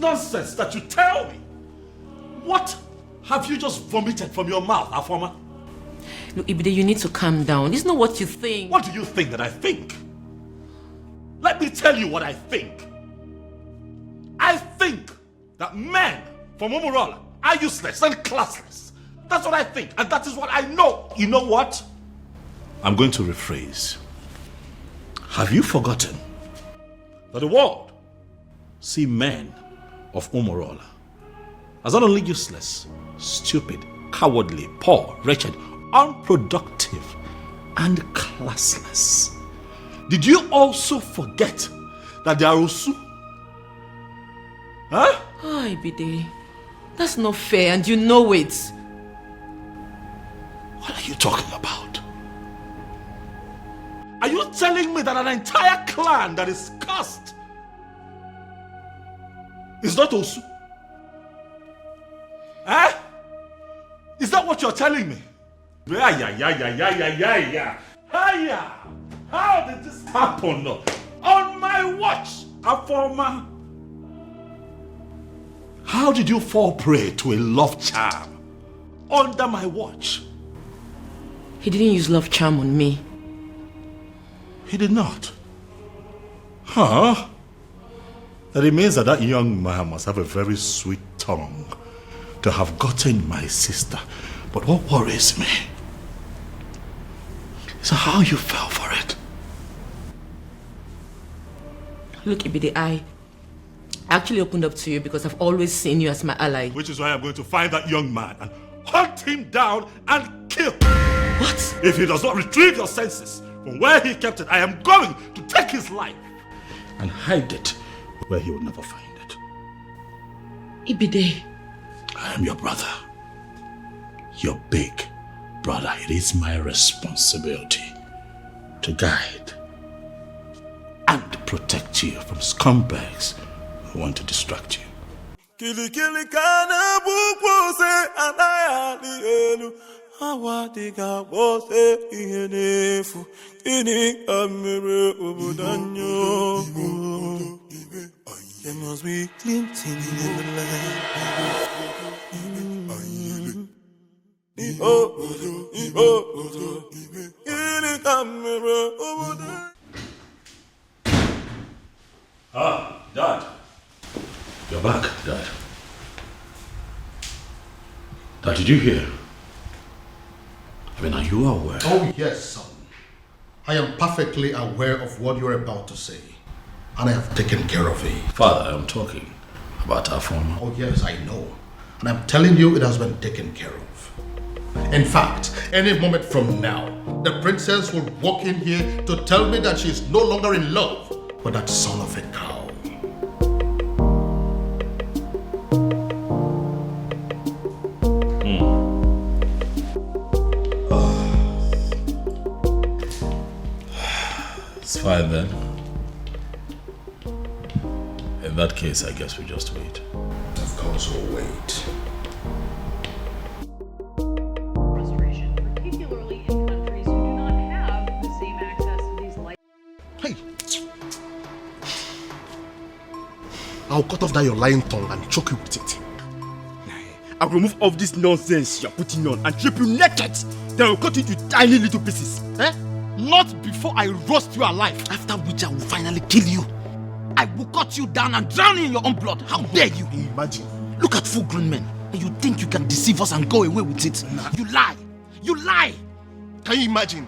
nonsense that you tell me? What have you just vomited from your mouth, Afoma? Look, Ibide, you need to calm down. It's not what you think. What do you think that I think? Let me tell you what I think. I think that men from Umurola are useless and classless. That's what I think, and that is what I know. You know what? I'm going to rephrase. Have you forgotten that the world see men of Umurola as not only useless, stupid, cowardly, poor, wretched, unproductive, and classless? Did you also forget that they are Osu? Huh? Oh, Ibide, that's not fair, and you know it. What are you talking about? Are you telling me that an entire clan that is cursed is not Osu? Eh? Is that what you're telling me? Yeah. How did this happen? On my watch, Afoma. How did you fall prey to a love charm under my watch? He didn't use love charm on me. He did not. Huh? That it means that that young man must have a very sweet tongue to have gotten my sister. But what worries me is how you fell for it. Look, Ibide, I actually opened up to you because I've always seen you as my ally. Which is why I'm going to find that young man and hunt him down and kill. What? If he does not retrieve your senses from where he kept it, I am going to take his life and hide it where he will never find it. Ibide. I am your brother. Your big brother. It is my responsibility to guide and protect you from scumbags who want to distract you. Kili kana buko se anayali elu awadiga wose ihenefu ini amere obudanyo. There must be glinting in the land. Ah, Dad. You're back, Dad. Dad, did you hear? I mean, are you aware? Oh, yes, son. I am perfectly aware of what you're about to say. And I have taken care of it. Father, I'm talking about our former. Oh, yes, I know. And I'm telling you, it has been taken care of. In fact, any moment from now, the princess will walk in here to tell me that she is no longer in love with that son of a cow. It's fine then. In that case, I guess we just wait. Of course we'll wait. Frustration, particularly in countries who do not have the same access to these light. Hey! I'll cut off that your lying tongue and choke you with it. I'll remove all this nonsense you're putting on and strip you naked. Then I'll cut you into tiny little pieces. Eh? Not before I roast you alive. After which I will finally kill you. I will cut you down and drown you in your own blood. How dare you? Imagine. Look at full-grown men. And you think you can deceive us and go away with it? Nah. You lie. You lie. Can you imagine?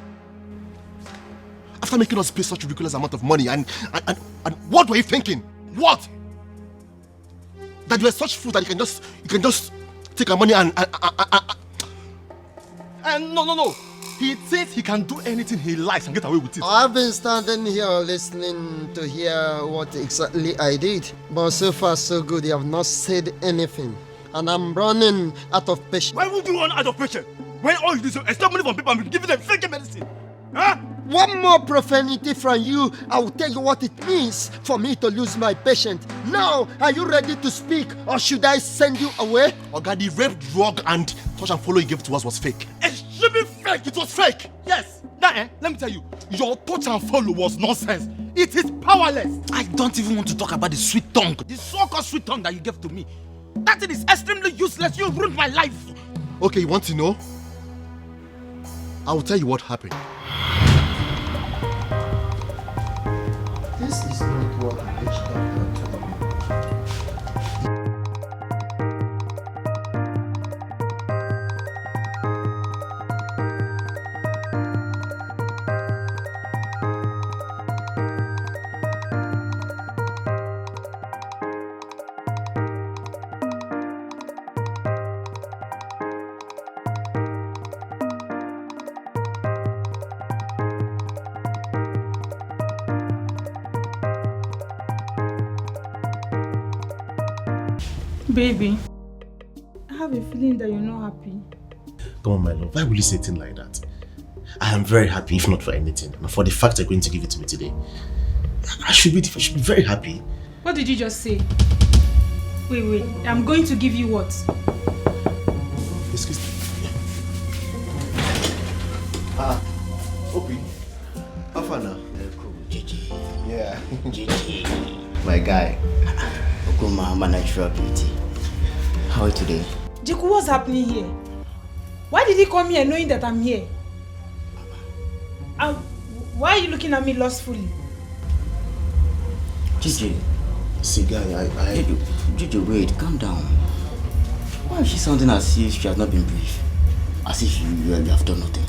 After making us pay such a ridiculous amount of money and what were you thinking? What? That you are such fool that you can just take our money and no. He thinks he can do anything he likes and get away with it. I've been standing here listening to hear what exactly I did. But so far so good, you have not said anything. And I'm running out of patience. Why would you run out of patience? When all you do is extort money from people and give them fake medicine? Huh? One more profanity from you, I will tell you what it means for me to lose my patience. Now, are you ready to speak or should I send you away? Oga, the rape, drug and touch and follow you gave to us was fake. Extremely fake! It was fake! Yes! Now, let me tell you, your touch and follow was nonsense. It is powerless. I don't even want to talk about the sweet tongue. The so-called sweet tongue that you gave to me. That thing is extremely useless. You ruined my life. Okay, you want to know? I will tell you what happened. This is not what the witch doctor told me. Baby, I have a feeling that you're not happy. Come on, my love. Why will you say things like that? I am very happy, if not for anything. And for the fact you're going to give it to me today. I should be very happy. What did you just say? Wait. I'm going to give you what? Excuse me. Obi. How far now? Gigi. Yeah. Gigi. My guy. Okuma, my natural beauty. How are you today? Jiku, what's happening here? Why did he come here knowing that I'm here? Why are you looking at me lustfully? Gigi. See, guy, Gigi, wait, calm down. Why is she sounding as if she has not been briefed? As if you have done nothing?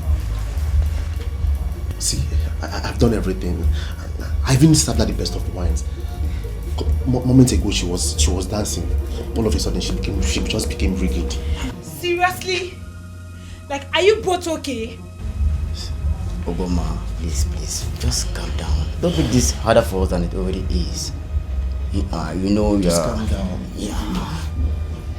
See, I've done everything. I've even served her the best of the wines. Moments ago, she was dancing. All of a sudden, she just became rigid. Seriously? Like, are you both okay? Obama, please, just calm down. Don't make this harder for us than it already is. Just calm down. Yeah.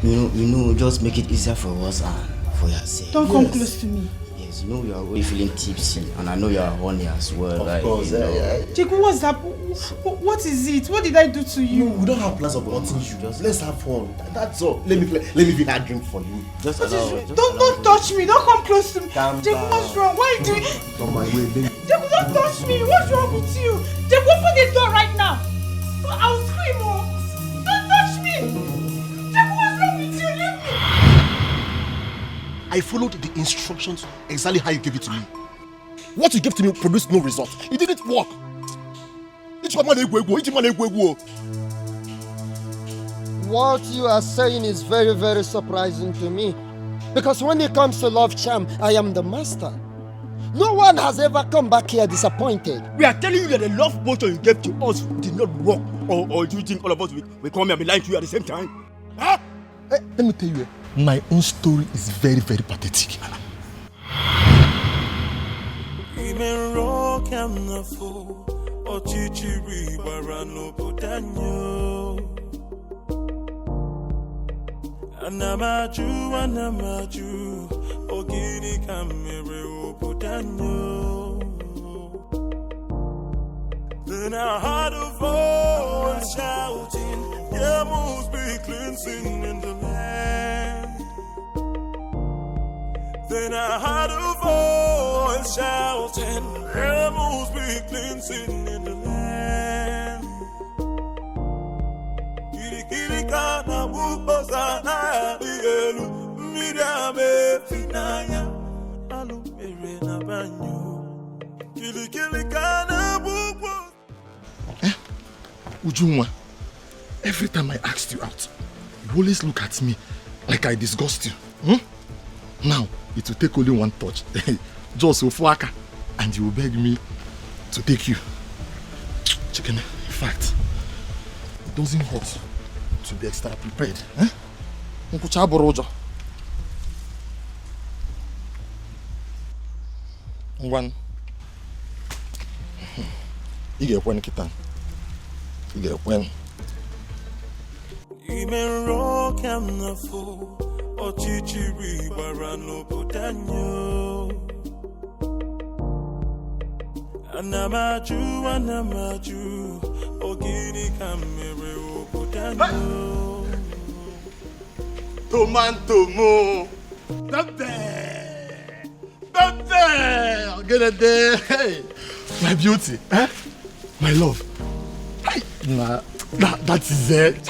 You know, just make it easier for us and for yourself. Don't come close to me. Yes, you know you are already feeling tipsy, and I know you are horny as well. Of course, yeah. Jiku, what's up? What is it? What did I do to you? We don't have plans of wanting you. Just let's have fun. That's all. Let me be a drink for you. Just Don't touch me. Don't come close to me. Calm Jiku, down. what's wrong? Why are you doing? On my way, baby. Jiku, don't touch me. What's wrong with you? Jiku, open the door right now. I'll scream. Oh. Don't touch me. Jiku, what's wrong with you? Leave me. I followed the instructions exactly how you gave it to me. What you gave to me produced no result. It didn't work. What you are saying is very, very surprising to me. Because when it comes to love charm, I am the master. No one has ever come back here disappointed. We are telling you that the love potion you gave to us did not work. Or do you think all of us will come here and be lying to you at the same time? Huh? Hey, let me tell you, my own story is very, very pathetic. Anamaju, ogini kamere oputanyo. Then I heard a voice shouting, there must be cleansing in the land. Then I heard a voice shouting, there must be cleansing in the land. Kirikana bukosana dielu mirame finaya alumere na banyo. Kirikana bukos. Ujunwa, every time I asked you out, you always look at me like I disgust you. Now, it will take only one touch. Just Ofuaka, and you will beg me to take you. Chicken, in fact, it doesn't hurt to be extra prepared. One. You get one kitan. You get one. Imen rock am na fo ochichiri barano potanyo. Anamaju ogini kamere opotanyo. Tomato mo. Bebe. Get it there. Hey. My beauty. My love. Nah, that is it.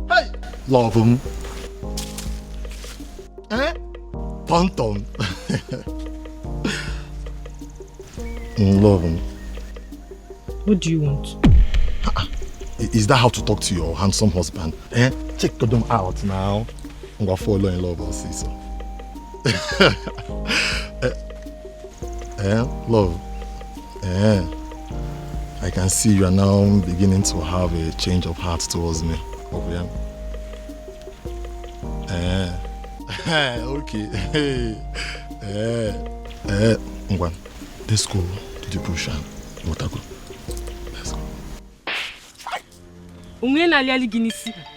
Hey, love him. Tonton. Love him. What do you want? Is that how to talk to your handsome husband? Check them out now. I'm gonna fall in love, I'll see so. Love. I can see you are now beginning to have a change of heart towards me. Okay. Ngwan, let's go to the bush and Motago. Let's go.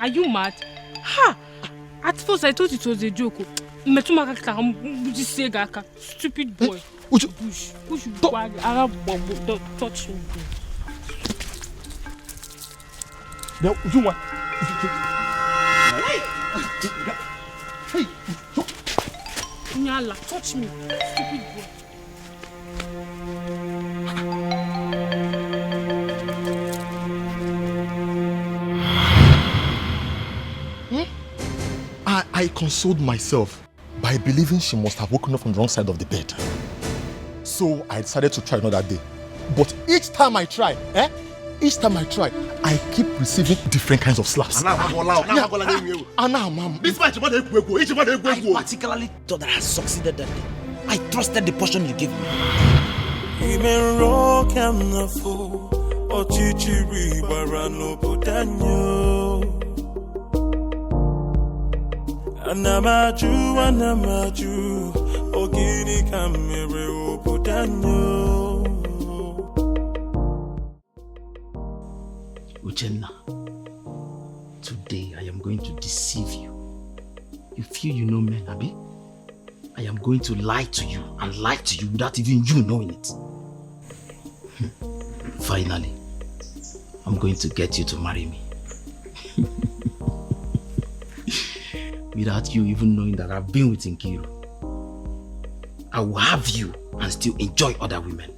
Are you mad? Ha! At first I thought it was a joke. Stupid boy. Push don't touch me. No, you want? Hey! Nyala, touch me. Stupid boy. I consoled myself by believing she must have woken up from the wrong side of the bed. So I decided to try another day. But each time I try, I keep receiving different kinds of slaps. I particularly thought that I succeeded that day. I trusted the portion you gave me. Anamaju, ogini kamere obudanyo. Uchenna, today I am going to deceive you. You feel you know men, Abi? I am going to lie to you and lie to you without even you knowing it. Finally, I'm going to get you to marry me. Without you even knowing that I've been with Nkiru. I will have you and still enjoy other women.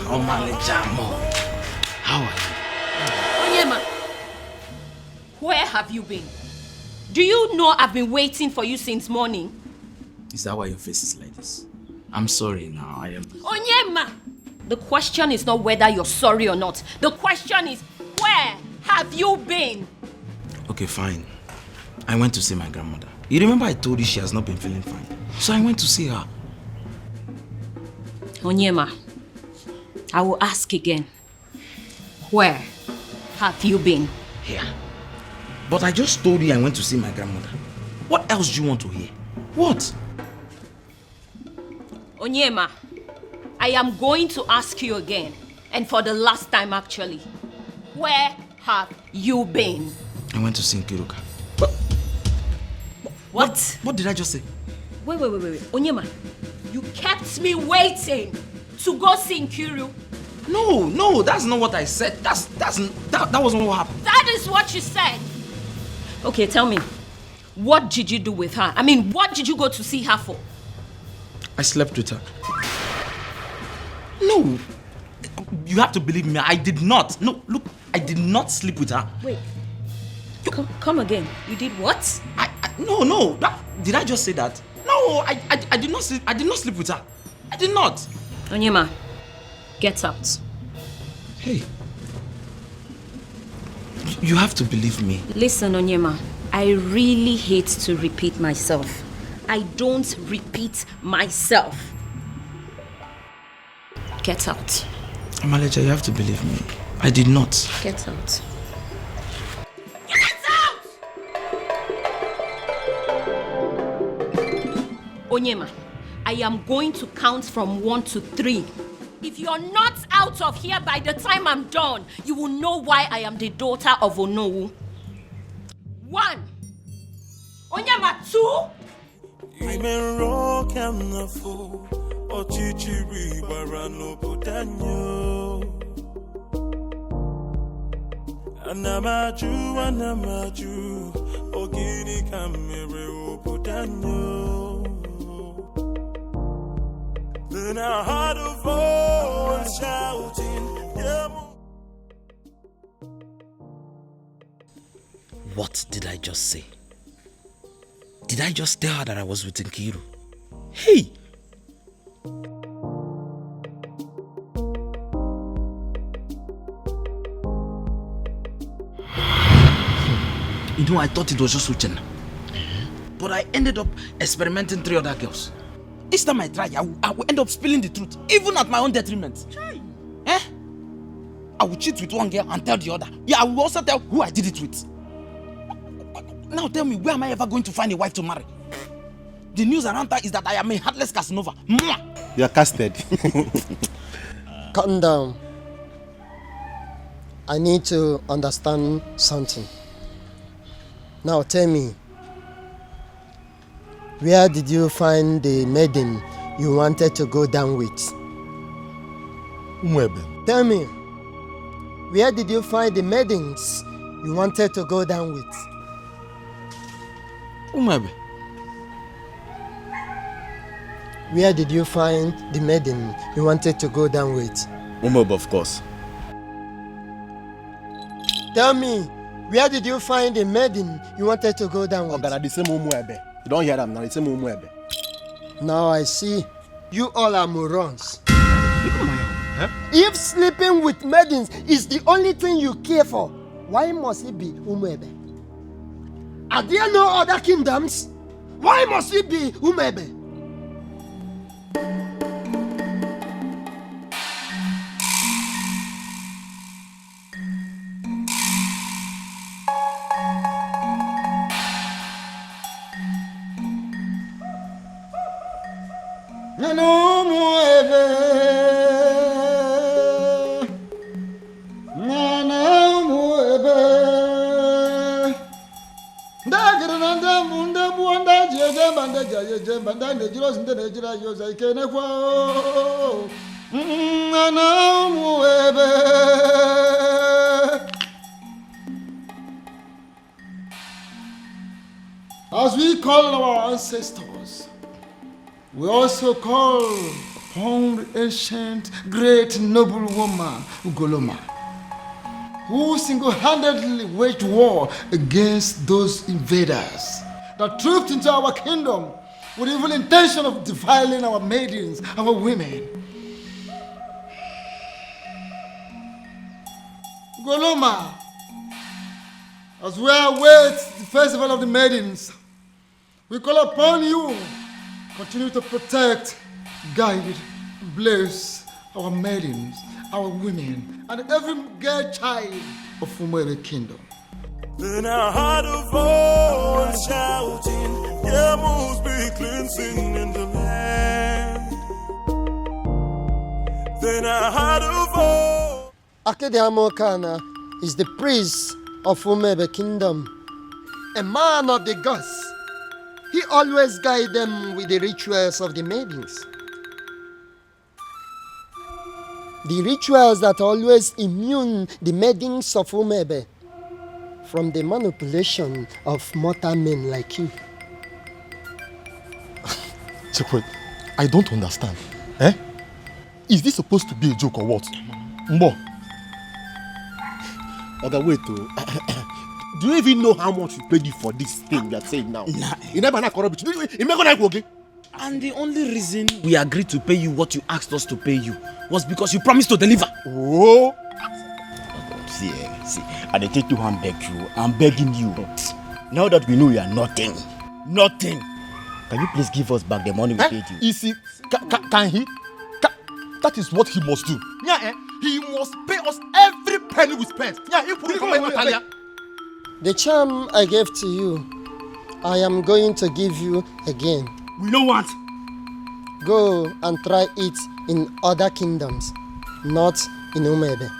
Oh my Jamo. How are you? Onyema, where have you been? Do you know I've been waiting for you since morning? Is that why your face is like this? I'm sorry now, I am... Onyema! The question is not whether you're sorry or not. The question is, where have you been? Okay, fine. I went to see my grandmother. You remember I told you she has not been feeling fine? So I went to see her. Onyema, I will ask again. Where have you been? Here. But I just told you I went to see my grandmother. What else do you want to hear? What? Onyema, I am going to ask you again, and for the last time actually. Where have you been? I went to see Nkiruka. What? What did I just say? Wait. Onyema, you kept me waiting to go see Nkiru. No, that's not what I said. That wasn't what happened. That is what you said. Okay, tell me, what did you do with her? I mean, what did you go to see her for? I slept with her. No, you have to believe me. I did not. No, look, I did not sleep with her. Wait, come again. You did what? No. Did I just say that? No, I did not sleep. I did not sleep with her. I did not. Onyema, get out. Hey, you have to believe me. Listen, Onyema, I really hate to repeat myself. I don't repeat myself. Get out. Amaleja, you have to believe me. I did not. Get out. Onyema, I am going to count from 1 to 3. If you're not out of here by the time I'm done, you will know why I am the daughter of Onowu. 1. Onyema, 2. Ime rock and the fool, or chichiri barano putanyo. Anamaju, ogini kamere putanyo. Then I heard a voice shouting, yeah. What did I just say? Did I just tell her that I was with Nkiru? Hey! You know, I thought it was just Uchenna. But I ended up experimenting 3 other girls. Each time I try, I will end up spilling the truth, even at my own detriment. Eh? I will cheat with one girl and tell the other. Yeah, I will also tell who I did it with. Now tell me, where am I ever going to find a wife to marry? The news around her is that I am a heartless Casanova. You are casted. Calm down. I need to understand something. Now tell me, where did you find the maiden you wanted to go down with? Umwebe. Tell me, where did you find the maidens you wanted to go down with? Umwebe. Where did you find the maiden you wanted to go down with? Umwebe, of course. Tell me, where did you find the maiden you wanted to go down with? Okay, the same Umwebe. You don't hear them now, the same Umwebe. Now I see. You all are morons. If sleeping with maidens is the only thing you care for, why must it be Umwebe? Are there no other kingdoms? Why must it be Umwebe? As we call our ancestors, we also call upon the ancient, great, noble woman, Ugoloma, who single-handedly waged war against those invaders that trooped into our kingdom with the evil intention of defiling our maidens, our women. Ugoloma, as we await the festival of the maidens, we call upon you. Continue to protect, guide, bless our maidens, our women, and every girl child of Umwebe kingdom. Then I heard a voice shouting, yeah, must be cleansing in the land. Then I heard a voice. Akedeamokana is the priest of Umwebe kingdom, a man of the gods. He always guides them with the rituals of the maidens. The rituals that always immune the maidens of Umwebe from the manipulation of mortal men like you. Chekwe, I don't understand. Eh? Is this supposed to be a joke or what? Mbo. Okay, wait. Do you even know how much we paid you for this thing you are saying now? Nah. You never know corrupt. You never know okay? And the only reason we agreed to pay you what you asked us to pay you was because you promised to deliver. Oh. See, I dey take you and beg you. I'm begging you. Now that we know you are nothing, can you please give us back the money we paid you? Is he? Can he? That is what he must do. Yeah, he must pay us every penny we spent. Yeah, he put it. The charm I gave to you, I am going to give you again. We don't want. Go and try it in other kingdoms, not in Umwebe.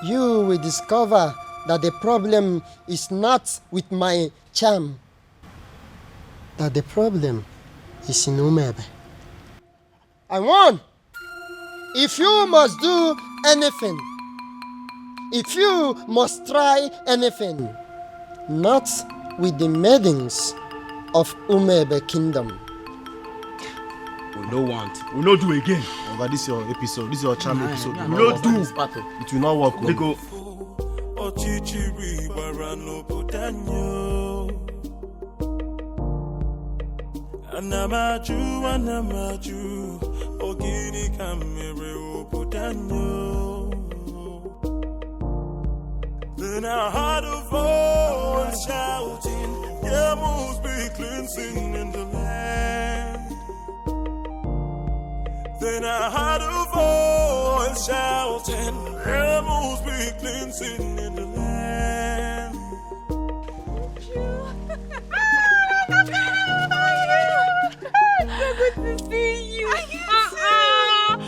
You will discover that the problem is not with my charm, that the problem is in Umebe. I won! If you must do anything, if you must try anything, not with the maidens of Umebe Kingdom. We don't want. We don't do again. Over this your episode, this is your charm episode. We don't do. It will not work. We go. Anamaju, ogini kamere oputanyo. Then I heard a voice shouting, there must be cleansing in the land. Then I heard a voice shouting, there must be cleansing in the land. So good to see you.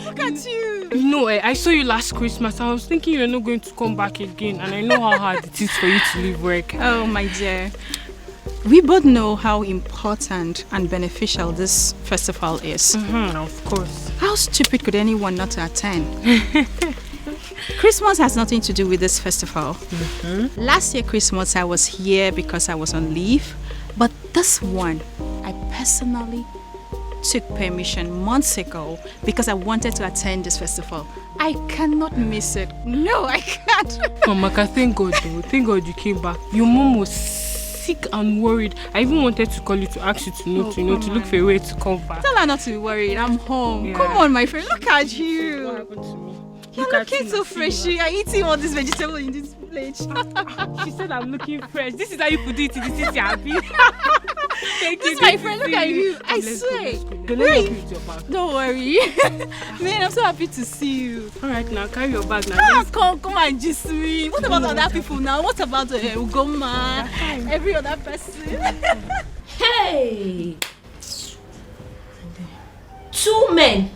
Look at you. No, I saw you last Christmas. I was thinking you're not going to come back again, and I know how hard it is for you to leave work. Oh, my dear. We both know how important and beneficial this festival is. Of course. How stupid could anyone not to attend? Christmas has nothing to do with this festival. Last year Christmas I was here because I was on leave, but this one I personally took permission months ago because I wanted to attend this festival. I cannot miss it. No, I can't. Mama, thank God though. Thank God you came back. Your mom was sick and worried. I even wanted to call you to ask you to look for a way to come back. Tell her not to be worried. I'm home. Yeah. Come on, my friend. Look at you. What happened to me? You're looking so fresh. You're eating all this vegetable in this plate. She said I'm looking fresh. This is how you put it in the city, happy. Thank This you. is my friend. Look at you. I Let's go, swear. let's go. Let me help you with your bag. Don't worry. Man, I'm so happy to see you. Alright, now carry your bag now. Come and just me. What about other people now? What about Ugoma? Every other person? Hey! 2 men.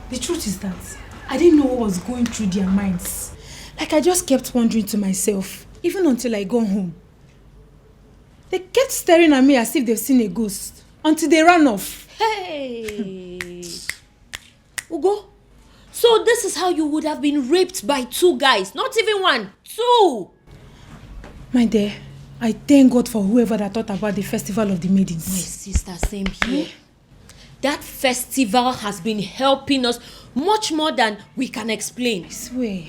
The truth is that I didn't know what was going through their minds. Like I just kept wondering to myself, even until I got home. They kept staring at me as if they've seen a ghost, until they ran off. Hey! Ugo, so this is how you would have been raped by 2 guys, not even 1, 2! My dear, I thank God for whoever that thought about the Festival of the Maidens. My sister, same here. That festival has been helping us much more than we can explain. I swear.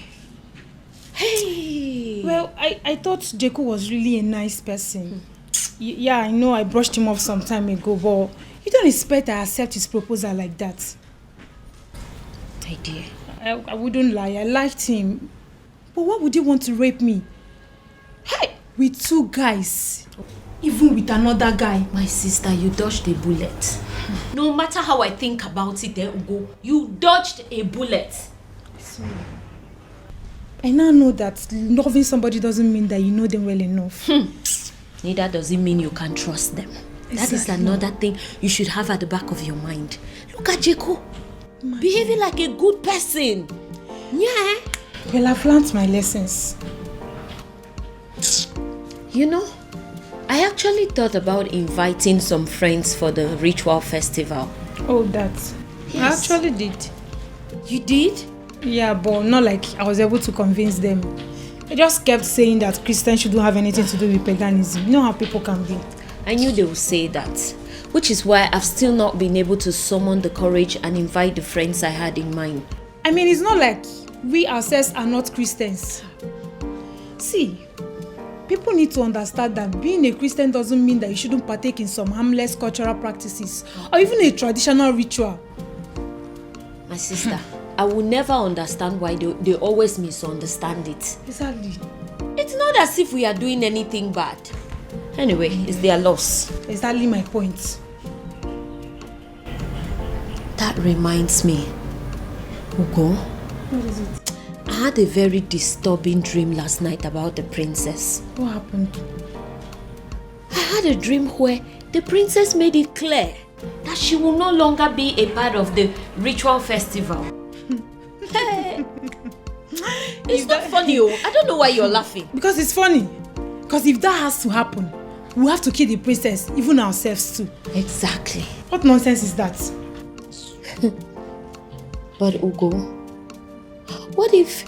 Hey! Well, I thought Jeku was really a nice person. Yeah, I know I brushed him off some time ago, but you don't expect I accept his proposal like that. My dear. I wouldn't lie, I liked him. But why would he want to rape me? Hey! With 2 guys. Even with another guy. My sister, you dodged a bullet. No matter how I think about it, Ugo, you dodged a bullet. I now know that loving somebody doesn't mean that you know them well enough. Neither does it mean you can trust them. That is another thing you should have at the back of your mind. Look at Jeko. Behaving like a good person. Yeah. Well, I've learned my lessons. You know, I actually thought about inviting some friends for the ritual festival. Oh, that. Yes. I actually did. You did? Yeah, but not like I was able to convince them. They just kept saying that Christians shouldn't have anything to do with paganism. You know how people can be. I knew they would say that. Which is why I've still not been able to summon the courage and invite the friends I had in mind. I mean, it's not like we ourselves are not Christians. See, people need to understand that being a Christian doesn't mean that you shouldn't partake in some harmless cultural practices or even a traditional ritual. My sister, I will never understand why they always misunderstand it. Exactly. It's not as if we are doing anything bad. Anyway, it's their loss. Exactly my point. That reminds me, Ugo. What is it? I had a very disturbing dream last night about the princess. What happened? I had a dream where the princess made it clear that she will no longer be a part of the ritual festival. It's not funny, oh. I don't know why you're laughing. Because it's funny. Because if that has to happen, we have to kill the princess, even ourselves too. Exactly. What nonsense is that? But Ugo, what if...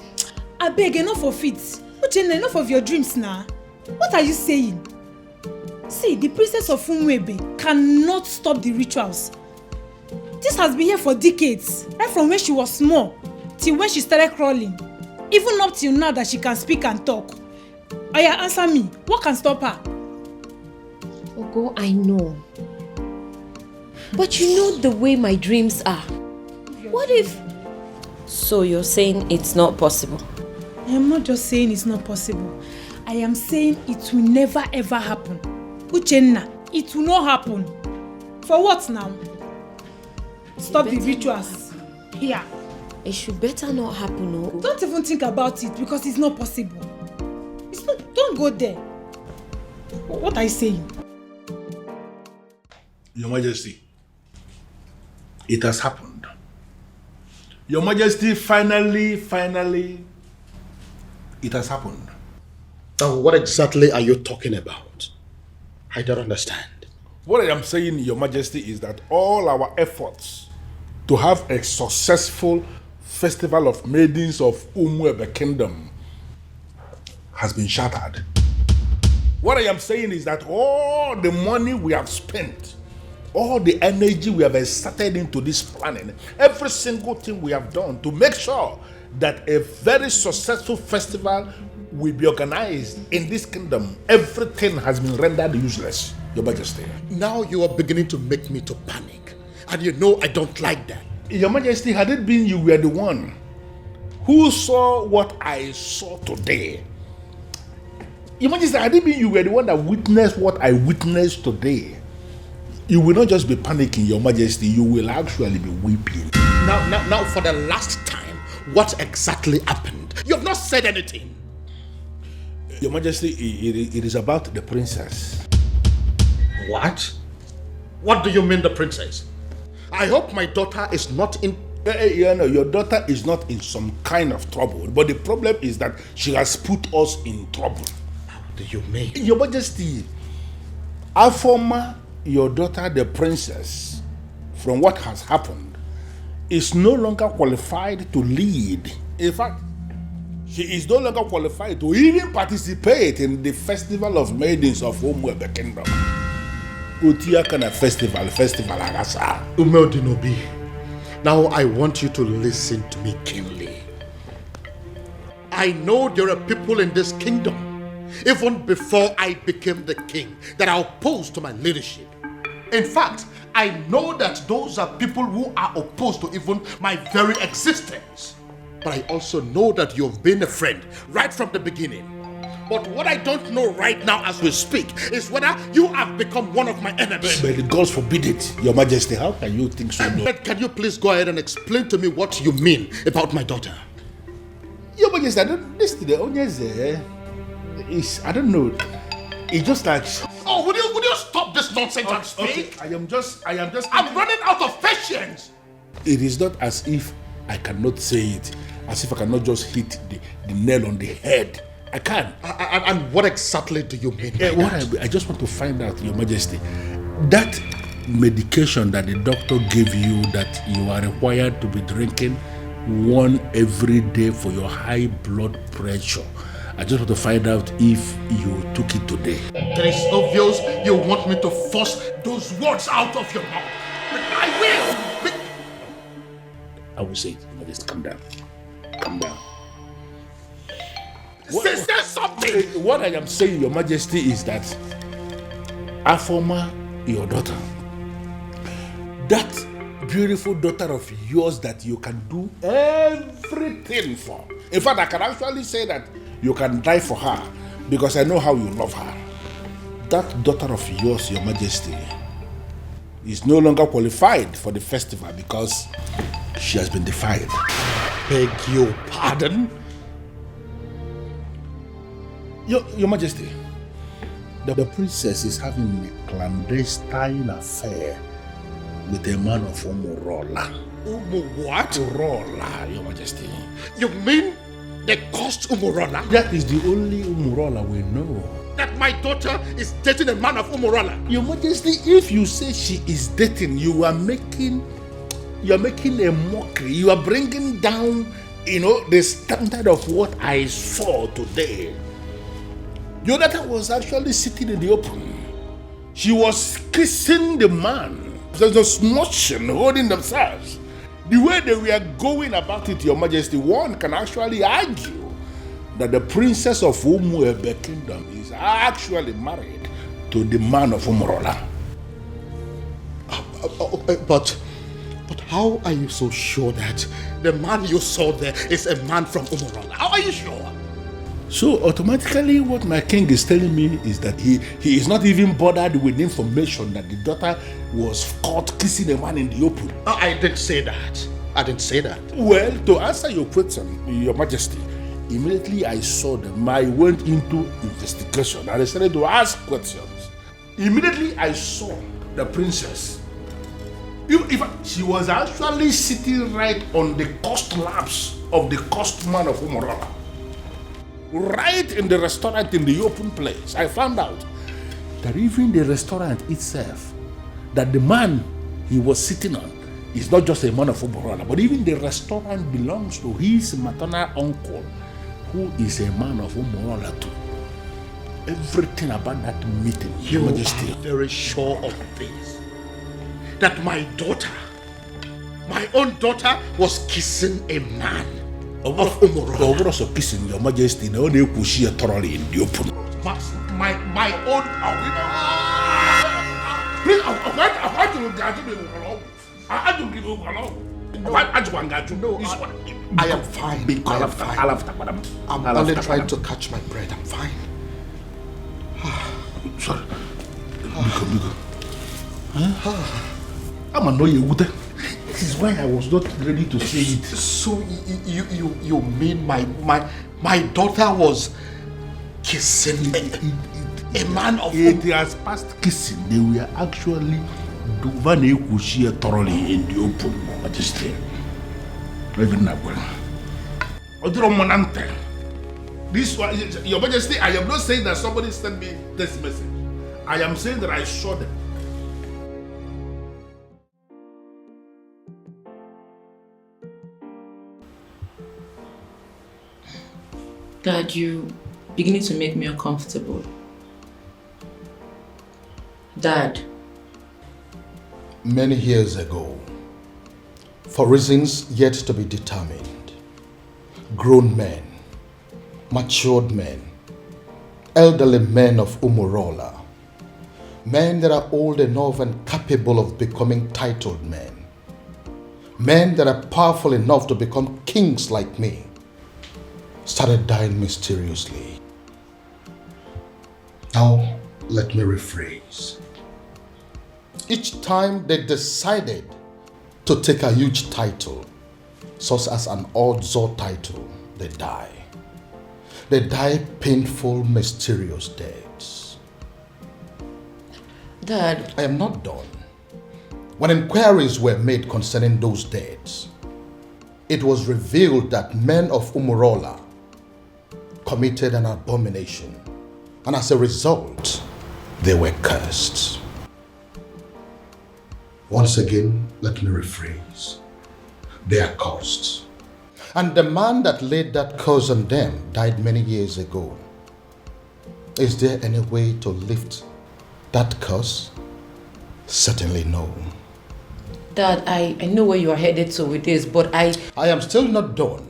I beg, enough of it. Uchenna, enough of your dreams now. What are you saying? See, the princess of Umwebe cannot stop the rituals. This has been here for decades, right from when she was small till when she started crawling. Even up till now that she can speak and talk. Oya, answer me. What can stop her? Ugo, I know. But you know the way my dreams are. What if... So you're saying it's not possible? I am not just saying it's not possible. I am saying it will never ever happen. Uchenna, it will not happen. For what now? Stop the rituals. Here. It should better not happen, no? Don't even think about it because it's not possible. It's not. Don't go there. What are you saying? Your Majesty, it has happened. Your Majesty, finally, it has happened. Now, what exactly are you talking about? I don't understand. What I am saying, Your Majesty, is that all our efforts to have a successful festival of maidens of Umwebe Kingdom has been shattered. What I am saying is that all the money we have spent, all the energy we have exerted into this planning, every single thing we have done to make sure that a very successful festival will be organized in this kingdom, everything has been rendered useless, Your Majesty. Now you are beginning to make me to panic. And you know I don't like that. Your Majesty, had it been you were the one who saw what I saw today, Your Majesty, had it been you were the one that witnessed what I witnessed today, you will not just be panicking, Your Majesty, you will actually be weeping. Now, for the last time, what exactly happened? You have not said anything. Your Majesty, it is about the princess. What? What do you mean, the princess? I hope my daughter is not in... Your daughter is not in some kind of trouble, but the problem is that she has put us in trouble. How do you mean? Your Majesty, Afoma, your daughter, the princess, from what has happened, is no longer qualified to lead. In fact, she is no longer qualified to even participate in the festival of maidens of Umwebe Kingdom. Utia kana festival agasa. Umeodinobi, now I want you to listen to me keenly. I know there are people in this kingdom, even before I became the king, that are opposed to my leadership. In fact, I know that those are people who are opposed to even my very existence. But I also know that you've been a friend right from the beginning. But what I don't know right now as we speak is whether you have become one of my enemies. But the gods forbid it, Your Majesty. How can you think so? But can you please go ahead and explain to me what you mean about my daughter? Your Majesty, I don't listen to the onions. I don't know. It's just like... Oh, would you stop this nonsense and speak? Okay. I am just... I'm running out of patience. It is not as if I cannot say it, as if I cannot just hit the nail on the head. I can. And what exactly do you mean? I just want to find out, Your Majesty, that medication that the doctor gave you that you are required to be drinking one every day for your high blood pressure, I just want to find out if you took it today. It is obvious you want me to force those words out of your mouth. But I will. I will say it. Your Majesty, calm down. Calm down. Say something! What I am saying, Your Majesty, is that Afoma, your daughter, that beautiful daughter of yours that you can do everything for. In fact, I can actually say that you can die for her because I know how you love her. That daughter of yours, Your Majesty, is no longer qualified for the festival because she has been defiled. Beg your pardon? Your Majesty, the princess is having a clandestine affair with a man of Umurola. What? Umurola, Your Majesty. You mean they caused Umurola? That is the only Umurola we know. that my daughter is dating a man of Umurola? Your Majesty, if you say she is dating, you are making a mockery. You are bringing down, the standard of what I saw today. Your daughter was actually sitting in the open. She was kissing the man. There's a smooching, holding themselves. The way they were going about it, Your Majesty, one can actually argue that the princess of Umuebe Kingdom is actually married to the man of Umurola. But how are you so sure that the man you saw there is a man from Umurola? How are you sure? So automatically what my king is telling me is that he is not even bothered with information that the daughter was caught kissing a man in the open. I didn't say that. Well, to answer your question, Your Majesty, immediately I saw them, I went into investigation and I started to ask questions. Immediately I saw the princess. If she was actually sitting right on the cost laps of the cost man of Umurola. Right in the restaurant in the open place, I found out that even the restaurant itself, that the man he was sitting on is not just a man of Umurola, but even the restaurant belongs to his maternal uncle, who is a man of Umurola too. Everything about that meeting, Your Majesty. Are very sure of this. That my daughter, my own daughter, was kissing a man of Umurola. Also kissing, Your Majesty, no one could see her thoroughly in the open. My own. Please, I am fine. I'm only trying to catch my breath. I'm fine. Sorry. Biko. I'm annoyed. This is why I was not ready to say it. So you mean my daughter was kissing a man of it has passed kissing. They were actually doing thoroughly in the open, Majesty. Even now, this one, Your Majesty, I am not saying that somebody sent me this message. I am saying that I saw them. Dad, you beginning to make me uncomfortable. Dad. Many years ago, for reasons yet to be determined, grown men, matured men, elderly men of Umurola, men that are old enough and capable of becoming titled men that are powerful enough to become kings like me, started dying mysteriously. Now, let me rephrase. Each time they decided to take a huge title, such as an Odzo title, they die. They die painful, mysterious deaths. Dad. I am not done. When inquiries were made concerning those deaths, it was revealed that men of Umurola committed an abomination, and as a result, they were cursed. Once again, let me rephrase. They are cursed. And the man that laid that curse on them died many years ago. Is there any way to lift that curse? Certainly no. Dad, I know where you are headed to with this, but I am still not done.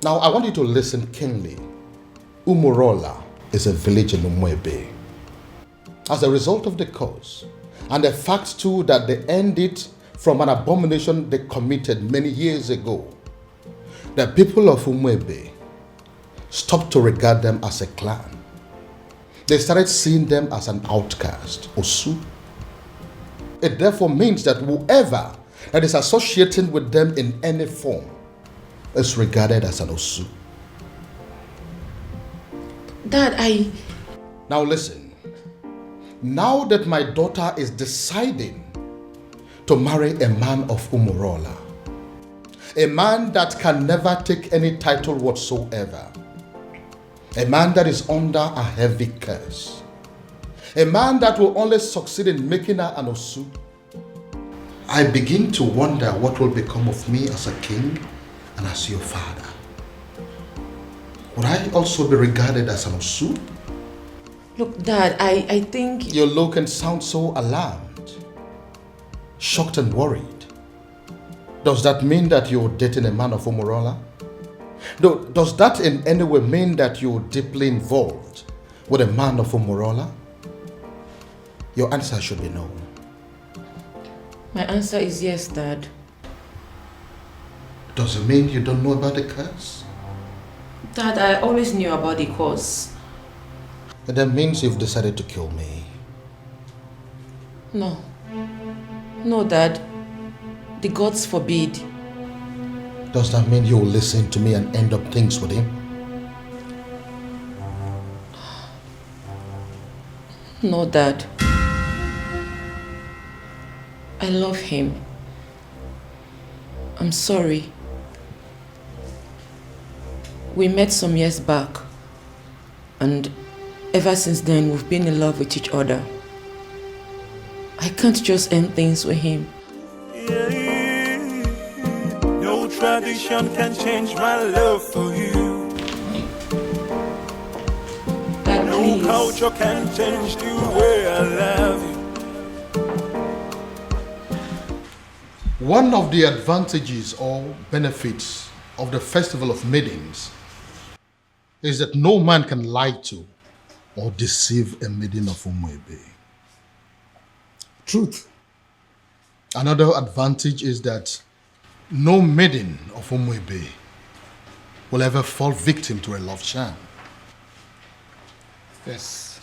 Now, I want you to listen keenly. Umurola is a village in Umuebe. As a result of the curse, and the fact too that they ended from an abomination they committed many years ago, the people of Umuebe stopped to regard them as a clan. They started seeing them as an outcast, Osu. It therefore means that whoever that is associating with them in any form is regarded as an Osu. Dad, Now listen. Now that my daughter is deciding to marry a man of Umurola, a man that can never take any title whatsoever, A man that is under a heavy curse. A man that will only succeed in making her an Osu. I begin to wonder what will become of me as a king and as your father. Would I also be regarded as an Osu? Look, Dad, I think... You look and sound so alarmed, shocked and worried. Does that mean that you're dating a man of Umurola? Does that in any way mean that you're deeply involved with a man of Umurola? Your answer should be no. My answer is yes, Dad. Does it mean you don't know about the curse? Dad, I always knew about the cause. That means you've decided to kill me. No. No, Dad. The gods forbid. Does that mean you'll listen to me and end up things with him? No, Dad. I love him. I'm sorry. We met some years back, and ever since then we've been in love with each other. I can't just end things with him. No tradition can change my love for you. Dad, no please. culture can change the way I love you. One of the advantages or benefits of the Festival of Maidens is that no man can lie to or deceive a maiden of Umuebe. Truth. Another advantage is that no maiden of Umuebe will ever fall victim to a love charm. Yes,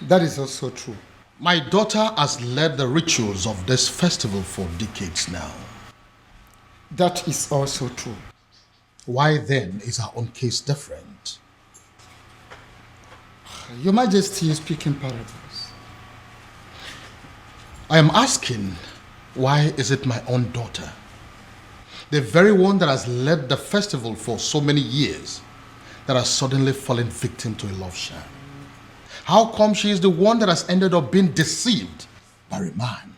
that is also true. My daughter has led the rituals of this festival for decades now. That is also true. Why then is our own case different? Your Majesty is speaking parables. I am asking, why is it my own daughter, the very one that has led the festival for so many years, that has suddenly fallen victim to a love charm? How come she is the one that has ended up being deceived by a man?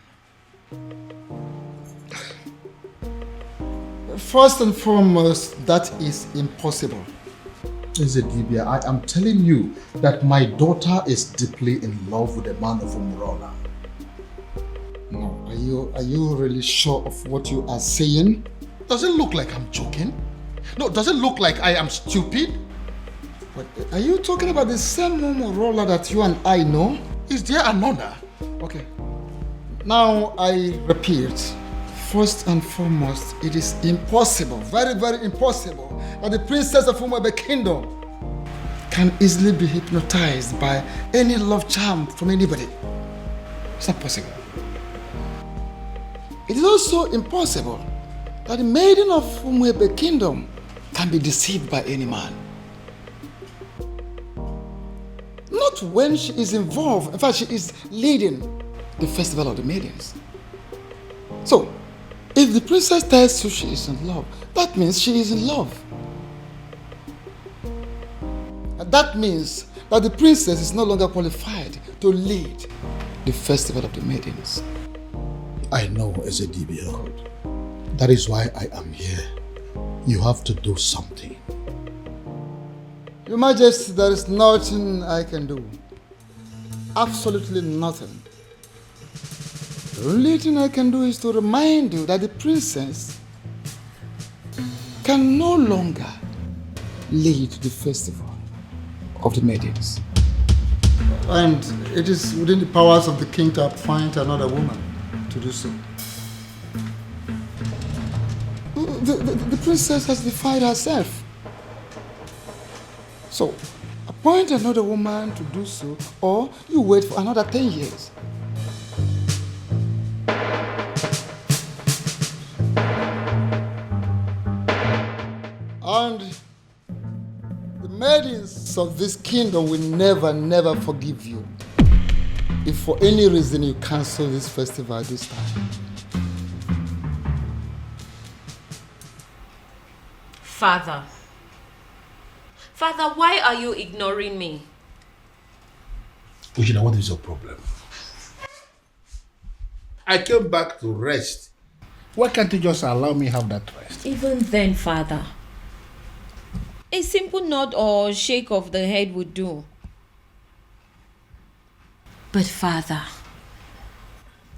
First and foremost, that is impossible. Ezedibia, I am telling you that my daughter is deeply in love with a man of Umurola. No, are you really sure of what you are saying? Does it look like I'm joking? No, does it look like I am stupid? But are you talking about the same Umurola that you and I know? Is there another? Okay. Now I repeat, first and foremost, it is impossible, very, very impossible, that the princess of Umuebe Kingdom can easily be hypnotized by any love charm from anybody. It's not possible. It is also impossible that the maiden of Umuebe Kingdom can be deceived by any man. Not when she is involved. In fact, she is leading the festival of the maidens. So, if the princess tells you she is in love, that means she is in love. And that means that the princess is no longer qualified to lead the festival of the maidens. I know, Ezedibia. That is why I am here. You have to do something. Your Majesty, there is nothing I can do. Absolutely nothing. The only thing I can do is to remind you that the princess can no longer lead the festival of the maidens. And it is within the powers of the king to appoint another woman to do so. The princess has defied herself. So, appoint another woman to do so, or you wait for another 10 years. And the maidens of this kingdom will never forgive you if for any reason you cancel this festival this time. Father, Father, why are you ignoring me? Ujina, what is your problem? I came back to rest. Why can't you just allow me have that rest? Even then, Father, a simple nod or shake of the head would do. But Father,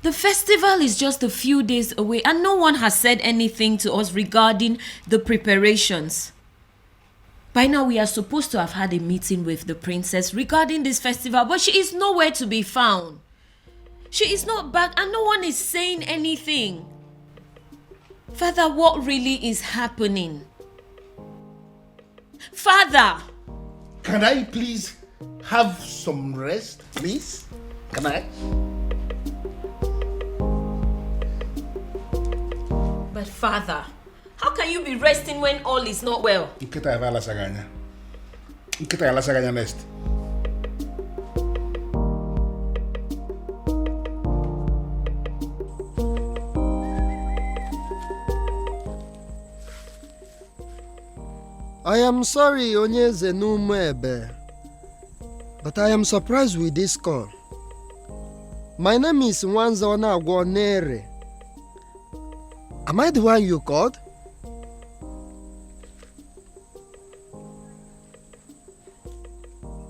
the festival is just a few days away and no one has said anything to us regarding the preparations. By now we are supposed to have had a meeting with the princess regarding this festival, but she is nowhere to be found. She is not back and no one is saying anything. Father, what really is happening? Father! Can I please have some rest, please? Can I? But Father, how can you be resting when all is not well? Nkita ya vala saganya. Nkita ya la saganya next. I am sorry, Onyeze Numebe, but I am surprised with this call. My name is Nwanzona Agwonere. Am I the one you called?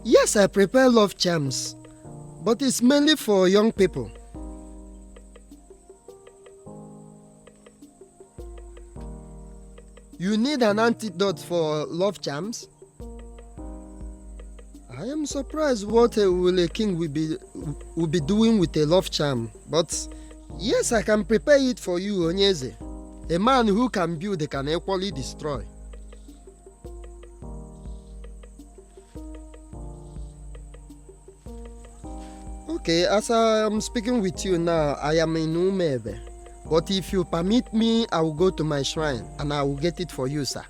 Yes, I prepare love charms, but it's mainly for young people. You need an antidote for love charms? I am surprised what a king will be doing with a love charm, but yes, I can prepare it for you, Onyeze. A man who can build can equally destroy. Okay, as I am speaking with you now, I am in Umebe. But if you permit me, I will go to my shrine and I will get it for you, sir.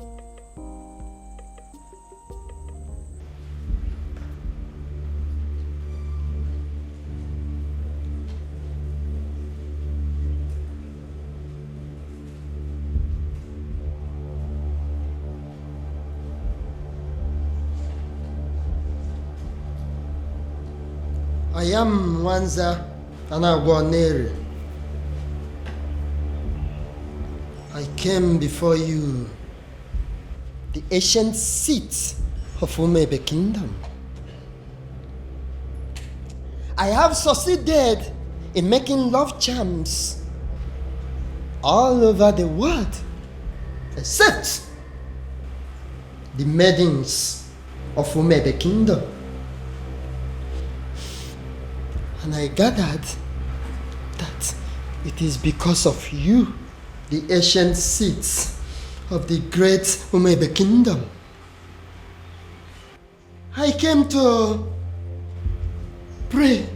I am Nwanza Anagwanere. I came before you, the ancient seat of Umebe Kingdom. I have succeeded in making love charms all over the world, except the maidens of Umebe Kingdom. And I gathered that it is because of you, the ancient seats of the great Umebe Kingdom. I came to pray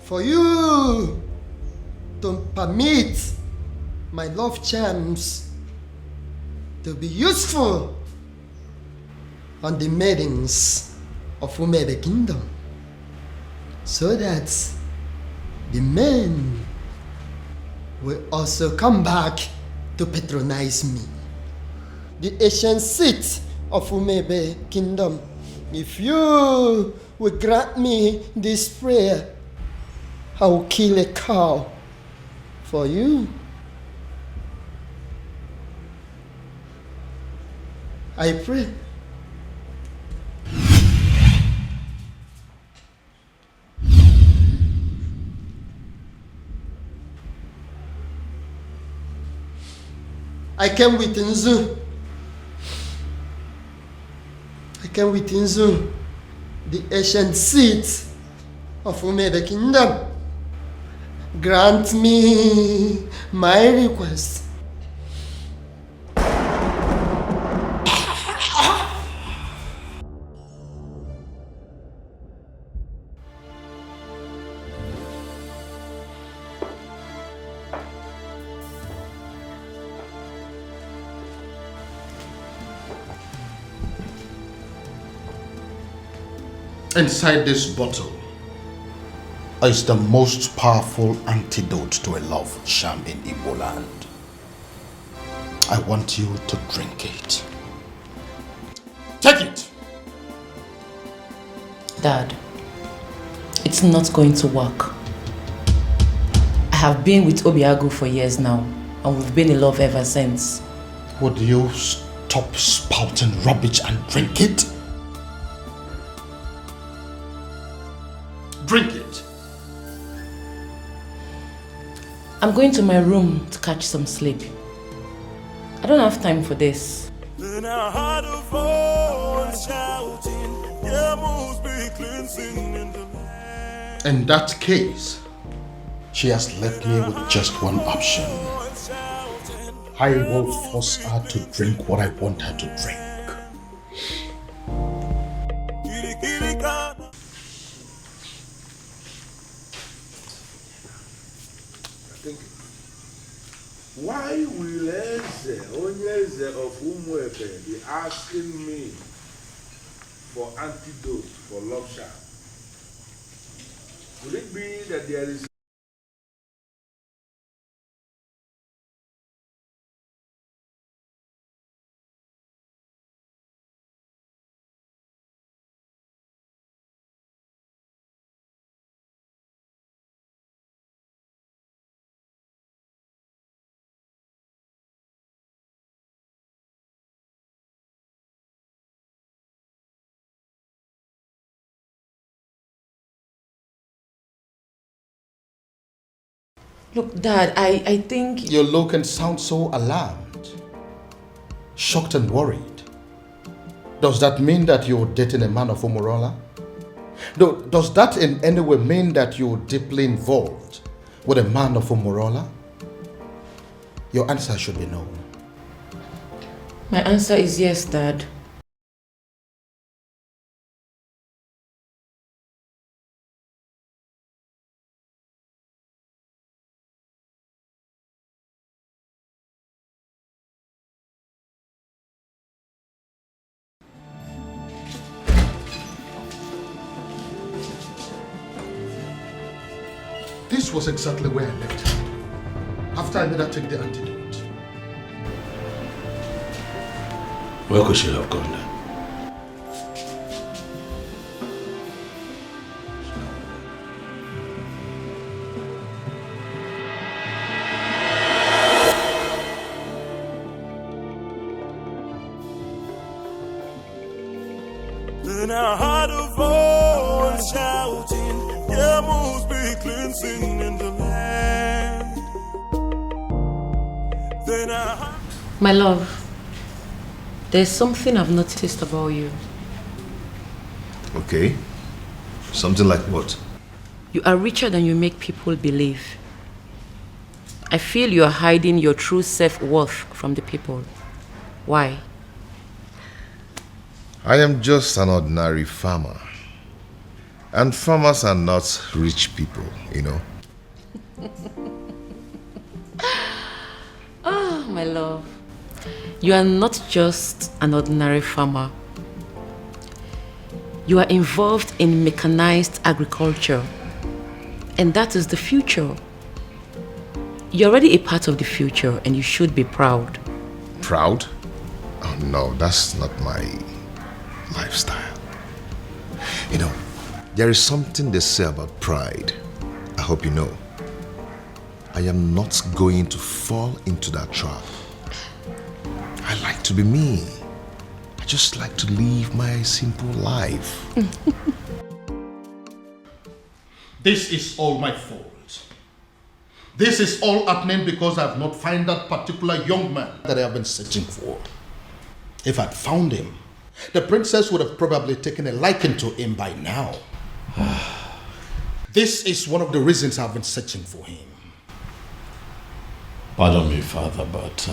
for you to permit my love charms to be useful on the maidens of Umebe Kingdom, so that the men will also come back to patronize me. The ancient seat of Umebe Kingdom, if you will grant me this prayer, I will kill a cow for you. I pray. I came with Nzu. I came with Nzu, the ancient seat of Umebe Kingdom. Grant me my request. Inside this bottle is the most powerful antidote to a love charm in Igbo land. I want you to drink it. Take it! Dad, it's not going to work. I have been with Obiago for years now, and we've been in love ever since. Would you stop spouting rubbish and drink it? Drink it! I'm going to my room to catch some sleep. I don't have time for this. Then I heard a voice shouting, there must be cleansing in the land. In that case, she has left me with just one option. I will force her to drink what I want her to drink. Why will Eze, Onyeze of Umuefe, be asking me for antidote for love charm? Could it be that there is Look, Dad, I think... You look and sound so alarmed, shocked and worried. Does that mean that you're dating a man of Umurola? Does that in any way mean that you're deeply involved with a man of Umurola? Your answer should be no. My answer is yes, Dad. This was exactly where I left her, after I made her take the antidote. where could she have gone then? Then I heard a voice shouting, there must be cleansing in the land. Then I heard... My love, there's something I've noticed about you. Okay. Something like what? You are richer than you make people believe. I feel you are hiding your true self-worth from the people. Why? I am just an ordinary farmer. And farmers are not rich people, you know. Oh, my love. You are not just an ordinary farmer. You are involved in mechanized agriculture. And that is the future. You're already a part of the future and you should be proud. Proud? Oh no, that's not my lifestyle. You know, there is something they say about pride. I hope you know. I am not going to fall into that trap. I like to be me. I just like to live my simple life. This is all my fault. This is all happening because I have not found that particular young man that I have been searching for. If I'd found him, the princess would have probably taken a liking to him by now. This is one of the reasons I've been searching for him. Pardon me, Father, but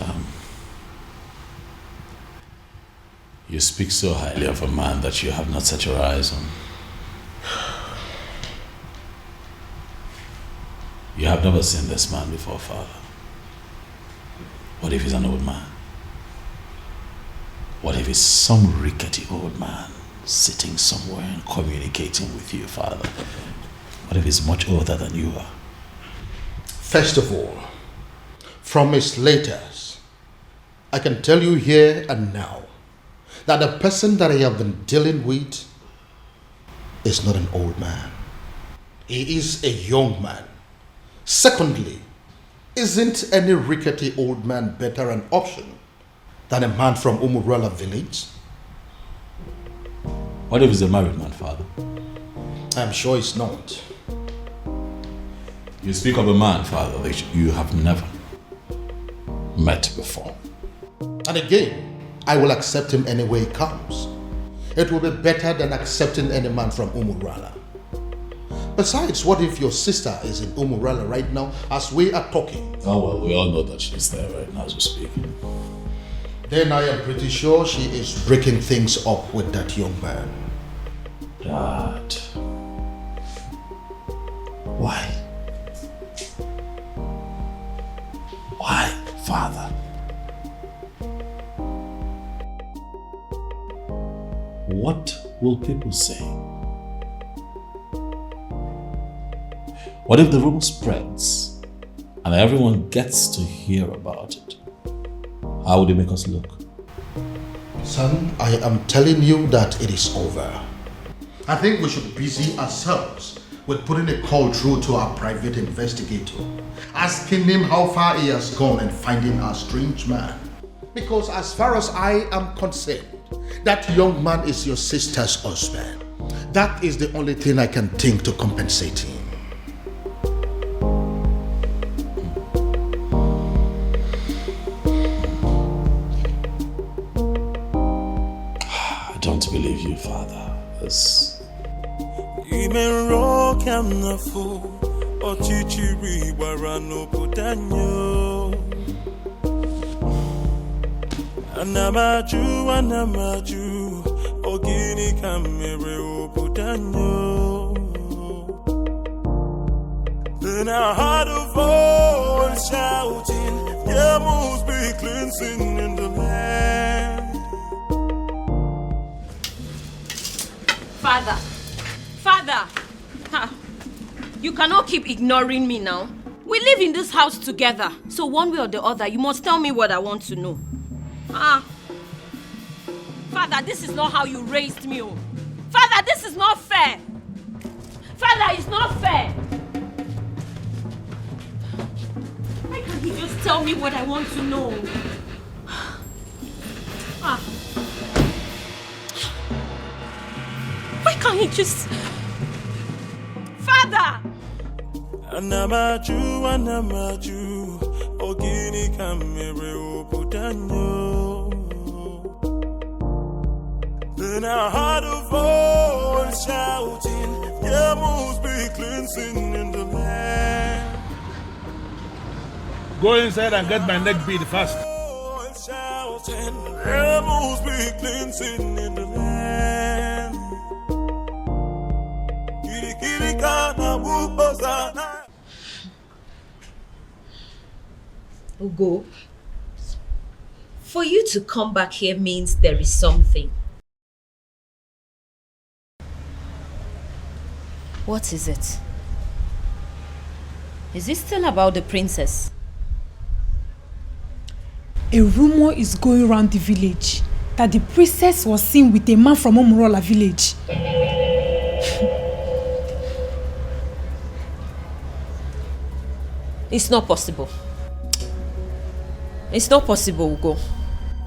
you speak so highly of a man that you have not set your eyes on. You have never seen this man before, Father. What if he's an old man? What if he's some rickety old man sitting somewhere and communicating with you, Father? What if he's much older than you are? First of all, from his letters, I can tell you here and now that the person that I have been dealing with is not an old man. He is a young man. Secondly, isn't any rickety old man better an option than a man from Umurala village? What if he's a married man, Father? I'm sure it's not. You speak of a man, Father, that you have never met before. And again, I will accept him any way he comes. It will be better than accepting any man from Umurala. Besides, what if your sister is in Umurala right now as we are talking? Oh, well, we all know that she's there right now as we speak. Then I am pretty sure she is breaking things up with that young man. Dad. Why? Why, Father? What will people say? What if the rumor spreads and everyone gets to hear about it? How would it make us look? Son, I am telling you that it is over. I think we should busy ourselves with putting a call through to our private investigator, asking him how far he has gone in finding our strange man. Because as far as I am concerned, that young man is your sister's husband. That is the only thing I can think to compensate him. I don't believe you, Father. Anamaju, ogini kamere obudanyo. Then I heard a voice shouting, there must be cleansing in the land. Father, you cannot keep ignoring me now. We live in this house together, so one way or the other, you must tell me what I want to know. Father, this is not how you raised me. Oh. Father, this is not fair. Father, it's not fair. Why can't he just tell me what I want to know? Why can't he just... Father! Anamaju, ogini kamere obudanyo. Then I heard a voice shouting, there must be cleansing in the land. Go inside and get my neck beat fast. Shouting, there must be cleansing in the land. Ugo, for you to come back here means there is something. What is it? Is it still about the princess? A rumor is going around the village that the princess was seen with a man from Omorola village. It's not possible. It's not possible, Ugo.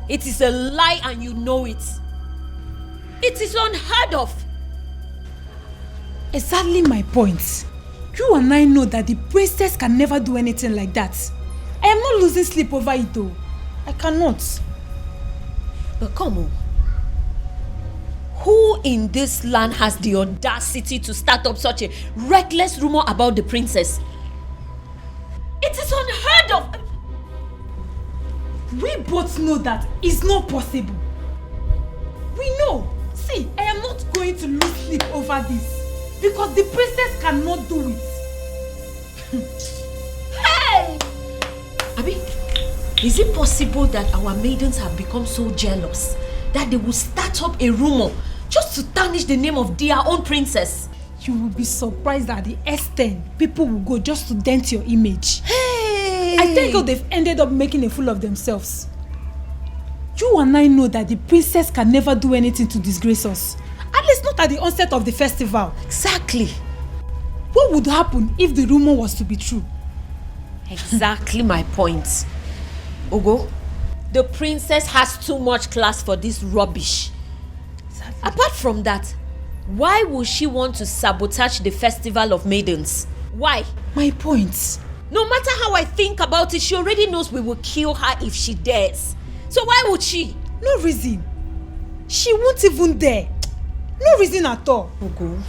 It is a lie and you know it. It is unheard of. Exactly my point. You and I know that the princess can never do anything like that. I am not losing sleep over it though. I cannot. But come on. Who in this land has the audacity to start up such a reckless rumor about the princess? It is unheard of. We both know that it's not possible. We know. See, I am not going to lose sleep over this. Because the princess cannot do it. Hey! Abi, is it possible that our maidens have become so jealous that they will start up a rumor just to tarnish the name of their own princess? You will be surprised at the extent people will go just to dent your image. Hey! I think they've ended up making a fool of themselves. You and I know that the princess can never do anything to disgrace us. At least not at the onset of the festival. Exactly. What would happen if the rumor was to be true? Exactly my point. Ogo, the princess has too much class for this rubbish. Exactly. Apart from that, why would she want to sabotage the festival of maidens? Why? My point. No matter how I think about it, she already knows we will kill her if she dares. So why would she? No reason. She won't even dare. No reason at all. Ogo,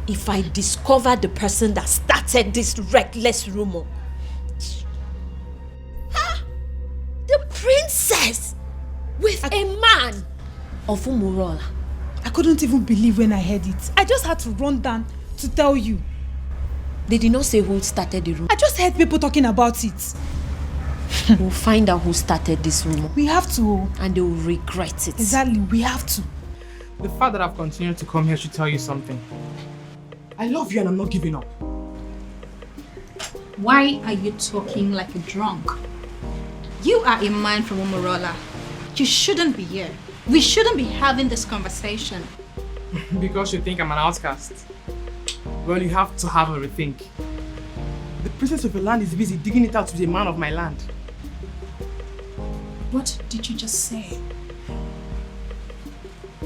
if I discover the person that started this reckless rumor, the princess with a man of Umurola. I couldn't even believe when I heard it. I just had to run down to tell you. They did not say who started the rumor. I just heard people talking about it. We'll find out who started this rumor. We have to. And they will regret it. Exactly, we have to. The fact that I've continued to come here should tell you something. I love you and I'm not giving up. Why are you talking like a drunk? You are a man from Umurola. You shouldn't be here. We shouldn't be having this conversation. Because you think I'm an outcast. Well, you have to have a rethink. The princess of your land is busy digging it out to be a man of my land. What did you just say?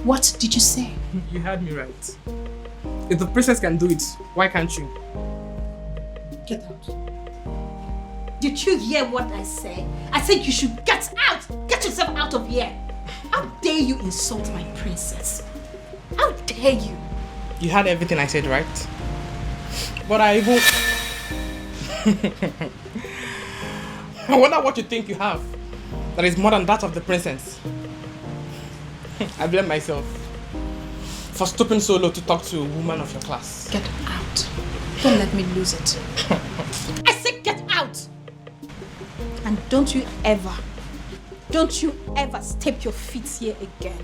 What did you say? You heard me right. If the princess can do it, why can't you? Get out. Did you hear what I said? I said you should get out! Get yourself out of here! How dare you insult my princess? How dare you? You heard everything I said, right? But I even... I wonder what you think you have that is more than that of the princess. I blame myself for stooping so low to talk to a woman of your class. Get out. Don't let me lose it. I said get out! And don't you ever step your feet here again.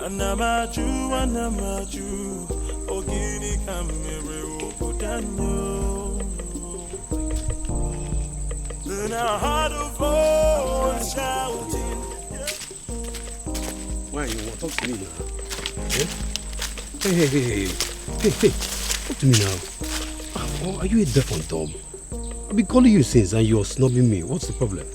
Anamaju, ogini kamere obudanyo. Then I heard a voice shouting. Why you want to talk to me now? Eh? Hey, talk to me now. Oh, are you a deaf and dumb? I've been calling you since and you're snubbing me. What's the problem?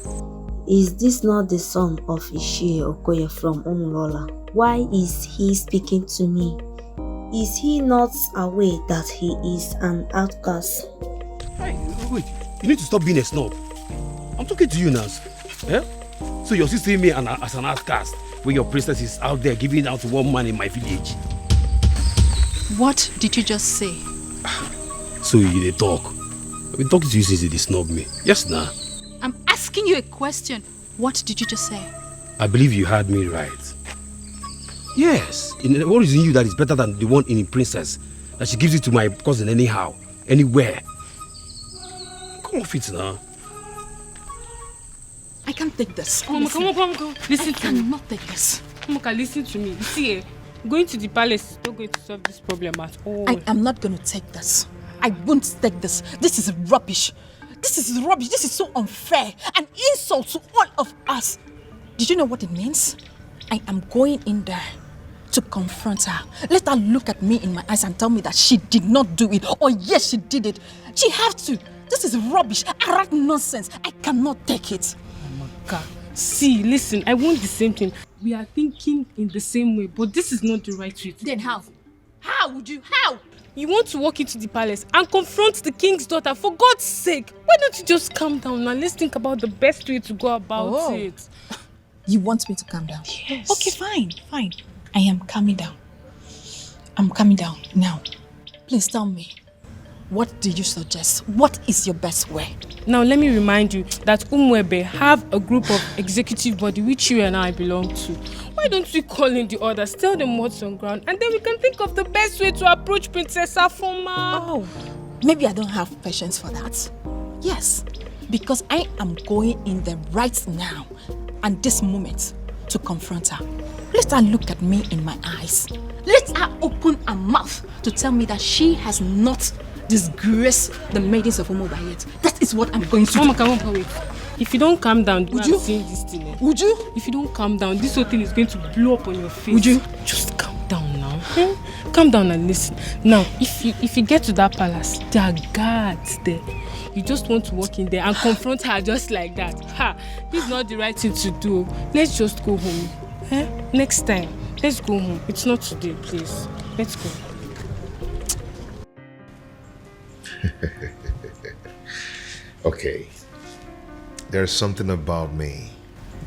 Is this not the son of Ishie Okoye from Umurola? Why is he speaking to me? Is he not aware that he is an outcast? Hey, wait. You need to stop being a snob. I'm talking to you now. Eh? So you're still seeing me as an outcast when your princess is out there giving out to one man in my village. What did you just say? So you dey talk. I've been talking to you since you snub me. Yes, nah. I'm asking you a question. What did you just say? I believe you heard me right. Yes. What is in you that is better than the one in the princess? That she gives it to my cousin anyhow, anywhere. Come off it now. I can't take this. Come on. Listen to me. I cannot take this. Moka, listen to me. See, going to the palace is not going to solve this problem at all. I am not going to take this. I won't take this. This is rubbish. This is rubbish. This is so unfair. An insult to all of us. Did you know what it means? I am going in there to confront her. Let her look at me in my eyes and tell me that she did not do it. Or yes, she did it. She have to. This is rubbish. Arrant nonsense. I cannot take it. Moka, see, listen, I want the same thing. We are thinking in the same way, but this is not the right way. Then how? How would you? How? You want to walk into the palace and confront the king's daughter, for God's sake. Why don't you just calm down and let's think about the best way to go about it. You want me to calm down? Yes. Okay, fine. I am calming down. I'm calming down now. Please tell me, what do you suggest? What is your best way? Now let me remind you that Umwebe have a group of executive body which you and I belong to. Why don't we call in the others, tell them what's on ground, and then we can think of the best way to approach Princess Afoma. Oh, maybe I don't have patience for that. Yes, because I am going in there right now and this moment to confront her. Let her look at me in my eyes. Let her open her mouth to tell me that she has not disgraced the maidens of Umuba yet. That is what I'm going to do. Mama, come on, wait. If you don't calm down, would you? This thing, would you? If you don't calm down, this whole thing is going to blow up on your face. Would you? Just calm down now. Calm down and listen. Now, if you get to that palace, there are guards there. You just want to walk in there and confront her just like that. Ha! This is not the right thing to do. Let's just go home. Next time, let's go home. It's not today, please. Let's go. Okay. There's something about me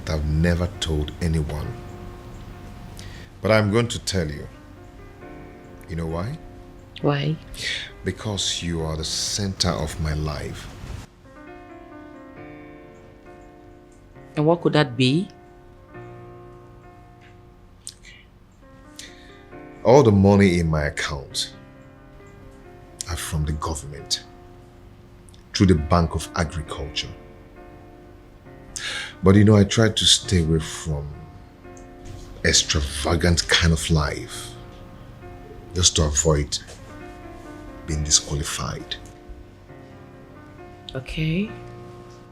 that I've never told anyone. But I'm going to tell you. You know why? Why? Because you are the center of my life. And what could that be? All the money in my account are from the government through the Bank of Agriculture. But you know, I try to stay away from extravagant kind of life just to avoid being disqualified. Okay.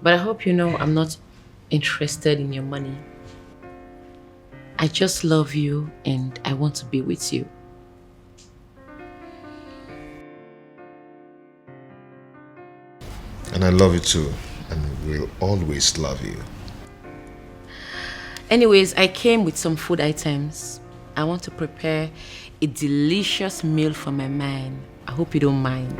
But I hope you know I'm not interested in your money. I just love you and I want to be with you. And I love you too, and will always love you. Anyways, I came with some food items. I want to prepare a delicious meal for my man. I hope you don't mind.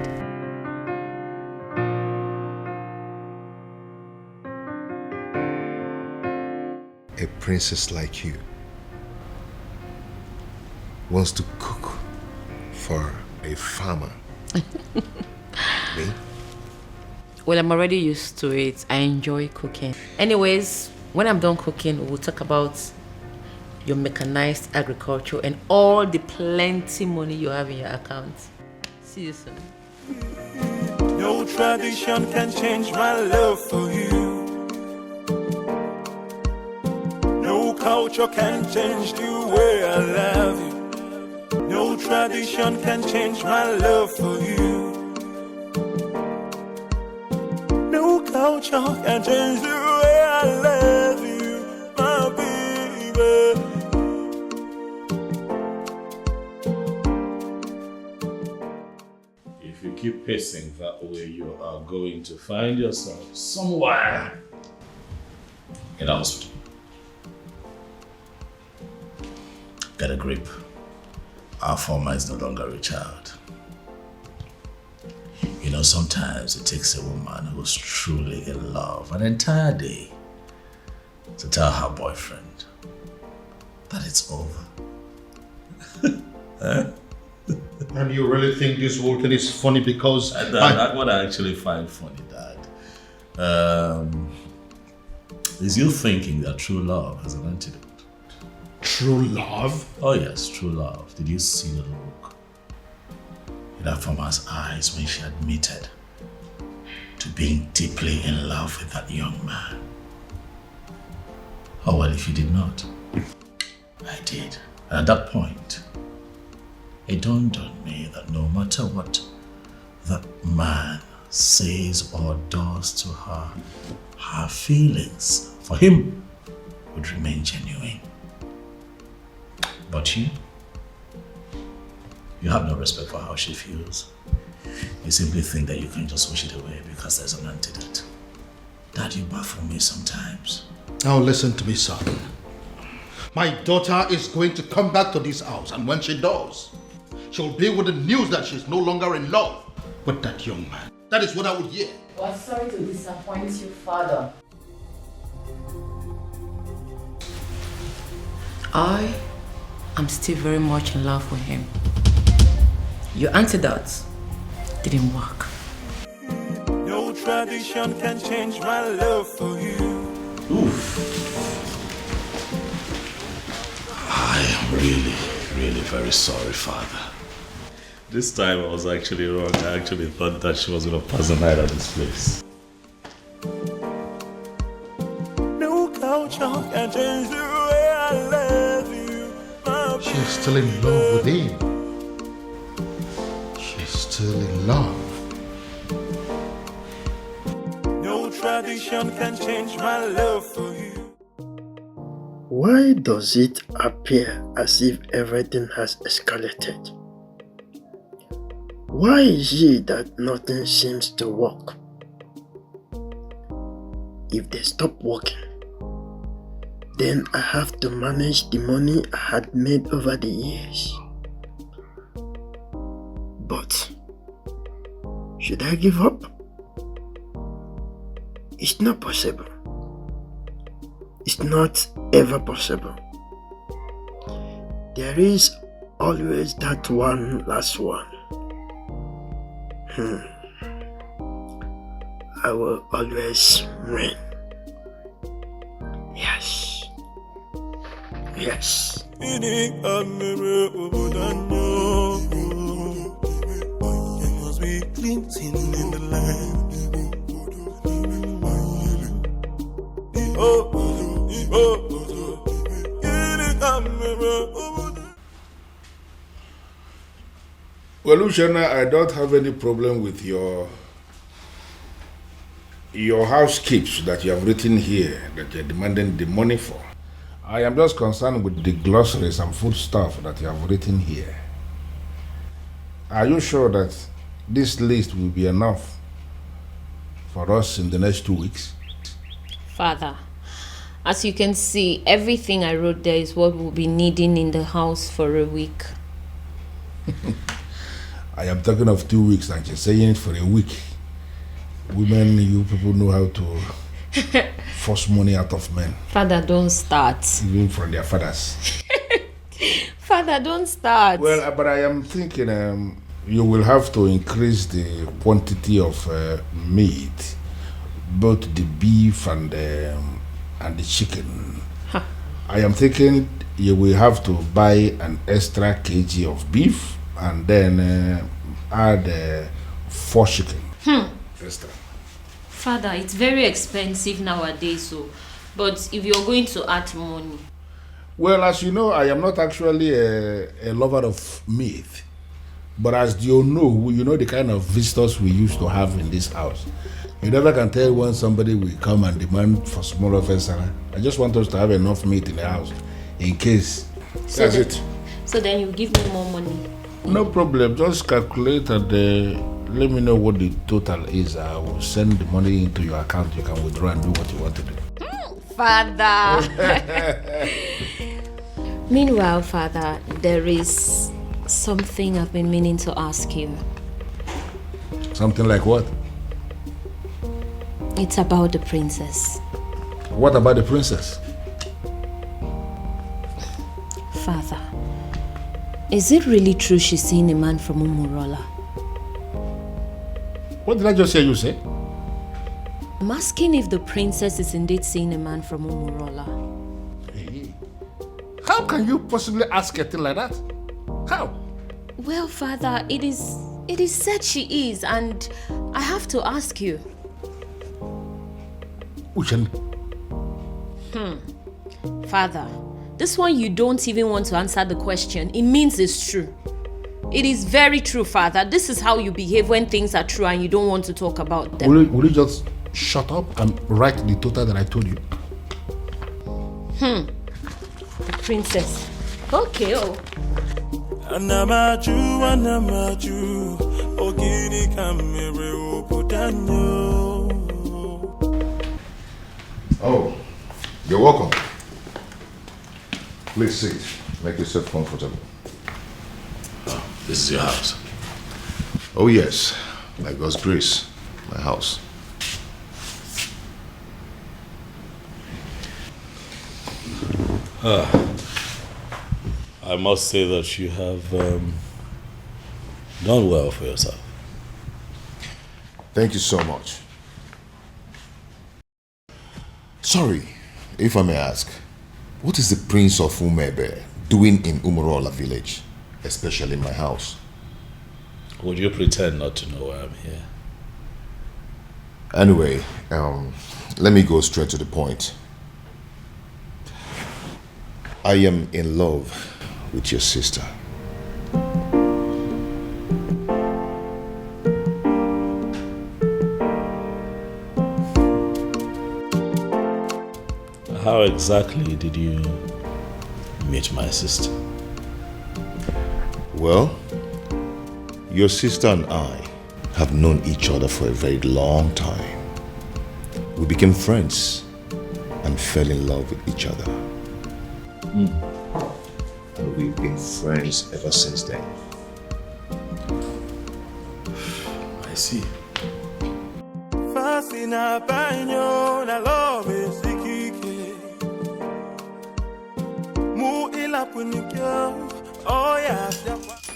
A princess like you wants to cook for a farmer. Me? Well, I'm already used to it. I enjoy cooking. Anyways, when I'm done cooking, we'll talk about your mechanized agriculture and all the plenty money you have in your account. See you soon. No tradition can change my love for you. No culture can change the way I love you. No tradition can change my love for you. No culture can change the way I love you, my baby. If you keep pacing that way, you are going to find yourself somewhere in a hospital. Get a grip. Our former is no longer a child. You know, sometimes it takes a woman who's truly in love an entire day to tell her boyfriend that it's over. And you really think this whole thing is funny because... That's what I actually find funny, Dad. Is you thinking that true love has an antidote. True love? Oh yes, true love. Did you see the look in that farmer's eyes when she admitted to being deeply in love with that young man? Oh well, if you did not, I did. And at that point, it dawned on me that no matter what that man says or does to her, her feelings for him would remain genuine. But you have no respect for how she feels. You simply think that you can just wish it away because there's an antidote. Dad, you baffle me sometimes. Now listen to me, son. My daughter is going to come back to this house, and when she does, she'll be with the news that she's no longer in love with that young man. That is what I would hear. Well, sorry to disappoint you, Father. I'm still very much in love with him. Your antidote didn't work. No tradition can change my love for you. Oof. I am really, really very sorry, Father. This time I was actually wrong. I actually thought that she was going to pass the night at this place. No culture can change the way I love you, my She's still in love with him. She's still in love. No tradition can change my love for you. Why does it appear as if everything has escalated? Why is it that nothing seems to work? If they stop working, then I have to manage the money I had made over the years. But should I give up? It's not possible. It's not ever possible. There is always that one last one. I will always win. Yes. Yes. Must be glinting in the land. Well, Luciana, I don't have any problem with your housekeeps that you have written here that you're demanding the money for. I am just concerned with the glossaries and food stuff that you have written here. Are you sure that this list will be enough for us in the next 2 weeks? Father, as you can see, everything I wrote there is what we'll be needing in the house for a week. I am talking of 2 weeks and you're saying it for a week. Women, you people know how to force money out of men. Father, don't start. Even from their fathers. Father, don't start. Well, but I am thinking you will have to increase the quantity of meat, both the beef and the chicken. Huh. I am thinking you will have to buy an extra kg of beef and then add 4 chicken. Extra. Father, it's very expensive nowadays, but if you're going to add money. Well, as you know, I am not actually a lover of meat. But as you know the kind of visitors we used to have in this house. You never can tell when somebody will come and demand for smaller vessel. I just want us to have enough meat in the house in case. So That's then, it. So then you give me more money. No problem. Just calculate and let me know what the total is. I will send the money into your account. You can withdraw and do what you want to do. Father. Meanwhile, Father, there is something I've been meaning to ask you. Something like what? It's about the princess. What about the princess? Father, is it really true she's seeing a man from Umurola? What did I just hear you say? I'm asking if the princess is indeed seeing a man from Umurola. Hey, how can you possibly ask a thing like that? How? Well, Father, it is said she is, and I have to ask you. Uchenna. Father, this one you don't even want to answer the question. It means it's true. It is very true, Father. This is how you behave when things are true and you don't want to talk about them. Will you just shut up and write the total that I told you? The princess. Okay, Anamaju, ogini kamere opudanyo. Oh, you're welcome. Please sit. Make yourself comfortable. Oh, this is your house? Oh yes, by God's grace, my house. I must say that you have done well for yourself. Thank you so much. Sorry, if I may ask, what is the Prince of Umebe doing in Umurola village, especially in my house? Would you pretend not to know why I'm here? Anyway, let me go straight to the point. I am in love with your sister. How exactly did you meet my sister? Well, your sister and I have known each other for a very long time. We became friends and fell in love with each other. And we've been friends ever since then. I see.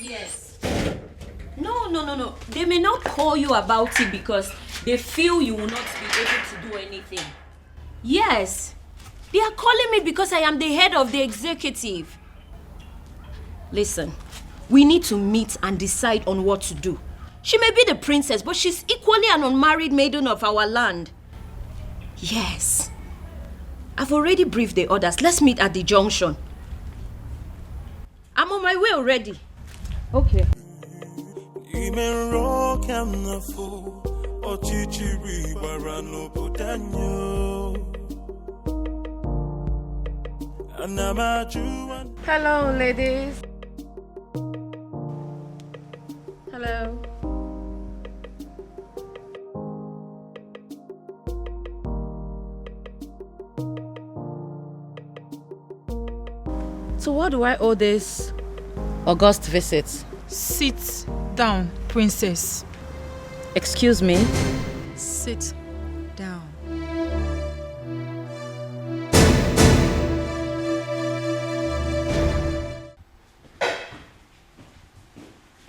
Yes. No. They may not call you about it because they feel you will not be able to do anything. Yes. They are calling me because I am the head of the executive. Listen, we need to meet and decide on what to do. She may be the princess, but she's equally an unmarried maiden of our land. Yes. I've already briefed the others. Let's meet at the junction. I'm on my way already. Okay. Hello, ladies. Hello. So what do I owe this august visit? Sit down, princess. Excuse me? Sit down.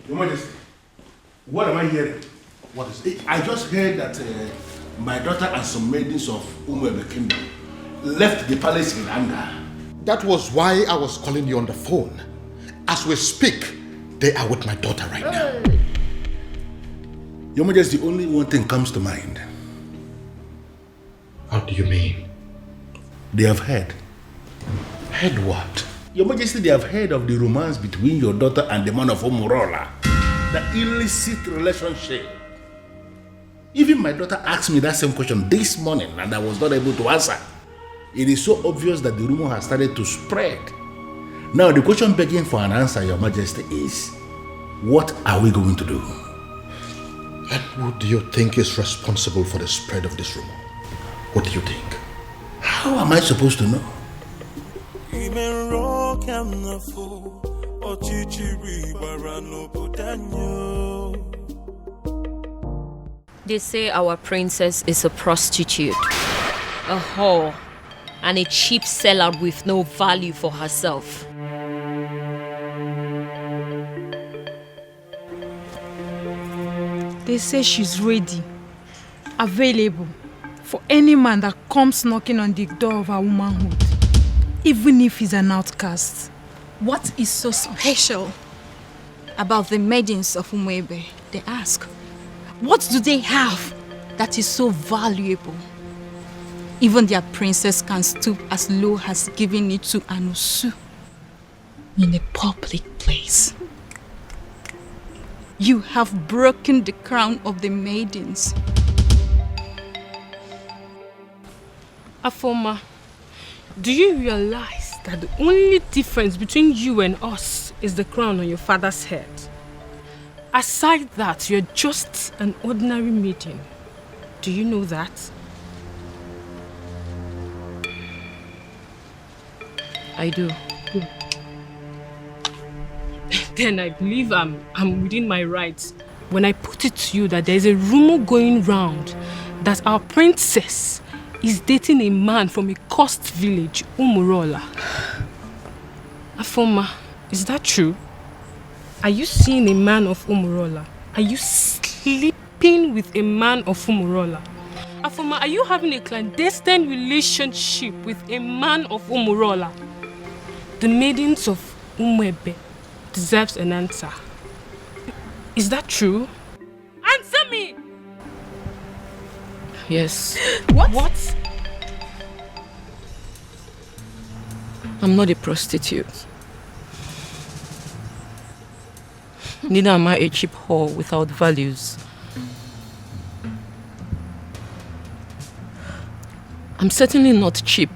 Your Majesty, what am I hearing? What is it? I just heard that my daughter and some maidens of Umwebe Kingdom left the palace in anger. That was why I was calling you on the phone. As we speak, they are with my daughter right now. Your Majesty, only one thing comes to mind. How do you mean? They have heard. Heard what? Your Majesty, they have heard of the romance between your daughter and the man of Umurola. The illicit relationship. Even my daughter asked me that same question this morning and I was not able to answer. It is so obvious that the rumor has started to spread. Now the question begging for an answer, Your Majesty, is what are we going to do? And who do you think is responsible for the spread of this rumor? What do you think? How am I supposed to know? They say our princess is a prostitute, a whore, and a cheap sellout with no value for herself. They say she's ready, available for any man that comes knocking on the door of her womanhood, even if he's an outcast. What is so special about the maidens of Umwebe? They ask. What do they have that is so valuable? Even their princess can stoop as low as giving it to Anusu in a public place. You have broken the crown of the maidens. Afoma, do you realize that the only difference between you and us is the crown on your father's head? Aside that, you're just an ordinary maiden. Do you know that? I do. Then I believe I'm within my rights when I put it to you that there's a rumor going round that our princess is dating a man from a coast village, Umurola. Afoma, is that true? Are you seeing a man of Umurola? Are you sleeping with a man of Umurola? Afoma, are you having a clandestine relationship with a man of Umurola? The maidens of Umwebe deserves an answer. Is that true? Answer me! Yes. What? I'm not a prostitute. Neither am I a cheap whore without values. I'm certainly not cheap.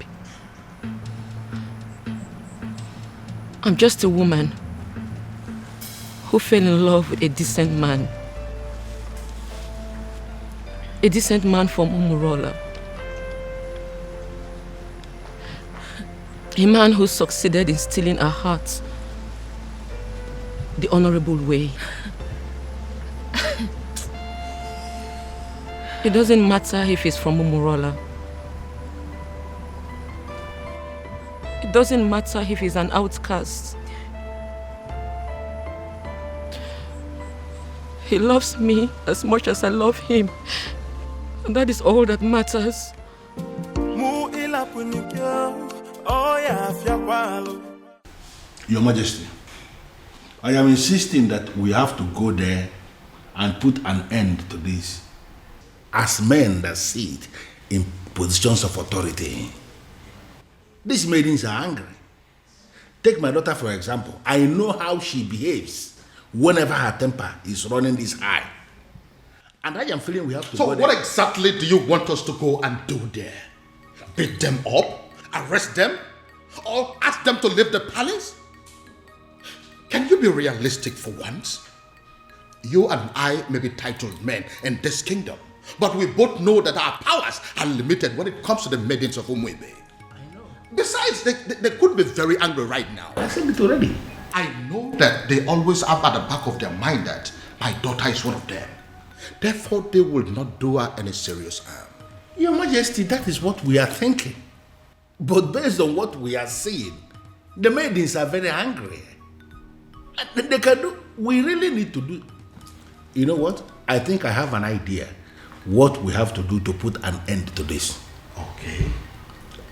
I'm just a woman who fell in love with a decent man. A decent man from Umurola. A man who succeeded in stealing her heart the honorable way. It doesn't matter if he's from Umurola. It doesn't matter if he's an outcast. He loves me as much as I love him. And that is all that matters. Your Majesty, I am insisting that we have to go there and put an end to this as men that sit in positions of authority. These maidens are angry. Take my daughter for example. I know how she behaves whenever her temper is running this high. And I am feeling we have to go there. So what exactly do you want us to go and do there? Beat them up? Arrest them? Or ask them to leave the palace? Can you be realistic for once? You and I may be titled men in this kingdom, but we both know that our powers are limited when it comes to the maidens of Umwebe. I know. Besides, they could be very angry right now. I said it already. I know that they always have at the back of their mind that my daughter is one of them. Therefore, they will not do her any serious harm. Your Majesty, that is what we are thinking. But based on what we are seeing, the maidens are very angry. And they can do, we really need to do. You know what? I think I have an idea what we have to do to put an end to this. Okay.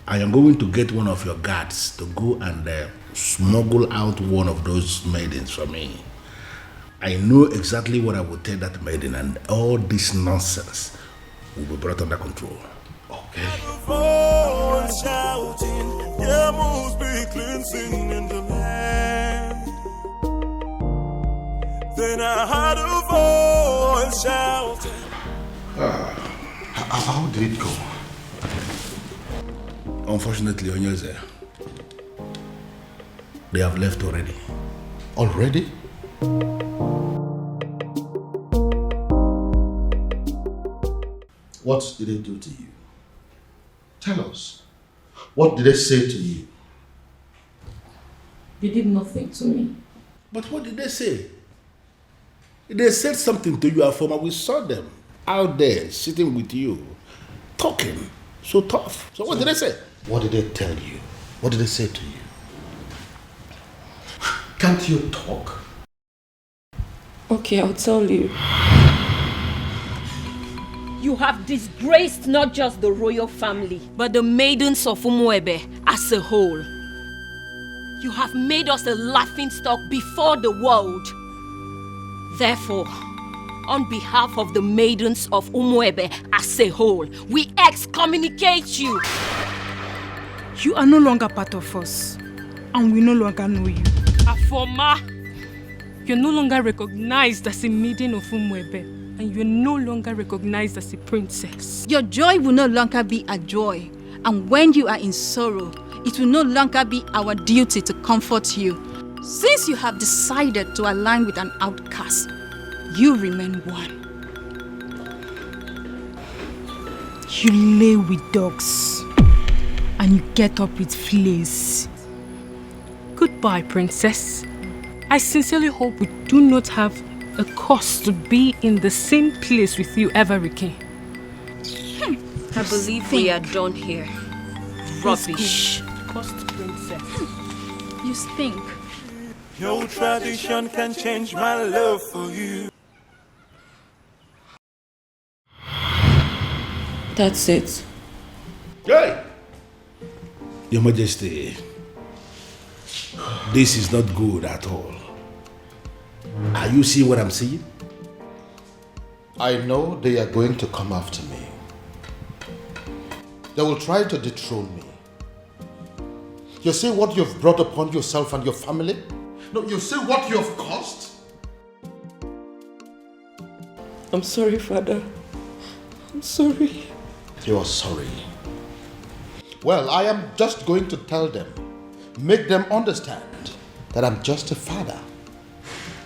I am going to get one of your guards to go and smuggle out one of those maidens for me. I know exactly what I will tell that maiden, and all this nonsense will be brought under control. Okay. Shouting, yeah, must be cleansing in the land. Then I heard a voice shouting. How did it go? Unfortunately, Onyeze, they have left already. Already? What did they do to you? Tell us. What did they say to you? They did nothing to me. But what did they say? They said something to you, Afoma. We saw them out there sitting with you, talking so tough. So what did they say? What did they tell you? What did they say to you? Can't you talk? Okay, I'll tell you. You have disgraced not just the royal family, but the maidens of Umuebe as a whole. You have made us a laughingstock before the world. Therefore, on behalf of the maidens of Umuebe as a whole, we excommunicate you. You are no longer part of us, and we no longer know you. Afoma, you're no longer recognized as a maiden of Umuebe. And you're no longer recognized as a princess. Your joy will no longer be a joy. And when you are in sorrow, it will no longer be our duty to comfort you. Since you have decided to align with an outcast, you remain one. You lay with dogs, and you get up with fleas. Goodbye, princess. I sincerely hope we do not have a cause to be in the same place with you ever again. I believe we are done here. Rubbish. Cost princess. You stink. No tradition can change my love for you. That's it. Hey! Your Majesty, this is not good at all. Are you seeing what I'm seeing? I know they are going to come after me. They will try to dethrone me. You see what you've brought upon yourself and your family? No, you see what you have caused? I'm sorry, Father. I'm sorry. You are sorry. Well, I am just going to tell them, make them understand that I'm just a father.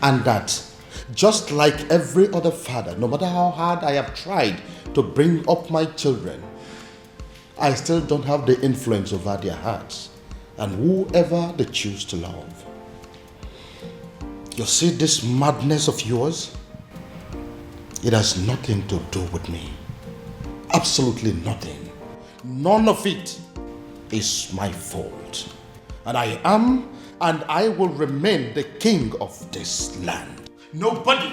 And that, just like every other father, no matter how hard I have tried to bring up my children, I still don't have the influence over their hearts and whoever they choose to love. You see this madness of yours? It has nothing to do with me. Absolutely nothing. None of it is my fault. And I am and I will remain the king of this land. Nobody,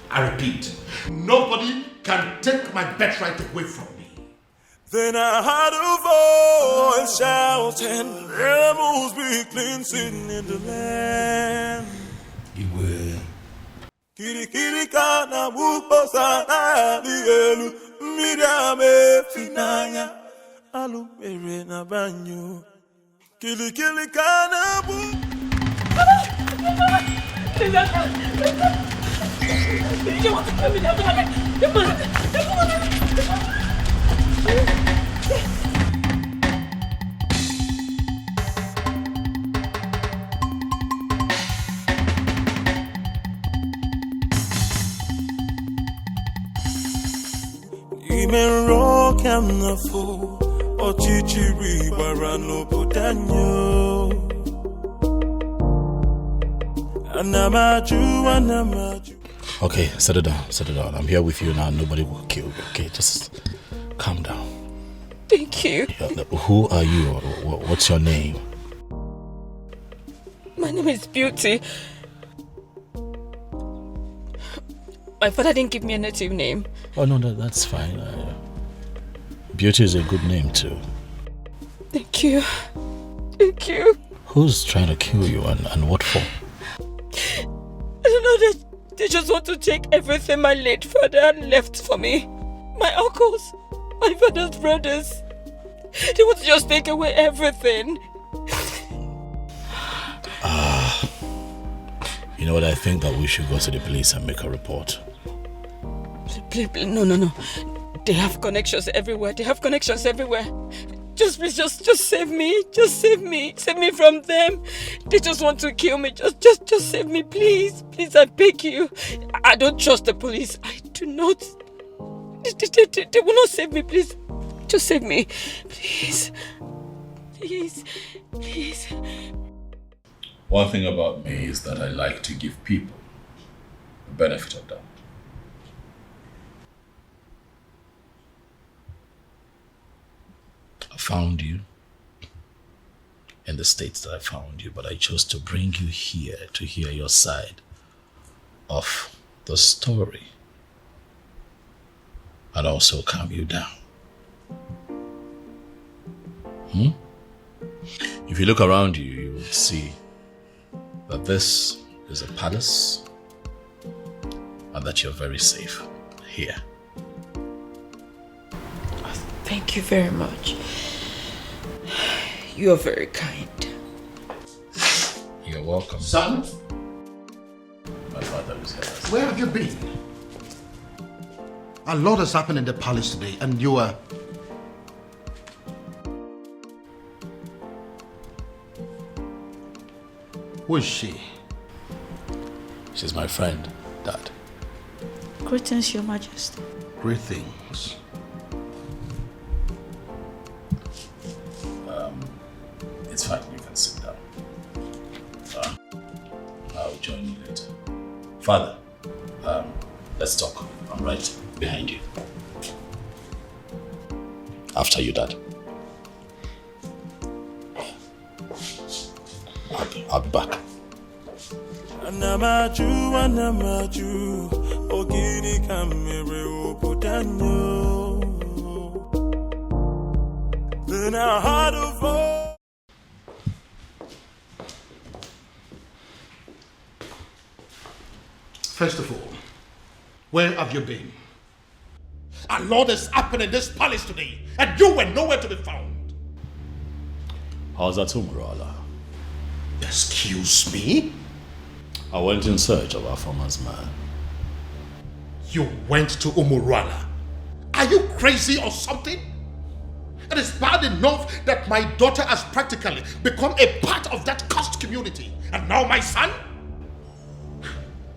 I repeat, nobody can take my birthright away from me. Then I heard a voice shouting, "Rebels be cleansing in the land." Kirikiri kana buko sana lielu miriame finanya alumere na banyo. Kirikiri kana bu. Ime rock am na fo ochichiri bara no bodanyo anamaju. Okay, settle down. I'm here with you now. Nobody will kill you. Okay, just calm down. Thank you. Who are you? What's your name? My name is Beauty. My father didn't give me a native name. Oh no, that's fine. Beauty is a good name too. Thank you. Thank you. Who's trying to kill you and what for? I don't know, they just want to take everything my late father left for me. My uncles, my father's brothers. They want to just take away everything. You know what, I think that we should go to the police and make a report. Please, no. They have connections everywhere. Just please, just save me. Just save me. Save me from them. They just want to kill me. Just save me, please. Please, I beg you. I don't trust the police. I do not. They will not save me, please. Just save me. Please. Please. One thing about me is that I like to give people the benefit of doubt. I found you in the states that I found you, but I chose to bring you here to hear your side of the story and also calm you down. If you look around you, you will see that this is a palace and that you're very safe here. Thank you very much. You are very kind. You're welcome. Son? My father is here. Where have you been? A lot has happened in the palace today, and you are... Who is she? She's my friend, Dad. Greetings, Your Majesty. Greetings. It's fine, you can sit down. I'll join you later. Father, let's talk. I'm right behind you. After you, Dad. I'll be back. Anamaju, ogiri kamere obodanyo. Then I had a voice. First of all, where have you been? A lot has happened in this palace today, and you were nowhere to be found. How's that, Umbrella? Excuse me? I went in search of our farmer's man. You went to Umuruala. Are you crazy or something? It is bad enough that my daughter has practically become a part of that cursed community. And now my son?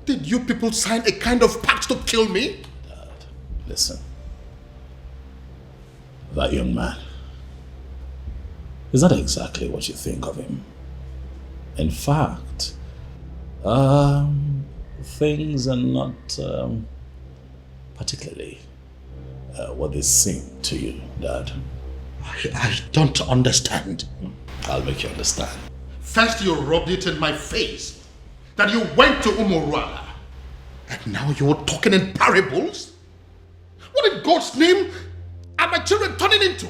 Did you people sign a kind of pact to kill me? Dad, listen. That young man is not exactly what you think of him. In fact, things are not particularly what they seem to you, Dad. I don't understand. I'll make you understand. First you rubbed it in my face that you went to Umuruala. And now you're talking in parables? What in God's name are my children turning into?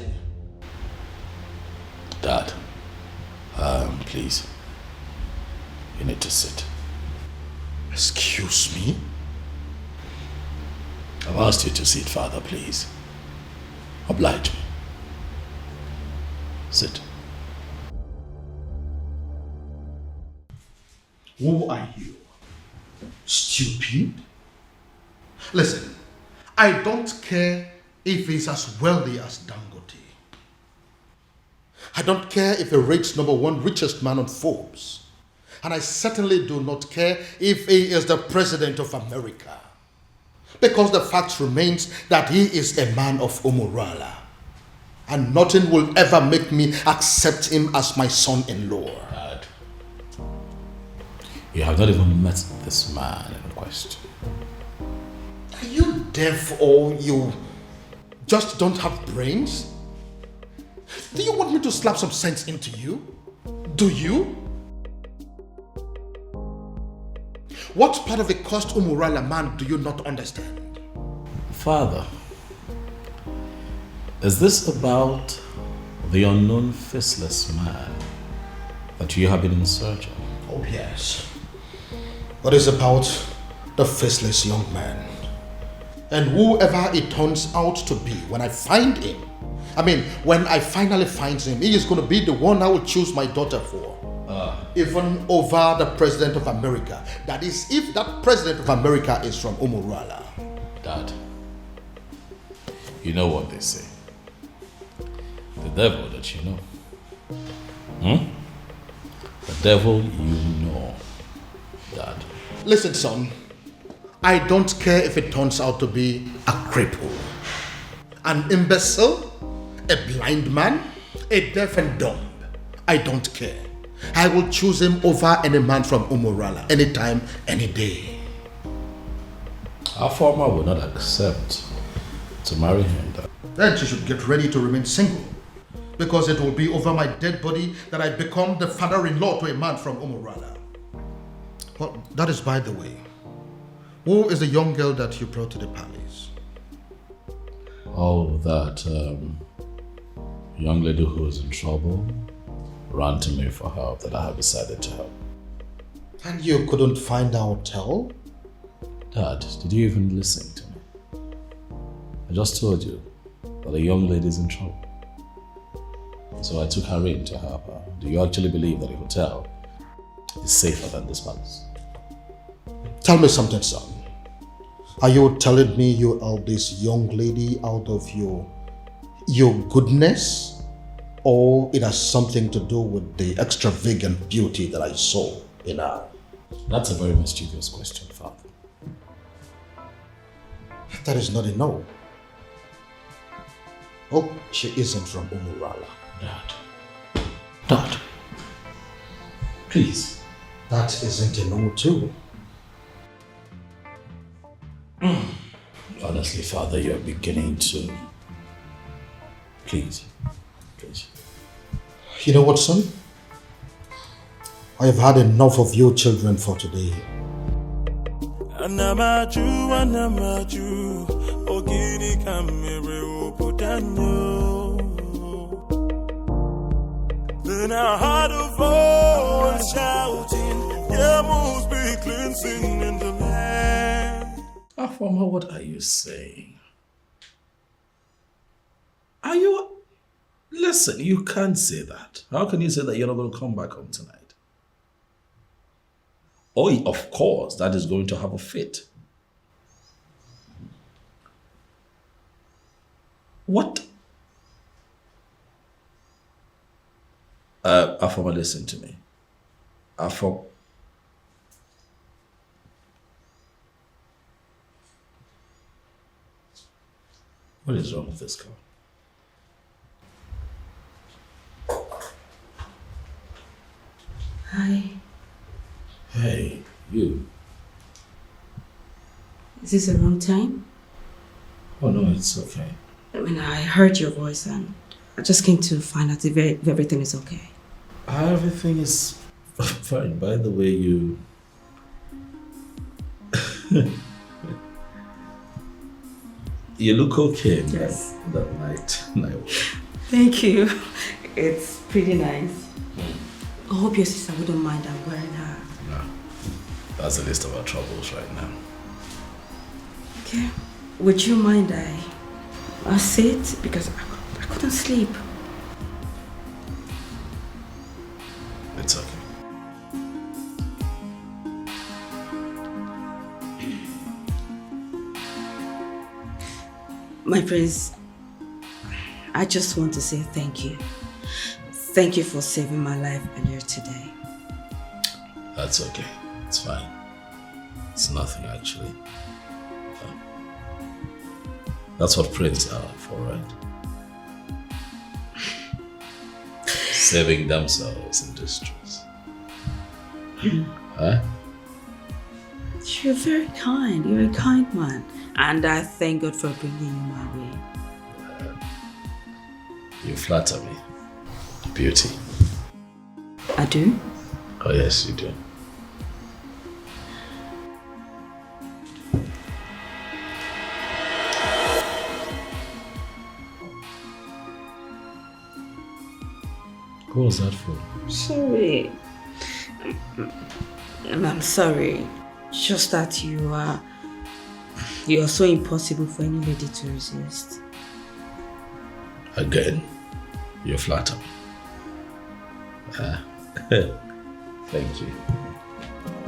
Dad, please. You need to sit. Excuse me? I've asked you to sit, Father, please. Oblige me. Sit. Who are you? Stupid? Listen, I don't care if he's as wealthy as Dangote. I don't care if he rates #1 richest man on Forbes. And I certainly do not care if he is the president of America. Because the fact remains that he is a man of Umuruala. And nothing will ever make me accept him as my son-in-law. Dad, you have not even met this man in question. Are you deaf or you just don't have brains? Do you want me to slap some sense into you? Do you? What part of the cursed Umuruala man do you not understand? Father, is this about the unknown faceless man that you have been in search of? Oh yes. What is about the faceless young man? And whoever it turns out to be when I find him, when I finally find him, he is going to be the one I will choose my daughter for. Even over the President of America. That is, if that President of America is from Umuruala. Dad, you know what they say. The devil that you know. The devil you know, Dad. Listen, son. I don't care if it turns out to be a cripple, an imbecile, a blind man, a deaf and dumb. I don't care. I will choose him over any man from Umuruala, anytime, any day. Our farmer will not accept to marry him. Then she should get ready to remain single, because it will be over my dead body that I become the father-in-law to a man from Umuruala. Well, that is by the way. Who is the young girl that you brought to the palace? Oh, that young lady who is in trouble ran to me for help that I have decided to help. And you couldn't find our hotel? Dad, did you even listen to me? I just told you that a young lady is in trouble. So I took her in to help her. Do you actually believe that a hotel is safer than this palace? Tell me something, son. Are you telling me you helped this young lady out of your goodness? Or it has something to do with the extravagant beauty that I saw in her? That's a very mischievous question, Father. That is not a no. Oh, she isn't from Umuruala. Dad. Please. That isn't a no too. Honestly, Father, you're beginning to... Please. You know what, son? I have had enough of you children for today. Anamaju, ogini kamere uputanyo. Then I heard a voice shouting, "There must be cleansing in the land." Afama, what are you saying? Are you... Listen, you can't say that. How can you say that you're not going to come back home tonight? Oh, of course, that is going to have a fit. What? Afoma, listen to me. Afoma. What is wrong with this girl? Hi. Hey, you. Is this the wrong time? Oh no, it's okay. I mean, I heard your voice and I just came to find out if everything is okay. Everything is fine. By the way, you... you look okay. Yes. That night. Thank you. It's pretty nice. I hope your sister wouldn't mind I'm wearing her. No. That's the least of our troubles right now. Okay. Would you mind I sit? Because I couldn't sleep. It's okay. My prince, I just want to say thank you. Thank you for saving my life earlier today. That's okay. It's fine. It's nothing actually. That's what princes are for, right? Saving themselves in distress. Huh? You're very kind. You're a kind man. And I thank God for bringing you my way. You flatter me. Beauty. I do? Oh yes, you do. What was that for? Sorry. I'm sorry. Just that you are so impossible for any lady to resist. Again, you flatter me. Thank you.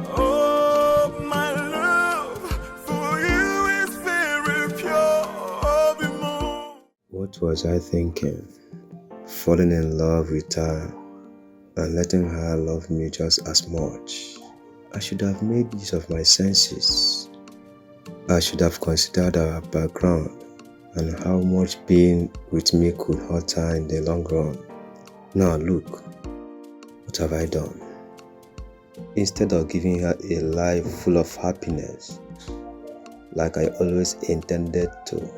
Oh, my love for you is very pure. What was I thinking? Falling in love with her and letting her love me just as much. I should have made use of my senses. I should have considered our background and how much being with me could hurt her in the long run. Now look, what have I done? Instead of giving her a life full of happiness, like I always intended to,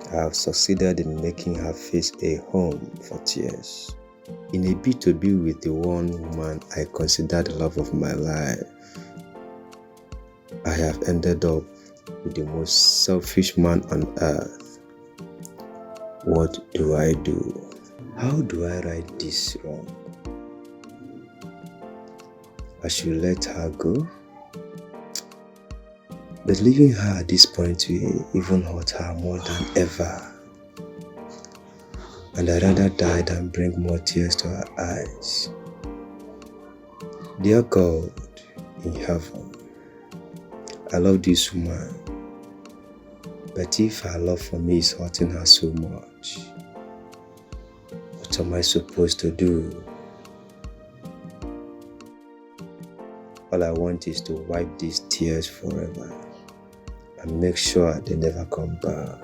I have succeeded in making her face a home for tears. In a bid to be with the one woman I consider the love of my life, I have ended up with the most selfish man on earth. What do I do? How do I right this wrong? I should let her go? But leaving her at this point will even hurt her more than ever. And I'd rather die than bring more tears to her eyes. Dear God in heaven, I love this woman. But if her love for me is hurting her so much, what am I supposed to do? All I want is to wipe these tears forever and make sure they never come back.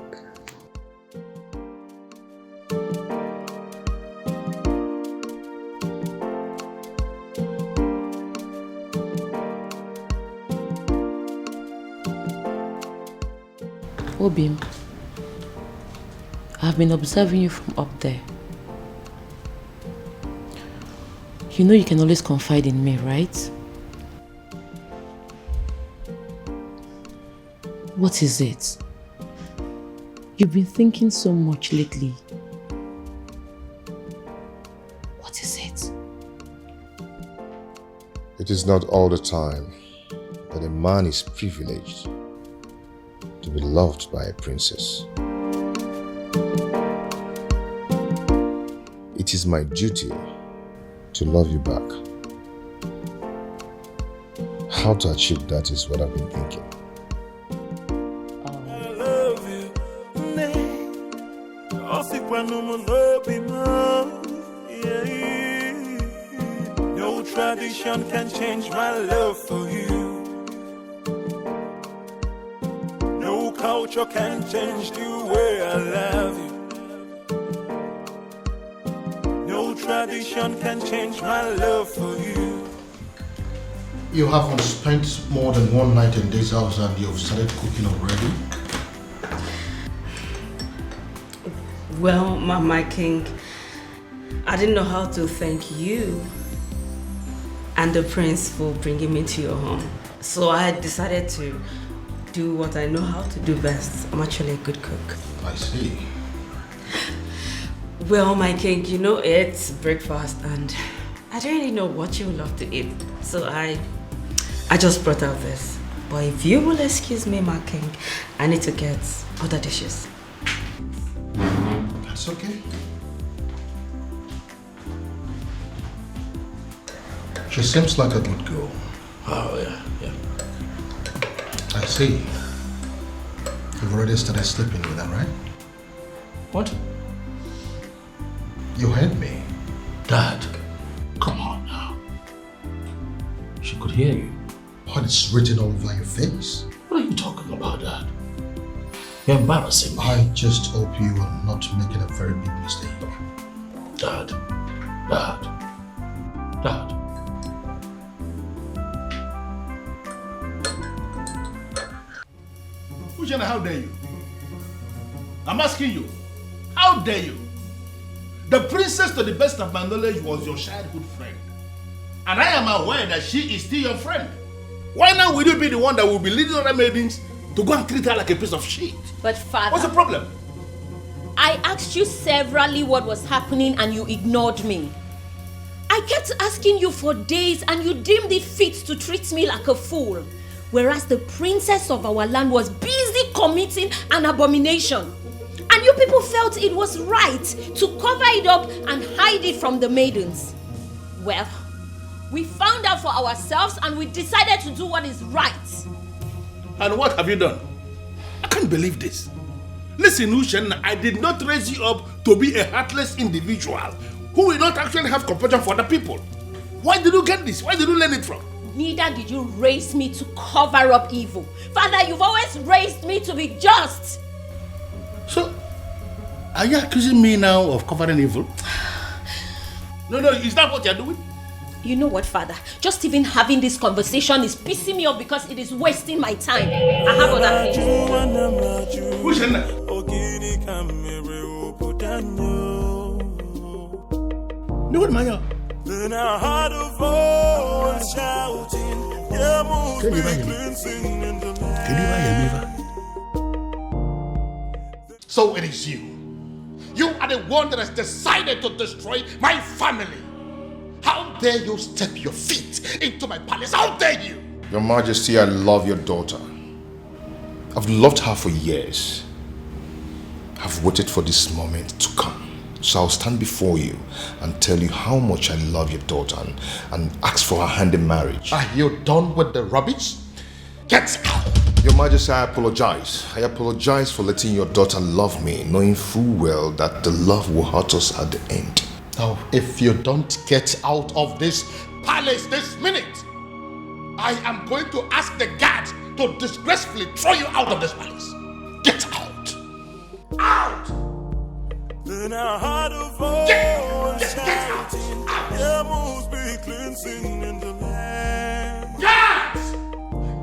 Obim, I've been observing you from up there. You know you can always confide in me, right? What is it? You've been thinking so much lately. What is it? It is not all the time that a man is privileged to be loved by a princess. It is my duty to love you back. How to achieve that is what I've been thinking. I love you, No tradition can change my love for you. No culture can change the way I love you. No tradition can change my love for you. You haven't spent more than one night in this house and you've started cooking already? Well, my king, I didn't know how to thank you and the prince for bringing me to your home. So I decided to do what I know how to do best. I'm actually a good cook. I see. Well, my king, you know it's breakfast and I don't really know what you would love to eat. So I just brought out this. But if you will excuse me, my king, I need to get other dishes. That's okay. She seems like a good girl. Oh, yeah. I see. You've already started sleeping with her, right? What? You heard me. Dad, come on now. She could hear you. But it's written all over your face. What are you talking about, Dad? You're embarrassing me. I just hope you are not making a very big mistake. Dad. Ujana, how dare you? I'm asking you, how dare you? The princess, to the best of my knowledge, was your childhood friend. And I am aware that she is still your friend. Why now will you be the one that will be leading other maidens to go and treat her like a piece of shit? But father... What's the problem? I asked you severally what was happening and you ignored me. I kept asking you for days and you deemed it fit to treat me like a fool. Whereas the princess of our land was busy committing an abomination. And you people felt it was right to cover it up and hide it from the maidens. Well, we found out for ourselves and we decided to do what is right. And what have you done? I can't believe this. Listen, Ushen, I did not raise you up to be a heartless individual who will not actually have compassion for other people. Why did you get this? Where did you learn it from? Neither did you raise me to cover up evil. Father, you've always raised me to be just. So, are you accusing me now of covering evil? No, is that what you're doing? You know what, Father? Just even having this conversation is pissing me off because it is wasting my time. I have other things. Who's in there? No, what, Maya? Then I heard a voice shouting, yeah, move me cleansing in the land. So it is you. You are the one that has decided to destroy my family. How dare you step your feet into my palace? How dare you? Your Majesty, I love your daughter. I've loved her for years. I've waited for this moment to come. So I'll stand before you and tell you how much I love your daughter and ask for her hand in marriage. Are you done with the rubbish? Get out! Your Majesty, I apologize. I apologize for letting your daughter love me, knowing full well that the love will hurt us at the end. Now, if you don't get out of this palace this minute, I am going to ask the guards to disgracefully throw you out of this palace. Get out! Out! Then I heard a voice shouting, yeah, must be cleansing in the land. Guards!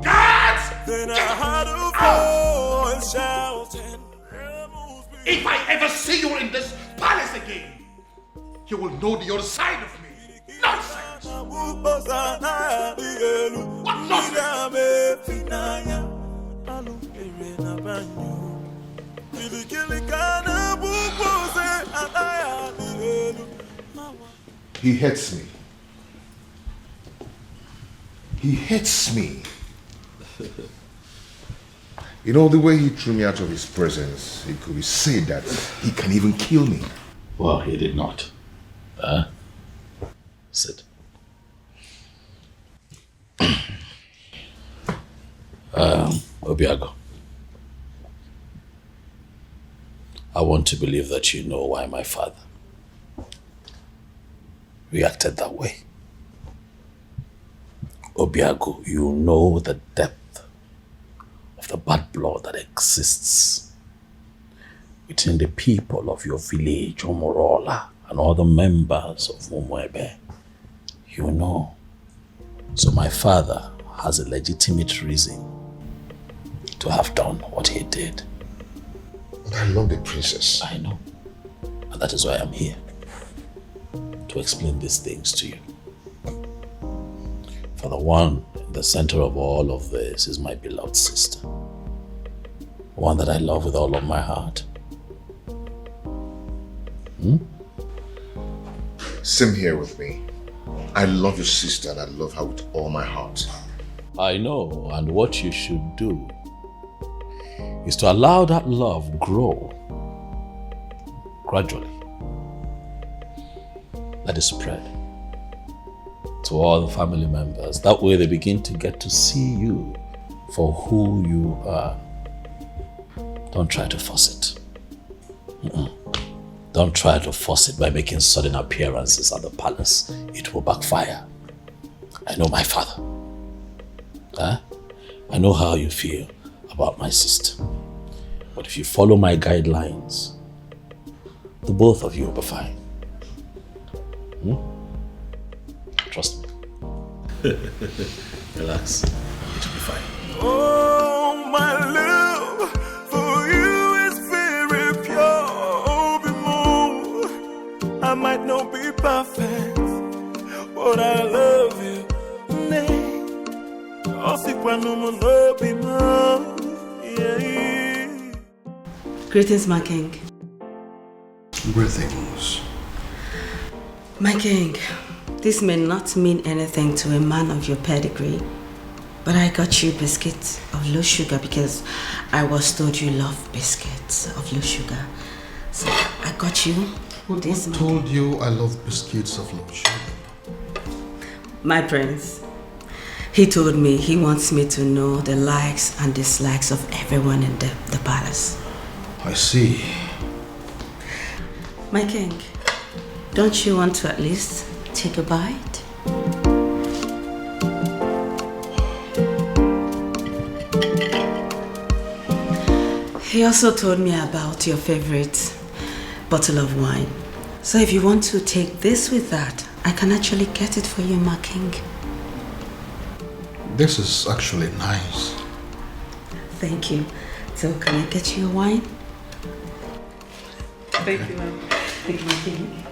Guards! Then I heard a voice shouting, if I ever see you in this palace again, you will know the other side of me. Nonsense! What nonsense? He hates me. He hates me. You know, the way he threw me out of his presence, it could be said that he can even kill me. Well, he did not. Sit. Obiago. I want to believe that you know why my father reacted that way. Obiago, you know the depth of the bad blood that exists between the people of your village, Omorola, and all the members of Mumwebe. You know. So my father has a legitimate reason to have done what he did. But I love the princess. I know. And that is why I'm here. To explain these things to you. For the one in the center of all of this is my beloved sister. One that I love with all of my heart. Same here with me. I love your sister and I love her with all my heart. I know, and what you should do is to allow that love grow gradually. Let it spread to all the family members. That way they begin to get to see you for who you are. Don't try to force it. Don't try to force it by making sudden appearances at the palace. It will backfire. I know my father. I know how you feel about my sister. But if you follow my guidelines, the both of you will be fine. Trust me. Relax. It will be fine. Oh, my love for you is very pure. Be more. I might not be perfect, but I love you. Greetings, my king. Greetings. My king, this may not mean anything to a man of your pedigree, but I got you biscuits of low sugar because I was told you love biscuits of low sugar. So I got you this. Who told you I love biscuits of low sugar? My prince. He told me he wants me to know the likes and dislikes of everyone in the palace. I see. My king, don't you want to at least take a bite? He also told me about your favorite bottle of wine. So if you want to take this with that, I can actually get it for you, my king. This is actually nice. Thank you. So can I get you a wine? Thank you, ma'am. Thank you, my king.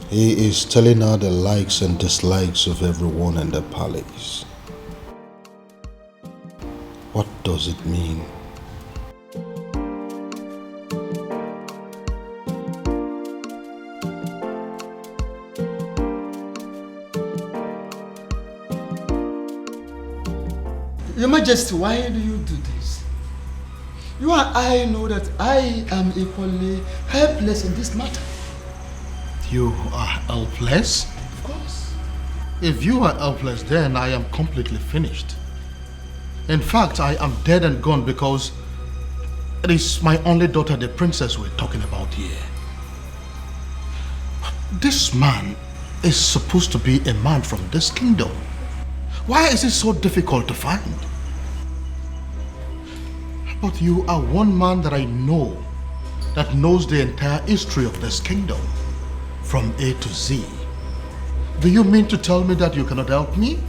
He is telling her the likes and dislikes of everyone in the palace. What does it mean? Your Majesty, why do you do this? You and I know that I am equally helpless in this matter. You are helpless? Of course. If you are helpless, then I am completely finished. In fact, I am dead and gone because it is my only daughter, the princess, we're talking about here. This man is supposed to be a man from this kingdom. Why is it so difficult to find? But you are one man that I know that knows the entire history of this kingdom from A to Z. Do you mean to tell me that you cannot help me?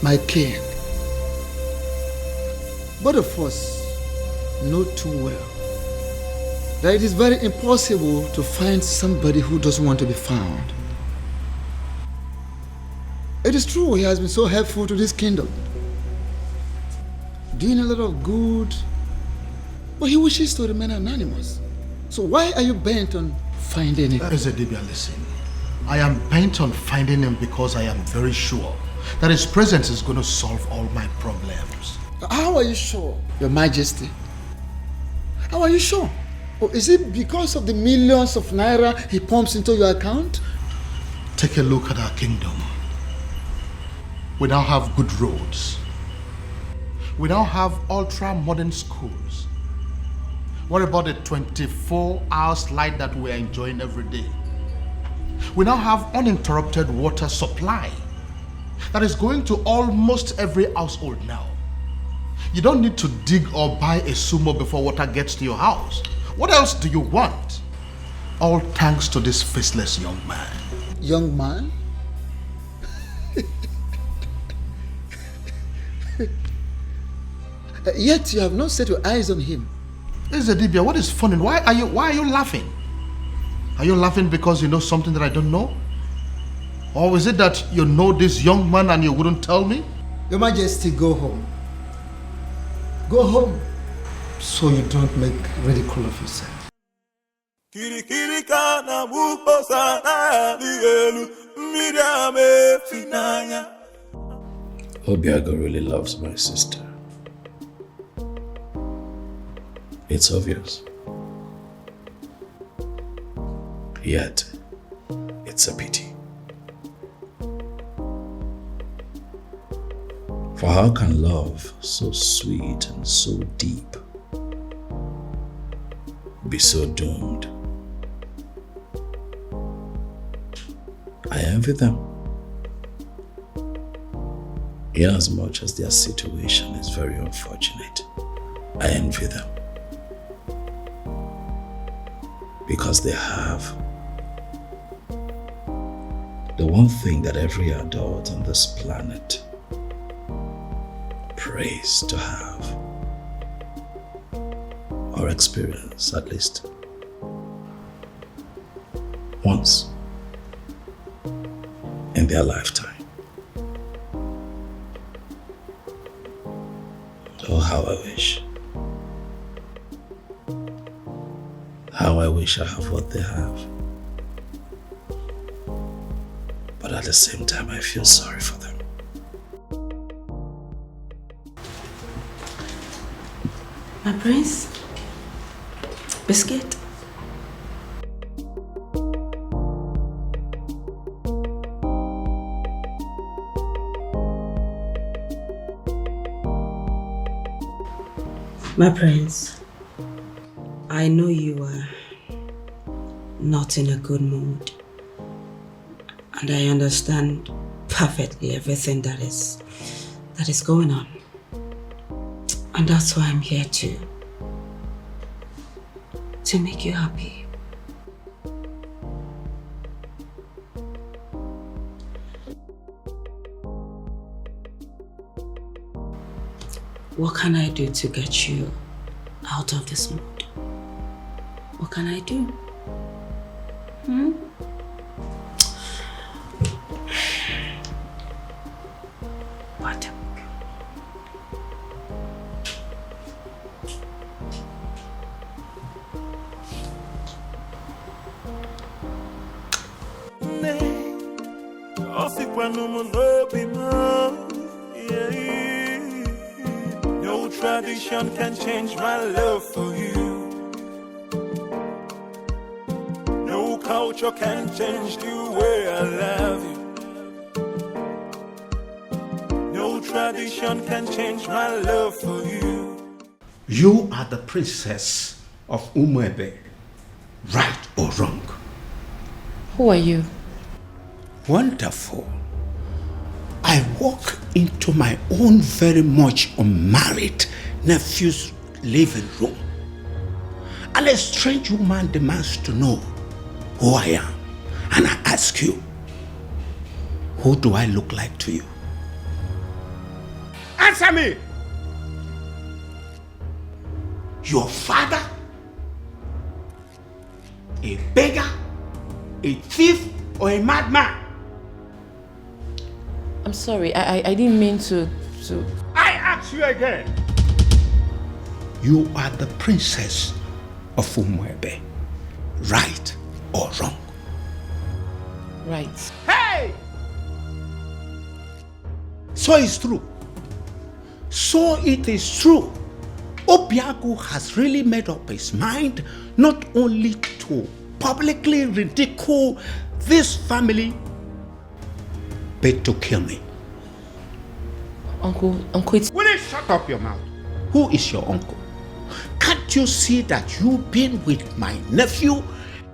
My king, both of us know too well that it is very impossible to find somebody who doesn't want to be found. It is true he has been so helpful to this kingdom, doing a lot of good, but he wishes to remain anonymous. So why are you bent on finding him? Ezedibia, listen. I am bent on finding him because I am very sure that his presence is going to solve all my problems. How are you sure, Your Majesty? How are you sure? Or is it because of the millions of naira he pumps into your account? Take a look at our kingdom. We now have good roads. We now have ultra-modern schools. What about the 24-hour light that we're enjoying every day? We now have uninterrupted water supply that is going to almost every household now. You don't need to dig or buy a sumo before water gets to your house. What else do you want? All thanks to this faceless young man. Young man? Yet you have not set your eyes on him. Ezedibia, what is funny? Why are you laughing? Are you laughing because you know something that I don't know? Or is it that you know this young man and you wouldn't tell me? Your Majesty, go home. Go home so you don't make ridicule of yourself. Obiago really loves my sister. It's obvious. Yet, it's a pity. For how can love so sweet and so deep be so doomed? I envy them, inasmuch as their situation is very unfortunate. I envy them because they have the one thing that every adult on this planet prays to have, or experience at least once in their lifetime. Oh, how I wish. How I wish I have what they have. But at the same time, I feel sorry for them. My prince? Biscuit? My prince, I know you are not in a good mood, and I understand perfectly everything that is going on. And that's why I'm here to make you happy. What can I do to get you out of this mood? What can I do? What? No tradition can change my love for you. No culture can change the way I love you. No tradition can change my love for you. You are the princess of Umuebe, right or wrong? Who are you? Wonderful. I walk into my own very much unmarried nephew's living room, and a strange woman demands to know who I am. And I ask you, who do I look like to you? Answer me! Your father? A beggar? A thief? Or a madman? I'm sorry, I didn't mean to... I ask you again. You are the princess of Umuebe, right or wrong? Right. Hey! So it's true. So it is true Obiago has really made up his mind not only to publicly ridicule this family, but to kill me. Uncle, it's... Will you shut up your mouth? Who is your uncle? Can't you see that you being with my nephew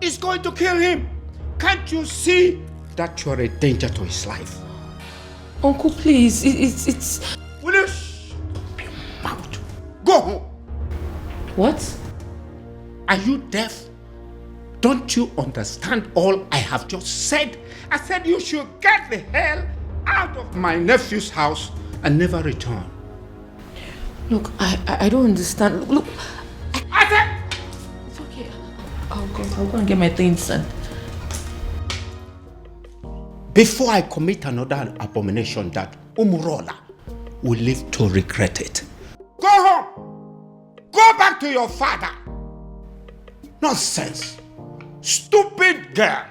is going to kill him? Can't you see that you're a danger to his life? Uncle, please, it's... Will you shut up your mouth? Go home. What? Are you deaf? Don't you understand all I have just said? I said you should get the hell out of my nephew's house and never return. Look, I don't understand. Look, I said... It's okay. I'll go and get my things done. Before I commit another abomination that Umurola will live to regret it. Go home! Go back to your father! Nonsense! Stupid girl!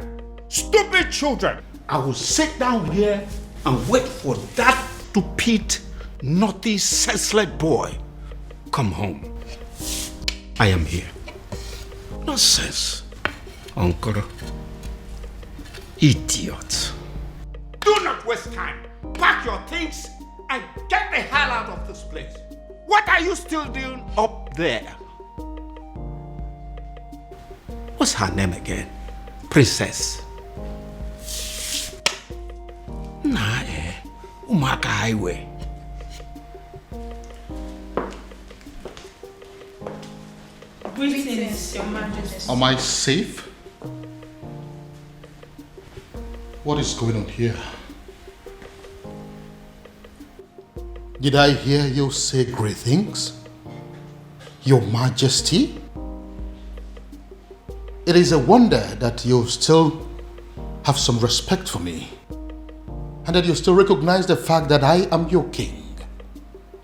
Stupid children! I will sit down here and wait for that stupid, naughty, senseless boy. Come home. I am here. Nonsense. Uncle. Idiot. Do not waste time. Pack your things and get the hell out of this place. What are you still doing up there? What's her name again? Princess. Nah, Umaka Highway. Greetings, Your Majesty. Am I safe? What is going on here? Did I hear you say great things? Your Majesty? It is a wonder that you still have some respect for me and that you still recognize the fact that I am your king.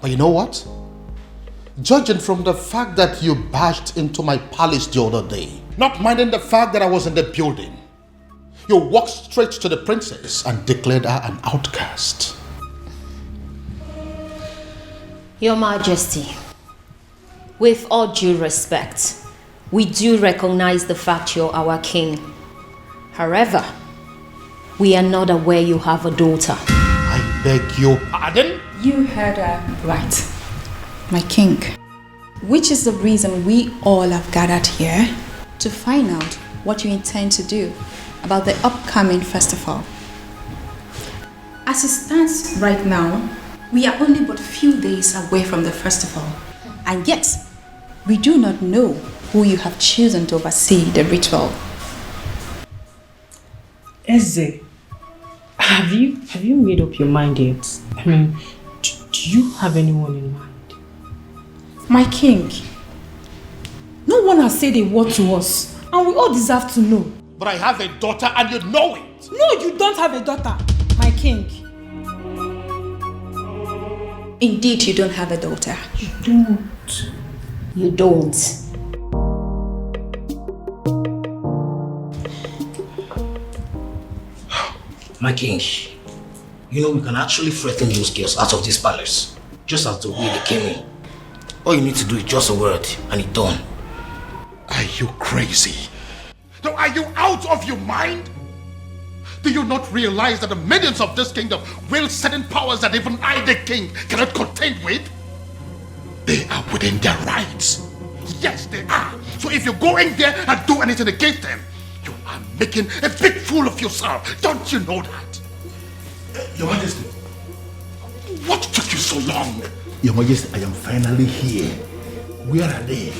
But you know what? Judging from the fact that you barged into my palace the other day, not minding the fact that I was in the building, you walked straight to the princess and declared her an outcast. Your Majesty, with all due respect, we do recognize the fact you're our king. However, we are not aware you have a daughter. I beg your pardon? You heard her right, my king. Which is the reason we all have gathered here to find out what you intend to do about the upcoming festival. As it stands right now, we are only but few days away from the festival, and yet we do not know who you have chosen to oversee the ritual. Eze, have you made up your mind yet? I mean, do you have anyone in mind? My king, no one has said a word to us, and we all deserve to know. But I have a daughter and you know it. No, you don't have a daughter, my king. Indeed, you don't have a daughter. You don't. You don't. My king, you know we can actually threaten those girls out of this palace, just as the way they came in. All you need to do is just a word, and it's done. Are you crazy? No, are you out of your mind? Do you not realize that the millions of this kingdom wield certain powers that even I, the king, cannot contend with? They are within their rights. Yes, they are. So if you go in there and do anything against them, you are making a big fool of yourself. Don't you know that? Your Majesty. What took you so long? Your Majesty, I am finally here. Where are they?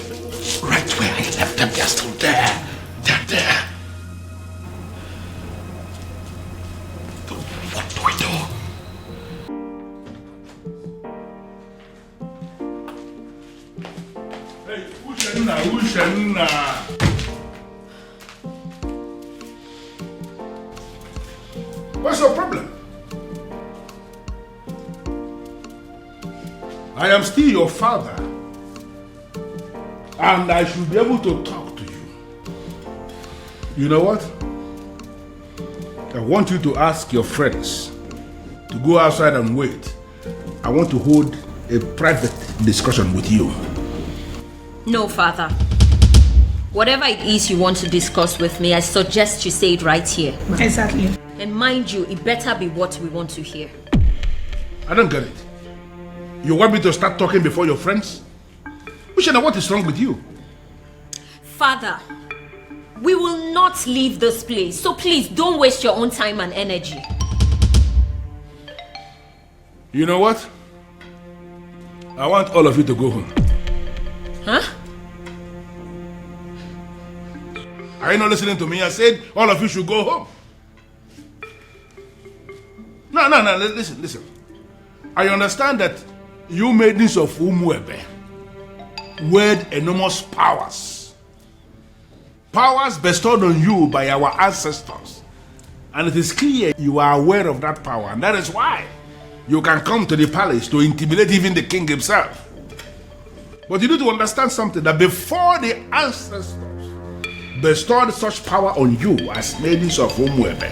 Right where I left them, they're still there. They're there. What do we do? Hey, Ushenna. What's your problem? I am still your father, and I should be able to talk to you. You know what? I want you to ask your friends to go outside and wait. I want to hold a private discussion with you. No, Father. Whatever it is you want to discuss with me, I suggest you say it right here. Exactly. And mind you, it better be what we want to hear. I don't get it. You want me to start talking before your friends? Ushana, what is wrong with you? Father, we will not leave this place. So please, don't waste your own time and energy. You know what? I want all of you to go home. Huh? Are you not listening to me? I said all of you should go home. No, listen. I understand that you maidens of Umuebe wield enormous powers. Powers bestowed on you by our ancestors. And it is clear you are aware of that power. And that is why you can come to the palace to intimidate even the king himself. But you need to understand something, that before the ancestors bestowed such power on you as maidens of Umuebe,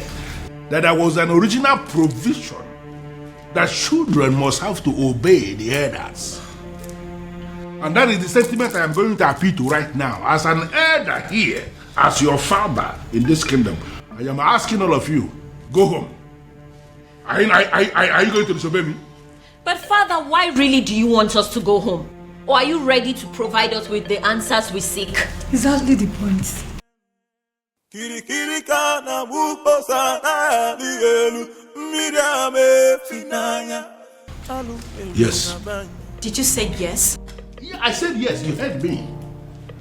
that there was an original provision that children must have to obey the elders. And that is the sentiment I am going to appeal to right now. As an elder here, as your father in this kingdom, I am asking all of you, go home. Are you going to disobey me? But Father, why really do you want us to go home? Or are you ready to provide us with the answers we seek? Exactly the point. Yes. Did you say yes? Yeah, I said yes, you heard me.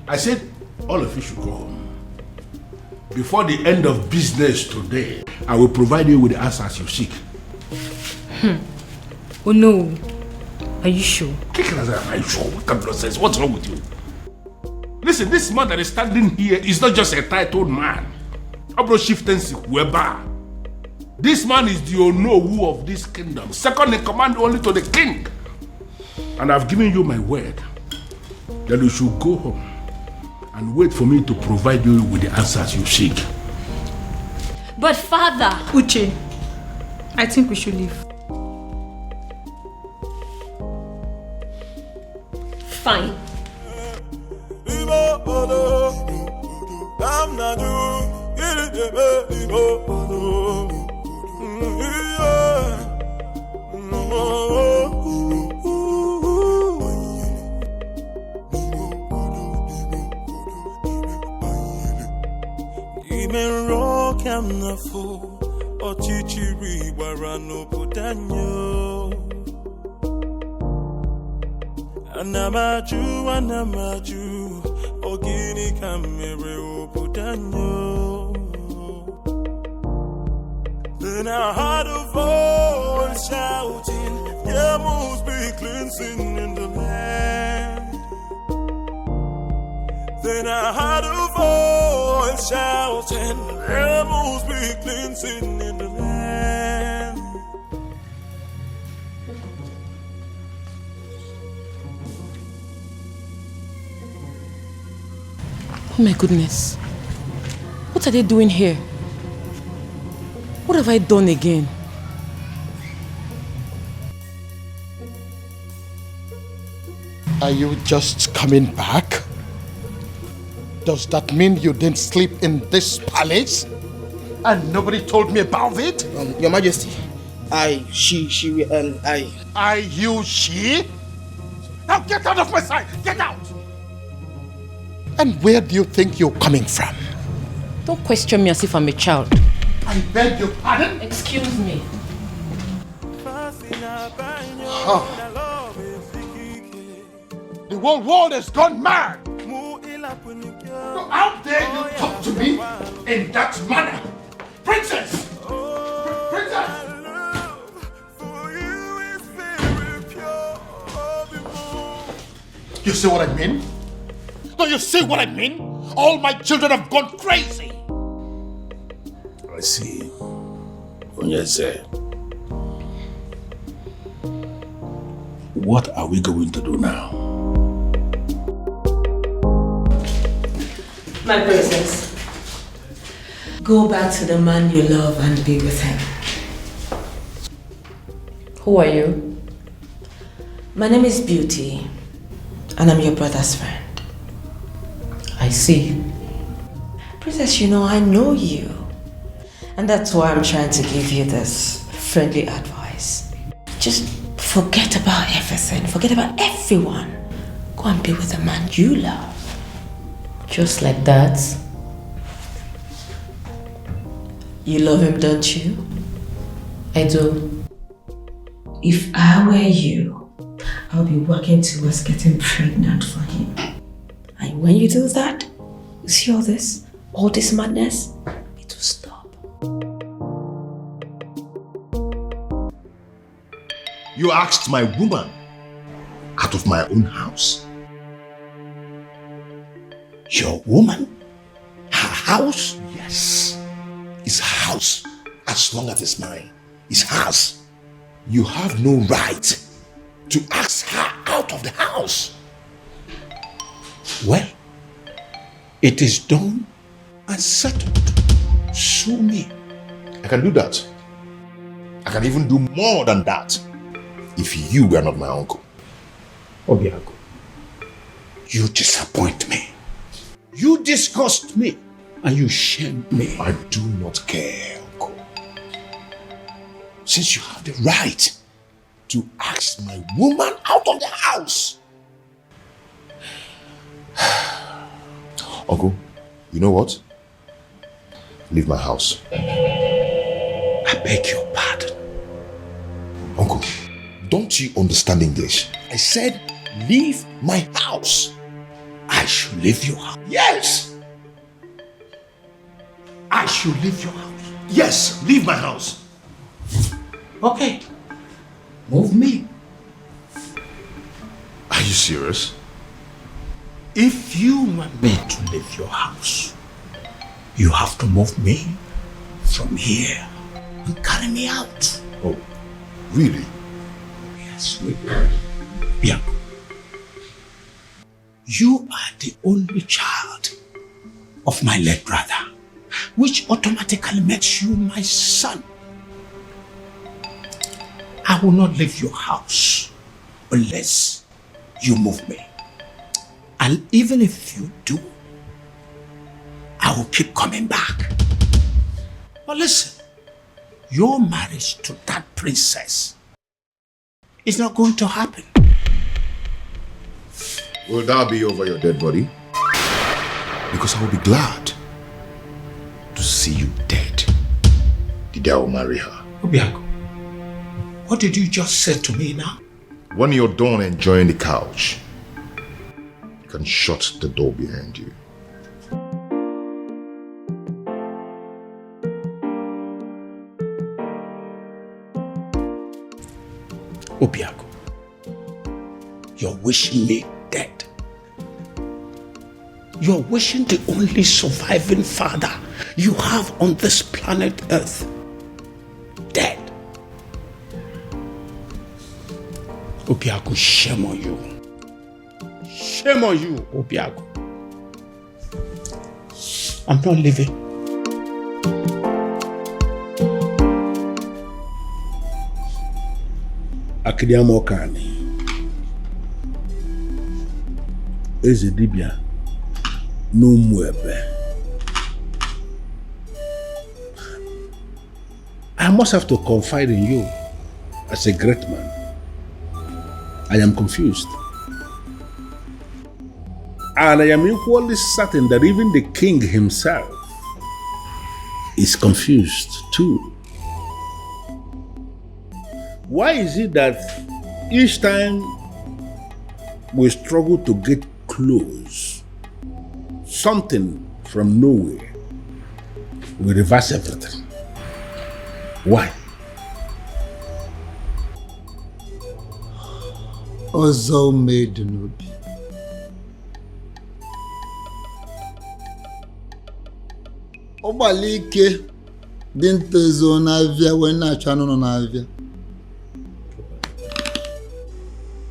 I said all of you should go home. Before the end of business today, I will provide you with the answers you seek. Oh no. Are you sure? Are you sure? What kind of nonsense? What's wrong with you? Listen, this man that is standing here is not just a titled man. This man is the Onowu of this kingdom, second in command only to the king. And I've given you my word that you should go home and wait for me to provide you with the answers you seek. But Father... Uche, I think we should leave. Fine. Anamaju, ogini kamere obudanyo. Then I heard a voice shouting, there must be cleansing in the land. Then I heard a voice shouting, there must be cleansing in the land. Oh my goodness. What are they doing here? What have I done again? Are you just coming back? Does that mean you didn't sleep in this palace? And nobody told me about it? Your Majesty, she, she? Now get out of my sight! Get out! And where do you think you're coming from? Don't question me as if I'm a child. I beg your pardon? Excuse me. Huh. The whole world has gone mad! So how dare you talk to me in that manner? Princess! Princess! You see what I mean? Do you see what I mean? All my children have gone crazy. I see. Onyeze. What are we going to do now? My princess, go back to the man you love and be with him. Who are you? My name is Beauty, and I'm your brother's friend. see. Princess, you know, I know you. And that's why I'm trying to give you this friendly advice. Just forget about everything. Forget about everyone. Go and be with the man you love. Just like that? You love him, don't you? I do. If I were you, I'll be working towards getting pregnant for him. And when you do that, you see all this madness, it will stop. You asked my woman out of my own house. Your woman? Her house? Yes. It's her house. As long as it's mine, it's hers. You have no right to ask her out of the house. Well, it is done and settled. Sue me. I can do that. I can even do more than that if you were not my uncle. Obiago, you disappoint me. You disgust me and you shame me. I do not care, uncle. Since you have the right to ask my woman out of the house. Uncle, you know what? Leave my house. I beg your pardon. Uncle, don't you understand English? I said leave my house. I should leave your house. Yes! I should leave your house. Yes, leave my house. Okay. Move me. Are you serious? If you want me to leave your house, you have to move me from here and carry me out. Oh, really? Yes, we will. Yeah. You are the only child of my late brother, which automatically makes you my son. I will not leave your house unless you move me. And even if you do, I will keep coming back. But listen, your marriage to that princess is not going to happen. Will that be over your dead body? Because I will be glad to see you dead. The day I will marry her. Obiago, what did you just say to me now? When you're done enjoying the couch, you can shut the door behind you. Obiago, you're wishing me dead. You're wishing the only surviving father you have on this planet Earth dead. Obiago, shame on you. Shame on you, Obiago. I'm not leaving. Akidiamo Kani. Eze dibia no muebe. I must have to confide in you as a great man. I am confused. And I am equally certain that even the king himself is confused too. Why is it that each time we struggle to get close, something from nowhere will reverse everything? Why? Ọzọ made n'obi. Ọgbalị ike dị ntezo n'avịa wee na-achọ anụ nọ n'avịa.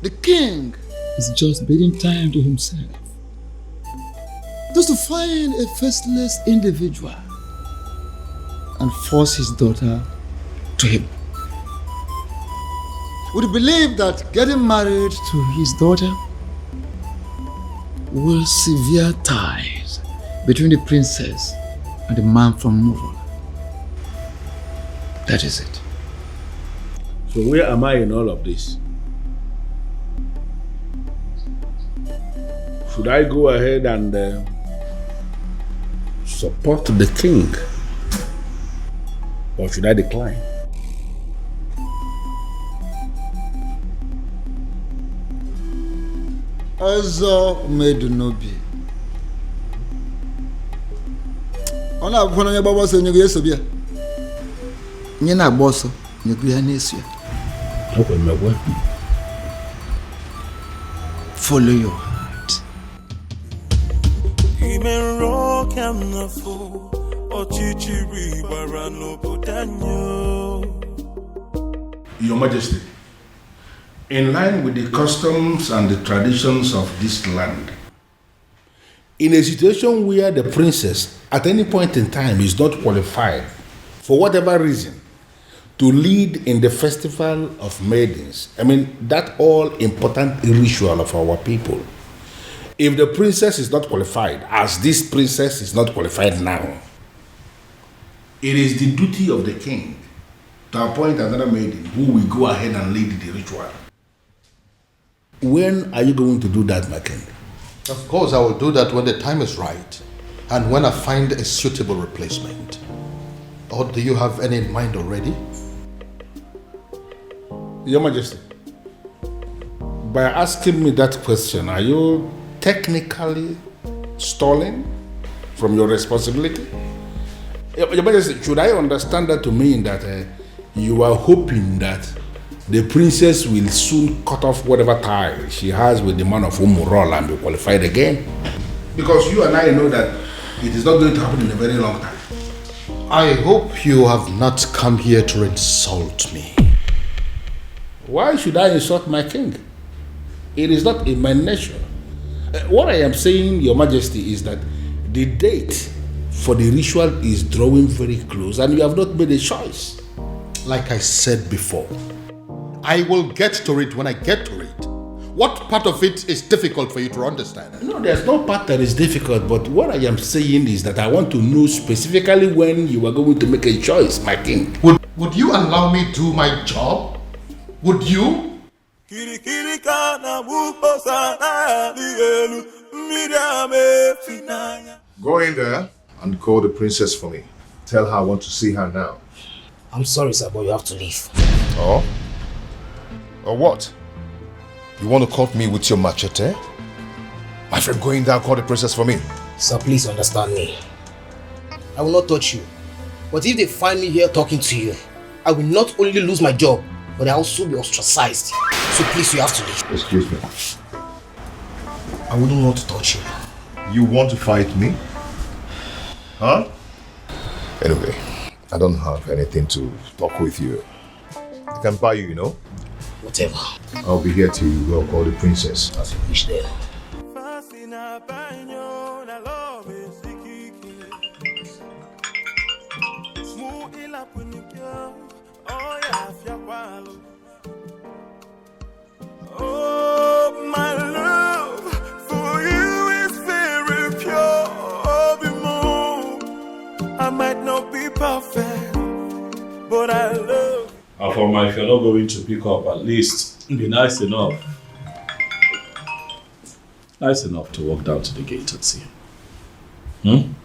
The king is just biding time to himself, just to find a faceless individual and force his daughter to him. Would you believe that getting married to his daughter will sever ties between the princess and the man from Murola. That is it. So where am I in all of this? Should I go ahead and support the king? Or should I decline? Ọzọ mmedu n'obi. Ọ na-abụkwa na onye gbagba ọsọ nyego ya eso bịa. Nye na-agba ọsọ nyego ya na-eso ya. Follow your heart. Your Majesty, in line with the customs and the traditions of this land, in a situation where the princess at any point in time is not qualified, for whatever reason, to lead in the festival of maidens, I mean, that all important ritual of our people, if the princess is not qualified, as this princess is not qualified now, it is the duty of the king to appoint another maiden who will go ahead and lead the ritual. When are you going to do that, my king? Of course, I will do that when the time is right and when I find a suitable replacement. Or do you have any in mind already? Your Majesty, by asking me that question, are you technically stalling from your responsibility? Your Majesty, should I understand that to mean that you are hoping that the princess will soon cut off whatever tie she has with the man of Umurola and be qualified again? Because you and I know that it is not going to happen in a very long time. I hope you have not come here to insult me. Why should I insult my king? It is not in my nature. What I am saying, Your Majesty, is that the date for the ritual is drawing very close and you have not made a choice. Like I said before, I will get to it when I get to it. What part of it is difficult for you to understand? No, there's no part that is difficult, but what I am saying is that I want to know specifically when you are going to make a choice, my king. Would you allow me to do my job? Would you? Go in there and call the princess for me. Tell her I want to see her now. I'm sorry, sir, but you have to leave. Oh? Or what? You want to cut me with your machete? My friend, go in there and call the princess for me. Sir, please understand me. I will not touch you. But if they find me here talking to you, I will not only lose my job, but I will also be ostracized. So please, you have to leave. Excuse me. I wouldn't want to touch you. You want to fight me? Huh? Anyway, I don't have anything to talk with you. I can buy you, you know? Whatever. I'll be here till you go call the princess. As you wish there. Oh, my love for you is very pure. I might not be perfect, but I love. Afoma, if you're not going to pick up, at least be nice enough. Nice enough to walk down to the gate and see him.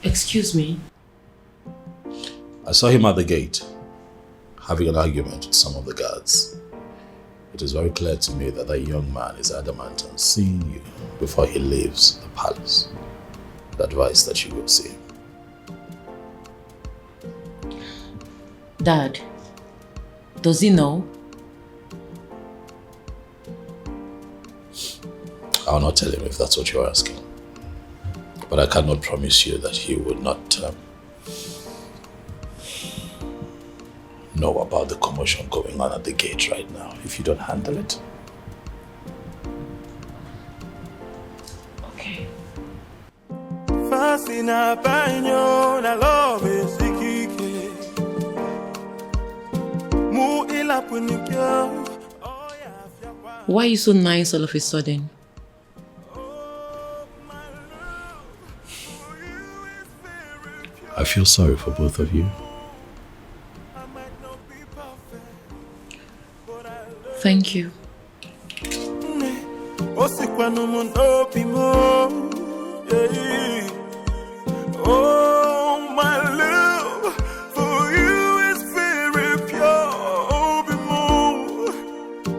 Excuse me? I saw him at the gate, having an argument with some of the guards. It is very clear to me that young man is adamant on seeing you before he leaves the palace. I'd advise that you go see him. Dad, does he know? I'll not tell him if that's what you're asking. But I cannot promise you that he would not know about the commotion going on at the gate right now if you don't handle it. Okay. Why are you so nice all of a sudden? I feel sorry for both of you. Thank you. Oh, my love for you is very pure.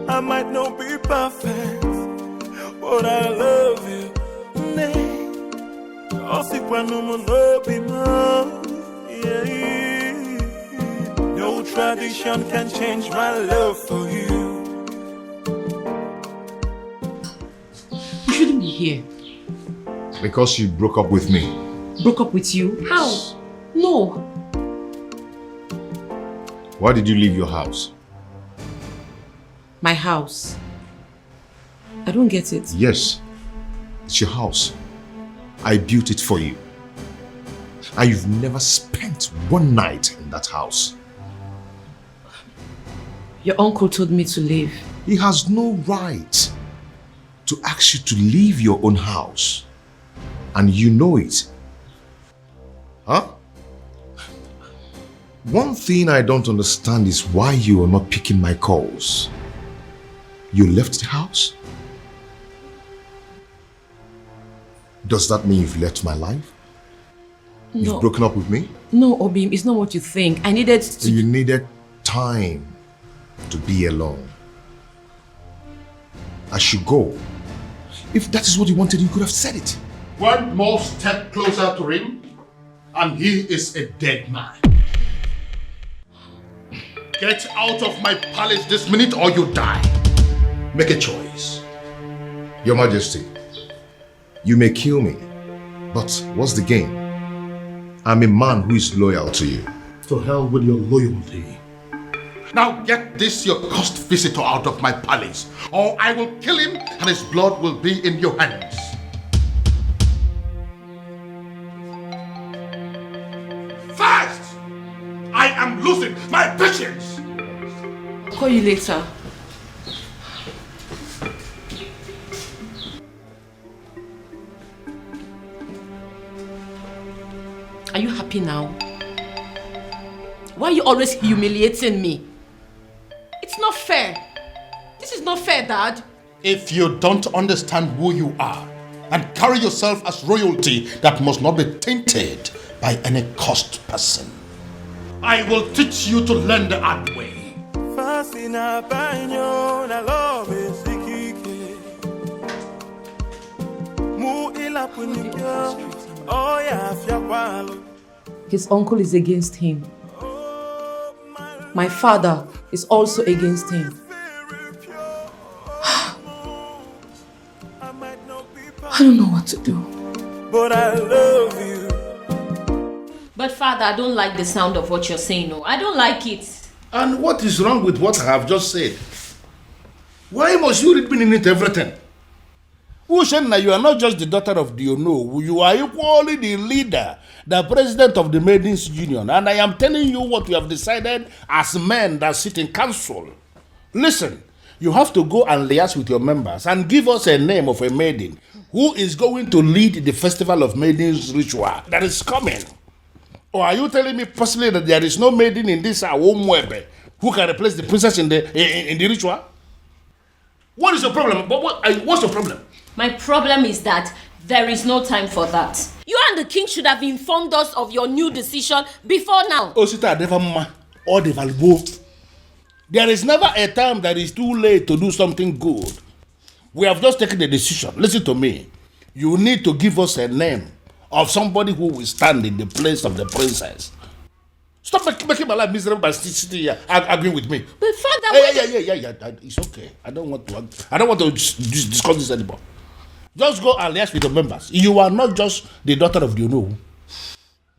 I might not be perfect, but I love you. No tradition can change my love for you. You shouldn't be here. Because you broke up with me. Broke up with you? How? No. Why did you leave your house? My house. I don't get it. Yes, it's your house. I built it for you. And you've never spent one night in that house. Your uncle told me to leave. He has no right to ask you to leave your own house. And you know it. Huh? One thing I don't understand is why you are not picking my calls. You left the house? Does that mean you've left my life? No. You've broken up with me? No, Obim, it's not what you think. I needed to... You needed time to be alone. I should go. If that is what you wanted, you could have said it. One more step closer to him, and he is a dead man. Get out of my palace this minute or you die. Make a choice. Your Majesty, you may kill me, but what's the gain? I'm a man who is loyal to you. To hell with your loyalty. Now get this your cursed visitor out of my palace, or I will kill him and his blood will be in your hands. Fast! I am losing my patience! I'll call you later. Are you happy now? Why are you always humiliating me? It's not fair. This is not fair, Dad. If you don't understand who you are and carry yourself as royalty that must not be tainted by any cursed person, I will teach you to learn the hard way. His uncle is against him. My father is also against him. I don't know what to do. But I love you. But Father, I don't like the sound of what you're saying. No, I don't like it. And what is wrong with what I have just said? Why must you read meaning into everything? Ushenna, you are not just the daughter of the Ono. You are equally the leader, the president of the Maidens Union. And I am telling you what we have decided as men that sit in council. Listen, you have to go and liaise with your members and give us a name of a maiden who is going to lead the Festival of Maidens ritual that is coming. Or are you telling me personally that there is no maiden in this Awomwebe who can replace the princess in the ritual? What is your problem? What's your problem? My problem is that there is no time for that. You and the king should have informed us of your new decision before now. Osita Devama or Devalbo. There is never a time that is too late to do something good. We have just taken the decision. Listen to me. You need to give us a name of somebody who will stand in the place of the princess. Stop making my life miserable by sitting here arguing with me. But Father, yeah. It's okay. I don't want to discuss this anymore. Just go and liaise with the members. You are not just the daughter of the Ono.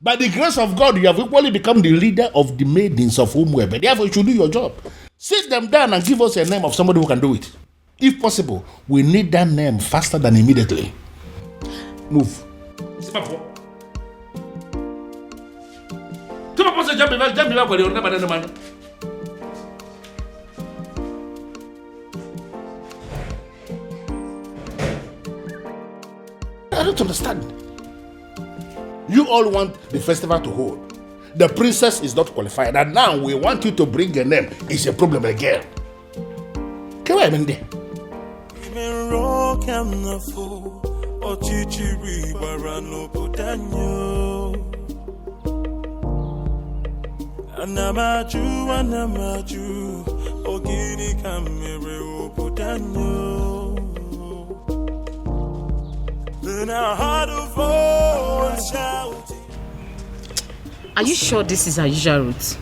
By the grace of God, you have equally become the leader of the maidens of Umwebe. Therefore, you should do your job. Sit them down and give us a name of somebody who can do it. If possible, we need that name faster than immediately. Move. I don't understand. You all want the festival to hold. The princess is not qualified, and now we want you to bring a name. It's a problem again. Come on, Mende. Anamaju, ogini kamere opudanyo. Then I heard a voice shouting. Are you sure this is our usual route?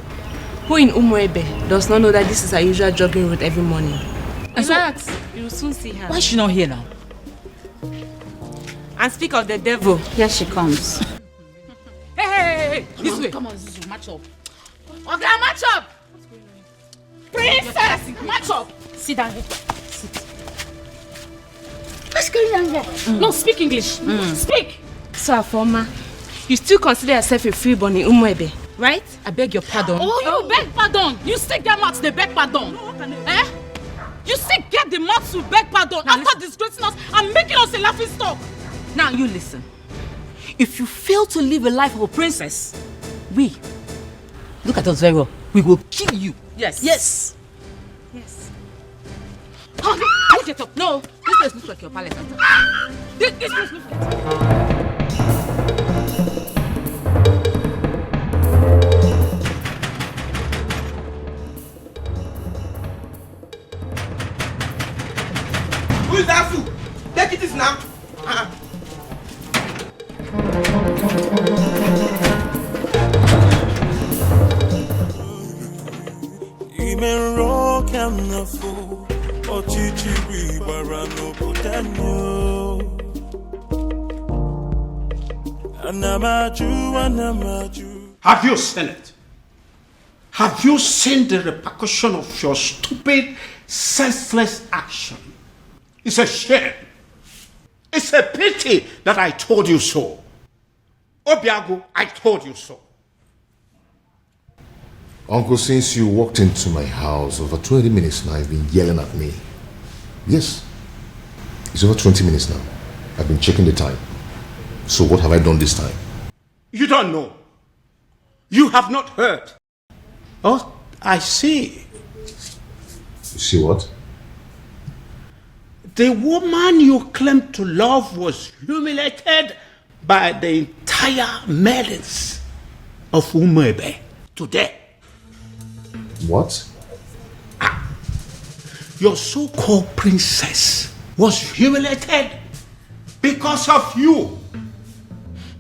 Who in Umuebe does not know that this is our usual jogging route every morning? In fact, you will soon see her. Why is she not here now? And speak of the devil, here she comes. Hey, this way. Come on, Zuzu, match up. Okay, match up! Princess, match up! Sit down here. Sit. What's going on here? No, speak English. Speak. So, Afoma, you still consider yourself a freeborn in Umuebe, right? I beg your pardon. Oh, you beg pardon. You still get mouths to beg pardon. Eh? You still get the mouths to beg pardon now after disgracing us and making us a laughing stock. Now you listen. If you fail to live a life of a princess, look at us very well. We will kill you. Yes. Yes. Yes. Oh, no. Get up. No. This place looks like your palace. This place looks like... Who is that fool? Take it now. Have you seen it? Have you seen the repercussion of your stupid, senseless action? It's a shame. It's a pity that I told you so. Obiago, I told you so. Uncle, since you walked into my house over 20 minutes now, you've been yelling at me. Yes. It's over 20 minutes now. I've been checking the time. So what have I done this time? You don't know. You have not heard. Oh, I see. You see what? The woman you claim to love was humiliated by the entire maidens of Umuebe today. What? Your so-called princess was humiliated because of you.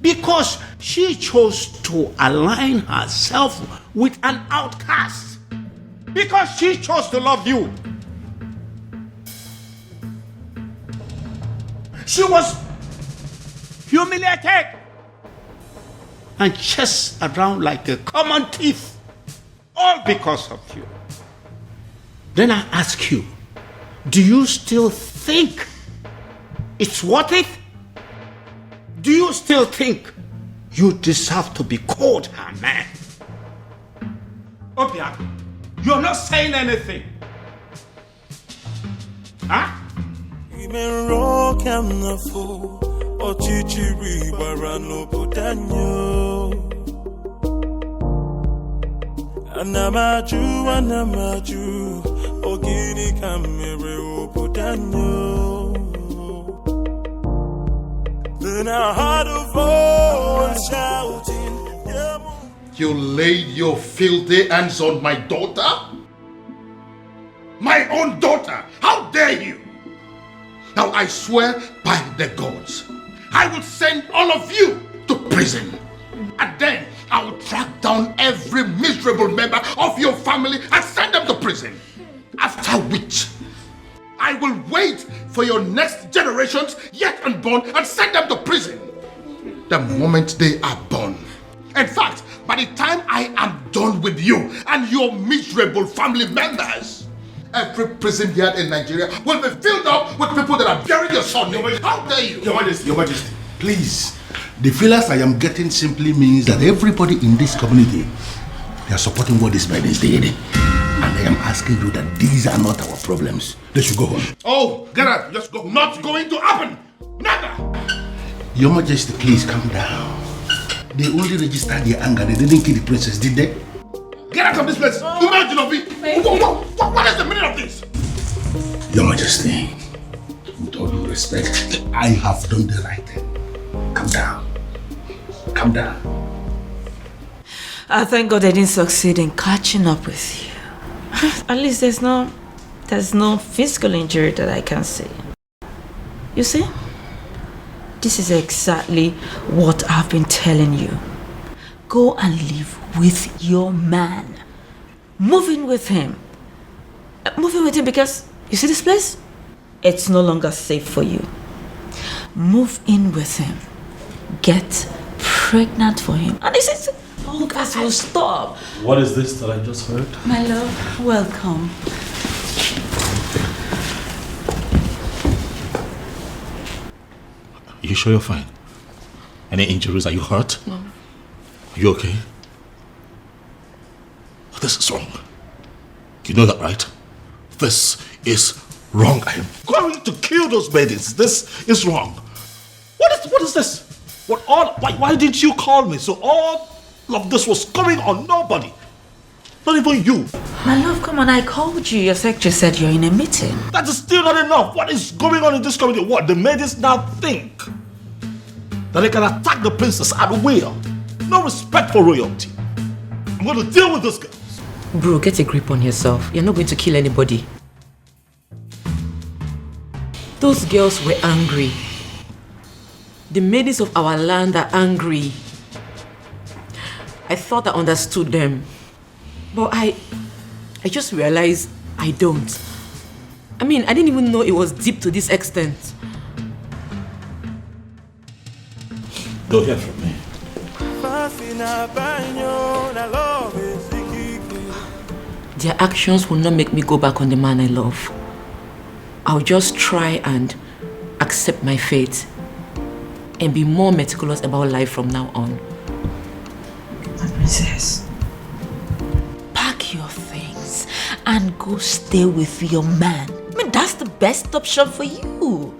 Because she chose to align herself with an outcast. Because she chose to love you. She was humiliated and chased around like a common thief, all because of you. Then I ask you, do you still think it's worth it? Do you still think you deserve to be called her man? Obiago, you're not saying anything. Huh? Anamaju, ogini kamere opudanyo. Then I heard a voice shouting, You laid your filthy hands on my daughter? My own daughter! How dare you! Now I swear by the gods, I will send all of you to prison. And then I will track down every miserable member of your family and send them to prison. After which, I will wait for your next generations yet unborn and send them to prison. The moment they are born. In fact, by the time I am done with you and your miserable family members, every prison yard in Nigeria will be filled up with people that are burying your son. How dare you? Your Majesty, please. The feelers I am getting simply means that everybody in this community, they are supporting what this man is doing. And I am asking you that these are not our problems. They should go home. Oh, get out. Just go. Not going to happen. Never. Your Majesty, please calm down. They only registered their anger. They didn't kill the princess, did they? Get out of this place! Imagine of it! What is the meaning of this? Your Majesty, with all due respect, I have done the right thing. Calm down. Calm down. I thank God I didn't succeed in catching up with you. At least there's no physical injury that I can see. You see? This is exactly what I've been telling you. Go and live with your man. Move in with him. Move in with him because, you see this place? It's no longer safe for you. Move in with him. Get pregnant for him. And this is all guys will stop. What is this that I just heard? My love, welcome. You sure you're fine? Any injuries? Are you hurt? No. Are you okay? This is wrong. You know that, right? This is wrong. I am going to kill those maidens. This is wrong. What is this? Why didn't you call me? So all of this was coming on nobody. Not even you. My love, come on, I called you. Your secretary said you're in a meeting. That is still not enough. What is going on in this community? What? The maidens now think that they can attack the princess at will. No respect for royalty. I'm going to deal with this girl. Bro, get a grip on yourself. You're not going to kill anybody. Those girls were angry. The maidens of our land are angry. I thought I understood them. But I just realized I don't. I mean, I didn't even know it was deep to this extent. Don't hear from me. Their actions will not make me go back on the man I love. I'll just try and accept my fate and be more meticulous about life from now on. My princess, pack your things and go stay with your man. I mean, that's the best option for you.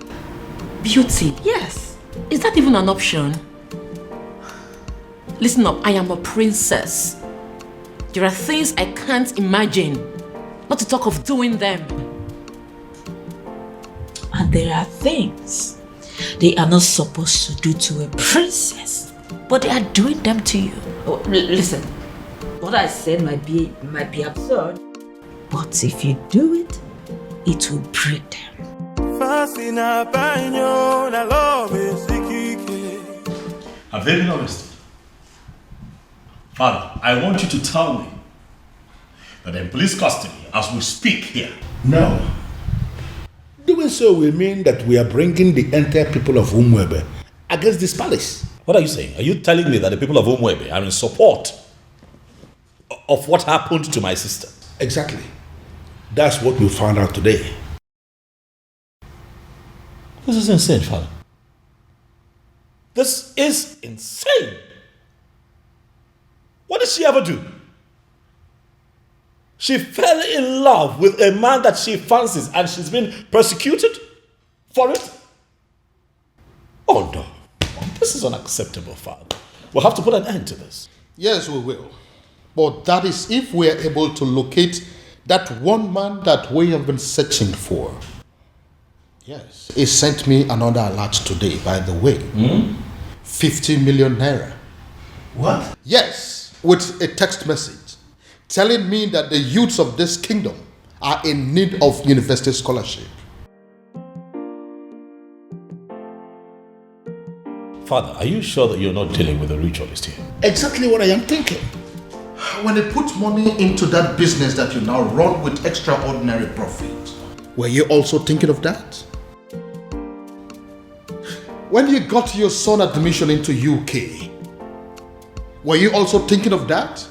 Beauty? Yes. Is that even an option? Listen up, I am a princess. There are things I can't imagine, not to talk of doing them. And there are things they are not supposed to do to a princess, but they are doing them to you. Oh, listen, what I said might be absurd, but if you do it, it will break them. Have they been arrested? Father, I want you to tell me that they're in police custody as we speak here. No. Doing so will mean that we are bringing the entire people of Umwebe against this palace. What are you saying? Are you telling me that the people of Umwebe are in support of what happened to my sister? Exactly. That's what we found out today. This is insane, Father. This is insane. What did she ever do? She fell in love with a man that she fancies and she's been persecuted for it? Oh no. This is unacceptable, Father. We'll have to put an end to this. Yes, we will. But that is if we are able to locate that one man that we have been searching for. Yes. He sent me another alert today, by the way. 50 million naira. What? Yes, with a text message telling me that the youths of this kingdom are in need of university scholarship. Father, are you sure that you're not dealing with a ritualist here? Exactly what I am thinking. When they put money into that business that you now run with extraordinary profit, were you also thinking of that? When you got your son admission into UK, were you also thinking of that?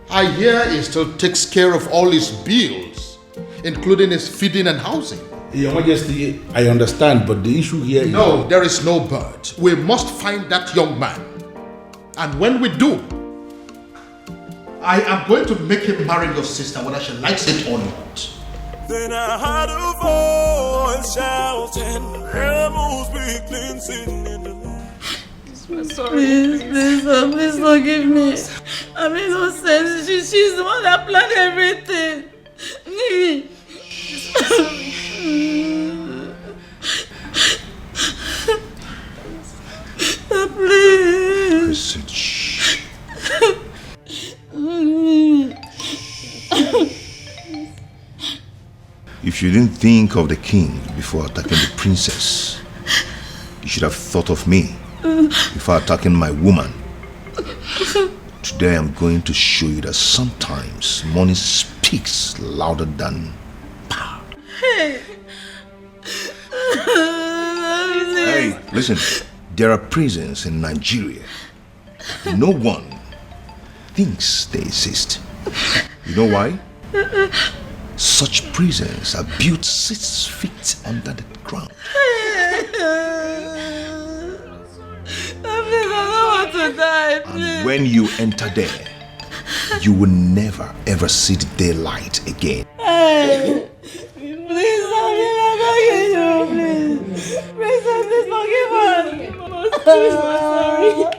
I hear he still takes care of all his bills, including his feeding and housing. Your Majesty, I understand, but the issue here is... No, there is no but. We must find that young man. And when we do, I am going to make him marry your sister, whether she likes it or not. Then I heard a voice shouting, "Rebels be cleansing in the land." I'm sorry. Please forgive me. I made no sense. She's the one that planned everything. Please. If you didn't think of the king before attacking the princess, you should have thought of me before attacking my woman. Today I'm going to show you that sometimes money speaks louder than power. Hey. Hey, listen, there are prisons in Nigeria. No one thinks they exist. You know why? Such prisons are built 6 feet under the ground. Please, I don't want to die, please. And when you enter there, you will never ever see the daylight again. Hey, please, I'm begging you, please. Please forgive us. Please, I'm sorry. What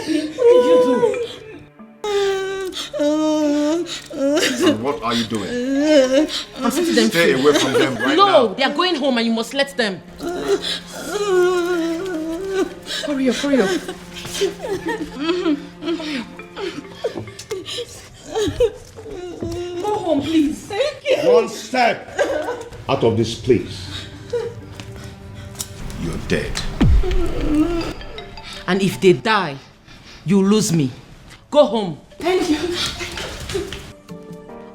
did you do? And what are you doing? I'm setting them Stay free. away from them right now. No, they are going home and you must let them. Hurry up, hurry up. Go home, please. Thank you. One step out of this place, you're dead. And if they die, you lose me. Go home. Thank you.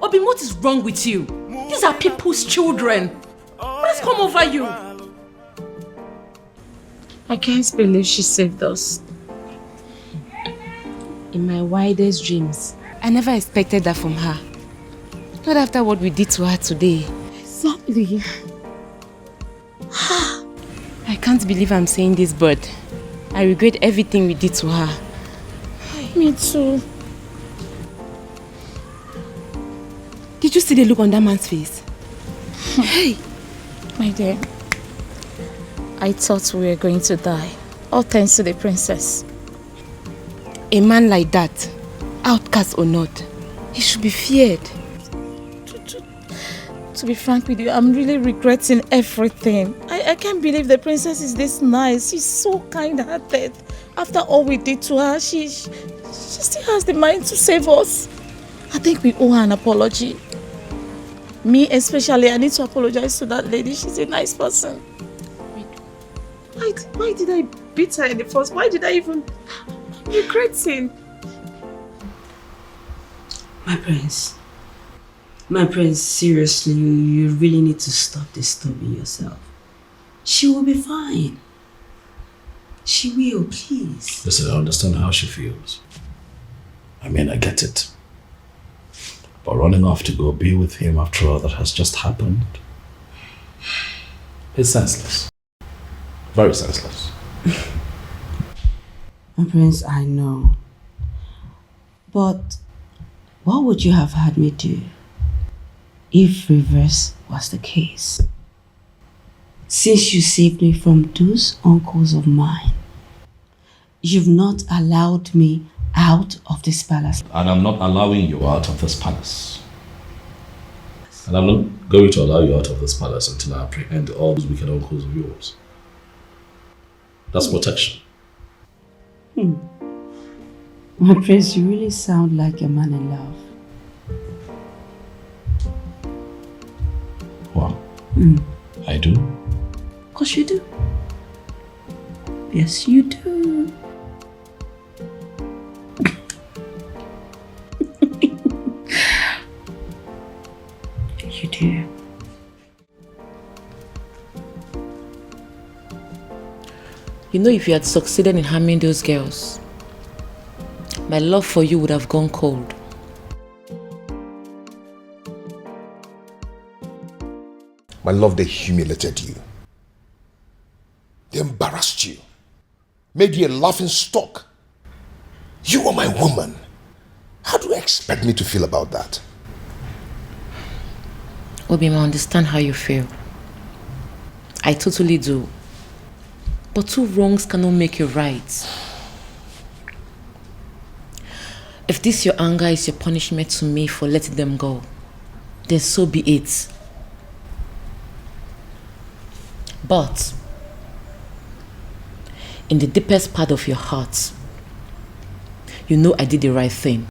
Obi, what is wrong with you? These are people's children. What has come over you? I can't believe she saved us. In my wildest dreams, I never expected that from her. Not after what we did to her today. Exactly. I can't believe I'm saying this, but I regret everything we did to her. Me too. Did you see the look on that man's face? Hey, my dear. I thought we were going to die. All thanks to the princess. A man like that, outcast or not, he should be feared. To be frank with you, I'm really regretting everything. I can't believe the princess is this nice. She's so kind-hearted. After all we did to her, she still has the mind to save us. I think we owe her an apology. Me especially, I need to apologize to that lady. She's a nice person. Why did I beat her in the first? Why did I even... I'm regretting. My prince, seriously, you really need to stop disturbing yourself. She will be fine. She will, please. Listen, I understand how she feels. I mean, I get it. But running off to go be with him after all that has just happened, it's senseless. Very senseless. My prince, I know. But what would you have had me do if reverse was the case? Since you saved me from those uncles of mine, you've not allowed me out of this palace. And I'm not allowing you out of this palace. And I'm not going to allow you out of this palace until I apprehend all those wicked uncles of yours. That's protection. My prince, you really sound like a man in love. Wow. I do? Of course you do. Yes, you do. You do. You know, if you had succeeded in harming those girls, my love for you would have gone cold. My love, they humiliated you. They embarrassed you. Made you a laughing stock. You are my woman. How do you expect me to feel about that? Obima, I understand how you feel. I totally do. But two wrongs cannot make you right. If this your anger is your punishment to me for letting them go, then so be it. But in the deepest part of your heart, you know I did the right thing.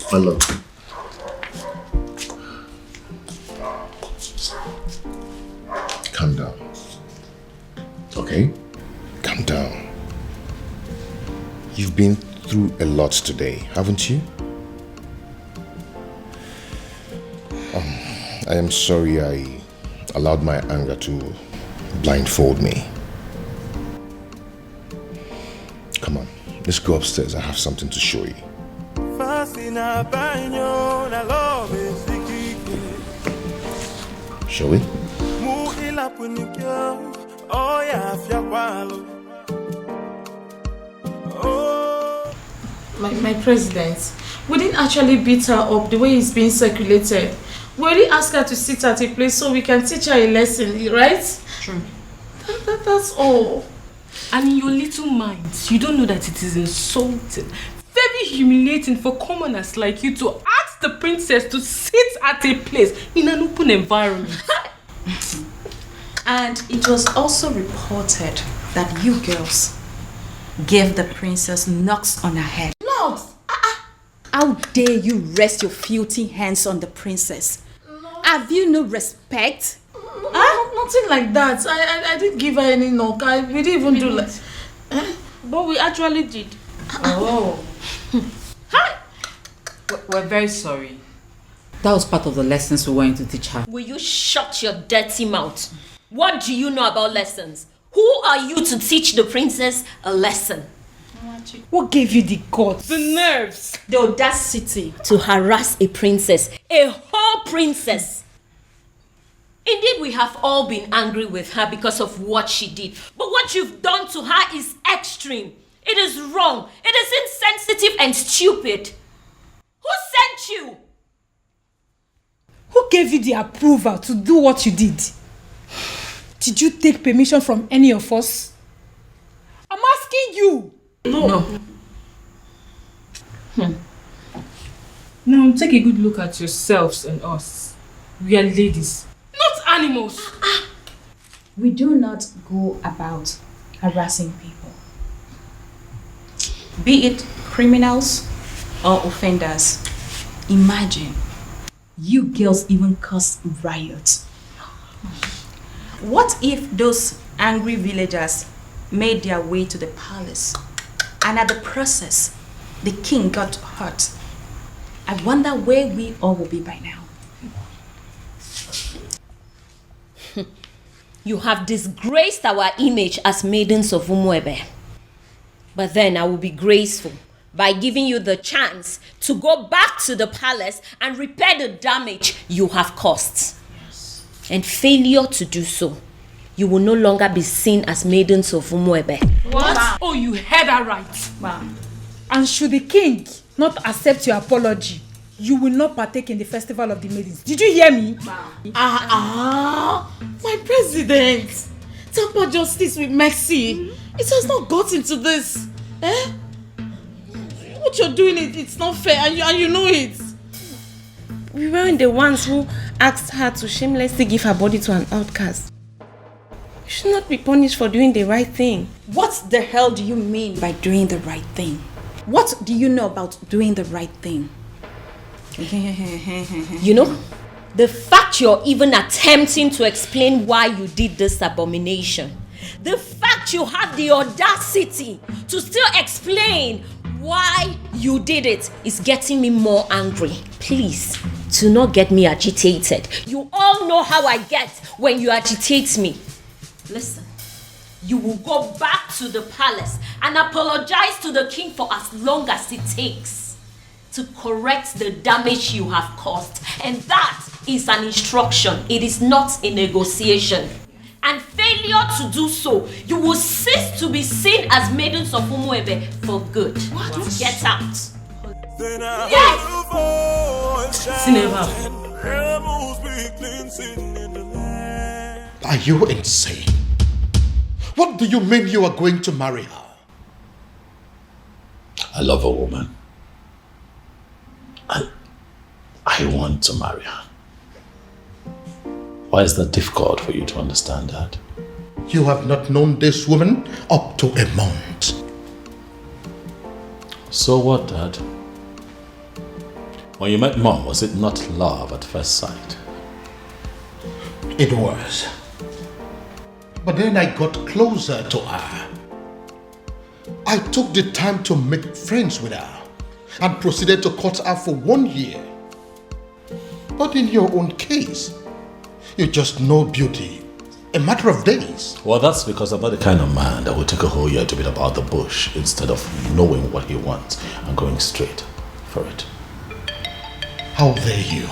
Hello. Calm down. Okay? Calm down. You've been through a lot today, haven't you? I am sorry I allowed my anger to blindfold me. Come on, let's go upstairs. I have something to show you. Shall we? My president, we didn't actually beat her up the way it's being circulated. We already asked her to sit at a place so we can teach her a lesson, right? True. That's all. And in your little minds, you don't know that it is insulting, very humiliating for commoners like you to ask the princess to sit at a place in an open environment. And it was also reported that you girls gave the princess knocks on her head. Knocks? How dare you rest your filthy hands on the princess? Have you no respect? Nothing like that. I didn't give her any knock. We didn't even do like... But we actually did. Oh. Hi! We're very sorry. That was part of the lessons we were going to teach her. Will you shut your dirty mouth? What do you know about lessons? Who are you to teach the princess a lesson? What gave you the guts? The nerves. The audacity to harass a princess. A whole princess. Indeed, we have all been angry with her because of what she did. But what you've done to her is extreme. It is wrong. It is insensitive and stupid. Who sent you? Who gave you the approval to do what you did? Did you take permission from any of us? I'm asking you. No. Now take a good look at yourselves and us. We are ladies, not animals. We do not go about harassing people, be it criminals or offenders. Imagine, you girls even caused riots. What if those angry villagers made their way to the palace and at the process, the king got hurt? I wonder where we all will be by now. You have disgraced our image as maidens of Umuebe. But then I will be graceful by giving you the chance to go back to the palace and repair the damage you have caused. Yes. And failure to do so, you will no longer be seen as maidens of Umuebe. What? Wow. Oh, you heard her right. Wow. And should the king not accept your apology, you will not partake in the festival of the maidens. Did you hear me? Wow. My president. Tamper justice with mercy. It has not gotten to this. Eh? What you're doing, it's not fair, and you know it. We weren't the ones who asked her to shamelessly give her body to an outcast. You should not be punished for doing the right thing. What the hell do you mean by doing the right thing? What do you know about doing the right thing? You know, the fact you're even attempting to explain why you did this abomination, the fact you have the audacity to still explain why you did it is getting me more angry. Please, do not get me agitated. You all know how I get when you agitate me. Listen, you will go back to the palace and apologize to the king for as long as it takes to correct the damage you have caused. And that is an instruction. It is not a negotiation. And failure to do so, you will cease to be seen as maidens of Umuebe for good. What? Get out. Yes! Are you insane? What do you mean you are going to marry her? I love a woman. And I want to marry her. Why is that difficult for you to understand, Dad? You have not known this woman up to a month. So what, Dad? When you met Mom, was it not love at first sight? It was. But then I got closer to her. I took the time to make friends with her and proceeded to court her for 1 year. But in your own case, you just know beauty. A matter of days. Well, that's because I'm not the kind of man that will take a whole year to beat about the bush instead of knowing what he wants and going straight for it. How dare you?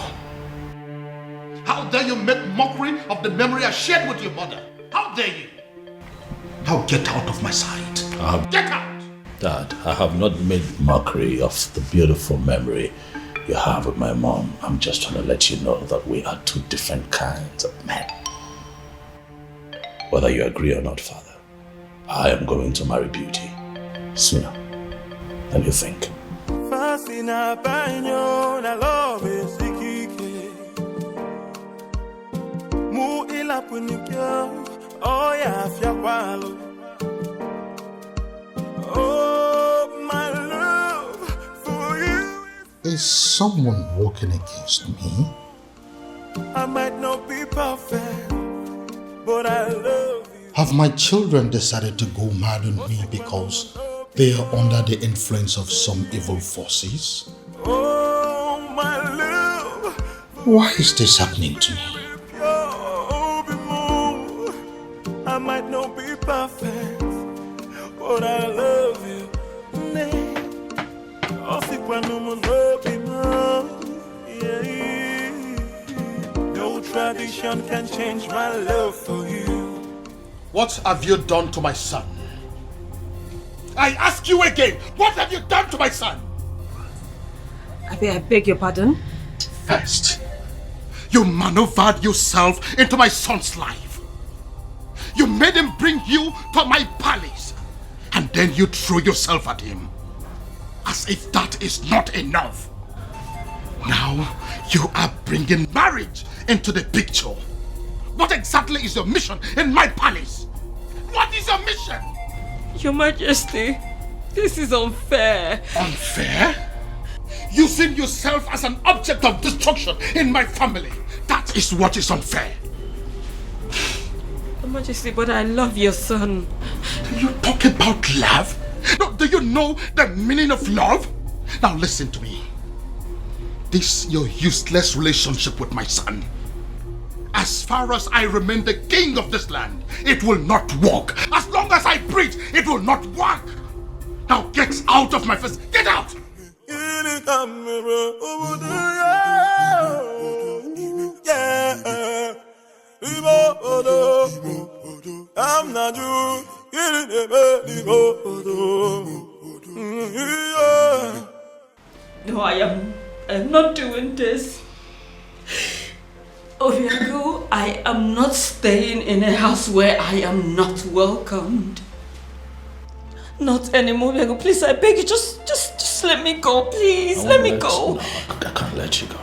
How dare you make mockery of the memory I shared with your mother? How dare you? Now get out of my sight. Get out! Dad, I have not made mockery of the beautiful memory you have with my mom. I'm just trying to let you know that we are two different kinds of men. Whether you agree or not, Father, I am going to marry Beauty sooner than you think. Oh, my love for you. Is someone working against me? I might not be perfect, but I love you. Have my children decided to go mad on me because they are under the influence of some evil forces? Oh, my love. Why is this happening to me? I might not be perfect, but I love you. No tradition can change my love for you. What have you done to my son? I ask you again, what have you done to my son? I beg your pardon? First, you maneuvered yourself into my son's life. You made him bring you to my palace. And then you threw yourself at him. As if that is not enough. Now, you are bringing marriage into the picture. What exactly is your mission in my palace? What is your mission? Your Majesty, this is unfair. Unfair? Using yourself as an object of destruction in my family. That is what is unfair. Your Majesty, but I love your son. You talk about love? No, do you know the meaning of love? Now listen to me. This your useless relationship with my son. As far as I remain the king of this land, it will not work. As long as I breathe, it will not work. Now get out of my face. Get out! I'm not you. No, I am not doing this. Obiago, I am not staying in a house where I am not welcomed. Not anymore, Obiago. Please, I beg you, just let me go, please. Let me go. No, I can't let you go.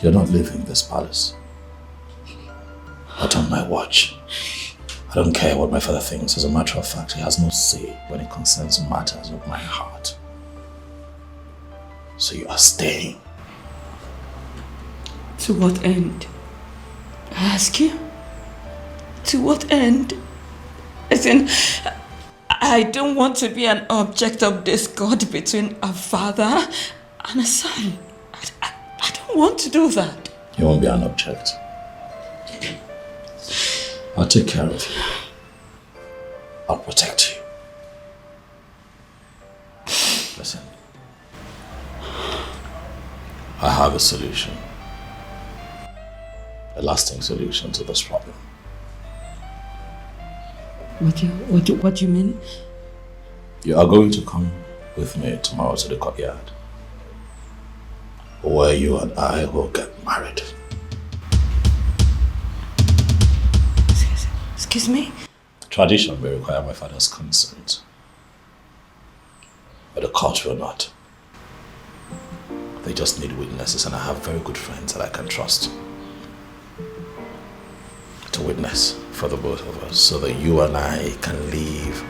You're not leaving this palace. Not on my watch. I don't care what my father thinks. As a matter of fact, he has no say when it concerns matters of my heart. So you are staying. To what end? I ask you. To what end? As in, I don't want to be an object of discord between a father and a son. I don't want to do that. You won't be an object. I'll take care of you. I'll protect you. Listen. I have a solution. A lasting solution to this problem. What do you mean? You are going to come with me tomorrow to the courtyard, where you and I will get married. Excuse me? Tradition may require my father's consent, but the court will not. They just need witnesses, and I have very good friends that I can trust to witness for the both of us, so that you and I can live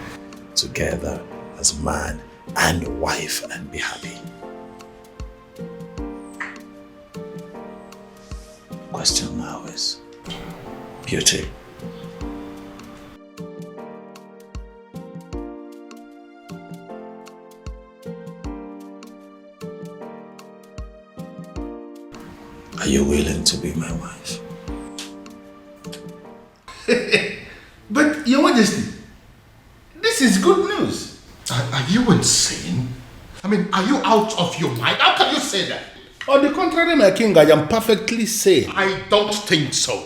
together as man and wife and be happy. Question now is beauty. Are you willing to be my wife? But, Your Majesty, this is good news. Are you insane? I mean, are you out of your mind? How can you say that? On the contrary, my king, I am perfectly sane. I don't think so.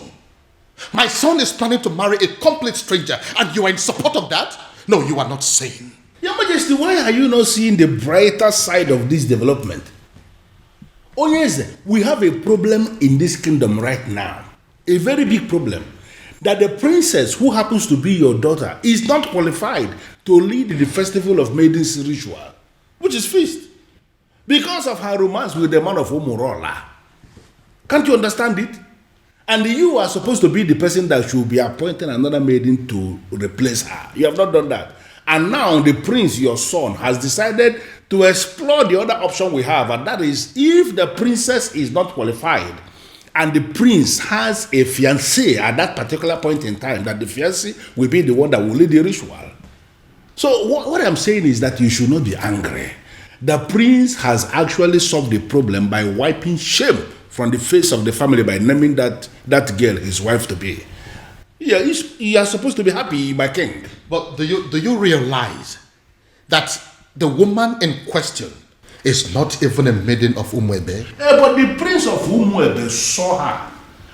My son is planning to marry a complete stranger, and you are in support of that? No, you are not sane. Your Majesty, why are you not seeing the brighter side of this development? Oh yes, we have a problem in this kingdom right now. A very big problem. That the princess who happens to be your daughter is not qualified to lead the festival of maidens ritual, which is feast, because of her romance with the man of Umurola. Can't you understand it? And you are supposed to be the person that should be appointing another maiden to replace her. You have not done that. And now the prince, your son, has decided to explore the other option we have, and that is if the princess is not qualified and the prince has a fiancé at that particular point in time, that the fiancé will be the one that will lead the ritual. So what I'm saying is that you should not be angry. The prince has actually solved the problem by wiping shame from the face of the family by naming that girl his wife to be. Yeah, you are supposed to be happy, my king. But do you realize that the woman in question is not even a maiden of Umwebe? But the prince of Umwebe saw her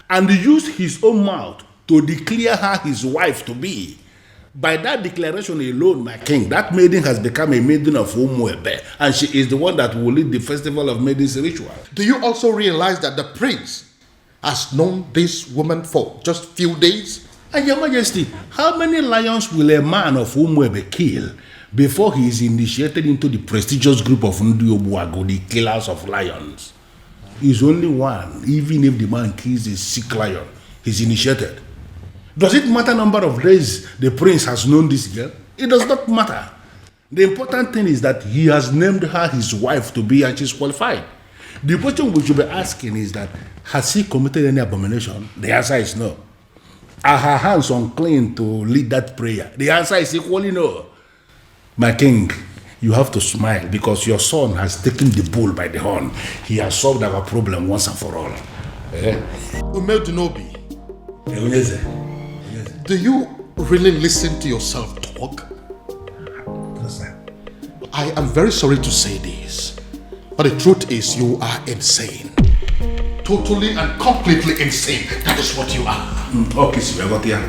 and used his own mouth to declare her his wife to be. By that declaration alone, my king, that maiden has become a maiden of Umwebe, and she is the one that will lead the festival of maidens ritual. Do you also realize that the prince has known this woman for just few days? And Your Majesty, how many lions will a man of Umwebe kill before he is initiated into the prestigious group of Ndiobuago, the killers of lions? He's only one. Even if the man kills a sick lion, he's initiated. Does it matter number of days the prince has known this girl? It does not matter. The important thing is that he has named her his wife to be, and she's qualified. The question we should be asking is that, has he committed any abomination? The answer is no. Are her hands unclean to lead that prayer? The answer is equally no. My king, you have to smile because your son has taken the bull by the horn. He has solved our problem once and for all. Umedunobi, do you really listen to yourself talk? I am very sorry to say this, but the truth is you are insane. Totally and completely insane. That is what you are. Okay, so we got here.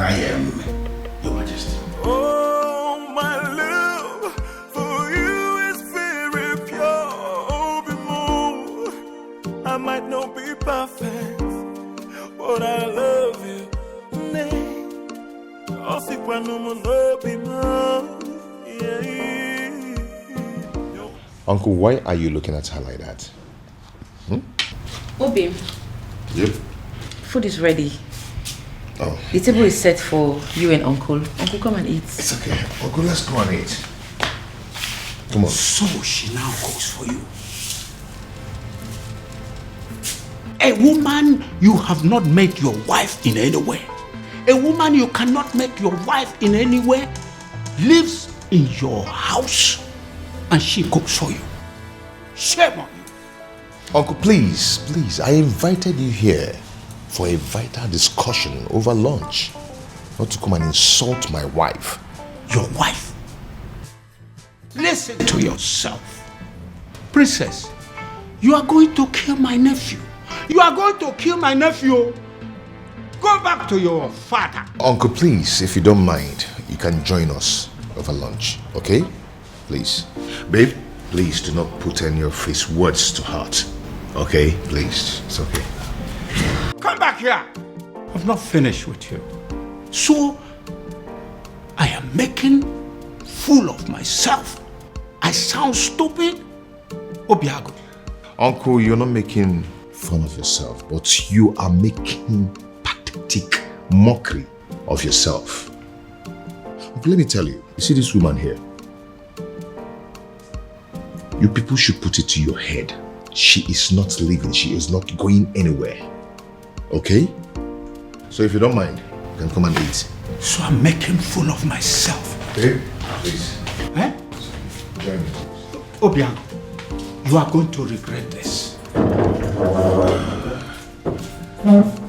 I am, Your Majesty. Oh, my love for you is very pure. I might not be perfect, but I love you. Uncle, why are you looking at her like that? Obi. Yep. Food is ready. Oh. The table is set for you and Uncle. Uncle, come and eat. It's okay. Uncle, let's go and eat. Come on. So she now cooks for you. A woman you have not met your wife in any way. A woman you cannot make your wife in any way lives in your house and she cooks for you. Shame on you. Uncle, please, I invited you here for a vital discussion over lunch, not to come and insult my wife. Your wife? Listen to yourself. Princess, you are going to kill my nephew. You are going to kill my nephew. Go back to your father. Uncle, please, if you don't mind, you can join us over lunch, okay? Please. Babe, please do not put any of his words to heart. Okay? Please. It's okay. Come back here. I've not finished with you. So, I am making fool of myself. I sound stupid? Obiago. Uncle, you're not making fun of yourself, but you are making pathetic mockery of yourself. Okay, let me tell you, you see this woman here? You people should put it to your head. She is not leaving, she is not going anywhere. Okay? So if you don't mind, you can come and eat. So I'm making fool of myself. Okay? Please. Eh? Join me. Obiago, you are going to regret this.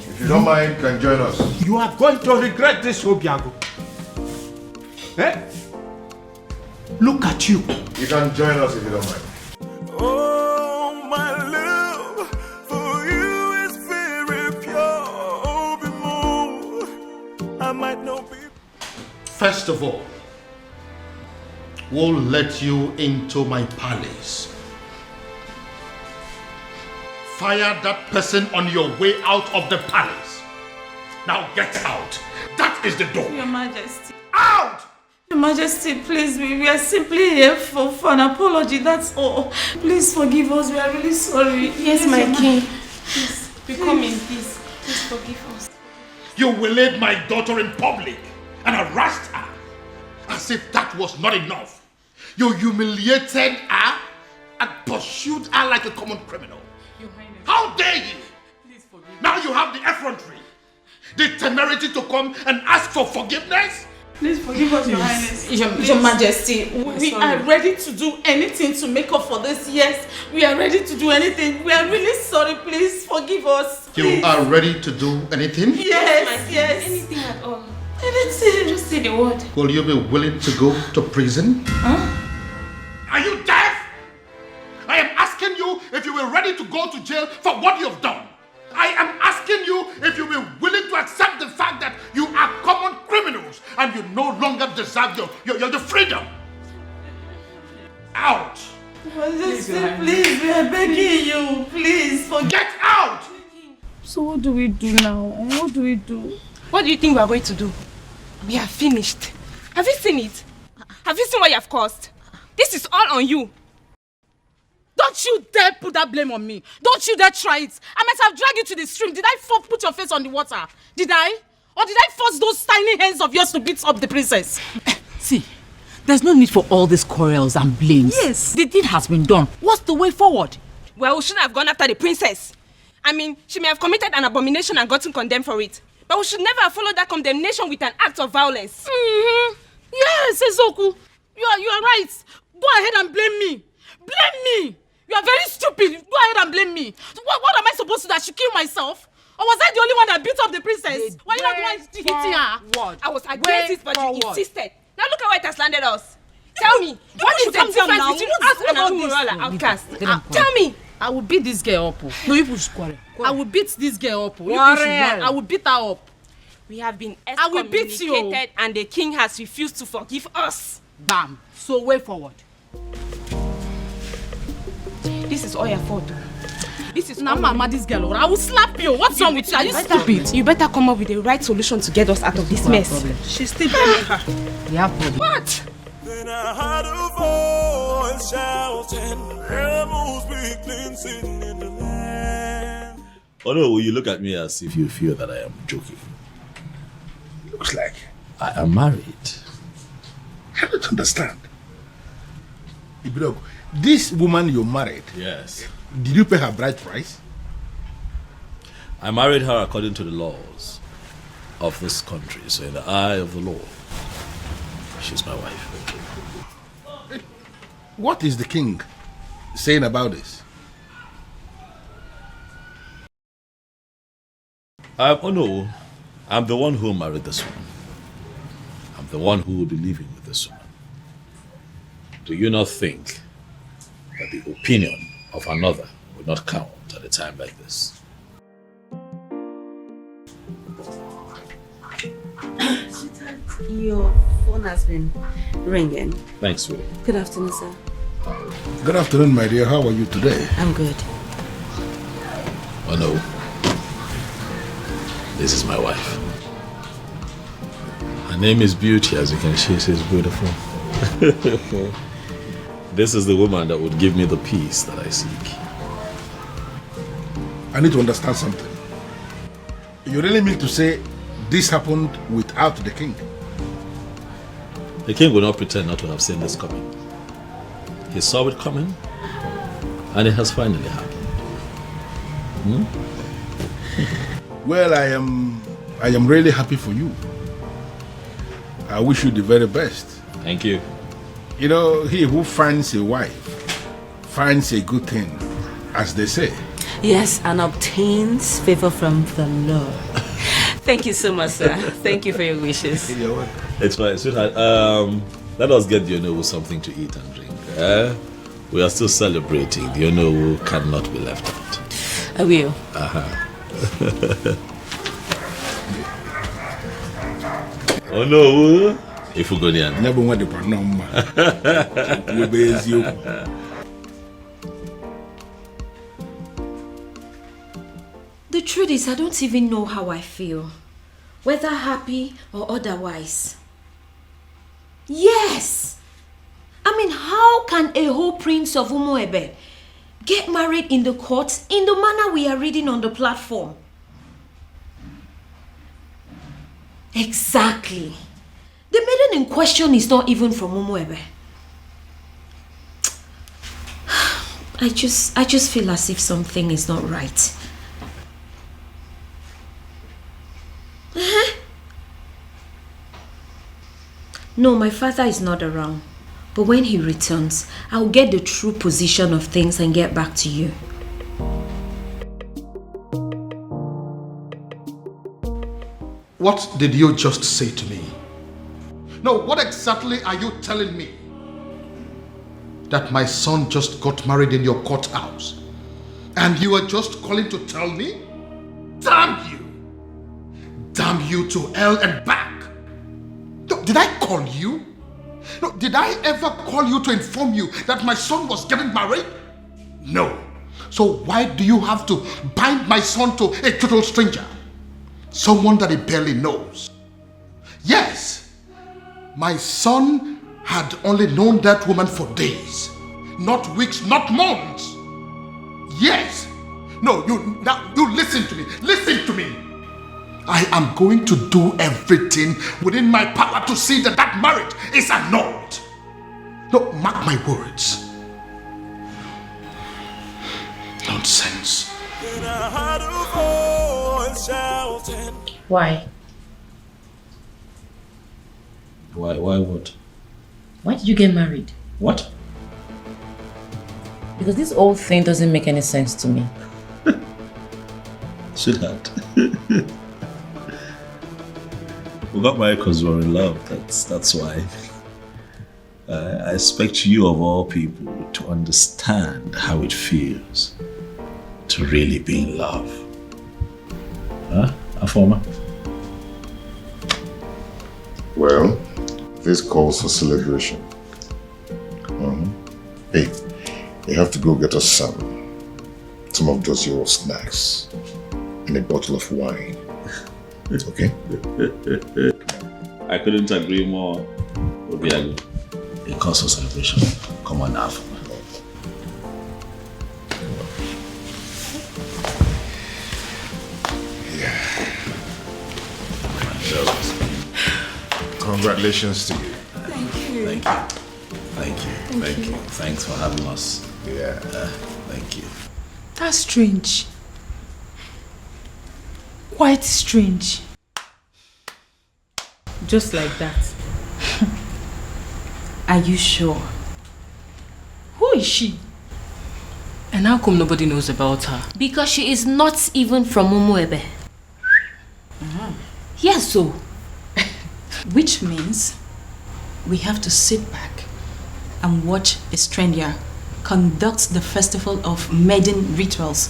If you don't mind, you can join us. You are going to regret this, Obiago. Eh? Look at you. You can join us if you don't mind. Oh, my love for you is very pure. Be more, I might not be. First of all, we'll let you into my palace. Fire that person on your way out of the palace. Now get out. That is the door. Your Majesty. Out! Your Majesty, please, we are simply here for an apology, that's all. Please forgive us, we are really sorry. Yes, my king. Please, We come in peace. Please forgive us. You waylaid my daughter in public and harassed her. As if that was not enough. You humiliated her and pursued her like a common criminal. Your Highness. How dare you? Please forgive me. Now you have the effrontery, the temerity to come and ask for forgiveness? Please forgive us, Your Highness. Your Majesty, we are ready to do anything to make up for this. Yes, we are ready to do anything. We are really sorry. Please forgive us. Please. You are ready to do anything? Yes. Anything at all. Anything. Just say the word. Will you be willing to go to prison? Are you deaf? I am asking you if you were ready to go to jail for what you have done. I am asking you if you were willing to accept the fact that you are common criminals and you no longer deserve your freedom. Out! Majesty, please, we are begging you. Please, forgive. Get out! So what do we do now? What do we do? What do you think we are going to do? We are finished. Have you seen it? Have you seen what you have caused? This is all on you. Don't you dare put that blame on me. Don't you dare try it. I might have dragged you to the stream. Did I put your face on the water? Did I? Or did I force those tiny hands of yours to beat up the princess? See, there's no need for all these quarrels and blames. Yes. The deed has been done. What's the way forward? Well, we shouldn't have gone after the princess. I mean, she may have committed an abomination and gotten condemned for it. But we should never have followed that condemnation with an act of violence. Yes, Ezoku. You are right. Go ahead and blame me. Blame me. You are very stupid. Go ahead and blame me. What am I supposed to do? I should kill myself? Or was I the only one that beat up the princess? Were you not the one hitting her? I was against it, but you insisted. Now look at where it has landed us. Tell me, what is the difference between us and Umurola outcast? Tell me. I will beat this girl up. No, you push quarrel. I will beat this girl up. I will beat her up. We have been excommunicated and the king has refused to forgive us. Bam. So way forward. This is all your fault. This is Mama, this girl. I will slap you. What's wrong with you? Are you stupid? You better come up with the right solution to get us out of this mess. She's still blaming her. Yeah, what? Then I heard a voice shouting, rebels be cleansing in the land. Oh no, you look at me as if you feel that I am joking. Looks like I am married. I don't understand. Ibrogo, this woman you married, yes. Did you pay her bride price? I married her according to the laws of this country. So in the eye of the law, she's my wife. What is the king saying about this? Oh no, I'm the one who married this woman. I'm the one who will be living with this woman. Do you not think that the opinion of another would not count at a time like this? Your phone has been ringing. Thanks, sweetie. Good afternoon, sir. Good afternoon, my dear. How are you today? I'm good. Oh no. This is my wife. Her name is Beauty, as you can see, she's beautiful. This is the woman that would give me the peace that I seek. I need to understand something. You really mean to say this happened without the king? The king will not pretend not to have seen this coming. He saw it coming, and it has finally happened. Well, I am really happy for you. I wish you the very best. Thank you. You know, he who finds a wife finds a good thing, as they say. Yes, and obtains favor from the Lord. Thank you so much, sir. Thank you for your wishes. It's fine, sweetheart. Let us get the Onowu something to eat and drink. We are still celebrating. The Onowu cannot be left out. I will. Onowu, if we go near. The truth is, I don't even know how I feel, whether happy or otherwise. Yes! I mean, how can a whole prince of Umuebe get married in the courts in the manner we are reading on the platform? Exactly. The maiden in question is not even from Umuebe. I just feel as if something is not right. No, my father is not around. But when he returns, I'll get the true position of things and get back to you. What did you just say to me? No, what exactly are you telling me? That my son just got married in your courthouse, and you are just calling to tell me? Damn you! Damn you to hell and back! No, did I call you? No, did I ever call you to inform you that my son was getting married? No. So why do you have to bind my son to a total stranger? Someone that he barely knows. Yes, my son had only known that woman for days, not weeks, not months. Yes. No, you listen to me. Listen to me. I am going to do everything within my power to see that that marriage is annulled. No, mark my words. Nonsense. Why? Why what? Why did you get married? What? Because this whole thing doesn't make any sense to me. Sweetheart. We got married because we were in love. That's why. I expect you of all people to understand how it feels to really be in love. Huh, Afoma? Well, this calls for celebration. Hey, you have to go get us some of those your snacks and a bottle of wine. Okay? I couldn't agree more. Obiago. It calls for celebration. Come on, Afoma. Congratulations to you. Thank you. Thank you. Thank you. Thank you. Thanks for having us. Yeah. Thank you. That's strange. Quite strange. Just like that. Are you sure? Who is she? And how come nobody knows about her? Because she is not even from Umuebe. Yes, so. Which means we have to sit back and watch a stranger conduct the festival of maiden rituals.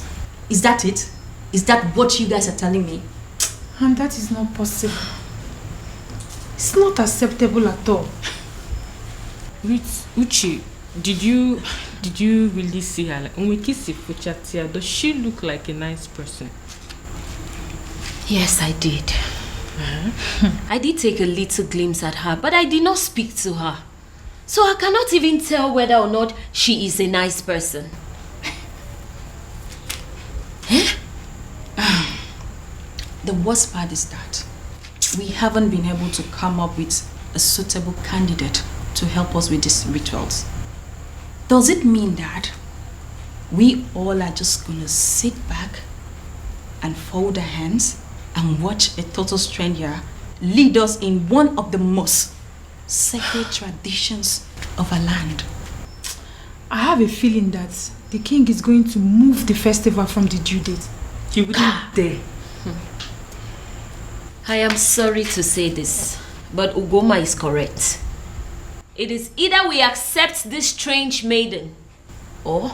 Is that it? Is that what you guys are telling me? And that is not possible. It's not acceptable at all. Uchi, did you really see her? Like, when we kiss Ifuchatia, does she look like a nice person? Yes, I did. I did take a little glimpse at her, but I did not speak to her. So I cannot even tell whether or not she is a nice person. The worst part is that we haven't been able to come up with a suitable candidate to help us with these rituals. Does it mean that we all are just gonna sit back and fold our hands and watch a total stranger lead us in one of the most sacred traditions of our land? I have a feeling that the king is going to move the festival from the due date. You wouldn't dare. I am sorry to say this, but Ugoma is correct. It is either we accept this strange maiden, or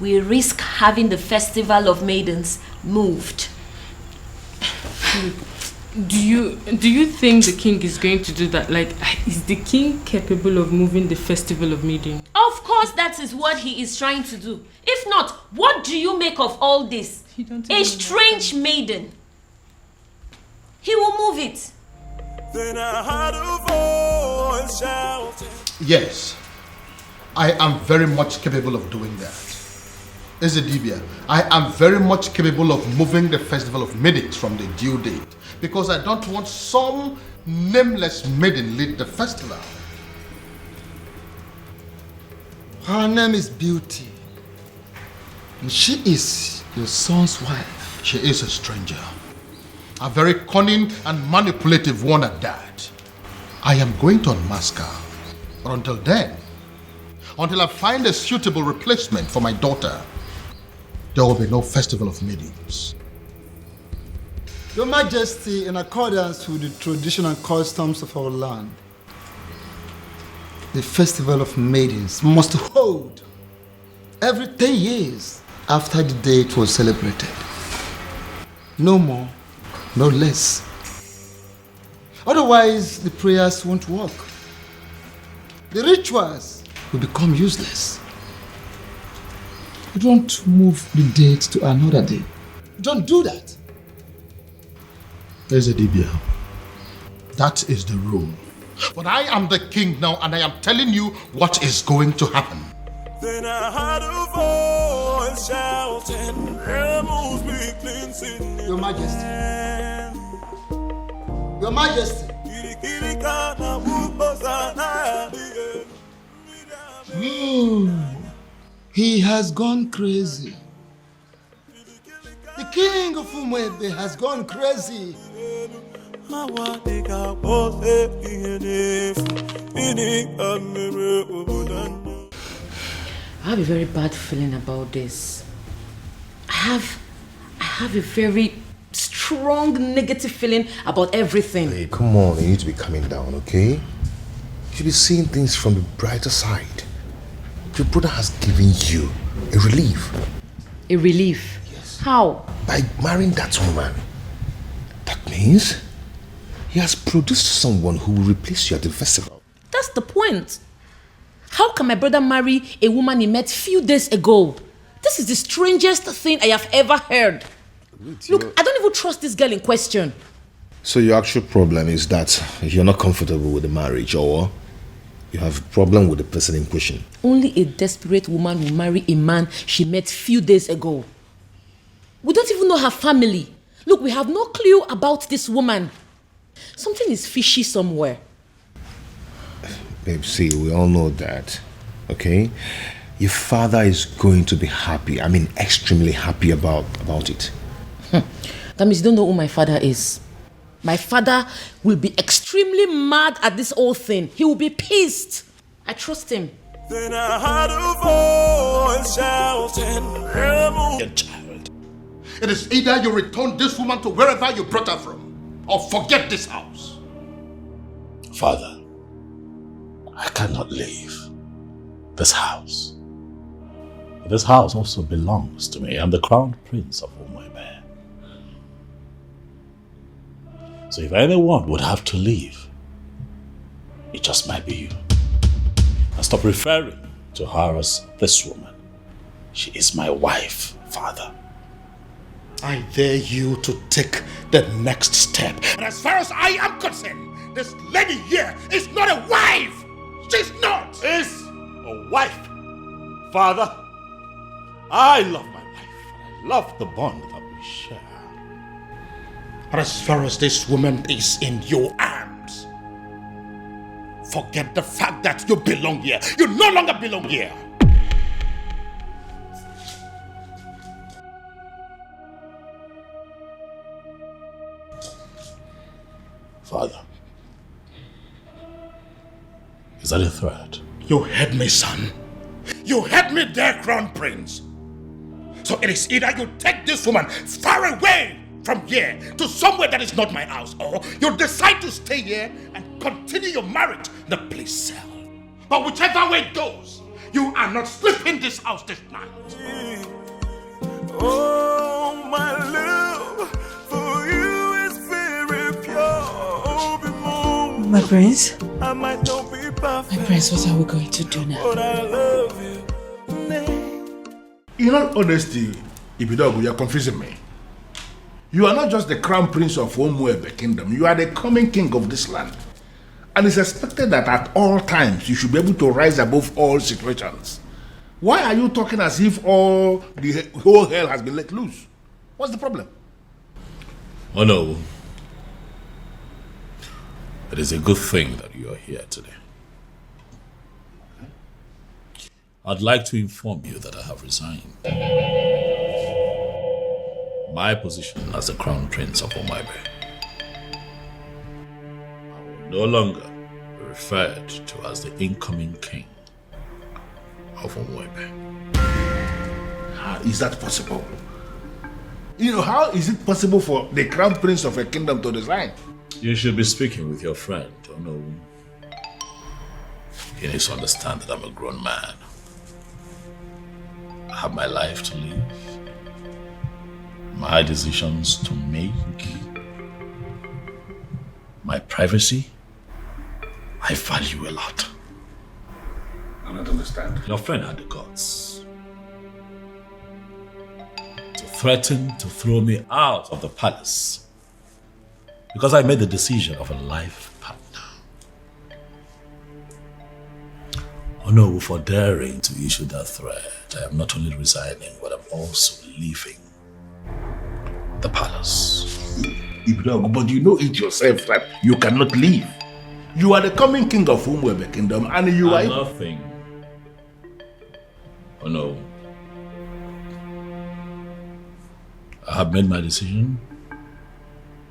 we risk having the festival of maidens moved. Do you think the king is going to do that? Like, is the king capable of moving the festival of maiden? Of course, that is what he is trying to do. If not, what do you make of all this? A strange maiden. He will move it. Then I heard a voice shouting. Yes, I am very much capable of doing that. Ezedibia, I am very much capable of moving the festival of maidens from the due date because I don't want some nameless maiden lead the festival. Her name is Beauty, and she is your son's wife. She is a stranger, a very cunning and manipulative one at that. I am going to unmask her, but until then, until I find a suitable replacement for my daughter, there will be no festival of maidens. Your Majesty, in accordance with the tradition and customs of our land, the festival of maidens must hold every 10 years after the day it was celebrated. No more, no less. Otherwise, the prayers won't work. The rituals will become useless. You don't move the date to another day. You don't do that. Ezedibia, that is the rule. But I am the king now, and I am telling you what is going to happen. Then I heard a voice shouting, "Rebels be cleansing." Your Majesty. Your Majesty. Oh, he has gone crazy. The king of Umwebe has gone crazy. I have a very bad feeling about this. I have a very strong negative feeling about everything. Hey, come on, you need to be calming down, okay? You should be seeing things from the brighter side. Your brother has given you a relief. A relief? Yes. How? By marrying that woman. That means he has produced someone who will replace you at the festival. That's the point. How can my brother marry a woman he met few days ago? This is the strangest thing I have ever heard. Look, I don't even trust this girl in question. So your actual problem is that you're not comfortable with the marriage, or you have a problem with the person in question? Only a desperate woman will marry a man she met few days ago. We don't even know her family. Look, we have no clue about this woman. Something is fishy somewhere. Babe, see, we all know that, okay? Your father is going to be happy. I mean, extremely happy about it. That means you don't know who my father is. My father will be extremely mad at this whole thing. He will be pissed. I trust him. Then I heard a voice shouting, "Rebel." Child, it is either you return this woman to wherever you brought her from, or forget this house. Father, I cannot leave this house. This house also belongs to me. I'm the crown prince of Umwebe. So if anyone would have to leave, it just might be you. And stop referring to her as this woman. She is my wife, Father. I dare you to take the next step. And as far as I am concerned, this lady here is not a wife. She's not. Is a wife. Father, I love my wife. I love the bond that we share. And as far as this woman is in your arms, forget the fact that you belong here. You no longer belong here. Father, is that a threat? You heard me, son. You heard me there, Crown Prince. So it is either you take this woman far away from here to somewhere that is not my house, or you decide to stay here and continue your marriage in the police cell. But whichever way it goes, you are not sleeping in this house this night. Oh, my love for you is very pure. My prince? I might not be perfect. My prince, what are we going to do now? But I love you. In all honesty, Ibidogu, you're confusing me. You are not just the crown prince of Umuebe kingdom, you are the coming king of this land. And it's expected that at all times you should be able to rise above all situations. Why are you talking as if the whole hell has been let loose? What's the problem? Oh no. It is a good thing that you are here today. I'd like to inform you that I have resigned. My position as the Crown Prince of Umuebe. I will no longer be referred to as the incoming king of Umuebe. How is that possible? You know, how is it possible for the Crown Prince of a kingdom to resign? You should be speaking with your friend, oh no. He needs to understand that I'm a grown man. I have my life to live, my decisions to make, my privacy. I value a lot. I don't understand. Your friend had the guts to threaten to throw me out of the palace because I made the decision of a life partner. Oh no, for daring to issue that threat, I am not only resigning, but I'm also leaving the palace. But you know it yourself that you cannot leave. You are the coming king of Umuebe kingdom and you are... Nothing. Oh no. I have made my decision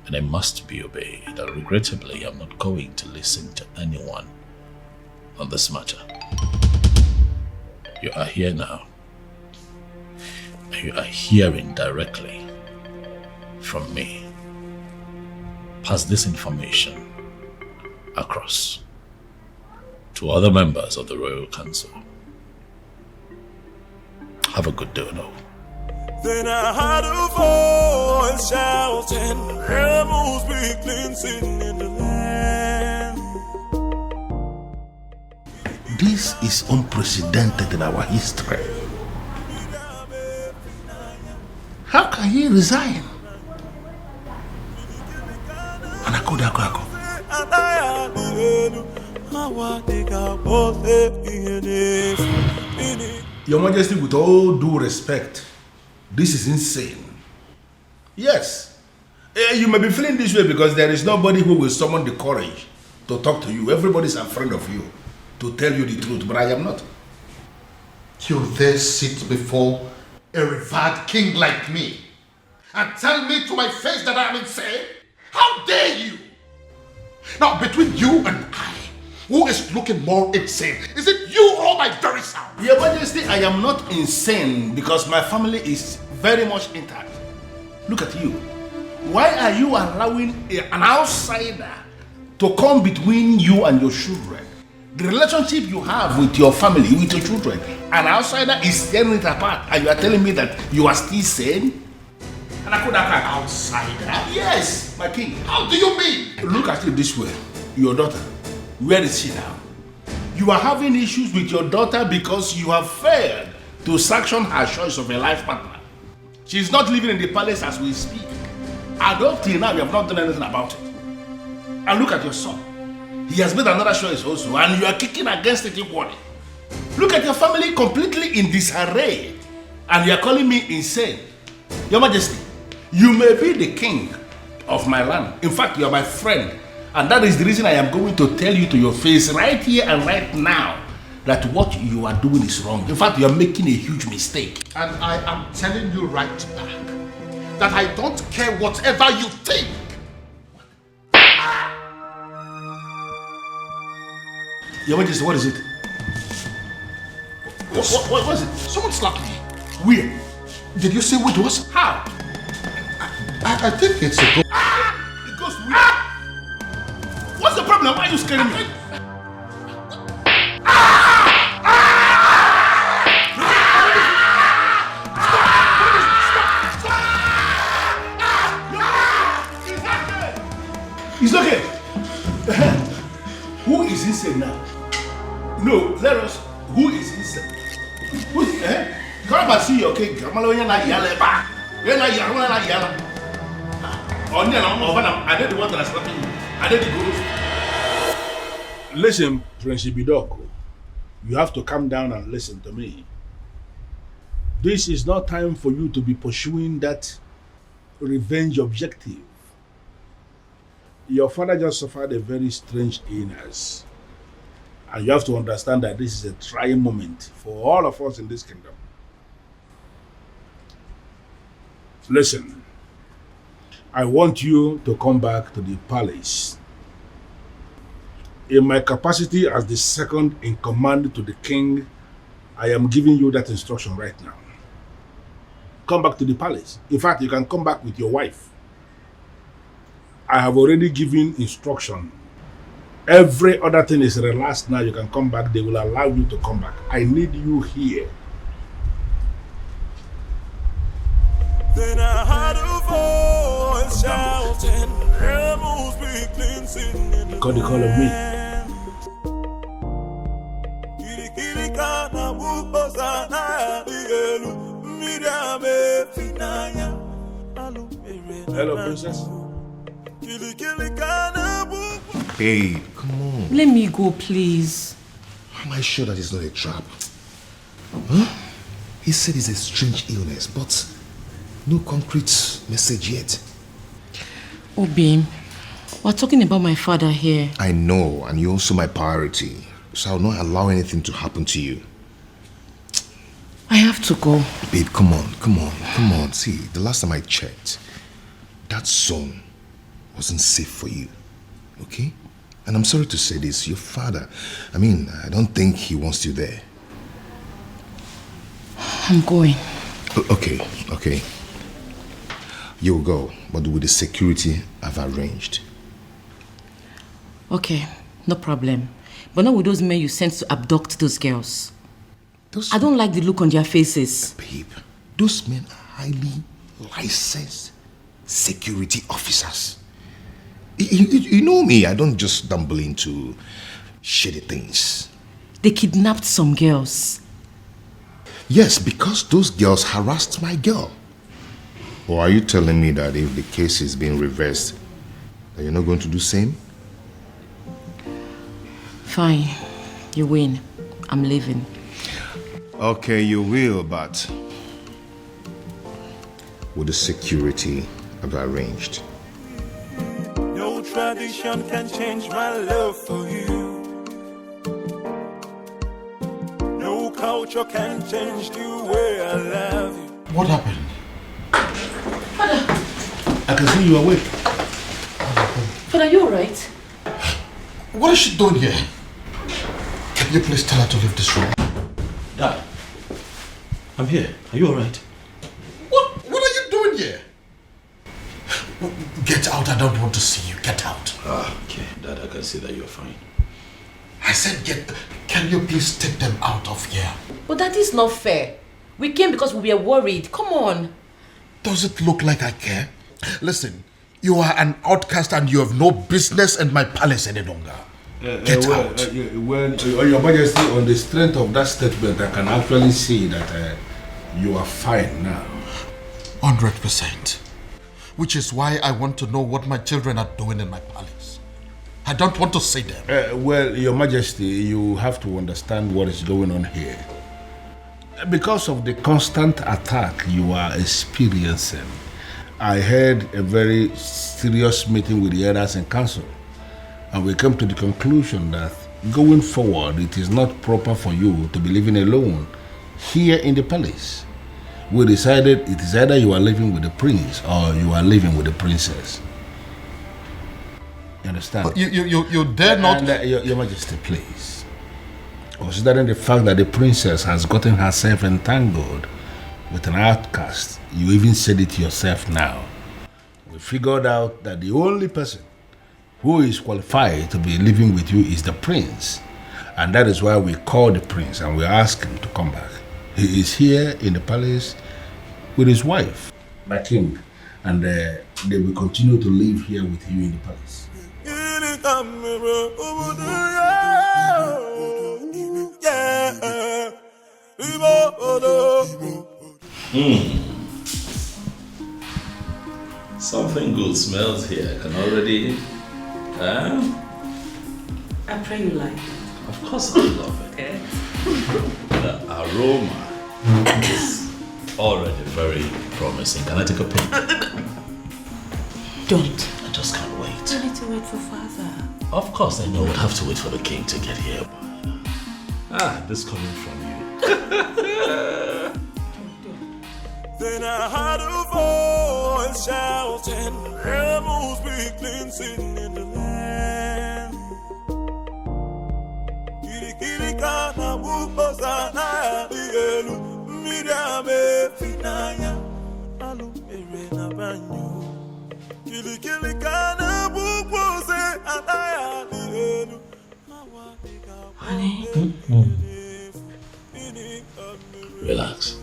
and I must be obeyed. And regrettably, I'm not going to listen to anyone on this matter. You are here now. And you are hearing directly from me. Pass this information across to other members of the Royal Council. Have a good day, no. Then I heard a voice shouting, "Rebels be cleansing in the land." This is unprecedented in our history. How can he resign? Your Majesty, with all due respect, this is insane. Yes, you may be feeling this way because there is nobody who will summon the courage to talk to you. Everybody's afraid of you to tell you the truth, but I am not. You dare sit before a revered king like me and tell me to my face that I am insane? How dare you? Now, between you and I, who is looking more insane? Is it you or my very self? Your Majesty, I am not insane because my family is very much intact. Look at you. Why are you allowing an outsider to come between you and your children? The relationship you have with your family, with your children, an outsider is tearing it apart, and you are telling me that you are still sane? And I could have an outsider? Yes, my king. How do you mean? Look at it this way. Your daughter, where is she now? You are having issues with your daughter because you have failed to sanction her choice of a life partner. She's not living in the palace as we speak. And up till now, we have not done anything about it. And look at your son. He has made another choice also, and you are kicking against it equally. Look at your family completely in disarray, and you are calling me insane. Your Majesty, you may be the king of my land. In fact, you are my friend. And that is the reason I am going to tell you to your face right here and right now that what you are doing is wrong. In fact, you are making a huge mistake. And I am telling you right back that I don't care whatever you think. Your Majesty, what is it? What was it? Someone slapped me. Where? Did you see who it was? How? I think it's a ghost. It goes where? What's the problem? Why are you scaring me? It's okay. Who is insane now? No, let us. Who is insane? Who is come and see your king. I did the one that is slapping you. I did the ghost. Listen, Prince Ibidoko. You have to calm down and listen to me. This is not time for you to be pursuing that revenge objective. Your father just suffered a very strange illness. And you have to understand that this is a trying moment for all of us in this kingdom. Listen, I want you to come back to the palace. In my capacity as the second in command to the king, I am giving you that instruction right now. Come back to the palace. In fact, you can come back with your wife. I have already given instruction. Every other thing is relaxed now. You can come back. They will allow you to come back. I need you here. Then I heard a voice shouting, rebels begin singing. You got the call of me. Hello, princess. Babe, come on. Let me go, please. Am I sure that it's not a trap? Huh? He said it's a strange illness, but no concrete message yet. Obi, we're talking about my father here. I know, and you're also my priority, so I'll not allow anything to happen to you. I have to go. Babe, come on. See, the last time I checked, that zone wasn't safe for you, okay? And I'm sorry to say this, your father, I don't think he wants you there. I'm going. Okay. You'll go, but with the security I've arranged. Okay, no problem. But not with those men you sent to abduct those girls. I don't like the look on their faces. Babe, those men are highly licensed security officers. You know me, I don't just stumble into shady things. They kidnapped some girls. Yes, because those girls harassed my girl. Or are you telling me that if the case is being reversed, that you're not going to do the same? Fine, you win. I'm leaving. Okay, you will, but with the security I've arranged. No tradition can change my love for you. No culture can change the way I love you. What happened? I can see you awake. Father, are you alright? What is she doing here? Can you please tell her to leave this room? Dad, I'm here. Are you alright? What are you doing here? Get out, I don't want to see you. Get out. Okay, Dad, I can see that you're fine. I said can you please take them out of here? But that is not fair. We came because we were worried. Come on. Does it look like I care? Listen, you are an outcast and you have no business in my palace any longer. Get out. Your Majesty, on the strength of that statement, I can actually see that you are fine now. 100%. Which is why I want to know what my children are doing in my palace. I don't want to see them. Well, Your Majesty, you have to understand what is going on here. Because of the constant attack you are experiencing, I had a very serious meeting with the elders in council, and we came to the conclusion that going forward, it is not proper for you to be living alone here in the palace. We decided it is either you are living with the prince or you are living with the princess. You understand? You dare not... Your Majesty, please. Considering the fact that the princess has gotten herself entangled with an outcast, you even said it yourself now. We figured out that the only person who is qualified to be living with you is the prince. And that is why we called the prince and we asked him to come back. He is here in the palace with his wife, my king, and they will continue to live here with you in the palace. Something good smells here. I can already... I pray you like it. Of course I love it. The aroma is already very promising. Can I take a peek? Don't. I just can't wait. You need to wait for father. Of course I know we'll have to wait for the king to get here. But, this coming from you. Then I heard a voice shouting, rebels be cleansing in the land. Kirikana wupozana dielu, midame finaya, alumerena banyo. Kirikana wupoze anaya dielu. Honey? Relax.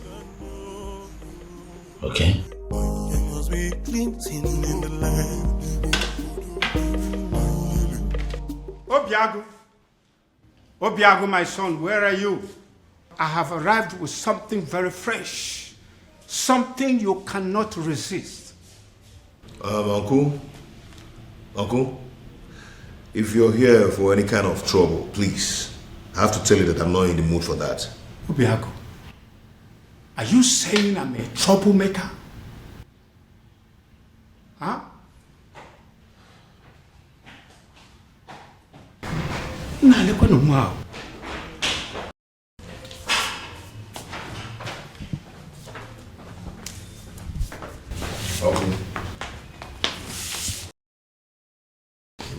Okay? Obiago, my son, where are you? I have arrived with something very fresh. Something you cannot resist. Uncle, if you're here for any kind of trouble, please, I have to tell you that I'm not in the mood for that. Obiago, are you saying I'm a troublemaker? Huh?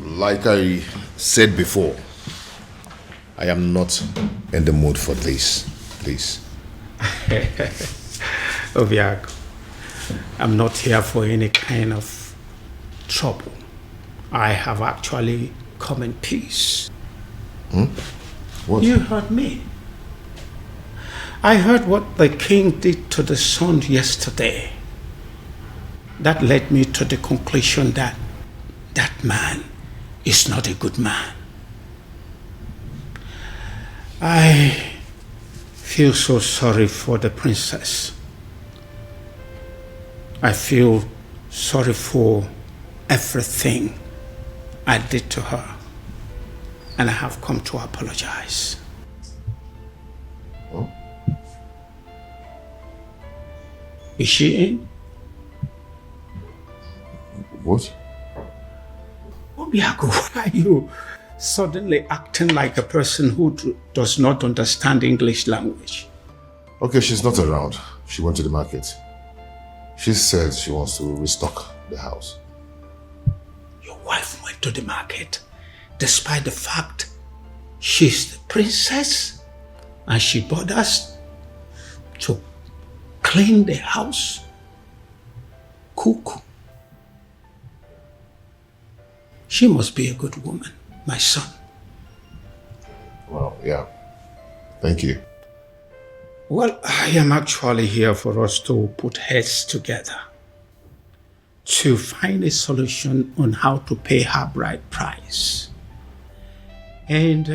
Like I said before, I am not in the mood for this, please. Obiago, I'm not here for any kind of trouble. I have actually come in peace. What? You heard me. I heard what the king did to the son yesterday. That led me to the conclusion that that man is not a good man. I feel so sorry for the princess. I feel sorry for everything I did to her. And I have come to apologize. Oh? Is she in? What? Obiago, why are you suddenly acting like a person who does not understand English language? Okay, she's not around. She went to the market. She said she wants to restock the house. Your wife went to the market despite the fact she's the princess and she bought us to clean the house? Cook. She must be a good woman, my son. Well, yeah. Thank you. Well, I am actually here for us to put heads together to find a solution on how to pay her bride price. And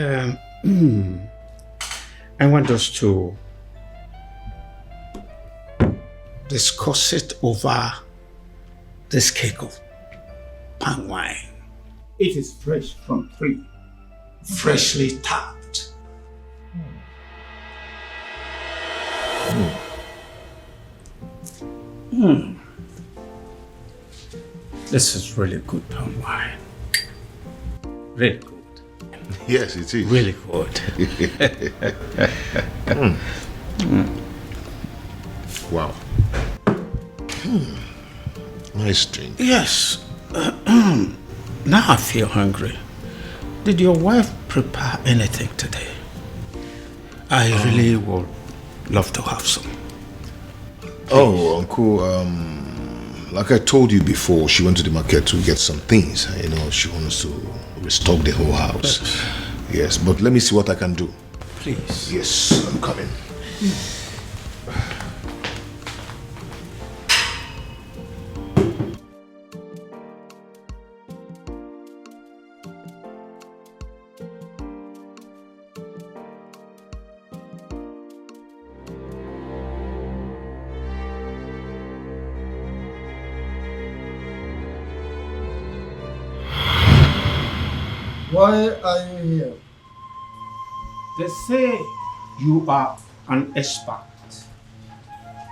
I want us to discuss it over this cake of palm wine. It is fresh from tree, freshly tapped. This is really good palm wine. Really good. Yes, it is. Really good. Wow. Nice drink. Yes. Now I feel hungry. Did your wife prepare anything today? I really would love to have some. Oh, Uncle, like I told you before, she went to the market to get some things. You know, she wants to restock the whole house. Yes, but let me see what I can do. Please. Yes, I'm coming. Why are you here? They say you are an expert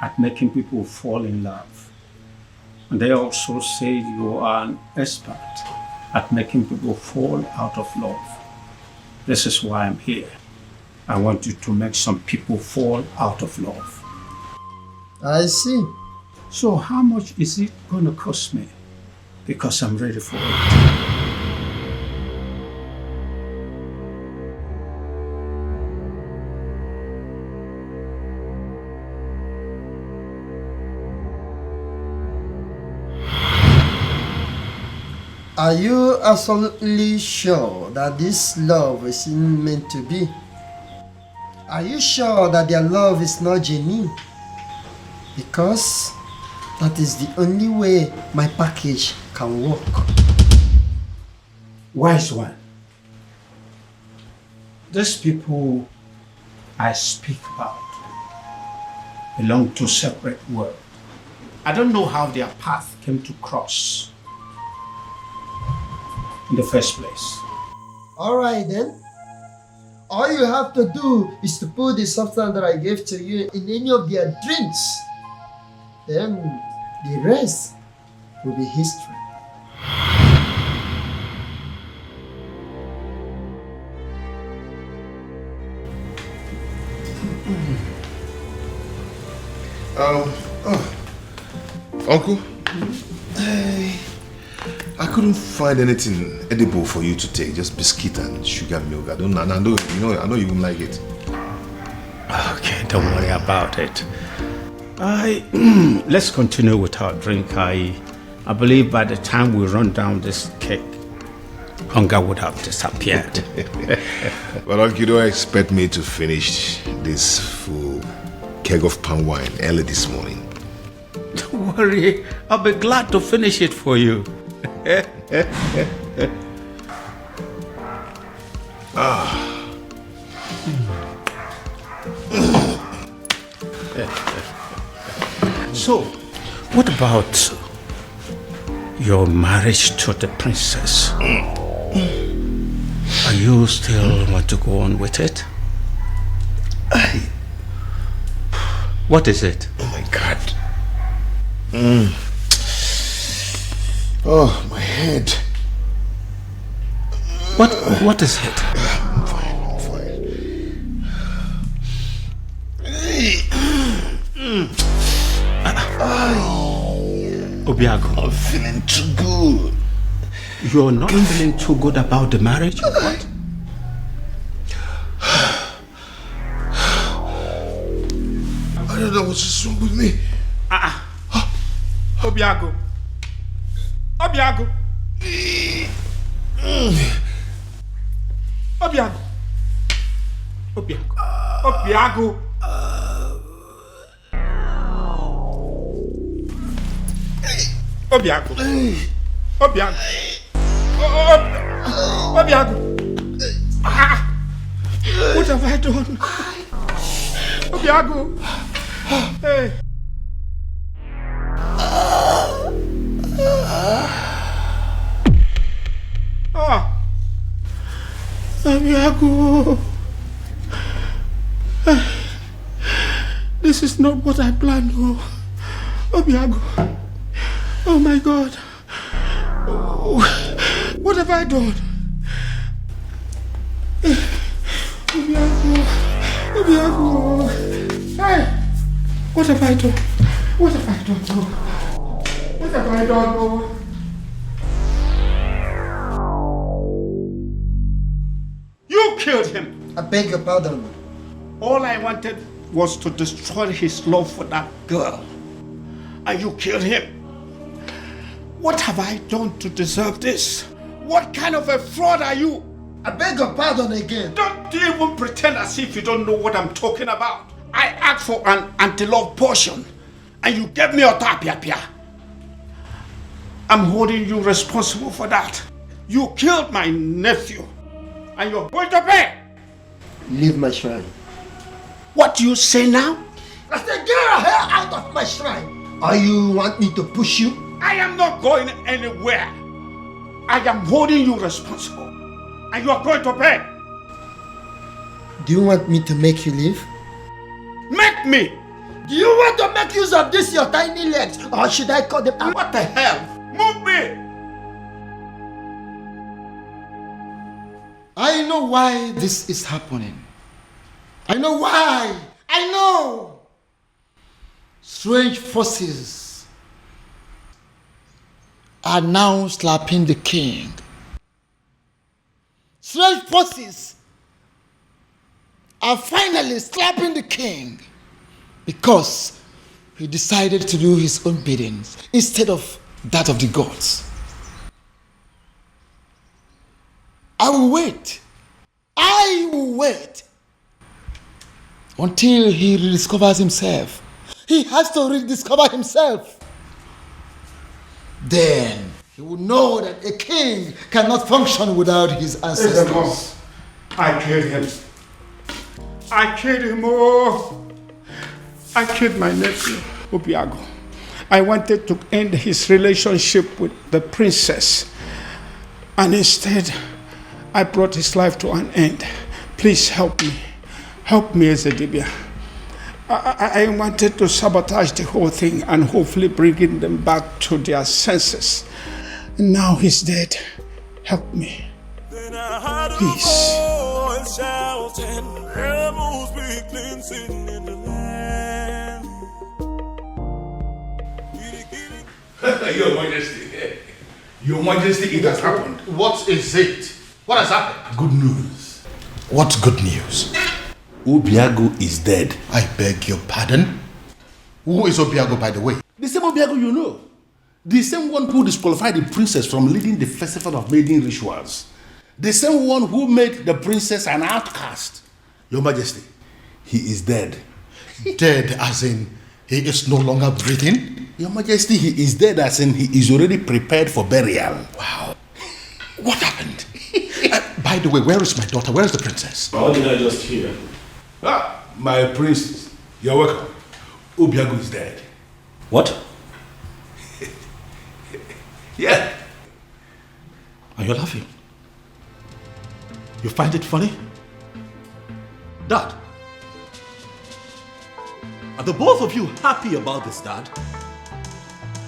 at making people fall in love. And they also say you are an expert at making people fall out of love. This is why I'm here. I want you to make some people fall out of love. I see. So how much is it going to cost me? Because I'm ready for it. Are you absolutely sure that this love is meant to be? Are you sure that their love is not genuine? Because that is the only way my package can work. Wise one. These people I speak about belong to separate worlds. I don't know how their path came to cross in the first place. Alright then. All you have to do is to put the substance that I gave to you in any of their drinks. Then the rest will be history. Uncle, I couldn't find anything edible for you to take, just biscuit and sugar milk. I know you won't like it. Okay, don't worry about it. Let's continue with our drink. I believe by the time we run down this cake, hunger would have disappeared. But Uncle, you don't expect me to finish this full keg of palm wine early this morning. Don't worry, I'll be glad to finish it for you. So, what about your marriage to the princess? Are you still want to go on with it? What is it? Oh my God. Oh, my head. What is it? I'm fine. Obiago. I'm feeling too good. You're not feeling too good about the marriage? Or what? I don't know what's wrong with me. Obiago. Obiago. Obiago. Obiago. Obiago. Obiago. Obiago. Obiago. What have I done? Obiago. Hey. Abiago. This is not what I planned. Oh, Abiago. Oh my God. Oh, what have I done? Abiago. Hey, what have I done? What have I done? Oh, what have I done? Oh. You killed him. I beg your pardon. All I wanted was to destroy his love for that girl. And you killed him. What have I done to deserve this? What kind of a fraud are you? I beg your pardon again. Don't even pretend as if you don't know what I'm talking about. I asked for an anti-love potion and you gave me a tapia. I'm holding you responsible for that. You killed my nephew and you're going to pay. Leave my shrine. What do you say now? I said, get her hair out of my shrine. Or you want me to push you? I am not going anywhere. I am holding you responsible. And you are going to pay. Do you want me to make you leave? Make me! Do you want to make use of this, your tiny legs? Or should I cut them out? What the hell? Move me! I know why this is happening. I know why. I know. Strange forces are now slapping the king. Strange forces are finally slapping the king because he decided to do his own biddings instead of that of the gods. I will wait until he rediscovers himself. He has to rediscover himself. Then he will know that a king cannot function without his ancestors. I killed him. I killed him. Oh, I killed my nephew, Obiago. I wanted to end his relationship with the princess. And instead, I brought his life to an end. Please help me. Help me, Ezedibia. I wanted to sabotage the whole thing and hopefully bringing them back to their senses. Now he's dead. Help me. Please. Your Majesty. Your Majesty, it has happened. What is it? What has happened? Good news. What's good news? Obiago is dead. I beg your pardon? Who is Obiago, by the way? The same Obiago you know. The same one who disqualified the princess from leading the festival of maiden rituals. The same one who made the princess an outcast. Your Majesty, he is dead. Dead as in he is no longer breathing? Your Majesty, he is dead as in he is already prepared for burial. Wow. What happened? By the way, where is my daughter? Where is the princess? How did I just hear? Ah, my princess. You're welcome. Obiago is dead. What? Yeah. And you're laughing. You find it funny? Dad, are the both of you happy about this, Dad?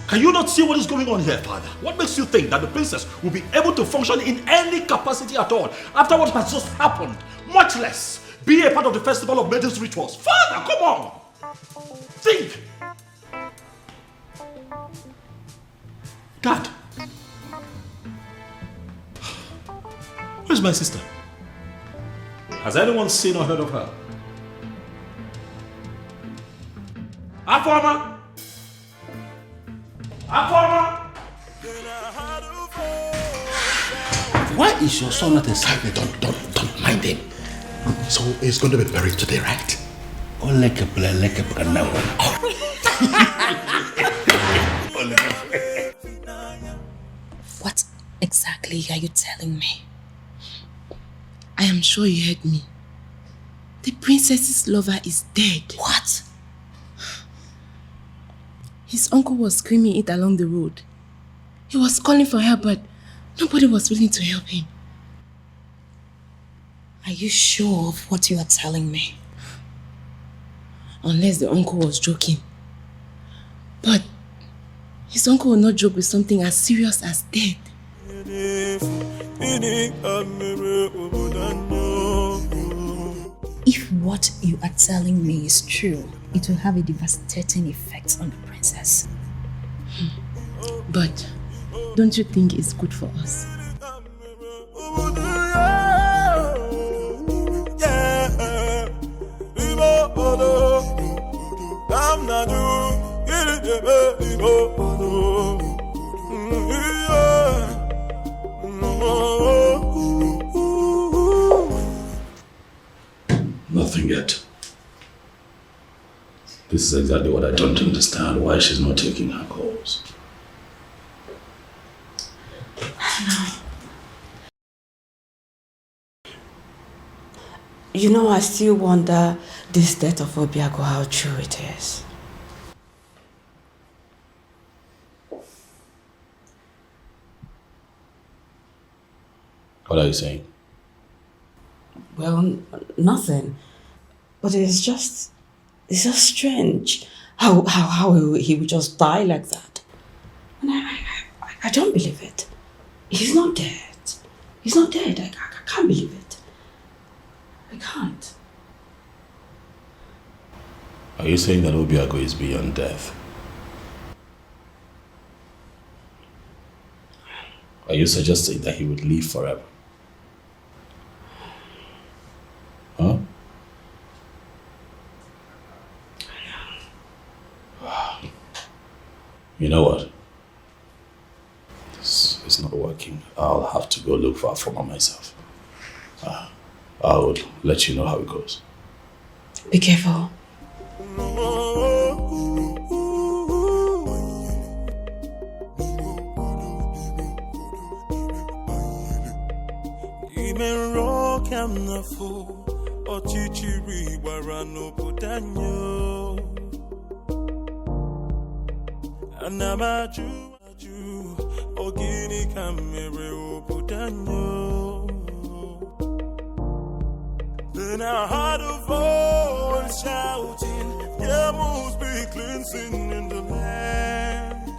Can you not see what is going on here, Father? What makes you think that the princess will be able to function in any capacity at all after what has just happened? Much less be a part of the festival of maidens rituals. Father, come on! Think! Dad! Where's my sister? Has anyone seen or heard of her? Afoma! Afoma! Why is your son not excited? Don't mind him. So he's going to be buried today, right? What exactly are you telling me? I am sure you heard me. The princess's lover is dead. What? His uncle was screaming it along the road. He was calling for help, but nobody was willing to help him. Are you sure of what you are telling me? Unless the uncle was joking. But his uncle will not joke with something as serious as death. If what you are telling me is true, it will have a devastating effect on the princess. But don't you think it's good for us? Nothing yet. This is exactly what I don't understand, why she's not taking her calls. You know, I still wonder this death of Obiago, how true it is. What are you saying? Well, nothing. But it's just strange how he would just die like that. And I don't believe it. He's not dead. He's not dead. I can't believe it. I can't. Are you saying that Obiago is beyond death? Are you suggesting that he would live forever? Huh? You know what? This is not working. I'll have to go look for Afoma myself. I will let you know how it goes. Be careful. Then I heard a voice shouting, there must be cleansing in the land.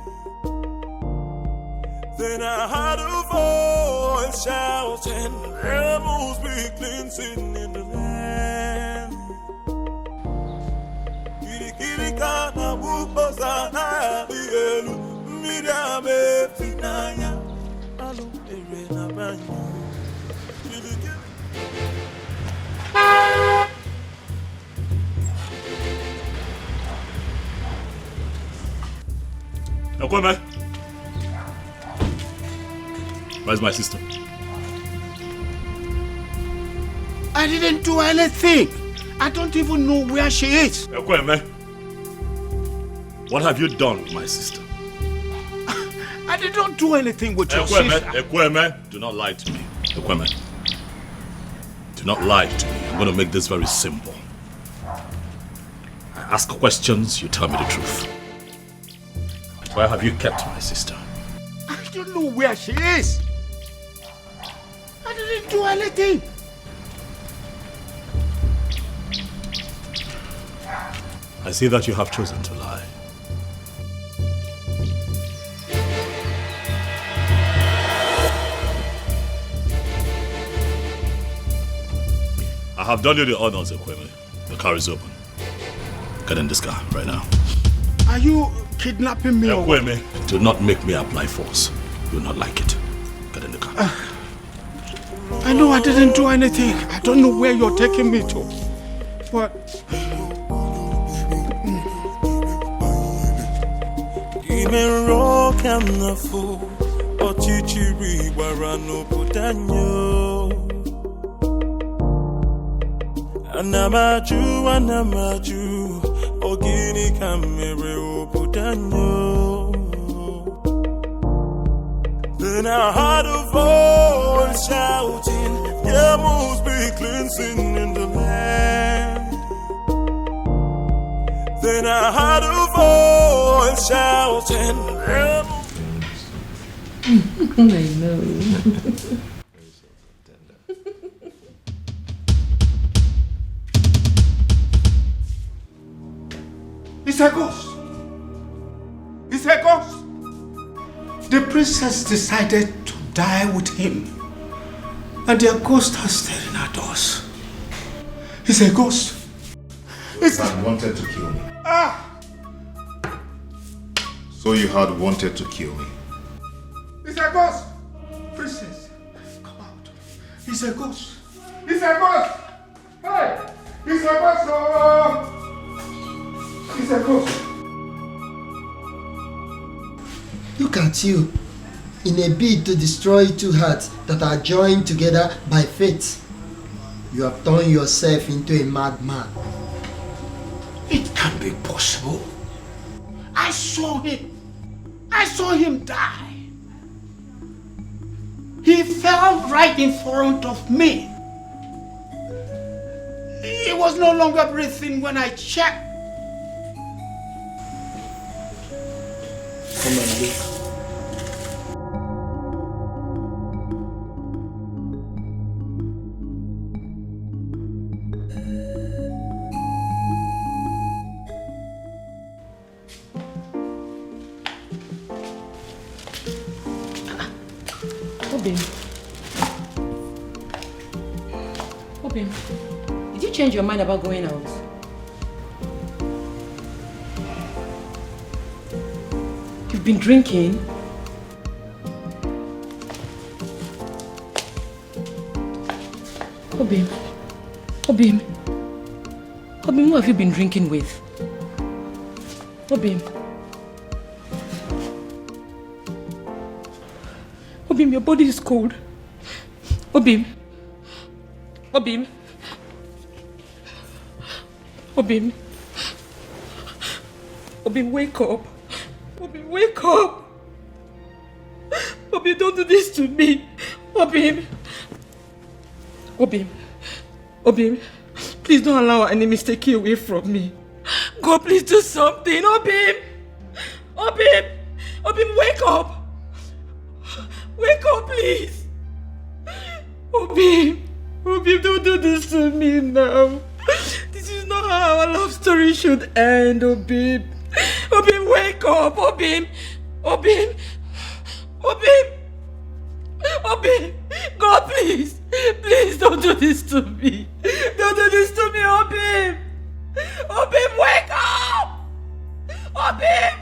Then I heard a voice shouting, there must be cleansing in the land. Kirikana bukosana bielu midame finanya alu erena banyo. Ekweme, where's my sister? I didn't do anything. I don't even know where she is. Ekweme, what have you done with my sister? I did not do anything with your Ekweme, sister. Ekweme, do not lie to me. Ekweme, do not lie to me. I'm going to make this very simple. I ask questions, you tell me the truth. Where have you kept my sister? I don't know where she is. I didn't do anything. I see that you have chosen to lie. I have done you the honors, Ekweme. The car is open. Get in this car right now. Are you kidnapping me? Ekweme, do not make me apply force. You will not like it. Get in the car. I know I didn't do anything. I don't know where you're taking me to. But... Even rock and the fool, or chichiri warano putanyo. Anamaju, ogini kamere putanyo. Then I heard a voice shouting, there must be cleansing in the land. Then I heard a voice shouting, I know. It's a ghost. It's a ghost. The princess decided to die with him. And their ghost are staring at us. It's a ghost. It's had wanted to kill me. So you had wanted to kill me. It's a ghost. Princess, come out. It's a ghost. It's a ghost. Hey, it's a ghost. Oh. It's a ghost. Look at you. In a bid to destroy two hearts that are joined together by fate, you have turned yourself into a madman. It can't be possible. I saw him. I saw him die. He fell right in front of me. He was no longer breathing when I checked. Come and look. Obim, did you change your mind about going out? You've been drinking? Obim, who have you been drinking with? Obim, your body is cold. Obim, wake up. Obim, wake up. Obim, don't do this to me. Obim, please don't allow our enemies to take you away from me. God, please do something. Obim, wake up. Wake up, please. Obim, don't do this to me now. This is not how our love story should end, Obim. Wake up, Obim. God, please don't do this to me. Don't do this to me, Obim. Wake up. Obim.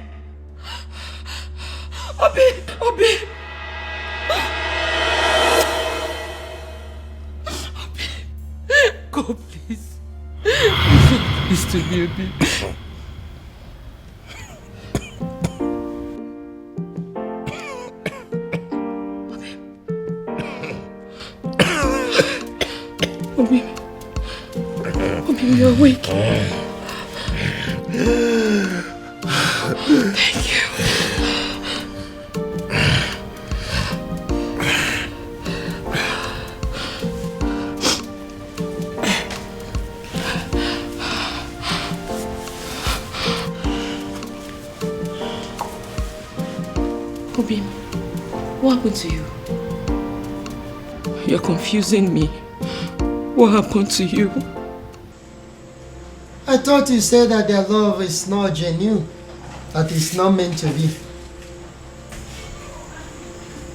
God, please. Don't do this to me, Obim. Obim, you're awake. Thank you. Obim, what happened to you? You're confusing me. What happened to you? I thought you said that their love is not genuine, that it's not meant to be.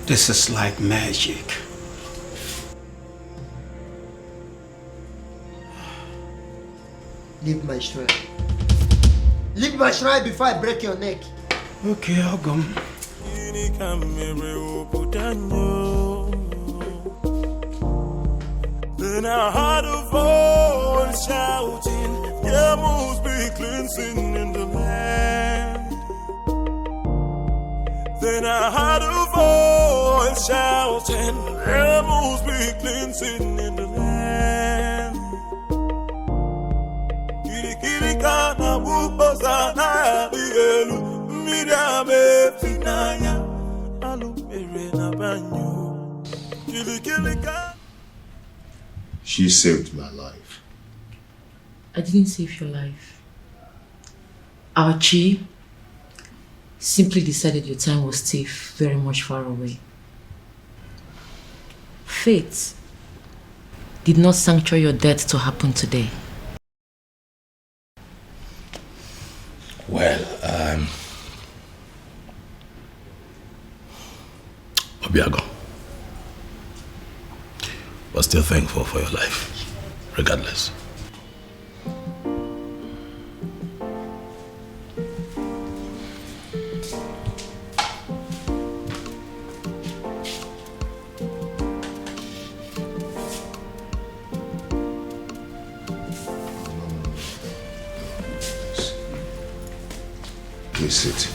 This is like magic. Leave my shrine. Leave my shrine before I break your neck. Okay, I'll go. Then I heard a voice shouting, there must be cleansing in the land. Then I heard a voice shouting, there must be cleansing in the land. Kirikirikana bubosana bielu mirame finanya alumere na banyo. Kirikirikana. She saved my life. I didn't save your life. Our Chi simply decided your time was still very much far away. fate did not sanctuary your death to happen today? Well, Obiago, we're still thankful for your life, regardless. Please sit.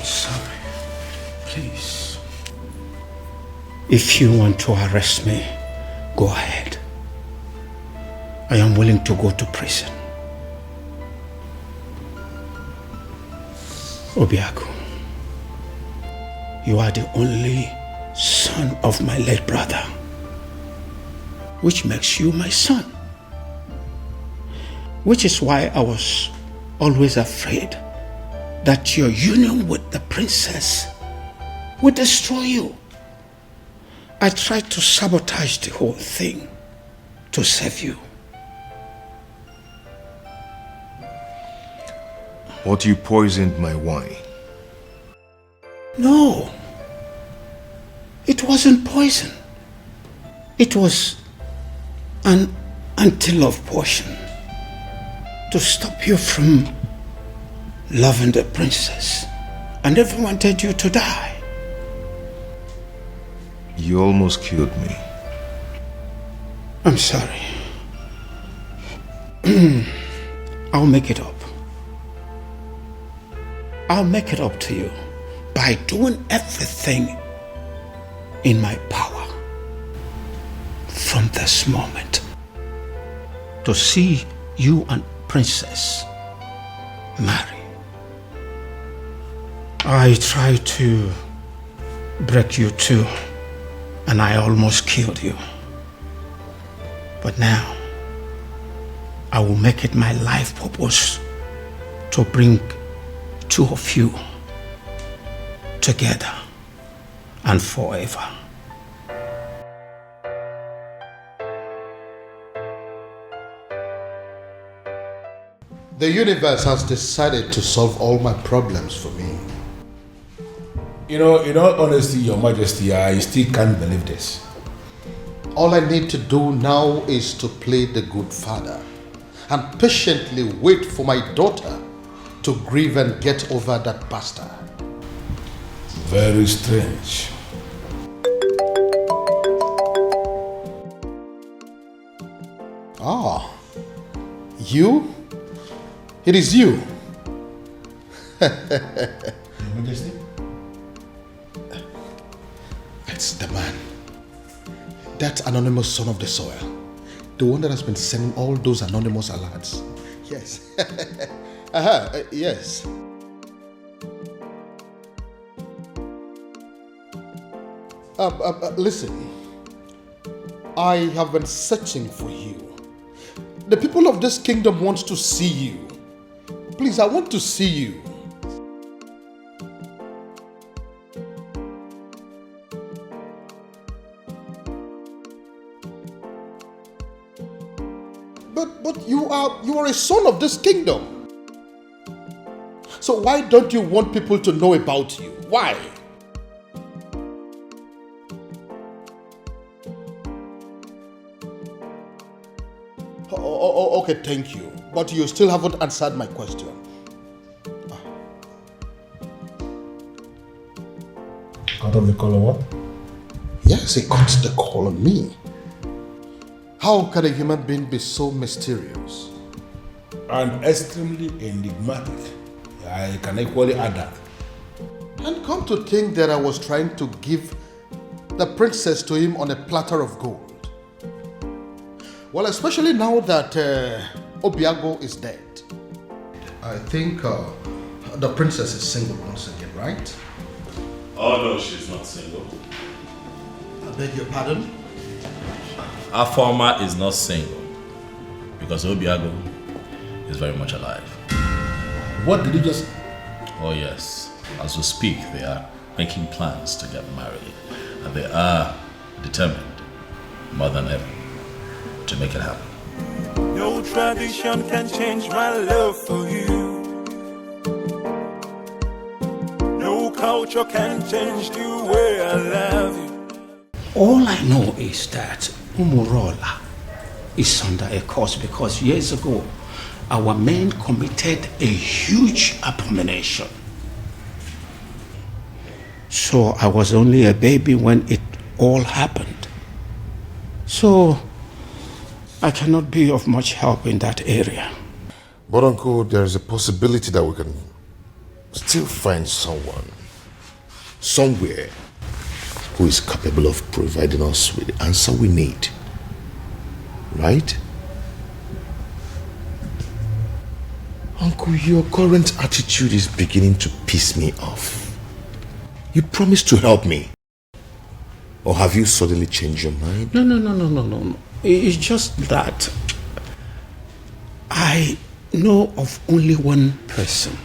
Sorry. Please. If you want to arrest me, go ahead. I am willing to go to prison. Obiago, you are the only son of my late brother, which makes you my son. Which is why I was always afraid that your union with the princess would destroy you. I tried to sabotage the whole thing to save you. What, you poisoned my wine? No. It wasn't poison. It was an anti-love potion to stop you from loving the princess. I never wanted you to die. You almost killed me. I'm sorry. I'll make it up. I'll make it up to you by doing everything in my power from this moment to see you and Princess marry. I tried to break you too, and I almost killed you. But now, I will make it my life purpose to bring two of you together and forever. The universe has decided to solve all my problems for me. You know, in all honesty, Your Majesty, I still can't believe this. All I need to do now is to play the good father and patiently wait for my daughter to grieve and get over that bastard. Very strange. Ah, you? It is you. Your Majesty? It's the man. That anonymous son of the soil. The one that has been sending all those anonymous alerts. Yes. Yes. Listen. I have been searching for you. The people of this kingdom want to see you. Please, I want to see you. But you are a son of this kingdom. So why don't you want people to know about you? Why? Okay, thank you. But you still haven't answered my question. Cut off the call on what? Yes, he cut the call on me. How can a human being be so mysterious? And extremely enigmatic. I can equally add that. And come to think that I was trying to give the princess to him on a platter of gold. Well, especially now that Obiago is dead. I think the princess is single once again, right? Oh no, she's not single. I beg your pardon? Our former is not single because Obiago is very much alive. What did you just... Oh yes, as we speak, they are making plans to get married. And they are determined, more than ever, to make it happen. No tradition can change my love for you. No culture can change the way I love you. All I know is that Umurola is under a curse because years ago, our men committed a huge abomination. So I was only a baby when it all happened. So I cannot be of much help in that area. But Uncle, there is a possibility that we can still find someone, somewhere, who is capable of providing us with the answer we need. Right? Uncle, your current attitude is beginning to piss me off. You promised to help me. Or have you suddenly changed your mind? No. It's just that I know of only one person.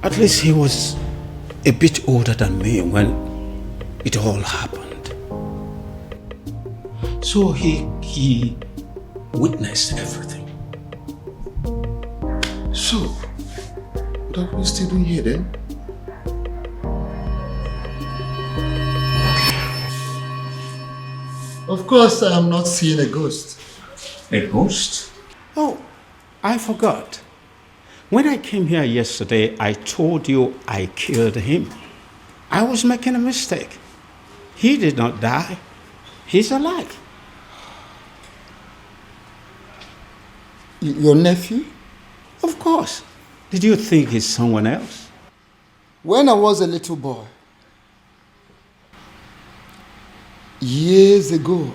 At least he was a bit older than me when it all happened. So he witnessed everything. So, what are we still doing here then? Of course, I am not seeing a ghost. A ghost? Oh, I forgot. When I came here yesterday, I told you I killed him. I was making a mistake. He did not die. He's alive. Your nephew? Of course. Did you think he's someone else? When I was a little boy, years ago,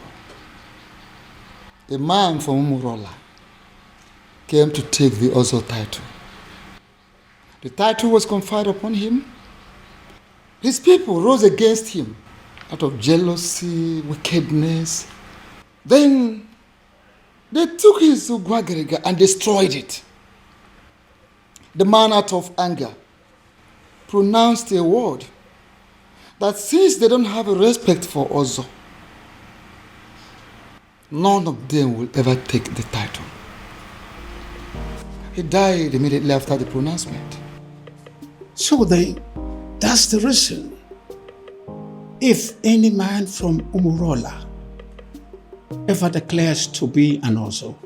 a man from Umurola came to take the Ozo title. The title was conferred upon him. His people rose against him out of jealousy, wickedness. Then they took his Ugwagerega and destroyed it. The man, out of anger, pronounced a word that since they don't have a respect for Ozo, none of them will ever take the title. He died immediately after the pronouncement. So that's the reason. If any man from Umurola ever declares to be an Ozo,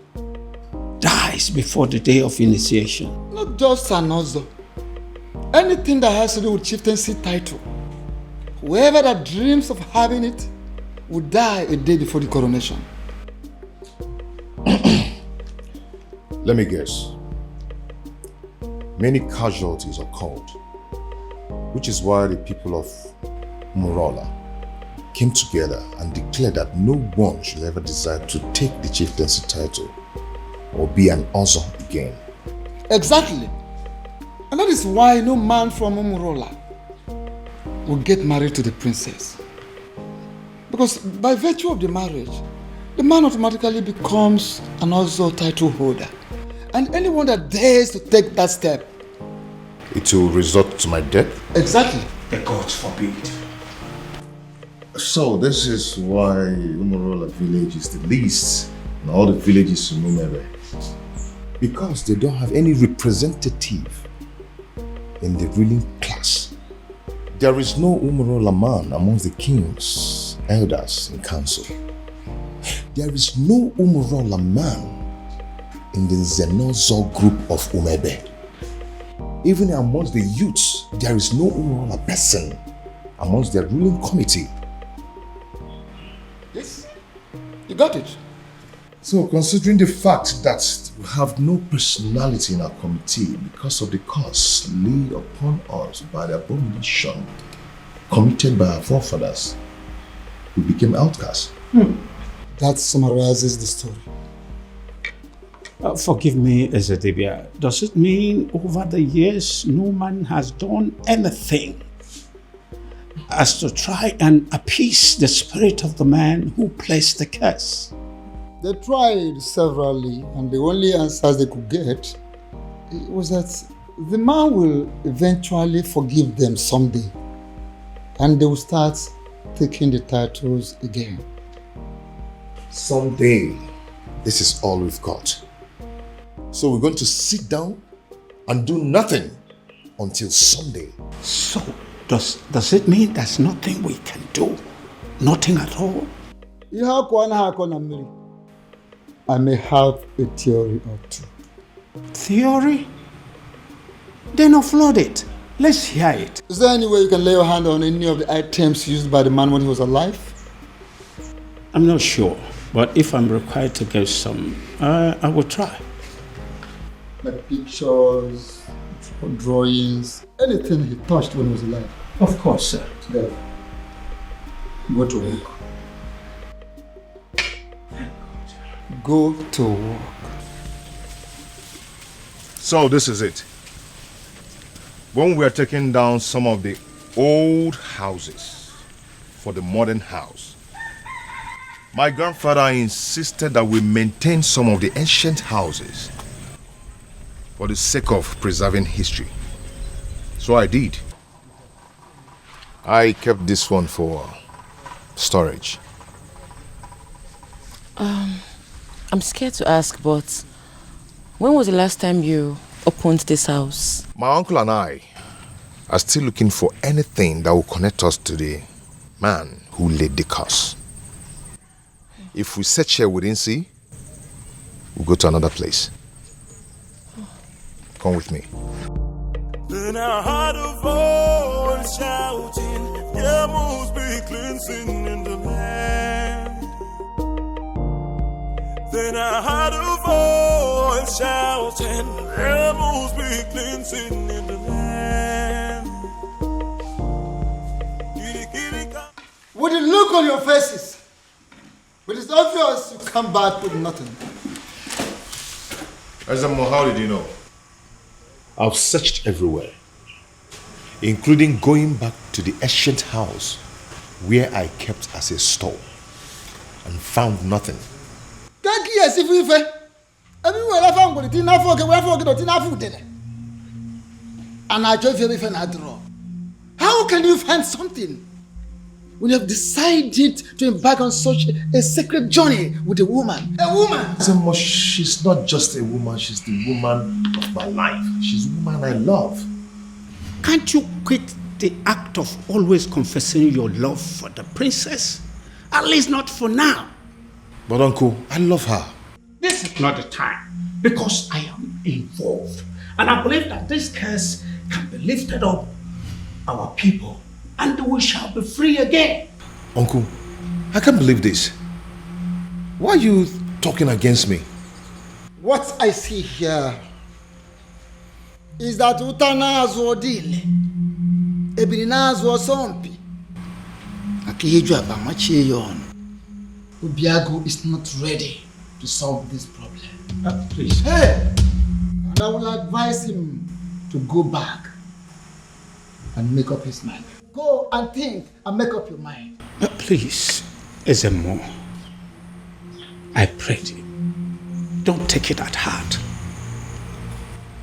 dies before the day of initiation. Not just an Ozo. Anything that has to do with chieftaincy title. Whoever that dreams of having it will die a day before the coronation. Let me guess. Many casualties occurred, which is why the people of Umurola came together and declared that no one should ever desire to take the chieftaincy title or be an Ozo again. Exactly. And that is why no man from Umurola will get married to the princess. Because by virtue of the marriage, the man automatically becomes an Ozo title holder. And anyone that dares to take that step, it will result to my death? Exactly. The gods forbid. So this is why Umurola village is the least in all the villages in Umere. Because they don't have any representative in the ruling class. There is no Umurola man amongst the kings, elders in council. There is no Umurola man in the Zenozo group of Umebe. Even amongst the youths, there is no Umurola person amongst their ruling committee. Yes, you got it. So considering the fact that we have no personality in our committee because of the curse laid upon us by the abomination committed by our forefathers, we became outcasts. That summarizes the story. Forgive me, Ezedibia. Does it mean over the years no man has done anything as to try and appease the spirit of the man who placed the curse? They tried severally, and the only answers they could get was that the man will eventually forgive them someday, and they will start taking the titles again. Someday, this is all we've got. So we're going to sit down and do nothing until Sunday. So, does it mean there's nothing we can do? Nothing at all? I may have a theory or two. Theory? Then offload it. Let's hear it. Is there any way you can lay your hand on any of the items used by the man when he was alive? I'm not sure, but if I'm required to get some, I will try. Like pictures, drawings, anything he touched when he was alive. Of course, sir. There. Go to work. Go to work. So this is it. When we are taking down some of the old houses for the modern house, my grandfather insisted that we maintain some of the ancient houses for the sake of preserving history. So I did. I kept this one for storage. I'm scared to ask, but when was the last time you opened this house? My uncle and I are still looking for anything that will connect us to the man who laid the curse. If we search here we didn't see, we'll go to another place. Come with me. Then I heard a voice shouting, there must be cleansing in the land. Then I heard a voice shouting, there must be cleansing in the land. With the look on your faces, but it's obvious you come back with nothing. Ezemo, how did you know? I've searched everywhere. Including going back to the ancient house where I kept as a store and found nothing. How can you find something when you have decided to embark on such a sacred journey with a woman? A woman! Ezemo, she's not just a woman, she's the woman of my life. She's the woman I love. Can't you quit the act of always confessing your love for the princess? At least not for now. But uncle, I love her. This is not the time, because I am involved. And I believe that this curse can be lifted up, our people, and we shall be free again. Uncle, I can't believe this. Why are you talking against me? What I see here is that Utana Zodile, Ebinina Zosompi, Akiyeju Abamachi Yon, Ubiago is not ready to solve this problem. Please. Hey! And I will advise him to go back and make up his mind. Go and think and make up your mind. Please, Ezemo, I pray you, don't take it at heart.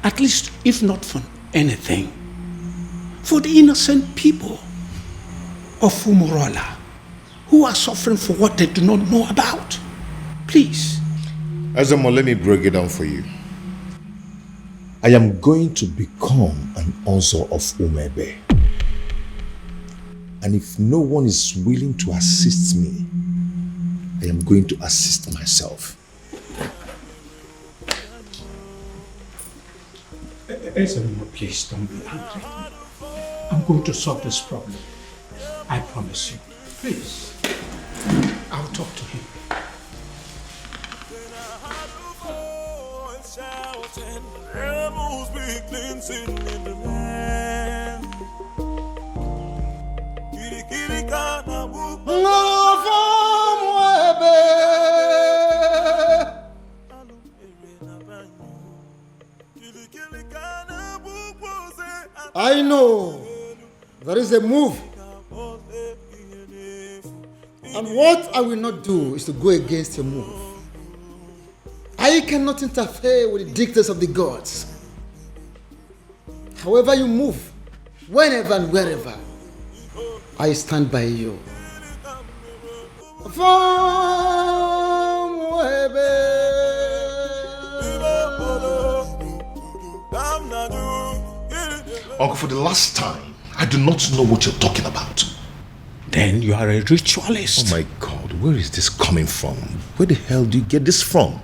At least, if not for anything, for the innocent people of Umorola who are suffering for what they do not know about. Please. Ezemo, let me break it down for you. I am going to become an Ozo of Umebe. And if no one is willing to assist me, I am going to assist myself. Ezemo, please don't be angry. I'm going to solve this problem. I promise you. Please. I'll talk to him. There must be cleansing in the land. I know there is a move. And what I will not do is to go against your move. cannot interfere with the dictates of the gods. However you move, whenever and wherever, I stand by you. Uncle, for the last time, I do not know what you're talking about. Then you are a ritualist. Oh my God, where is this coming from? Where the hell do you get this from?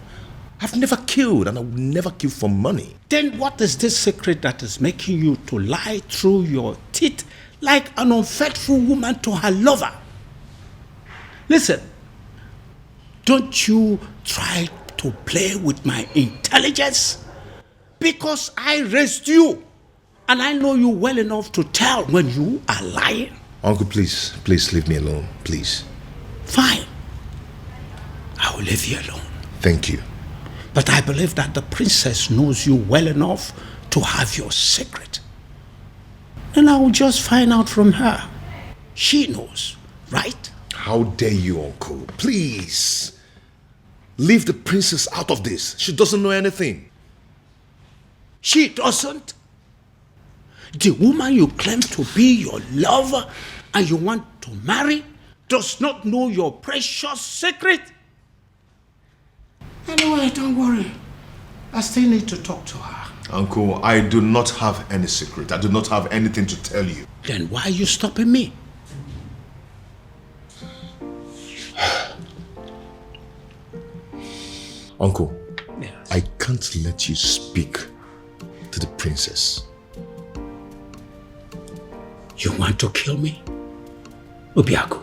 I've never killed and I will never kill for money. Then what is this secret that is making you to lie through your teeth like an unfaithful woman to her lover? Listen, don't you try to play with my intelligence, because I raised you and I know you well enough to tell when you are lying. Uncle, please leave me alone, please. Fine. I will leave you alone. Thank you. But I believe that the princess knows you well enough to have your secret. And I will just find out from her. She knows, right? How dare you, Uncle? Please. Leave the princess out of this. She doesn't know anything. She doesn't? The woman you claim to be your lover and you want to marry does not know your precious secret? Anyway, don't worry. I still need to talk to her. Uncle, I do not have any secret. I do not have anything to tell you. Then why are you stopping me? Uncle, yes. I can't let you speak to the princess. You want to kill me? Obiaku,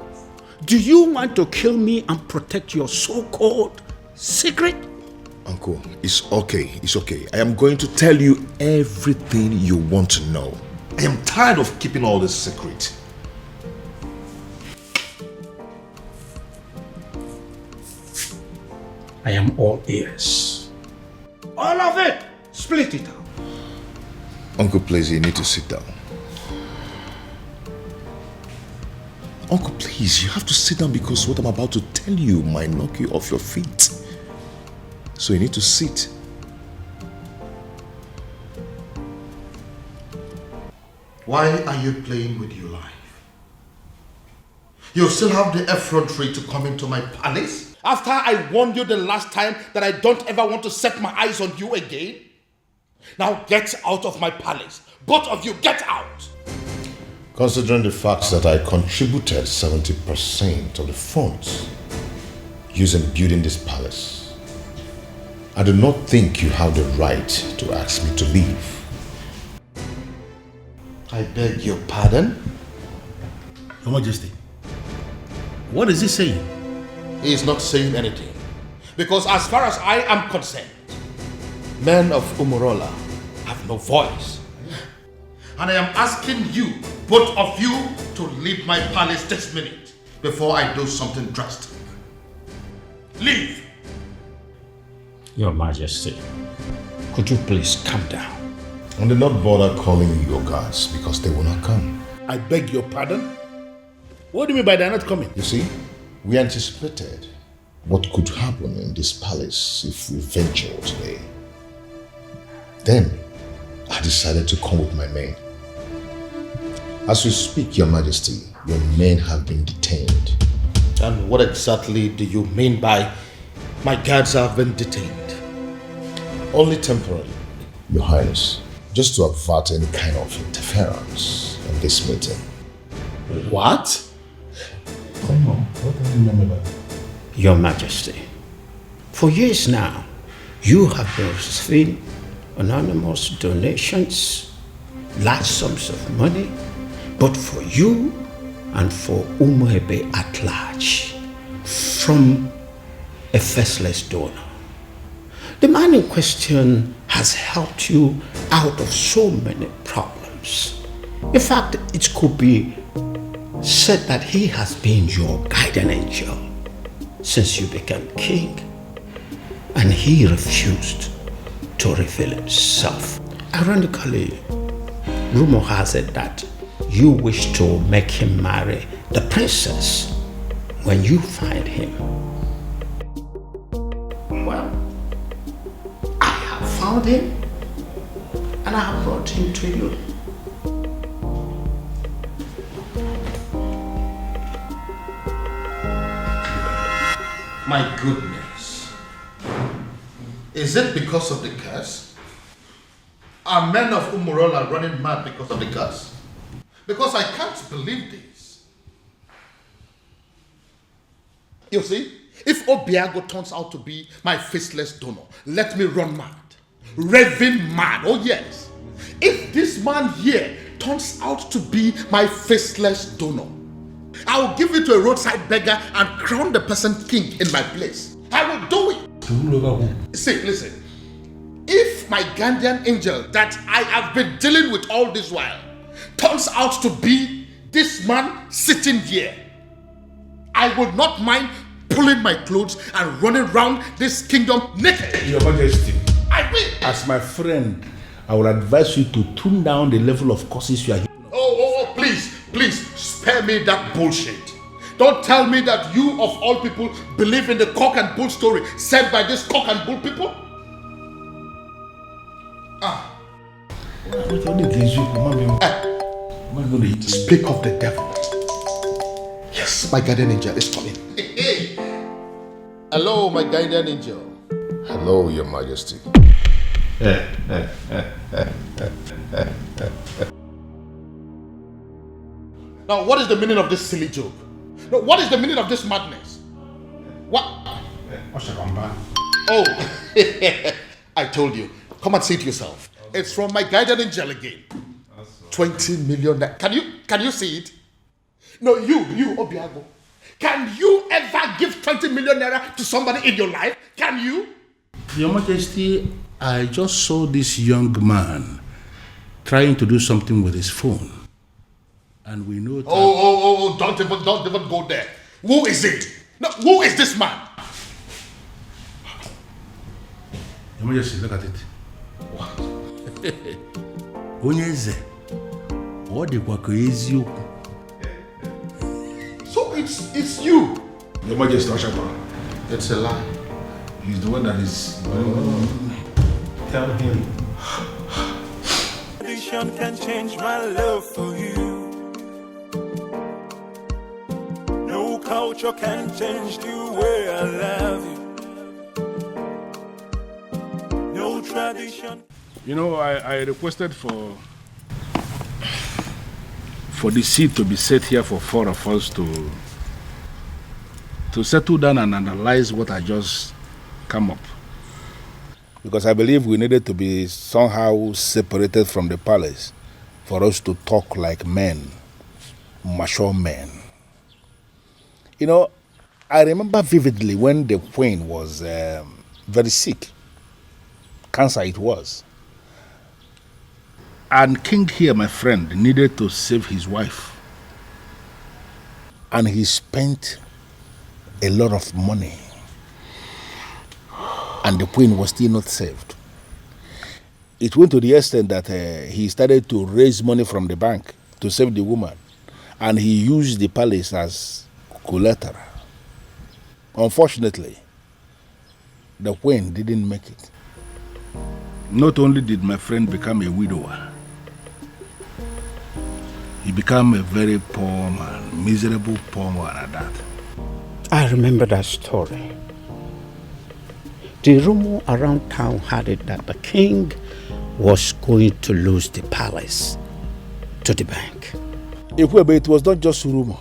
do you want to kill me and protect your so-called secret? Uncle, it's okay. It's okay. I am going to tell you everything you want to know. I am tired of keeping all this secret. I am all ears. All of it! Split it out. Uncle, please, you need to sit down. Uncle, please, you have to sit down because what I'm about to tell you might knock you off your feet. So you need to sit. Why are you playing with your life? You still have the effrontery to come into my palace? After I warned you the last time that I don't ever want to set my eyes on you again? Now get out of my palace. Both of you, get out! Considering the fact that I contributed 70% of the funds used in building this palace, I do not think you have the right to ask me to leave. I beg your pardon? Your Majesty, what is he saying? He is not saying anything. Because as far as I am concerned, Men of Umurola have no voice. And I am asking you, both of you, to leave my palace this minute before I do something drastic. Leave! Your Majesty, could you please calm down? And do not bother calling your guards because they will not come. I beg your pardon? What do you mean by they're not coming? You see, we anticipated what could happen in this palace if we ventured today. Then, I decided to come with my men. As we speak, Your Majesty, your men have been detained. And what exactly do you mean by my guards have been detained? Only temporarily, Your Highness, just to avert any kind of interference in this meeting. What? Come on, what do you remember? Your Majesty, for years now, you have been receiving anonymous donations, large sums of money, but for you and for Umuebe at large, from a faceless donor. The man in question has helped you out of so many problems. In fact, it could be said that he has been your guardian angel since you became king, and he refused to reveal himself. Ironically, rumor has it that you wish to make him marry the princess when you find him. Well, found him and I have brought him to you. My goodness. Is it because of the curse? Are men of Umurola running mad because of the curse? Because I can't believe this. You see, if Obiago turns out to be my faceless donor, let me run mad. Raving mad, oh yes. If this man here turns out to be my faceless donor, I will give it to a roadside beggar and crown the person king in my place. I will do it. See, listen. If my guardian angel that I have been dealing with all this while turns out to be this man sitting here, I would not mind pulling my clothes and running around this kingdom naked. Your Majesty, I will. as my friend, I would advise you to tune down the level of curses you are. Oh, please, spare me that bullshit. Don't tell me that you of all people believe in the cock and bull story said by this cock and bull people. Speak of the devil. Yes, my guardian angel is coming. Hey. Hello, my guardian angel. Hello, Your Majesty. Now, what is the meaning of this silly joke? No, what is the meaning of this madness? What? Oh, I told you. Come and see it yourself. It's from my guardian angel again. 20 million. Can you see it? No, you, Obiago. Can you ever give 20 million naira to somebody in your life? Can you? Your Majesty, I just saw this young man trying to do something with his phone. And we know that... Oh, don't even go there. Who is it? No, who is this man? Your Majesty, look at it. What? So it's you. Your Majesty, Oshapa. It's a lie. He's the one that is... Tell him. Tradition can change my love for you. No culture can change the way I love you. No tradition. You know, I requested for the seat to be set here for four of us to settle down and analyze what I just come up. Because I believe we needed to be somehow separated from the palace for us to talk like men, mature men. You know, I remember vividly when the queen was very sick. Cancer it was. And King here, my friend, needed to save his wife. And he spent a lot of money. And the queen was still not saved. It went to the extent that he started to raise money from the bank to save the woman. And he used the palace as collateral. Unfortunately, the queen didn't make it. Not only did my friend become a widower, he became a very poor man, miserable poor man at that. I remember that story. The rumor around town had it that the king was going to lose the palace to the bank. It was not just rumor.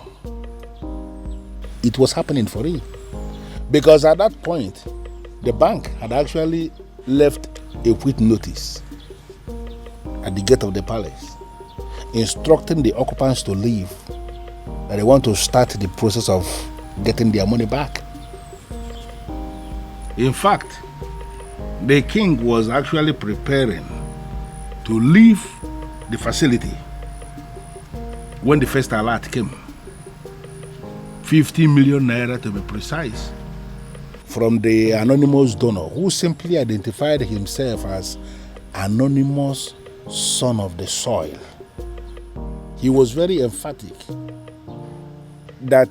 It was happening for real. Because at that point, the bank had actually left a quit notice at the gate of the palace, instructing the occupants to leave, that they want to start the process of getting their money back. In fact, the king was actually preparing to leave the facility when the first alert came. 50 million naira to be precise, from the anonymous donor who simply identified himself as anonymous son of the soil. He was very emphatic that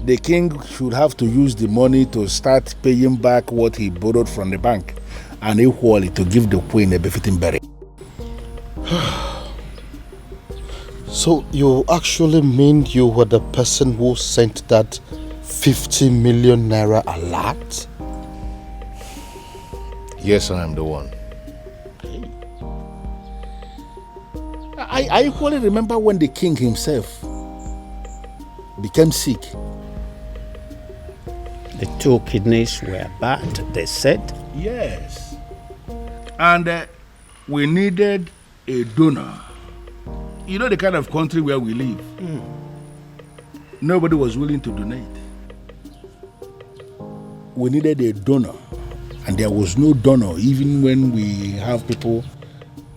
the king should have to use the money to start paying back what he borrowed from the bank and equally to give the queen a befitting burial. So you actually mean you were the person who sent that 50 million naira alert? Yes, I am the one. I equally remember when the king himself became sick. The 2 kidneys were bad, they said. Yes. And we needed a donor. You know the kind of country where we live. Nobody was willing to donate. We needed a donor. And there was no donor even when we have people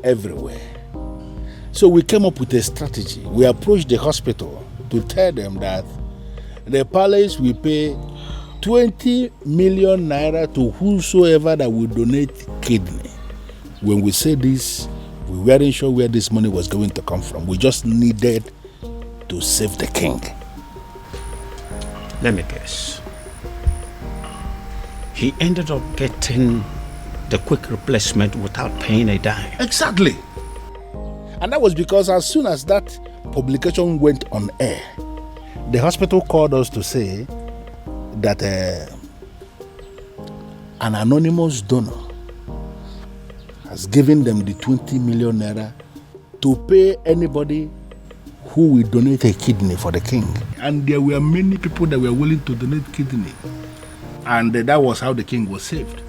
everywhere. So we came up with a strategy. We approached the hospital to tell them that the palace will pay 20 million naira to whosoever that will donate kidney. When we said this, we weren't sure where this money was going to come from. We just needed to save the king. Let me guess. He ended up getting the quick replacement without paying a dime. Exactly. And that was because as soon as that publication went on air, the hospital called us to say that an anonymous donor has given them the 20 million naira to pay anybody who will donate a kidney for the king. And there were many people that were willing to donate kidney. And that was how the king was saved.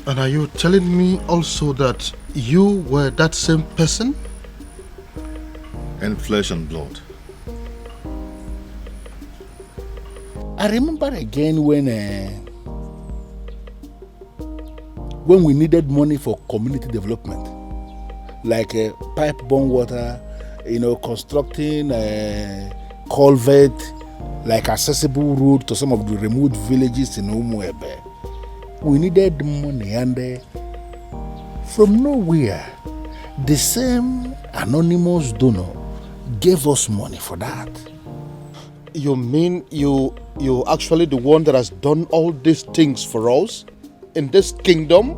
And are you telling me also that you were that same person? And flesh and blood. I remember again when we needed money for community development, like pipe-borne water, constructing a culvert, like accessible road to some of the remote villages in Umuebe. We needed money, and from nowhere, the same anonymous donor gave us money for that. You mean you actually the one that has done all these things for us in this kingdom?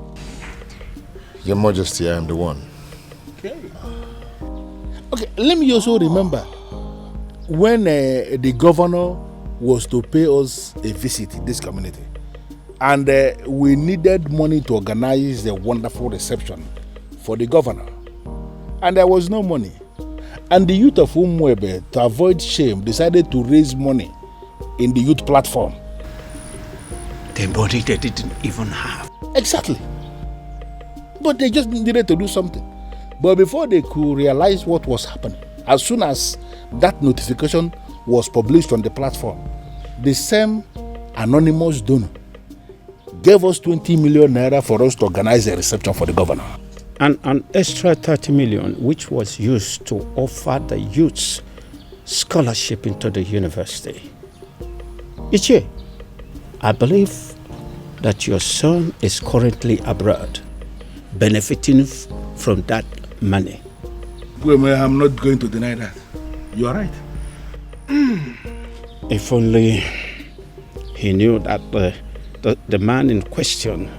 Your Majesty, I am the one. Okay, let me also remember when the governor was to pay us a visit in this community, and we needed money to organize a wonderful reception for the governor, and there was no money. And the youth of Umuebe, to avoid shame, decided to raise money in the youth platform. The money they didn't even have. Exactly. But they just needed to do something. But before they could realize what was happening, as soon as that notification was published on the platform, the same anonymous donor gave us 20 million naira for us to organize a reception for the governor. And an extra 30 million, which was used to offer the youths scholarship into the university. Ichie, I believe that your son is currently abroad, benefiting from that money. Well, I'm not going to deny that. You are right. If only he knew that the man in question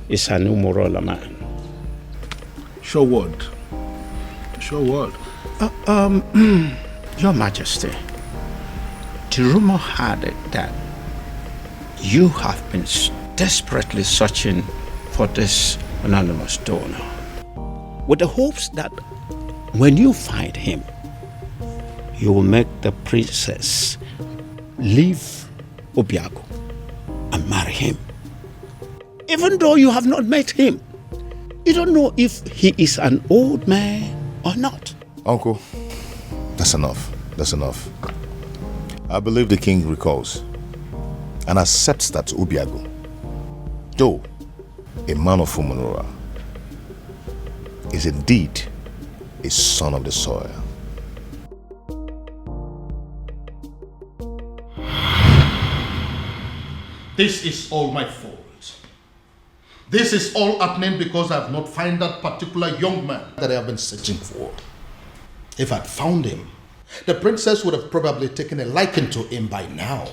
is an Umorola man. Show word. Show word. Your Majesty, the rumor had it that you have been desperately searching for this anonymous donor, with the hopes that when you find him, you will make the princess leave Obiago and marry him. Even though you have not met him, you don't know if he is an old man or not. Uncle, that's enough. That's enough. I believe the king recalls and accepts that Obiago, though a man of Umunura, is indeed a son of the soil. This is all my fault. This is all happening because I have not found that particular young man that I have been searching for. If I'd found him, the princess would have probably taken a liking to him by now.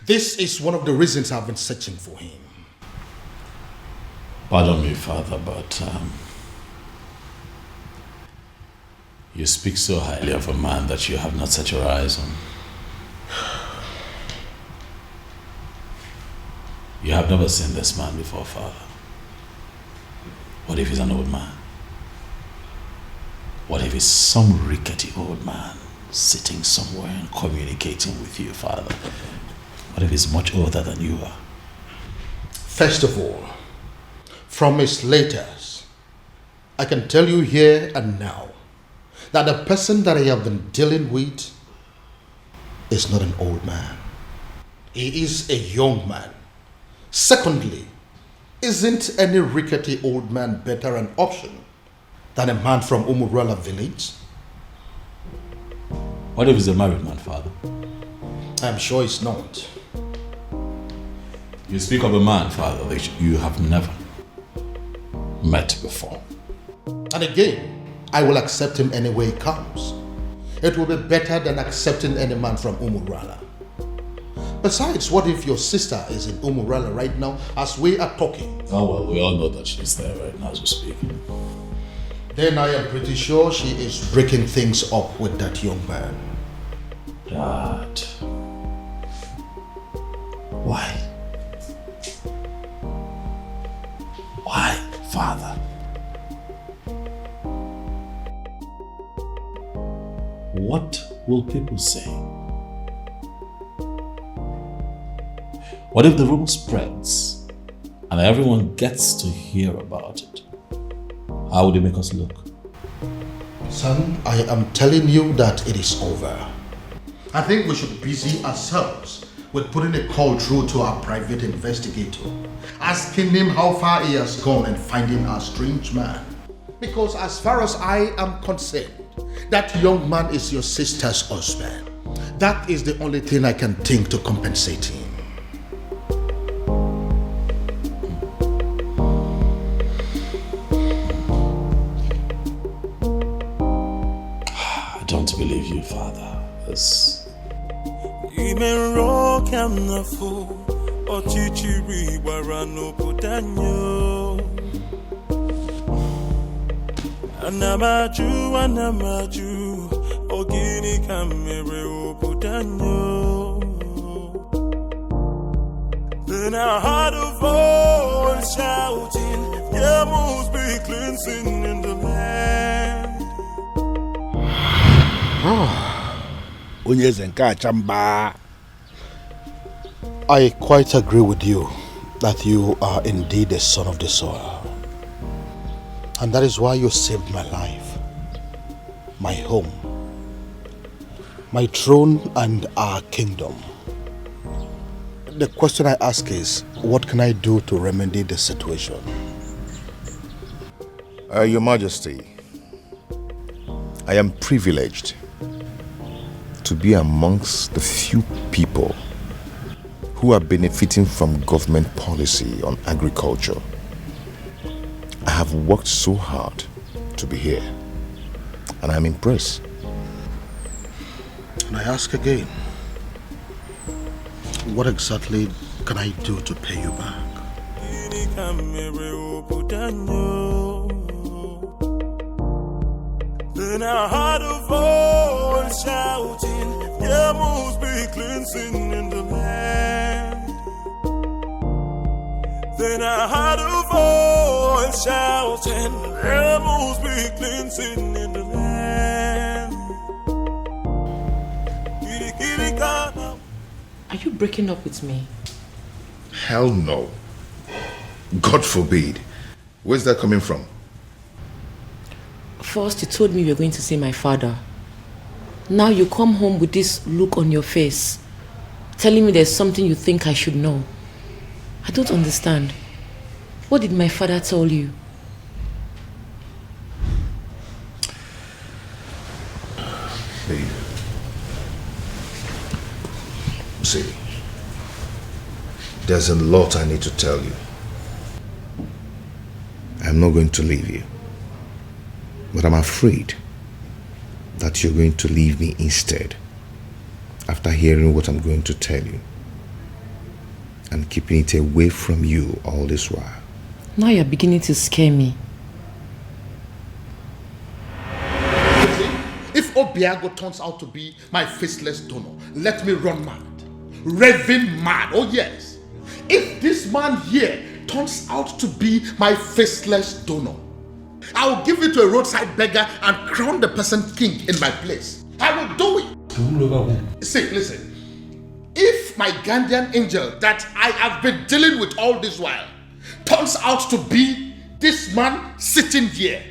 This is one of the reasons I've been searching for him. Pardon me, Father, but you speak so highly of a man that you have not set your eyes on. You have never seen this man before, Father. What if he's an old man? What if he's some rickety old man sitting somewhere and communicating with you, Father? What if he's much older than you are? First of all, from his letters, I can tell you here and now that the person that I have been dealing with is not an old man. He is a young man. Secondly, isn't any rickety old man better an option than a man from Umurola village? What if he's a married man, Father? I'm sure it's not. You speak of a man, Father, that you have never met before. And again, I will accept him any way he comes. It will be better than accepting any man from Umurola. Besides, what if your sister is in Umurola right now as we are talking? Oh well, we all know that she's there right now as we speak. Then I am pretty sure she is breaking things up with that young man. Dad. Why? Why, Father? What will people say? What if the rumor spreads and everyone gets to hear about it? How would it make us look? Son, I am telling you that it is over. I think we should busy ourselves with putting a call through to our private investigator, asking him how far he has gone and finding our strange man. Because as far as I am concerned, that young man is your sister's husband. That is the only thing I can think to compensate him. I don't believe you, Father. Anamaju, ogini kamere obudanyo. Then I heard a voice shouting, there must be cleansing in the land. I quite agree with you that you are indeed the son of the soil. And that is why you saved my life, my home, my throne and our kingdom. The question I ask is, what can I do to remedy the situation? Your Majesty, I am privileged to be amongst the few people who are benefiting from government policy on agriculture. I have worked so hard to be here, and I'm impressed. And I ask again, what exactly can I do to pay you back? Then I heard a voice shouting, there must be cleansing in the land. Then I heard a voice shouting, there must be cleansing in the land. Are you breaking up with me? Hell no. God forbid. Where's that coming from? First, you told me you were going to see my father. Now you come home with this look on your face, telling me there's something you think I should know. I don't understand. What did my father tell you? Hey. See, there's a lot I need to tell you. I'm not going to leave you. But I'm afraid that you're going to leave me instead after hearing what I'm going to tell you and keeping it away from you all this while. Now you're beginning to scare me. If Obiago turns out to be my faceless donor, let me run mad. Raving mad, oh yes. If this man here turns out to be my faceless donor, I will give it to a roadside beggar and crown the person king in my place. I will do it. See, listen. If my guardian angel that I have been dealing with all this while turns out to be this man sitting here,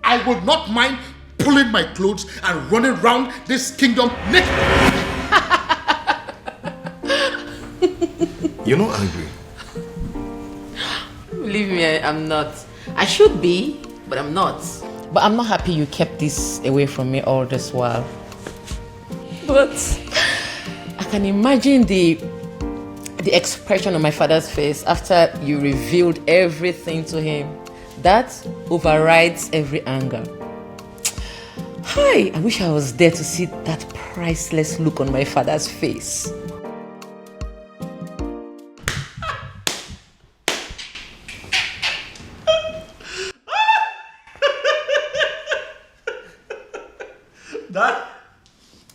I will not mind pulling my clothes and running around this kingdom naked. You're not angry. Believe me, I'm not. I should be, but I'm not. But I'm not happy you kept this away from me all this while. But I can imagine the expression on my father's face after you revealed everything to him. That overrides every anger. Hi, I wish I was there to see that priceless look on my father's face.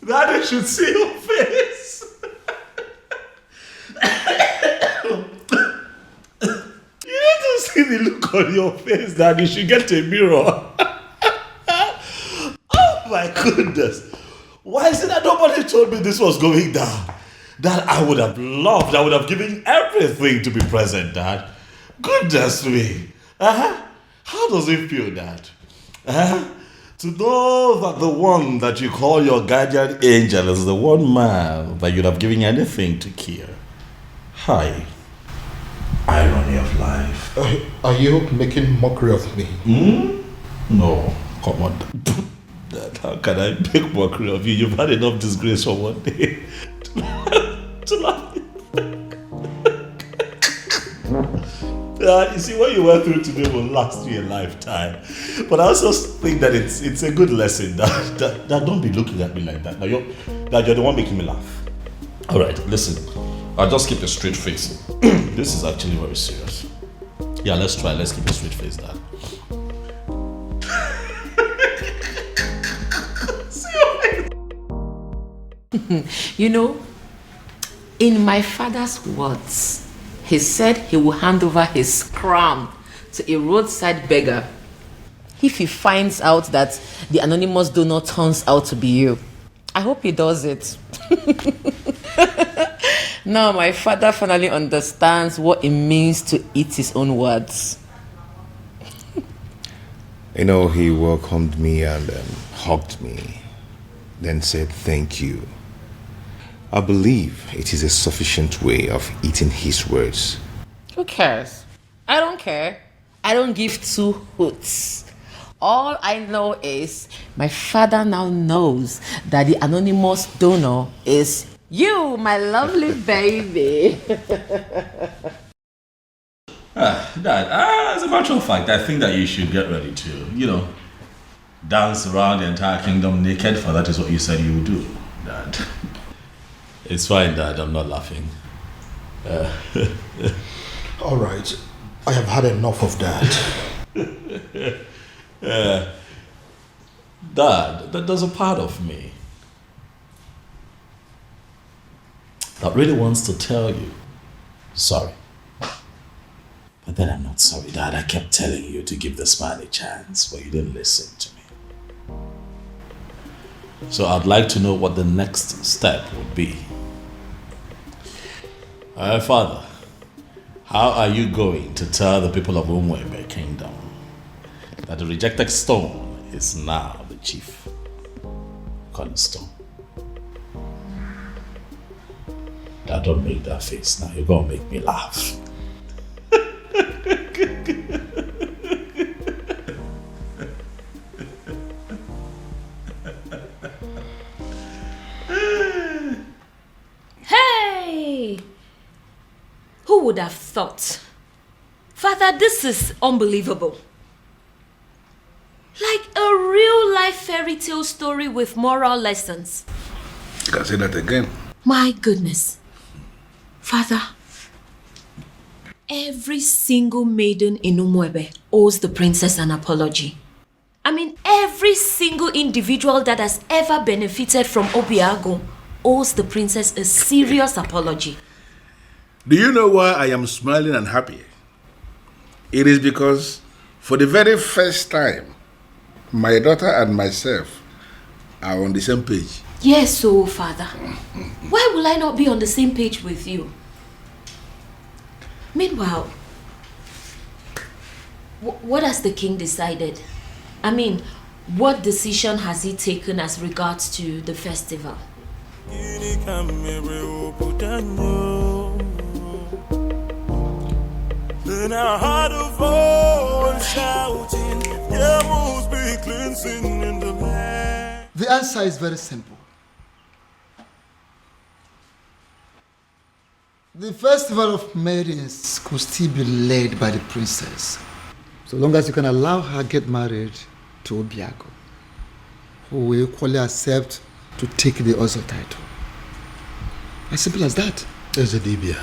Daddy should see your face. You need to see the look on your face, Daddy. You should get a mirror. Oh my goodness. Why is it that nobody told me this was going down? That I would have loved, I would have given everything to be present, Dad. Goodness me. How does it feel, Dad? To know that the one that you call your guardian angel is the one man that you'd have given anything to kill. Hi. Irony of life. Are you making mockery of me? No, come on. Dad, how can I make mockery of you? You've had enough disgrace for one day to laugh. You see, what you went through today will last you a lifetime. But I also think that it's a good lesson that don't be looking at me like that. Now you're the one making me laugh. All right, listen. I'll just keep a straight face. This is actually very serious. Yeah, let's try. Let's keep a straight face, Dad. You know, in my father's words, he said he will hand over his crown to a roadside beggar if he finds out that the anonymous donor turns out to be you. I hope he does it. Now my father finally understands what it means to eat his own words. You know, he welcomed me and hugged me, then said thank you. I believe it is a sufficient way of eating his words. Who cares? I don't care. I don't give two hoots. All I know is my father now knows that the anonymous donor is you, my lovely baby. Dad, as a matter of fact, I think that you should get ready to, dance around the entire kingdom naked, for that is what you said you would do, Dad. It's fine, Dad. I'm not laughing. All right. I have had enough of that. Dad, there's a part of me that really wants to tell you sorry. But then I'm not sorry, Dad. I kept telling you to give this man a chance, but you didn't listen to me. So I'd like to know what the next step would be. Father, how are you going to tell the people of Umwebe Kingdom that the rejected stone is now the chief cornerstone? Now don't make that face now. You're gonna make me laugh. Hey! Who would have thought? Father, this is unbelievable. Like a real life fairy tale story with moral lessons. You can say that again. My goodness. Father, Every single maiden in Umuebe owes the princess an apology. I mean, every single individual that has ever benefited from Obiago owes the princess a serious apology. Do you know why I am smiling and happy? It is because for the very first time, my daughter and myself are on the same page. Yes, so father. Why will I not be on the same page with you? Meanwhile, what has the king decided? I mean, what decision has he taken as regards to the festival? Then I heard a voice shouting, there must be cleansing in the land. The answer is very simple. The festival of maidens could still be led by the princess, so long as you can allow her get married to Obiago, who will equally accept to take the Ozo title. As simple as that. Ezedibia,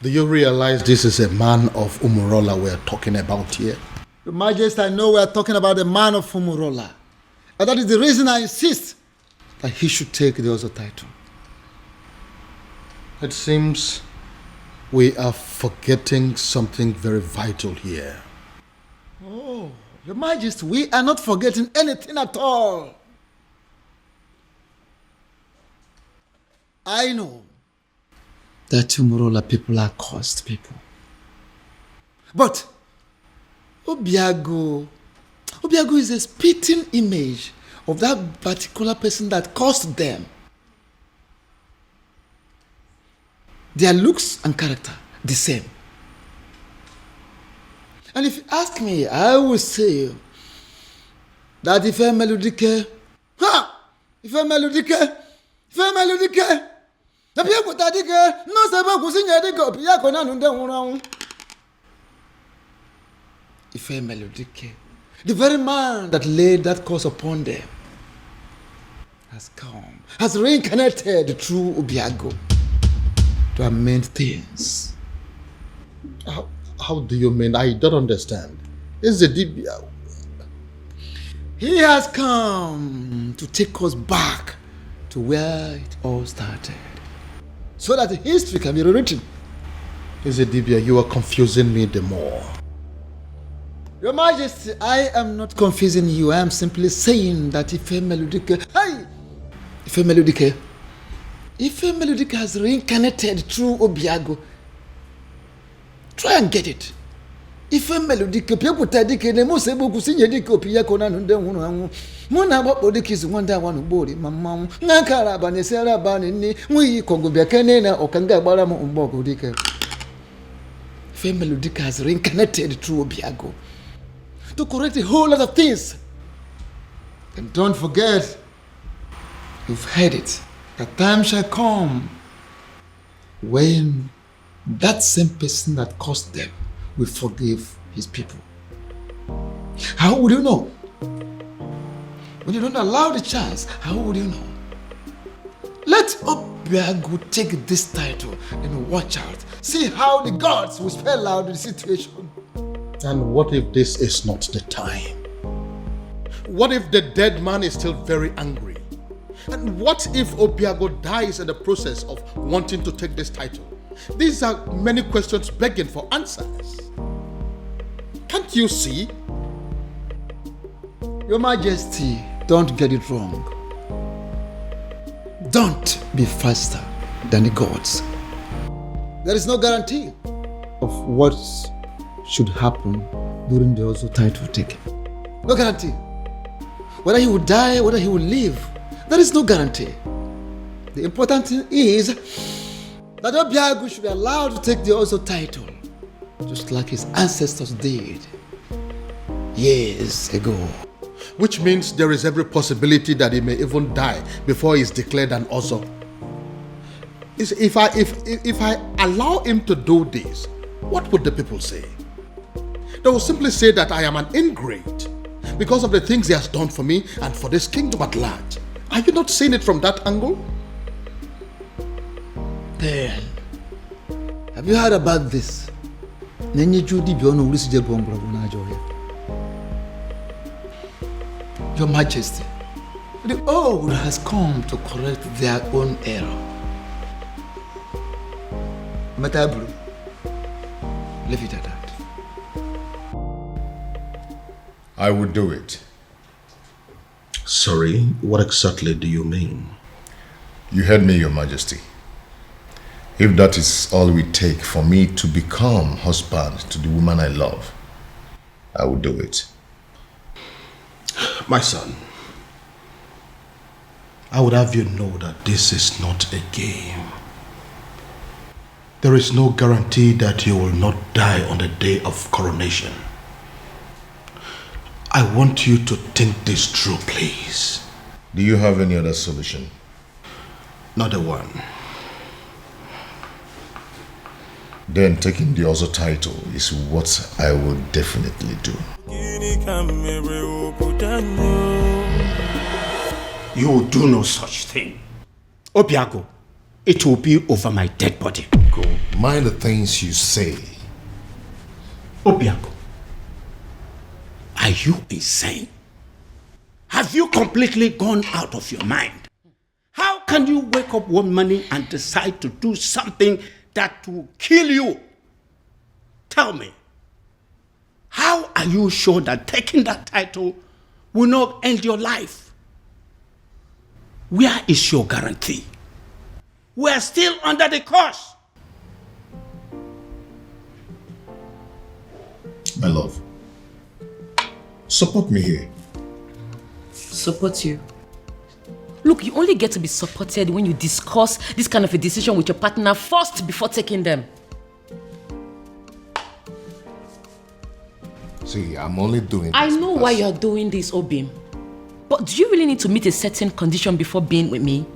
do you realize this is a man of Umurola we're talking about here? Your Majesty, I know we're talking about the man of Umurola, and that is the reason I insist that he should take the Ozo title. It seems we are forgetting something very vital here. Oh, Your Majesty, we are not forgetting anything at all. I know that Umurola people are cursed people. But Obiago is a spitting image of that particular person that cursed them. Their looks and character, the same. And if you ask me, I will say that if I'm melodique, the very man that laid that curse upon them has come, has reincarnated through Obiago to amend things. How do you mean? I don't understand. Is the He has come to take us back to where it all started, so that history can be rewritten. Ezedibia, you are confusing me the more. Your Majesty, I am not confusing you. I am simply saying that Ife Melodique has reincarnated through Obiago. Try and get it. Ife Melodique, people tadike ne mo sebo kusinye dike opia kona nunde hunu hangu. Muna wapo dikisi wanda wanu bori mamamu. Ngakara bane sera bane ni mwi kongo biakene na okanga bara mo umbogo dike. Ife Melodique has reincarnated through Obiago to correct a whole lot of things. And don't forget, you've heard it, the time shall come when that same person that caused them will forgive his people. How would you know? When you don't allow the chance, how would you know? Let Obiago take this title and watch out. See how the gods will spell out the situation. And what if this is not the time? What if the dead man is still very angry? And what if Obiago dies in the process of wanting to take this title? These are many questions begging for answers. Can't you see? Your Majesty, don't get it wrong. Don't be faster than the gods. There is no guarantee of what should happen during the Ozo title taking. No guarantee. Whether he will die, whether he will live, there is no guarantee. The important thing is that Obiago should be allowed to take the Ozo title, just like his ancestors did years ago. Which means there is every possibility that he may even die before he is declared an Ozo. If I allow him to do this, what would the people say? They will simply say that I am an ingrate because of the things he has done for me and for this kingdom at large. Are you not seeing it from that angle? Then, have you heard about this? Your Majesty, the old has come to correct their own error. Matabru, leave it at that. I would do it. Sorry, what exactly do you mean? You heard me, Your Majesty. If that is all we take for me to become husband to the woman I love, I will do it. My son, I would have you know that this is not a game. There is no guarantee that you will not die on the day of coronation. I want you to think this through, please. Do you have any other solution? Not a one. Then taking the Ozo title is what I will definitely do. You will do no such thing. Obiago, it will be over my dead body. Go. Mind the things you say. Obiago, are you insane? Have you completely gone out of your mind? How can you wake up one morning and decide to do something that will kill you? Tell me, how are you sure that taking that title will not end your life? Where is your guarantee? We are still under the curse. My love, support me here. Support you? Look, you only get to be supported when you discuss this kind of a decision with your partner first before taking them. See, I'm only doing this. I know why you're doing this, Obim. But do you really need to meet a certain condition before being with me?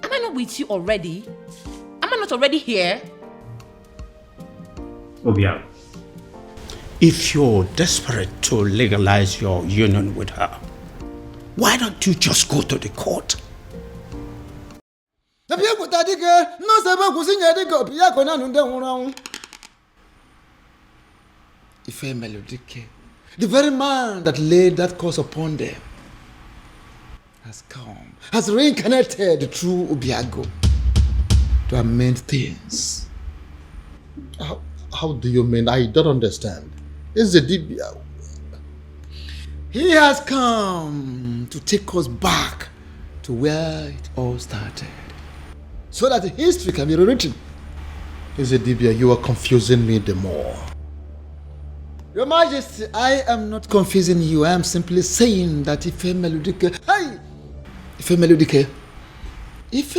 Am I not with you already? Am I not already here? Obiago, if you're desperate to legalize your union with her, why don't you just go to the court? Ife Melodike, the very man that laid that curse upon them, has come, has reincarnated through Obiago to amend things. How do you mean? I don't understand. Is it Dibia? He has come to take us back to where it all started, so that history can be rewritten. Is it Dibia? You are confusing me the more. Your Majesty, I am not confusing you. I am simply saying that Ife Melodike, Ife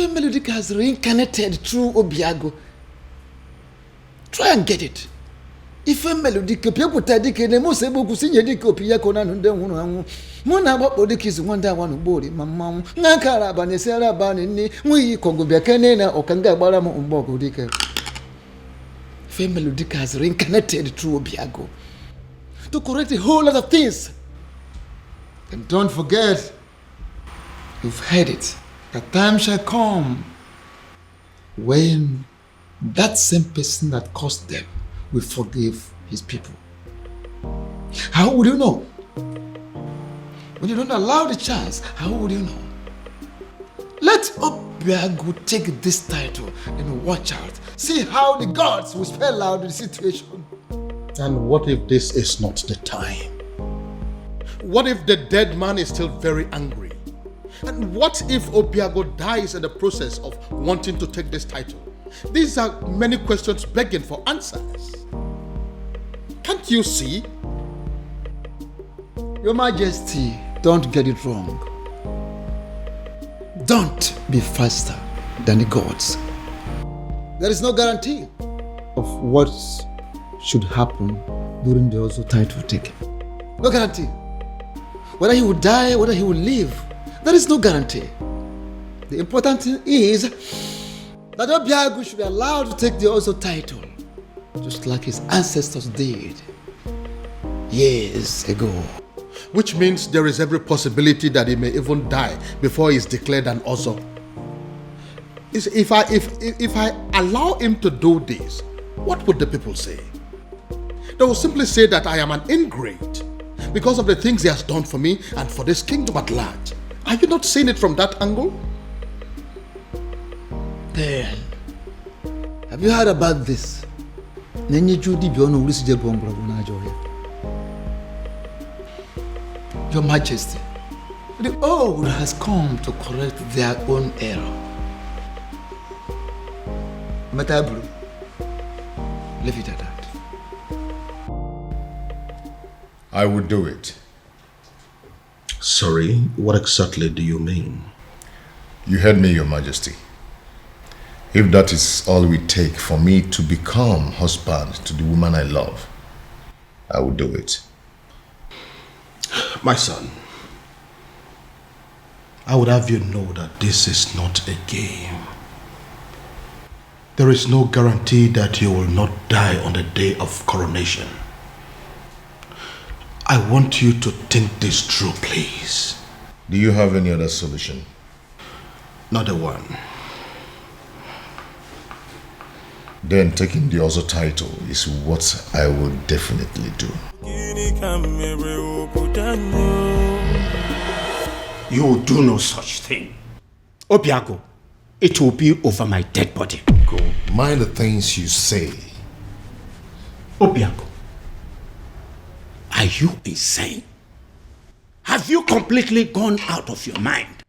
Melodike has reincarnated through Obiago. Try and get it. Ife Melodike, Piakuta Dike, the most able to see Diko Piakona and then Mona Bodic is one day one body, Mamma, Nankara Banesera Banini, we Congo Biacanena or Kanga Baramo Umbogo Dike. Ife Melodike has reincarnated through Obiago to correct a whole lot of things. And don't forget, you've heard it, that time shall come when that same person that caused them will forgive his people. How would you know? When you don't allow the chance, how would you know? Let Obiago take this title and watch out. See how the gods will spell out the situation. And what if this is not the time? What if the dead man is still very angry? And what if Obiago dies in the process of wanting to take this title? These are many questions begging for answers. Can't you see? Your Majesty, don't get it wrong. Don't be faster than the gods. There is no guarantee of what should happen during the Ozo title taking. No guarantee. Whether he will die, whether he will live, there is no guarantee. The important thing is that Obiago should be allowed to take the Ozo title, just like his ancestors did years ago. Which means there is every possibility that he may even die before he is declared an Ozo. If I allow him to do this, what would the people say? They will simply say that I am an ingrate because of the things he has done for me and for this kingdom at large. Are you not seeing it from that angle? Then, have you heard about this? Your Majesty, the old has come to correct their own error. Matabru, leave it at that. I would do it. Sorry, what exactly do you mean? You heard me, Your Majesty. If that is all we take for me to become husband to the woman I love, I will do it. My son, I would have you know that this is not a game. There is no guarantee that you will not die on the day of coronation. I want you to think this through, please. Do you have any other solution? Not a one. Then taking the other title is what I will definitely do. You will do no such thing. Obiago, it will be over my dead body. Go. Mind the things you say. Obiago, are you insane? Have you completely gone out of your mind?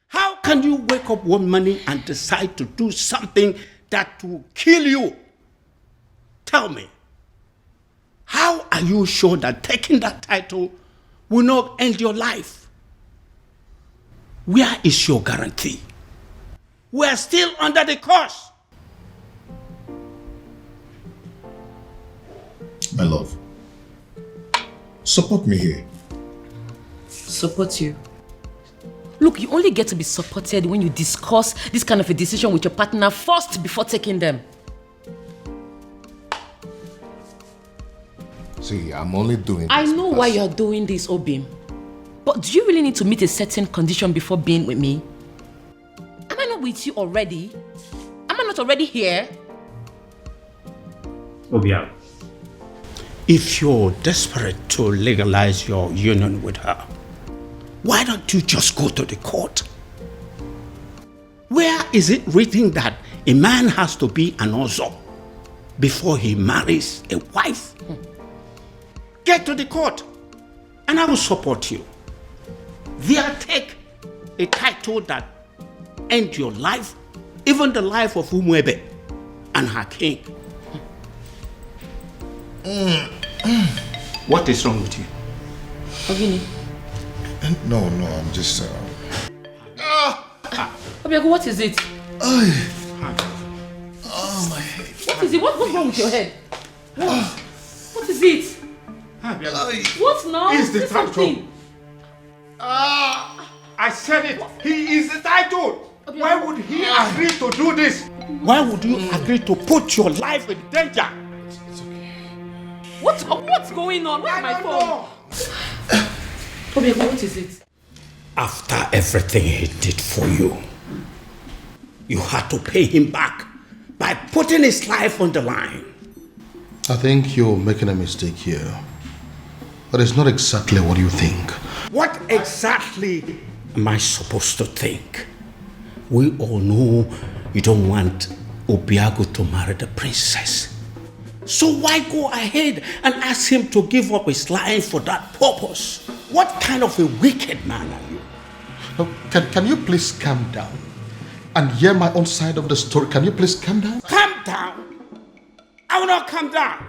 How can you wake up one morning and decide to do something that will kill you? Tell me, how are you sure that taking that title will not end your life? Where is your guarantee? We are still under the curse. My love, support me here. Support you? Look, you only get to be supported when you discuss this kind of a decision with your partner first before taking them. See, I'm only doing this. I know why you're doing this, Obim. But do you really need to meet a certain condition before being with me? Am I not with you already? Am I not already here? Obia, if you're desperate to legalize your union with her, why don't you just go to the court? Where is it written that a man has to be an ozo before he marries a wife? Get to the court and I will support you. There, take a title that ends your life, even the life of Umwebe and her king. What is wrong with you? Ogini. No, I'm just... Obiago, what is it? Oh, my head. What is it? What's wrong with your head? What is it? What now? He's the Say title. something. I said it. He is the title. Why would he agree to do this? Why would you agree to put your life in danger? It's okay. What's going on? Where's my phone? Obiago, what is it? After everything he did for you, you had to pay him back by putting his life on the line. I think you're making a mistake here. But it's not exactly what you think. What exactly am I supposed to think? We all know you don't want Obiago to marry the princess. So why go ahead and ask him to give up his life for that purpose? What kind of a wicked man are you? No, can you please calm down and hear my own side of the story? Can you please calm down? Calm down? I will not calm down.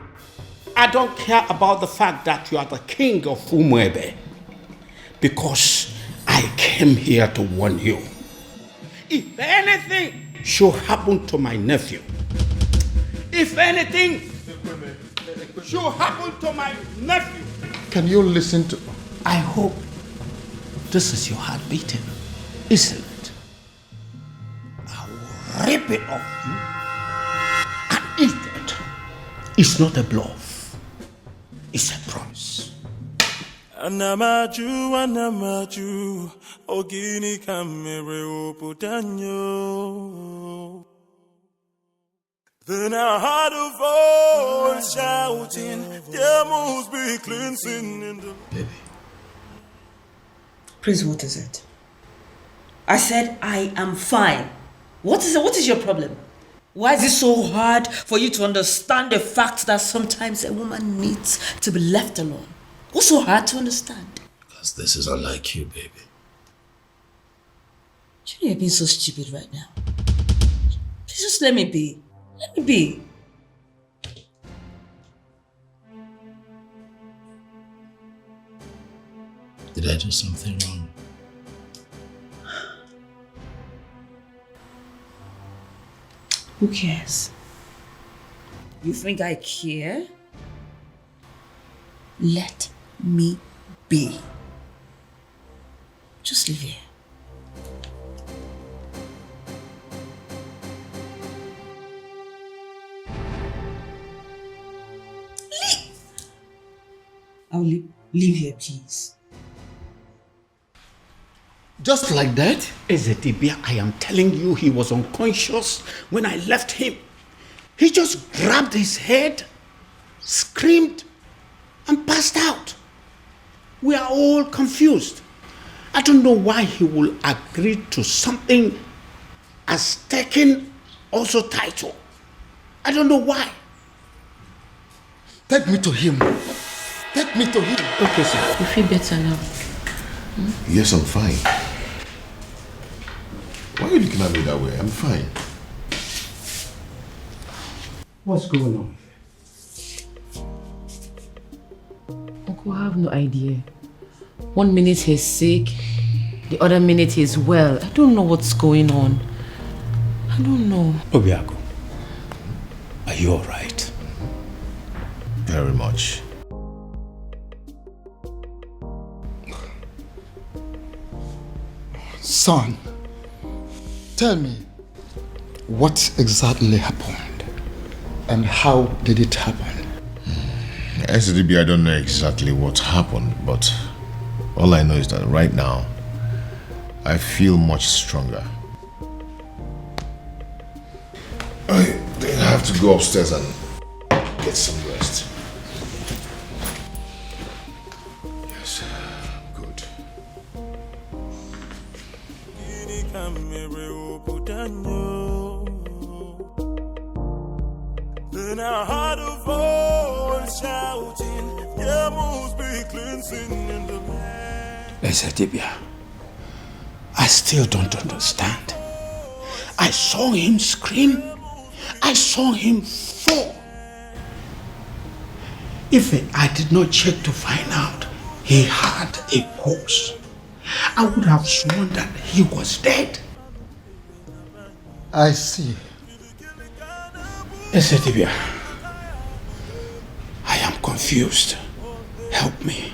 I don't care about the fact that you are the king of Umwebe, because I came here to warn you. If anything should happen to my nephew, if anything should happen to my nephew, can you listen to... I hope this is your heart beating, isn't it? I will rip it off you and eat it. It's not a bluff. It's a promise. Anamaju, ogini kamere oputanyo. Then I heard a voice shouting, there must be cleansing in the... Baby. Prince, what is it? I said I am fine. What is it? What is your problem? Why is it so hard for you to understand the fact that sometimes a woman needs to be left alone? What's so hard to understand? Because this is unlike you, baby. You know you're being so stupid right now. Please just let me be. Let me be. Did I do something wrong? Who cares? You think I care? Let me be. Just live here. I'll leave here, please. Just like that? Ezetibia, I am telling you, he was unconscious when I left him. He just grabbed his head, screamed, and passed out. We are all confused. I don't know why he will agree to something as taken also title. I don't know why. Take me to him. Take me to him. Okay, sir. You feel better now? Yes, I'm fine. Why are you looking at me that way? I'm fine. What's going on? Uncle, I have no idea. 1 minute he's sick, the other minute he's well. I don't know what's going on. I don't know. Obiago, are you alright? Very much. Son, tell me, what exactly happened and how did it happen? SDB, I don't know exactly what happened, but all I know is that right now, I feel much stronger. I think I have to go upstairs and get some rest. Yes, good. Then I heard a voice shouting, there must be cleansing in the land. Ezetibia, I still don't understand. I saw him scream. I saw him fall. If I did not check to find out he had a pulse, I would have sworn that he was dead. I see. Ezetibia, I am confused. Help me.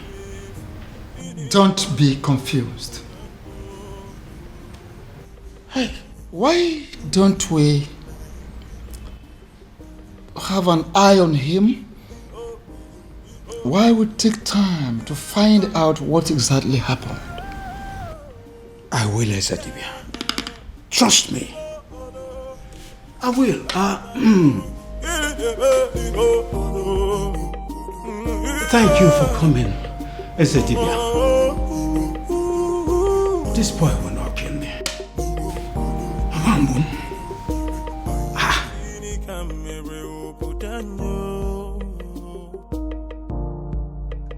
Don't be confused. Hey, why don't we have an eye on him? Why would take time to find out what exactly happened? I will, Ezetibia. Trust me. I will. Thank you for coming, Ezetibia. This boy will not kill me. Mambo.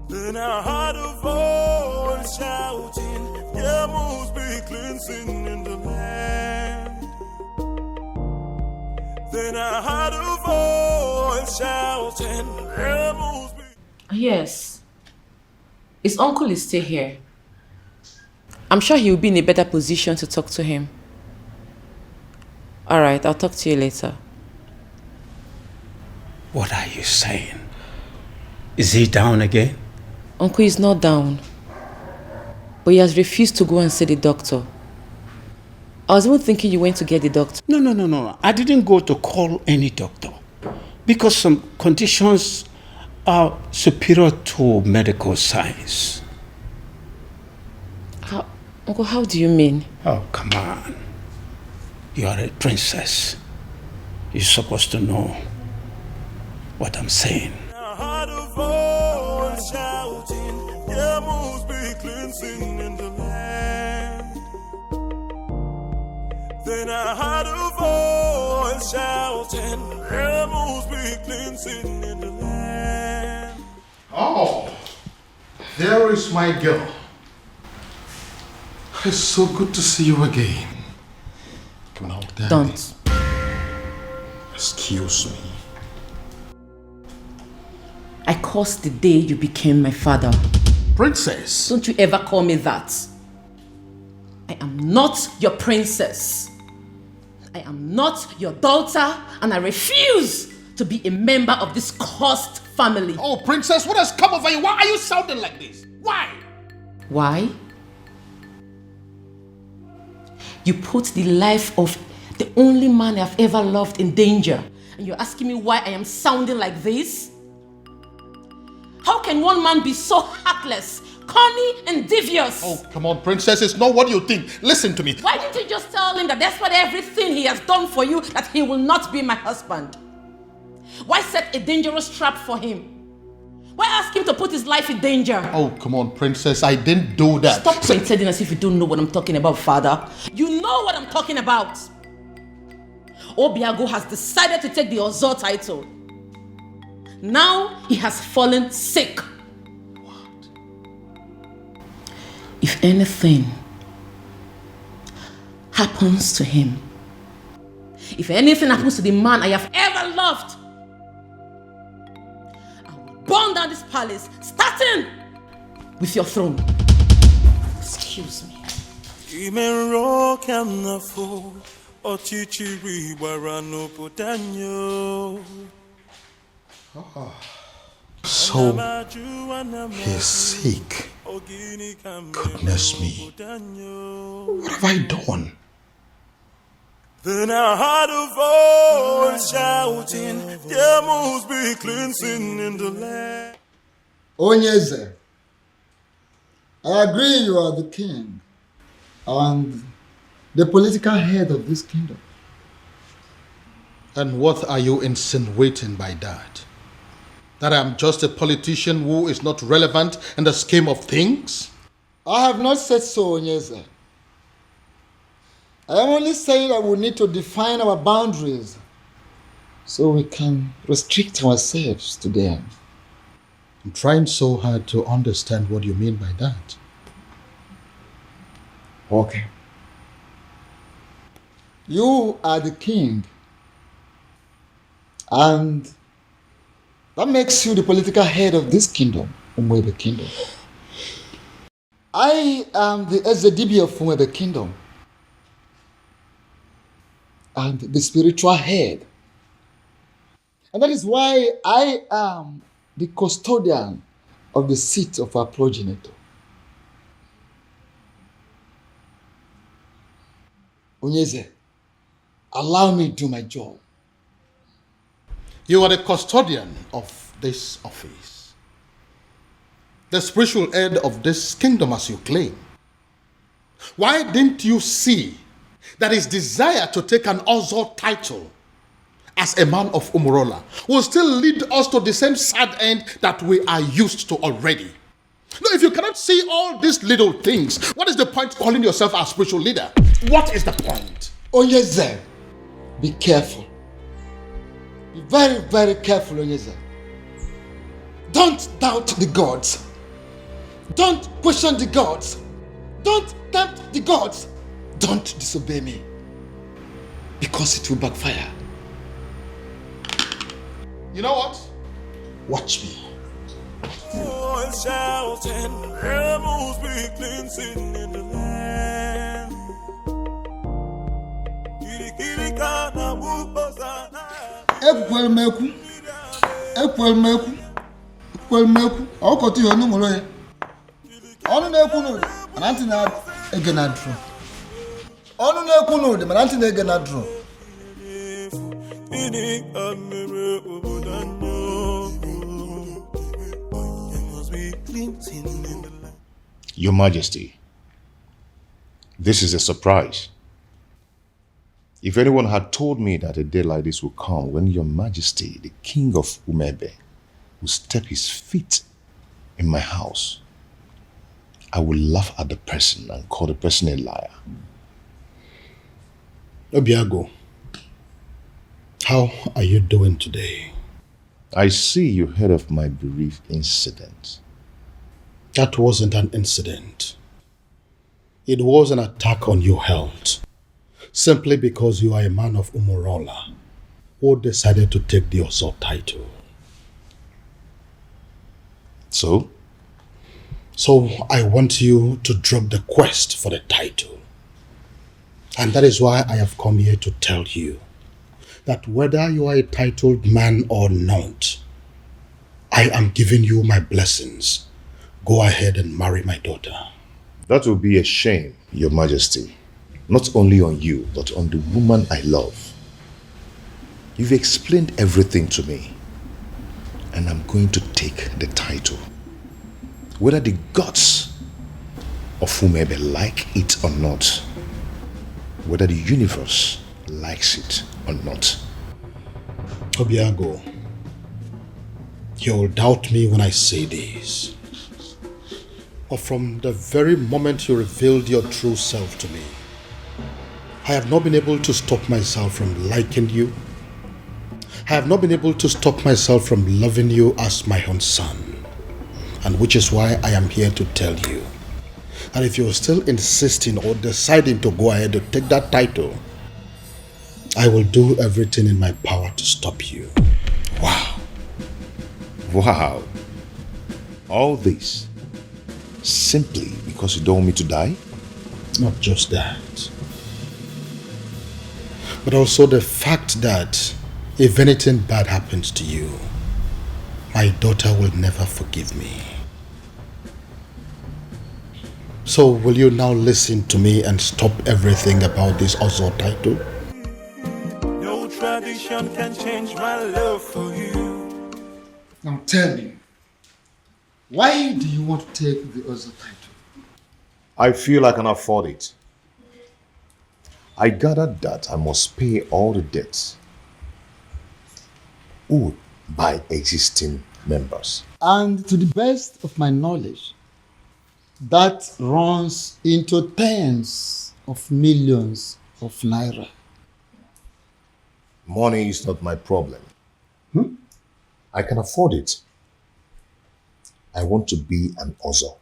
Then I heard a voice shouting, there must be cleansing in the land. Then I heard a voice shouting, there must be... Yes. His uncle is still here. I'm sure he will be in a better position to talk to him. Alright, I'll talk to you later. What are you saying? Is he down again? Uncle is not down. But he has refused to go and see the doctor. I was even thinking you went to get the doctor. No. I didn't go to call any doctor. Because some conditions are superior to medical science. Uncle, how do you mean? Oh, come on. You are a princess. You're supposed to know what I'm saying. Heart of voice shouting, there must be cleansing in the land. Then I heard a voice shouting, there must be cleansing in the land. Oh, there is my girl. It's so good to see you again. Come on, Daddy. Don't. Excuse me. I cursed the day you became my father. Princess. Don't you ever call me that. I am not your princess. I am not your daughter, and I refuse to be a member of this cursed family. Oh, Princess, what has come over you? Why are you sounding like this? Why? Why? You put the life of the only man I've ever loved in danger, and you're asking me why I am sounding like this? How can one man be so heartless, corny, and devious? Oh, come on, Princess, it's not what you think. Listen to me. Why didn't you just tell him that despite everything he has done for you, that he will not be my husband? Why set a dangerous trap for him? Why ask him to put his life in danger? Oh, come on, Princess, I didn't do that. Stop pretending as if you don't know what I'm talking about, Father. You know what I'm talking about. Obiago has decided to take the Ozo title. Now he has fallen sick. What? If anything happens to him, if anything happens to the man I have ever loved, I will burn down this palace, starting with your throne. Excuse me. So, he's sick. Goodness me. What have I done? Then I heard a voice shouting, there must be cleansing in the land. Onyeze, I agree you are the king and the political head of this kingdom. And what are you insinuating by that? That I'm just a politician who is not relevant in the scheme of things? I have not said so, Onyeze. I am only saying that we need to define our boundaries so we can restrict ourselves to them. I'm trying so hard to understand what you mean by that. Okay. You are the king, and that makes you the political head of this kingdom, Umwebe Kingdom. I am the Ezedibi of Umwebe Kingdom, and the spiritual head. And that is why I am the custodian of the seat of our progenitor. Onyeze, allow me to do my job. You are the custodian of this office, the spiritual head of this kingdom as you claim. Why didn't you see that his desire to take an Ozo title as a man of Umurola will still lead us to the same sad end that we are used to already? No, if you cannot see all these little things, what is the point calling yourself a spiritual leader? What is the point? Onyeze, be careful. Be very, very careful, Onyeze. Don't doubt the gods. Don't question the gods. Don't tempt the gods. Don't disobey me, because it will backfire. You know what? Watch me. Voice shouting, there must be cleansing in the land. Ekwelmekwu, ọkọtụ ihe ọnụ mụrụ ya. Ọnụ na-ekwu n'ụdị, mana ntị na-ege na drum. Ọnụ na-ekwu n'ụdị, mana ntị na-ege na drum. Your Majesty, this is a surprise. If anyone had told me that a day like this would come when Your Majesty, the King of Umebe, will step his feet in my house, I would laugh at the person and call the person a liar. Obiago, how are you doing today? I see you heard of my bereaved incident. That wasn't an incident. It was an attack on your health. Simply because you are a man of Umurola who decided to take the Ozo title. So? So I want you to drop the quest for the title. And that is why I have come here to tell you that whether you are a titled man or not, I am giving you my blessings. Go ahead and marry my daughter. That will be a shame, Your Majesty. Not only on you, but on the woman I love. You've explained everything to me, and I'm going to take the title. Whether the gods of whomever like it or not, whether the universe likes it or not. Obiago, you'll doubt me when I say this. But from the very moment you revealed your true self to me, I have not been able to stop myself from liking you. I have not been able to stop myself from loving you as my own son. And which is why I am here to tell you that if you're still insisting or deciding to go ahead to take that title, I will do everything in my power to stop you. Wow. Wow. All this simply because you don't want me to die? Not just that, but also the fact that if anything bad happens to you, my daughter will never forgive me. So will you now listen to me and stop everything about this Ozo title? No tradition can change my love for you. Now tell me, why do you want to take the Ozo title? I feel I can afford it. I gathered that I must pay all the debts owed by existing members. And to the best of my knowledge, that runs into tens of millions of naira. Money is not my problem. I can afford it. I want to be an Ozo.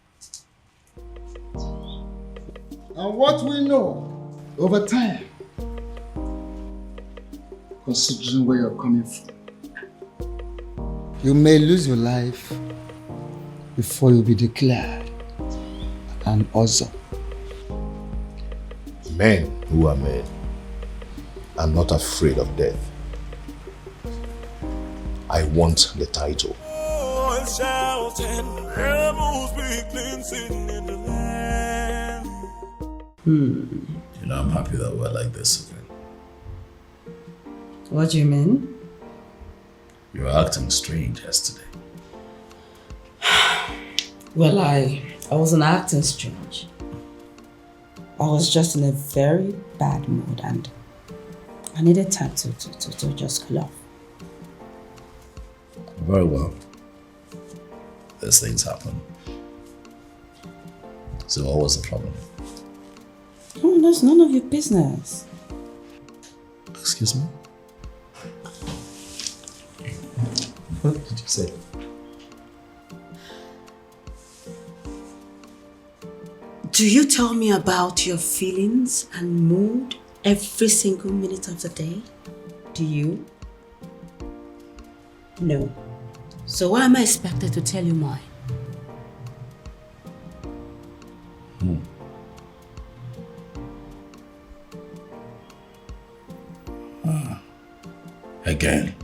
And what we know over time, considering where you're coming from, you may lose your life before you'll be declared an Ozo. Men who are men are not afraid of death. I want the title. You know, I'm happy that we're like this again. What do you mean? You were acting strange yesterday. Well, I wasn't acting strange. I was just in a very bad mood and I needed time to just cool off. Very well. These things happen. So what was the problem? Oh, that's none of your business. Excuse me? What did you say? Do you tell me about your feelings and mood every single minute of the day? Do you? No. So why am I expected to tell you mine? Again.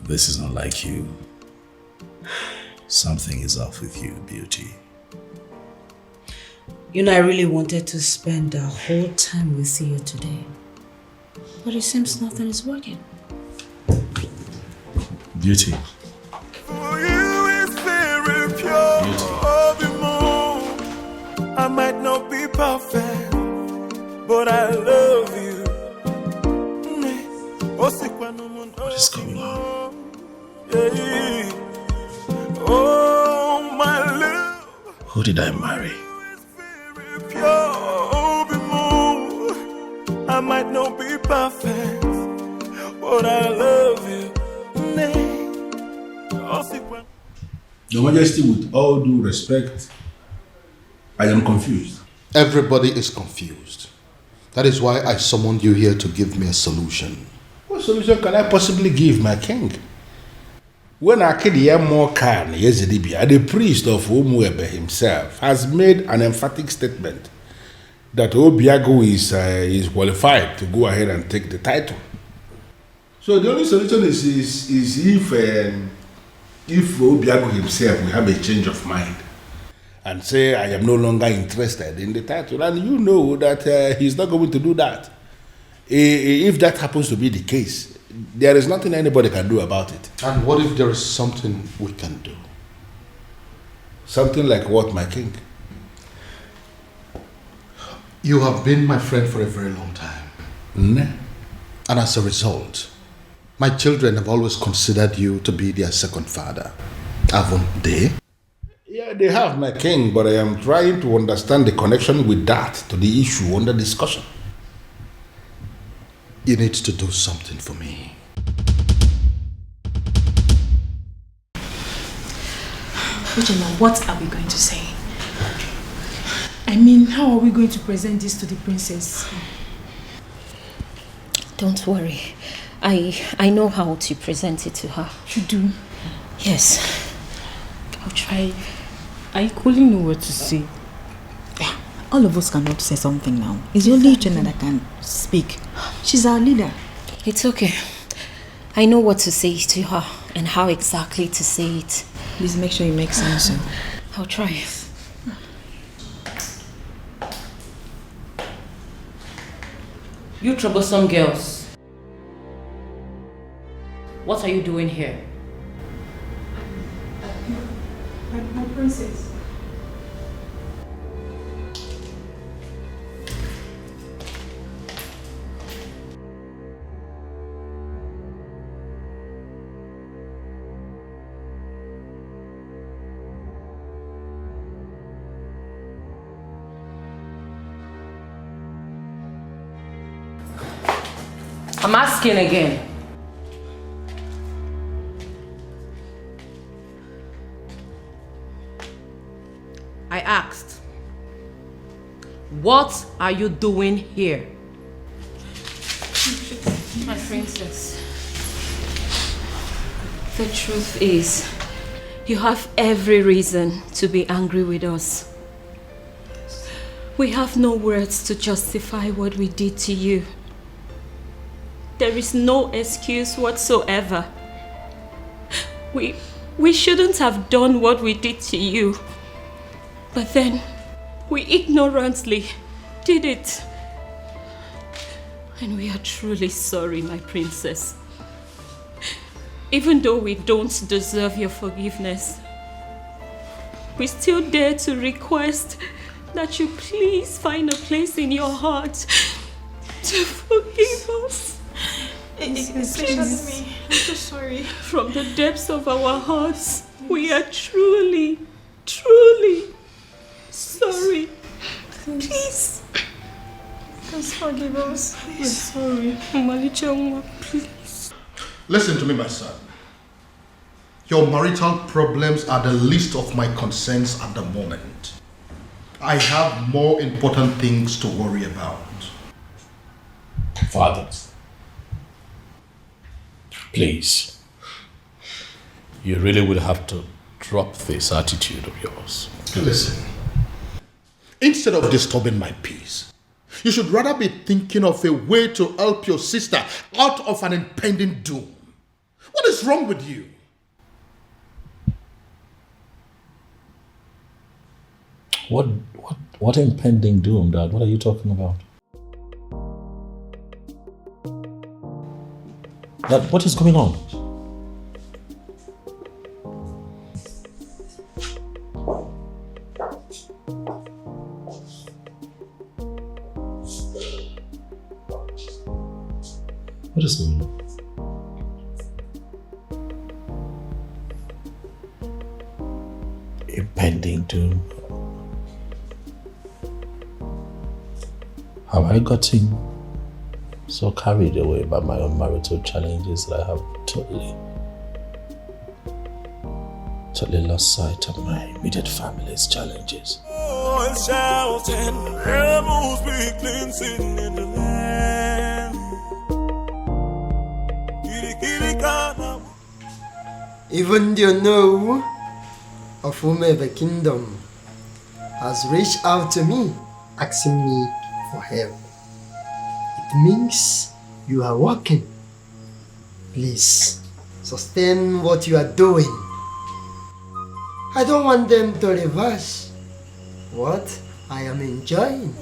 This is not like you. Something is off with you, beauty. You know, I really wanted to spend the whole time with you today. But it seems nothing is working. Beauty. For you is very pure. I might not be perfect, but Who did I marry? I might not be perfect, but I love you. Your Majesty, with all due respect, I am confused. Everybody is confused. That is why I summoned you here to give me a solution. What solution can I possibly give, my king? When Akedia Mokan Yezidibia, the priest of Umuebe himself, has made an emphatic statement that Obiago is qualified to go ahead and take the title. So the only solution is if Obiago himself will have a change of mind and say, I am no longer interested in the title, and you know that he's not going to do that. If that happens to be the case, there is nothing anybody can do about it. And what if there is something we can do? Something like what, my king? You have been my friend for a very long time. And as a result, my children have always considered you to be their second father. Haven't they? Yeah, they have, my king, but I am trying to understand the connection with that to the issue under discussion. You need to do something for me. Ujema, what are we going to say? I mean, how are we going to present this to the princess? Don't worry. I know how to present it to her. You do? Yes. I'll try. I equally know what to say. All of us cannot say something now. It's only Jenna that can speak. She's our leader. It's okay. I know what to say to her and how exactly to say it. Please make sure you make sense. I'll try. You troublesome girls. What are you doing here? My princess. I'm asking again. I asked, what are you doing here? My princess, the truth is, you have every reason to be angry with us. We have no words to justify what we did to you. There is no excuse whatsoever. We shouldn't have done what we did to you. But then, we ignorantly did it. And we are truly sorry, my princess. Even though we don't deserve your forgiveness, we still dare to request that you please find a place in your heart to forgive us. Especially me. I'm so sorry. From the depths of our hearts, we are truly, truly sorry. Please. Please forgive us. We're sorry. Malicha, please. Listen to me, my son. Your marital problems are the least of my concerns at the moment. I have more important things to worry about. Father, please, you really would have to drop this attitude of yours. Listen, instead of disturbing my peace, you should rather be thinking of a way to help your sister out of an impending doom. What is wrong with you? What impending doom, Dad? What are you talking about? Dad, what is going on? What is going on? Impending doom? Have I gotten so carried away by my own marital challenges that I have totally lost sight of my immediate family's challenges? Even the know of whom the kingdom has reached out to me, asking me for help. It means you are working. Please, sustain what you are doing. I don't want them to reverse what I am enjoying.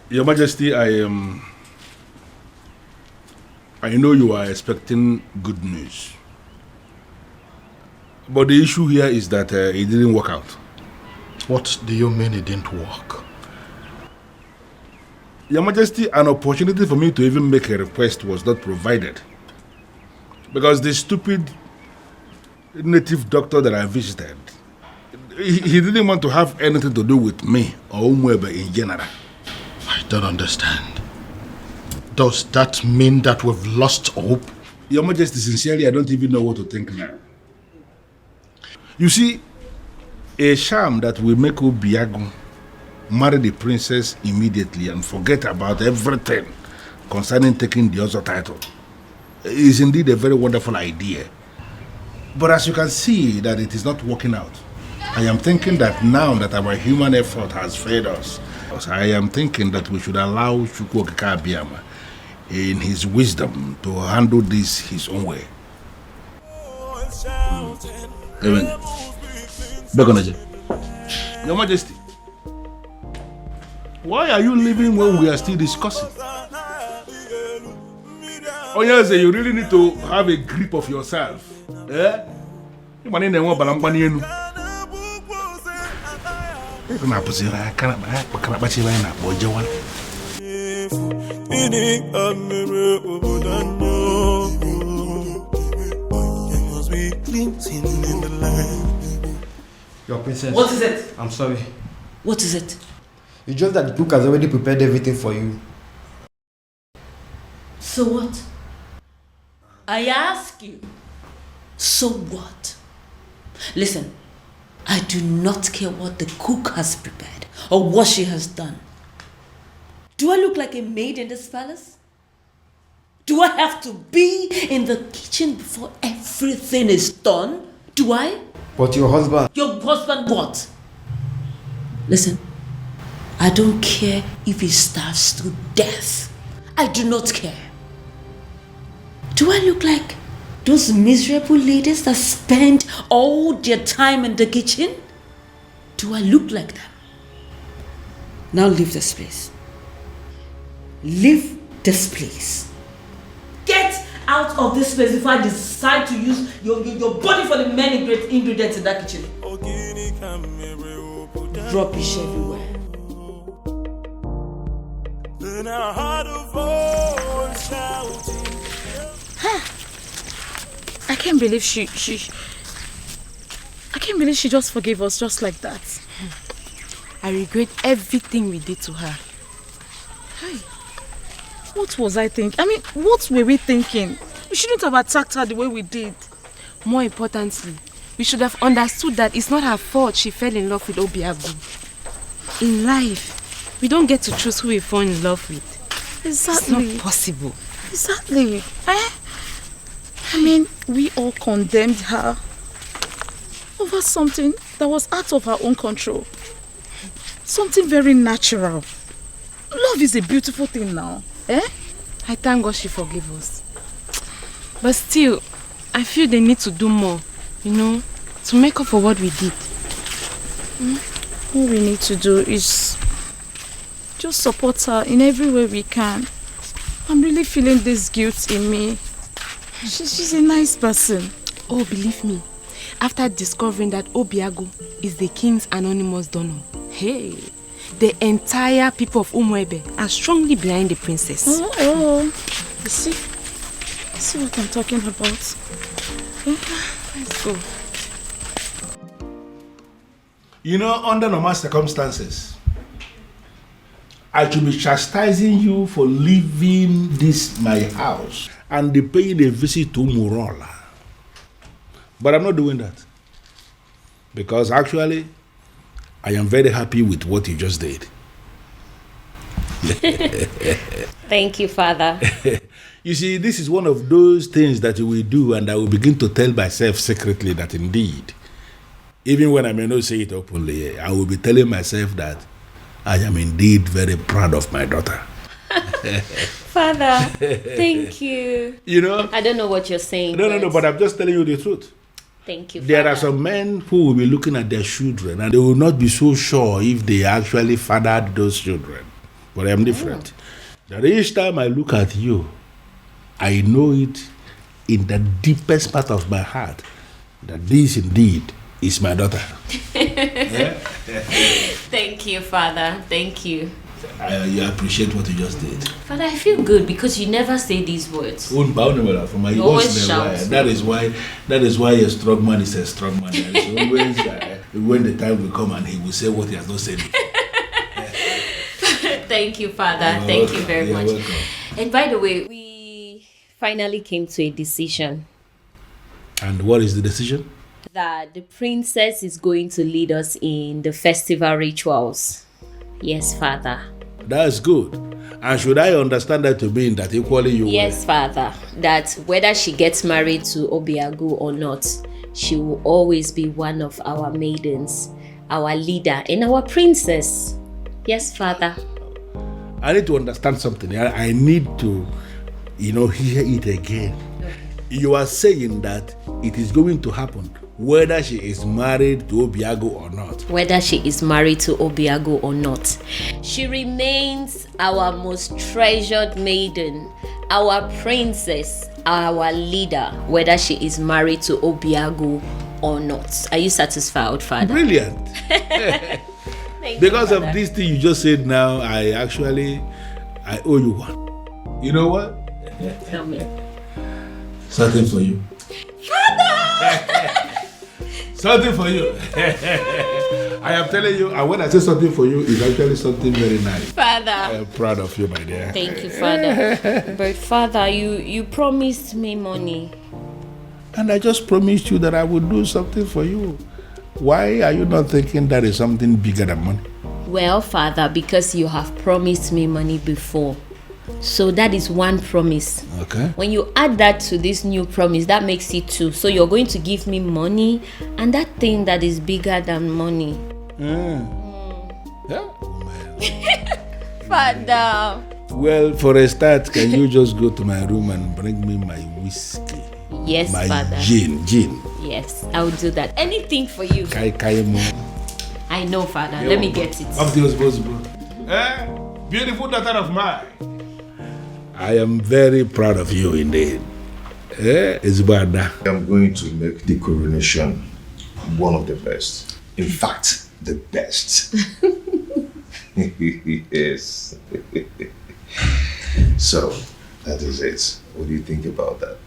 Your Majesty, I know you are expecting good news. But the issue here is that it didn't work out. What do you mean it didn't work? Your Majesty, an opportunity for me to even make a request was not provided. Because the stupid native doctor that I visited, he didn't want to have anything to do with me or Umwebe in general. I don't understand. Does that mean that we've lost hope? Your Majesty, sincerely, I don't even know what to think now. You see, a sham that will make Obiago marry the princess immediately and forget about everything concerning taking the other title is indeed a very wonderful idea. But as you can see that it is not working out, I am thinking that now that our human effort has failed us, I am thinking that we should allow Chukwu Okike Abiyama in his wisdom to handle this his own way. Amen. Your Majesty, why are you leaving when we are still discussing? Oh yes, you really need to have a grip of yourself. Eh? Your princess. What is it? I'm sorry. What is it? You just that the cook has already prepared everything for you. So what? I ask you. So what? Listen, I do not care what the cook has prepared or what she has done. Do I look like a maid in this palace? Do I have to be in the kitchen before everything is done? Do I? But your husband... Your husband what? Listen, I don't care if he starves to death. I do not care. Do I look like those miserable ladies that spend all their time in the kitchen? Do I look like them? Now leave this place. Leave this place. Get out of this place if I decide to use your body for the many great ingredients in that kitchen. Rubbish everywhere. I can't believe she just forgave us just like that. I regret everything we did to her. Hey, what was I thinking? I mean, what were we thinking? We shouldn't have attacked her the way we did. More importantly, we should have understood that it's not her fault she fell in love with Obiagu. In life, we don't get to choose who we fall in love with. Exactly. It's not possible. Exactly. I mean, we all condemned her over something that was out of her own control. Something very natural. Love is a beautiful thing now. Eh? I thank God she forgave us. But still, I feel they need to do more, to make up for what we did. All we need to do is just support her in every way we can. I'm really feeling this guilt in me. She's a nice person. Oh, believe me, after discovering that Obiagu is the king's anonymous donor, hey, the entire people of Umuebe are strongly behind the princess. You see what I'm talking about? Let's go. You know, under normal circumstances, I should be chastising you for leaving this my house and paying a visit to Umurola. But I'm not doing that. Because actually, I am very happy with what you just did. Thank you, Father. You see, this is one of those things that you will do, and I will begin to tell myself secretly that indeed, even when I may not say it openly, I will be telling myself that I am indeed very proud of my daughter. Father, thank you. You know? I don't know what you're saying. No, but I'm just telling you the truth. Thank you, There Father. are some men who will be looking at their children and they will not be so sure if they actually fathered those children. But I'm different. That each time I look at you, I know it in the deepest part of my heart that this indeed is my daughter. Thank you, Father. Thank you. I appreciate what you just did. Father, I feel good because you never say these words. You always shout. That is why a strong man is a strong man. There is always when the time will come and he will say what he has not said. Thank you, Father. Thank you very much. Welcome. And by the way, we finally came to a decision. And what is the decision? That the princess is going to lead us in the festival rituals. Yes, Father. That's good. And should I understand that to mean that equally you Yes, Father. That whether she gets married to Obiagu or not, she will always be one of our maidens, our leader, and our princess. Yes, Father. I need to understand something. I need to, hear it again. Okay. You are saying that it is going to happen whether she is married to Obiagu or not. Whether she is married to Obiagu or not, she remains our most treasured maiden, our princess, our leader, whether she is married to Obiagu or not. Are you satisfied, Father? Brilliant. Because of this thing you just said now, I owe you one. You know what? Tell me. Something for you. Father! Something for you. I am telling you, and when I say something for you, it's actually something very nice. Father. I am proud of you, my dear. Thank you, Father. But Father, you promised me money. And I just promised you that I would do something for you. Why are you not thinking that is something bigger than money? Well, Father, because you have promised me money before. So that is one promise. Okay. When you add that to this new promise, that makes it two. So you're going to give me money and that thing that is bigger than money. Yeah. Father. Well, for a start, can you just go to my room and bring me my whiskey? Yes, my Father. Gin. Yes, I will do that. Anything for you. I know, Father. Let me get it. Of the responsible. Beautiful daughter of mine. I am very proud of you indeed. It's bad. I'm going to make the coronation one of the best. In fact, the best. Yes. So, that is it. What do you think about that?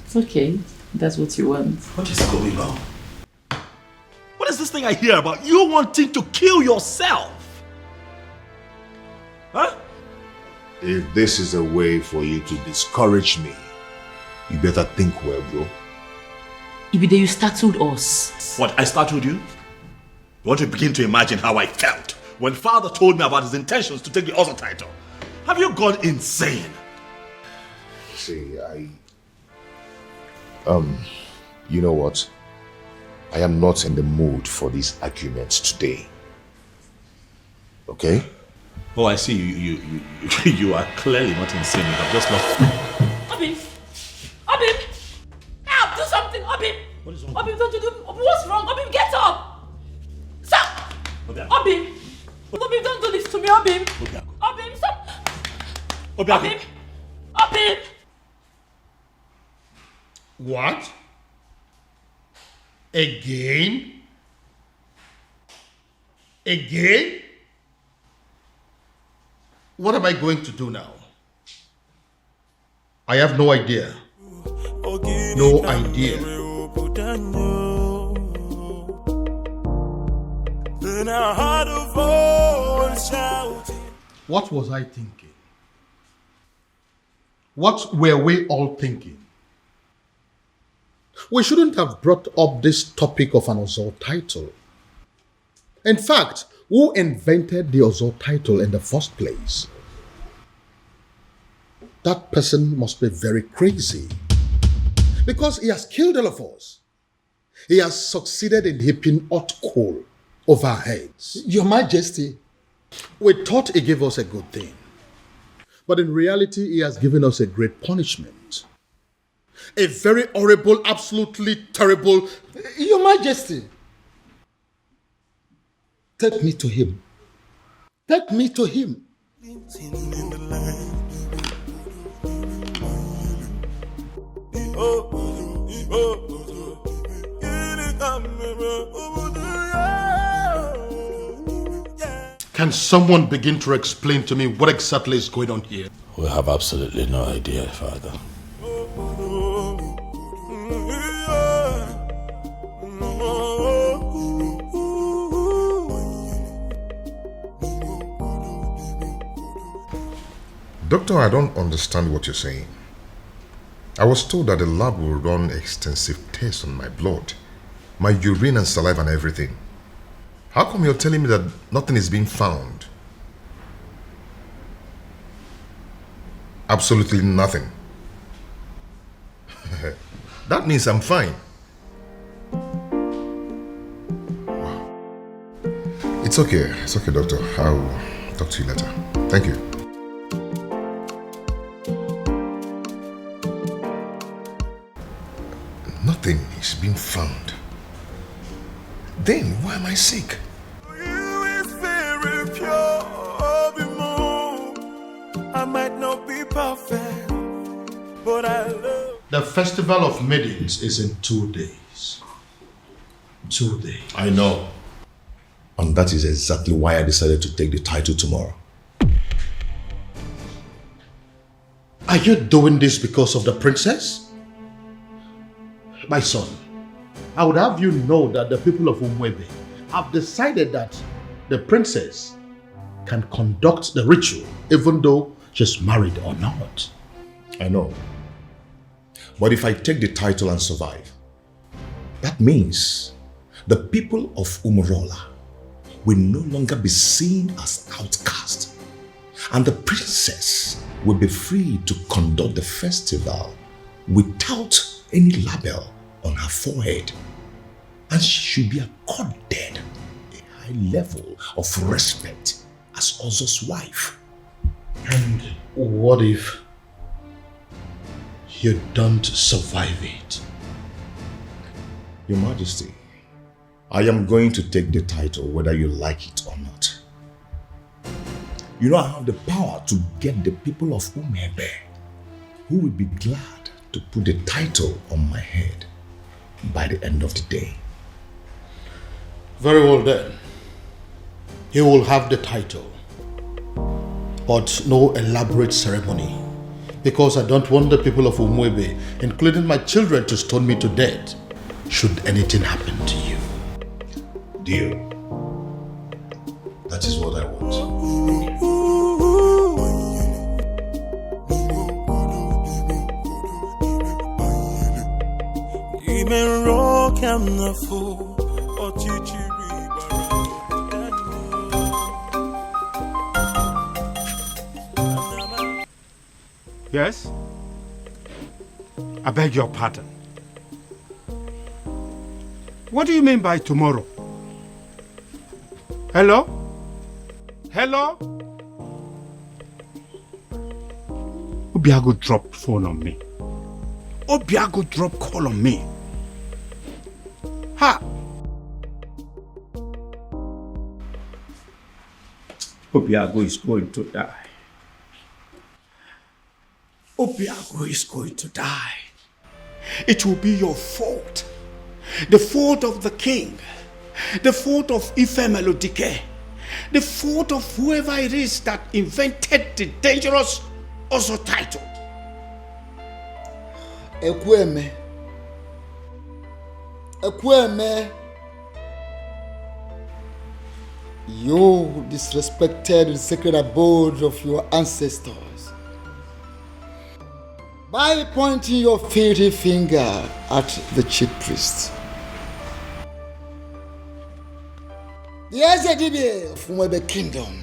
It's okay. That's what you want. What is going on? What is this thing I hear about you wanting to kill yourself? Huh? If this is a way for you to discourage me, you better think well, bro. Ibide, you startled us. What, I startled you? You want to begin to imagine how I felt when father told me about his intentions to take the other title. Have you gone insane? See, you know what? I am not in the mood for these arguments today. Okay? Oh, I see. You are clearly not insane. You have just lost. Obim! Help! Do something! Obim! What is wrong? Obim, don't you do... What's wrong? Obim, get up! Stop! Obim! Obim, don't do this to me, Obim! Obim, stop! Obim! What? Again? What am I going to do now? I have no idea. No idea. What was I thinking? What were we all thinking? We shouldn't have brought up this topic of an Ozo title. In fact, who invented the Ozo title in the first place? That person must be very crazy. Because he has killed all of us. He has succeeded in heaping hot coal over our heads. Your Majesty. We thought he gave us a good thing. But in reality, he has given us a great punishment. A very horrible, absolutely terrible... Your Majesty. Take me to him. Take me to him. Can someone begin to explain to me what exactly is going on here? We have absolutely no idea, Father. Doctor, I don't understand what you're saying. I was told that the lab will run extensive tests on my blood, my urine and saliva and everything. How come you're telling me that nothing is being found? Absolutely nothing. That means I'm fine. It's okay, doctor. I'll talk to you later. Thank you. Nothing is being found. Then why am I sick? I might not be perfect, but I love. The Festival of Maidens is in 2 days. 2 days. I know. And that is exactly why I decided to take the title tomorrow. Are you doing this because of the princess? My son, I would have you know that the people of Umwebe have decided that the princess can conduct the ritual even though she's married or not. I know. But if I take the title and survive, that means the people of Umurola will no longer be seen as outcasts, and the princess will be free to conduct the festival without any label on her forehead, and she should be accorded a high level of respect as Ozo's wife. And what if you don't survive it? Your Majesty, I am going to take the title whether you like it or not. You know, I have the power to get the people of Umebe who will be glad to put the title on my head by the end of the day. Very well then. He will have the title, but no elaborate ceremony, because I don't want the people of Umwebe, including my children, to stone me to death should anything happen to you. Deal. That is what I want. Yes? I beg your pardon. What do you mean by tomorrow? Hello? Hello? Obiago dropped phone on me. Obiago dropped call on me. Ha! Obiago is going to die. Obiago is going to die. It will be your fault. The fault of the king. The fault of Ife Melodike. the fault of whoever it is that invented the dangerous also title. Ekweme. Ekweme. You disrespected the sacred abode of your ancestors by pointing your filthy finger at the chief priest. The Ezedibe of Mwebe Kingdom,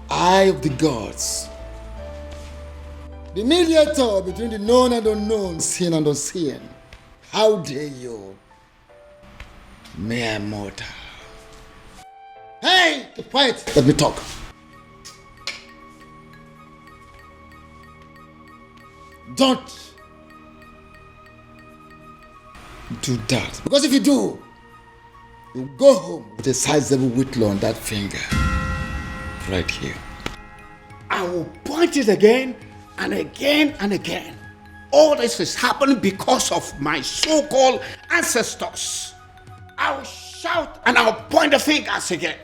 Eye of the Gods, the mediator between the known and unknown, seen and unseen. How dare you, mere mortal? Hey, quiet, let me talk. Don't do that, because if you do, you go home with a sizable whitlow on that finger, right here. I will point it again and again and again. All this is happening because of my so-called ancestors. I'll shout and I'll point the fingers again.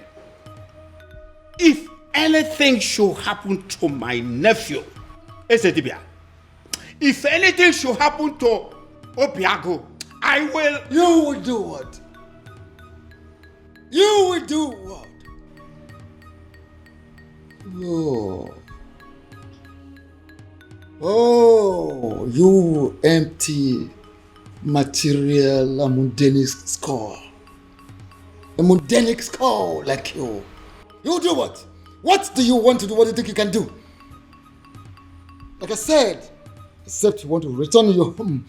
If anything should happen to my nephew, Ezedibia, if anything should happen to Obiago, I will... You will do what? You will do what? Oh, you empty material, a mundane skull. A mundane skull like you. You do what? What do you want to do? What do you think you can do? Like I said, except you want to return your home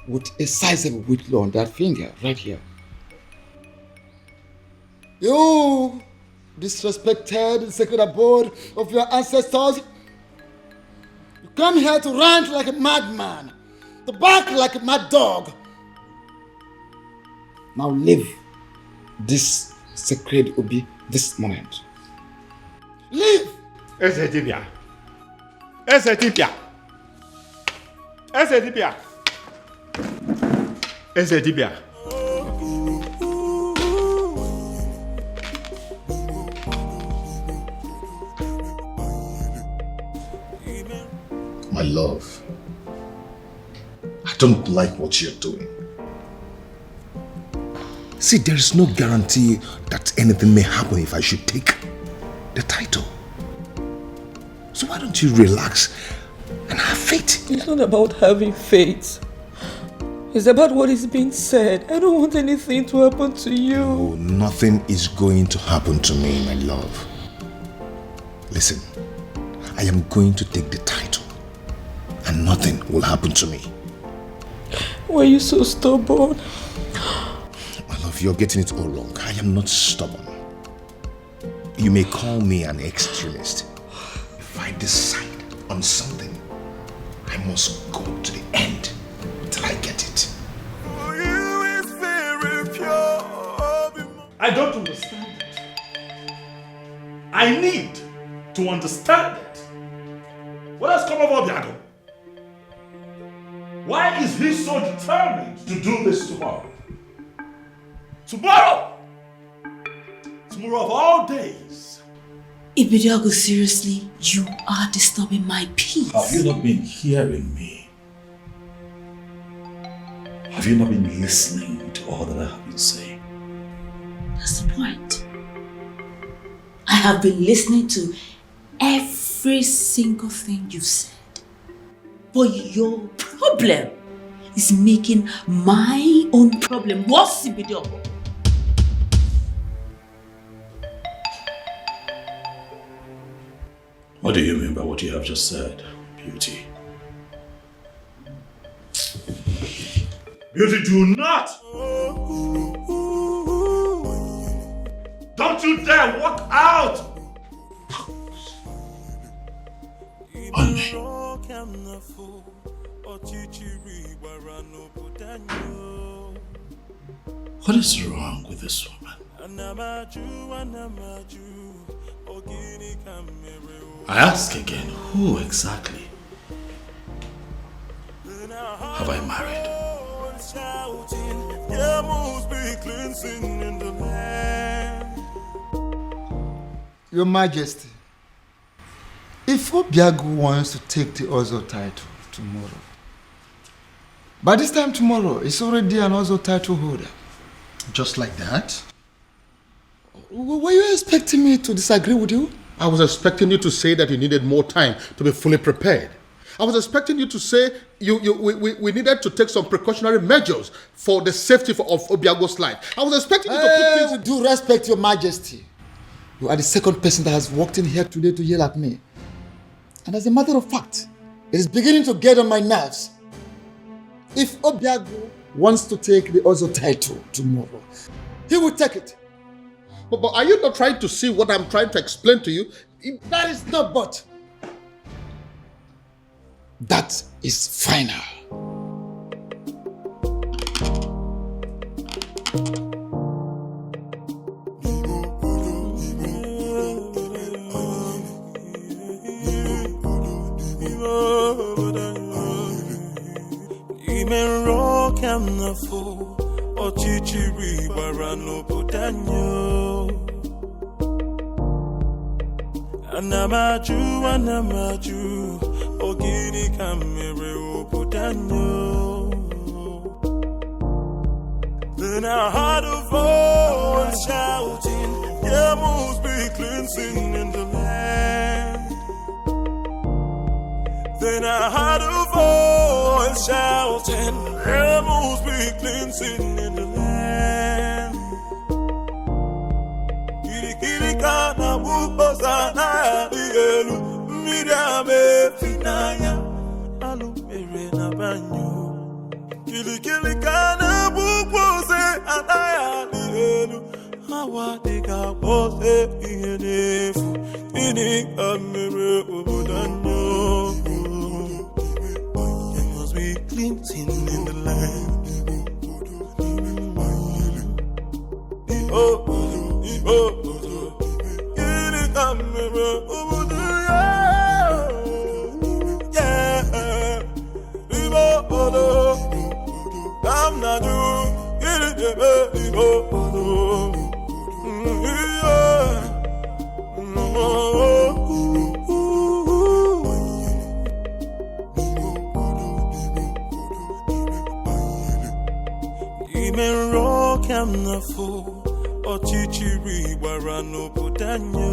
with a sizable whitlow on that finger right here. You disrespected the sacred abode of your ancestors. You come here to rant like a madman, to bark like a mad dog. Now leave this sacred Obi this moment. Leave! Ezedibia. Ezedibia. Ezedibia. Ezedibia. My love, I don't like what you're doing. See, there is no guarantee that anything may happen if I should take the title. So why don't you relax and have faith? It's not about having faith. It's about what is being said. I don't want anything to happen to you. Oh, nothing is going to happen to me, my love. Listen, I am going to take the title and nothing will happen to me. Why are you so stubborn? My love, you're getting it all wrong. I am not stubborn. You may call me an extremist. If I decide on something, I must go to the end till I get it. I don't understand it. I need to understand it. What has come over Obiago? Why is he so determined to do this tomorrow? Tomorrow! Tomorrow of all days. Ibidiago, seriously, you are disturbing my peace. Have you not been hearing me? Have you not been listening to all that I have been saying? That's the point. I have been listening to every single thing you've said. But your problem is making my own problem worse, Ibidiago. What do you mean by what you have just said, Beauty? Beauty, do not! Don't you dare walk out! On me. What is wrong with this woman? I ask again, who exactly have I married? There must be cleansing in the land. Your Majesty, if Obiagu wants to take the Ozo title tomorrow, by this time tomorrow, it's already an Ozo title holder. Just like that? Were you expecting me to disagree with you? I was expecting you to say that you needed more time to be fully prepared. I was expecting you to say we needed to take some precautionary measures for the safety of Obiago's life. I was expecting you to put things... With due respect, Your Majesty, you are the second person that has walked in here today to yell at me. And as a matter of fact, it is beginning to get on my nerves. If Obiago wants to take the Ozo title tomorrow, he will take it. But are you not trying to see what I'm trying to explain to you? That is not but. That is final. Anamaju, ogini kamere opudanyo. Then I heard a voice shouting, there must be cleansing in the land. Then I heard a voice shouting, there must be cleansing in the land. Kirikana wupozana dielu, mirame finaya, alu mere na banyo. Kirikana wupoze anaya dielu, hawa dika pose iyenefu, ini amere obodanyo. There must be cleansing in the land. Ochichiri warano pudanyo.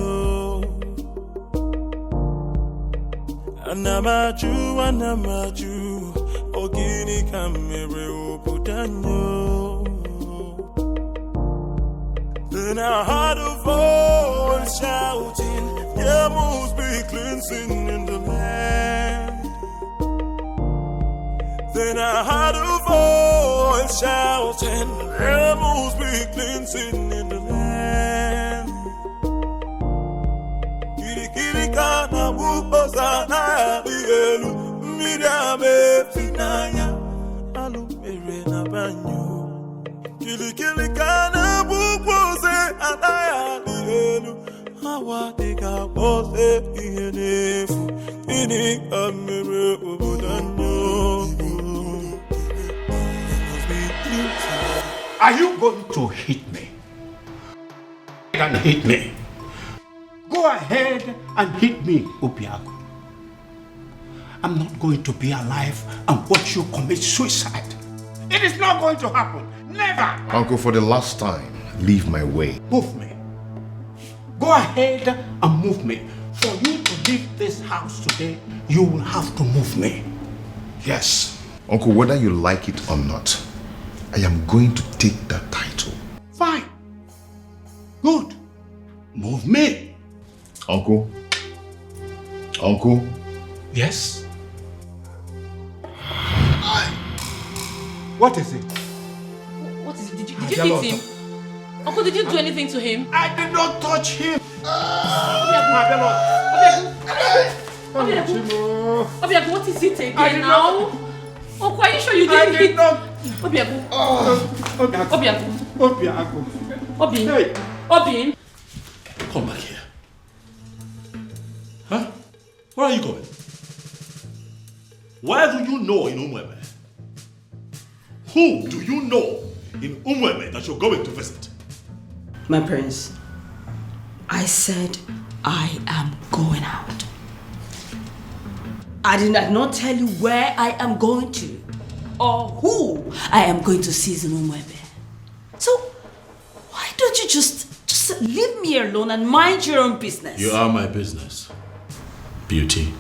Anamaju, ogini kamere opudanyo. Then I heard a voice shouting, there must be cleansing in the land. Then I heard a voice shouting, there must be cleansing in the land. Kirikana wupozana dielu, mirame finaya, alu mere na banyo. Kirikana wupoze anaya dielu, hawa dika pose iyenefu, ini amere obodanyo. Are you going to hit me? And hit me. Go ahead and hit me, Obiago. I'm not going to be alive and watch you commit suicide. It is not going to happen. Never. Uncle, for the last time, leave my way. Move me. Go ahead and move me. For you to leave this house today, you will have to move me. Yes. Uncle, whether you like it or not, I am going to take that title. Fine. Good. Move me. Uncle? Uncle? Yes? What is it? What is it? Did you hit him? Uncle, did you do anything to him? I did not touch him. Obiago, what is it again now? Uncle, are you sure you didn't hit? Obiago. Obiago. Come back here. Huh? Where are you going? Where do you know in Umweme? Who do you know in Umweme that you're going to visit? My prince, I said I am going out. I did not tell you where I am going to or who I am going to see in Umwebe. So, why don't you just leave me alone and mind your own business? You are my business, Beauty.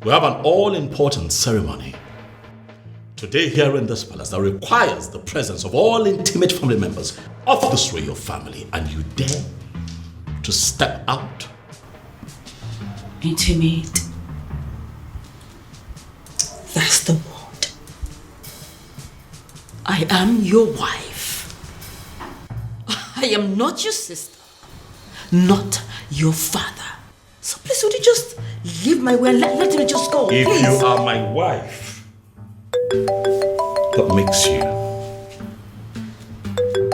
We have an all-important ceremony today here in this palace that requires the presence of all intimate family members of this royal family, and you dare to step out? Intimate. That's the word. I am your wife. I am not your sister, not your father. So please, would you just leave my way and let me just go, If please? you are my wife, what makes you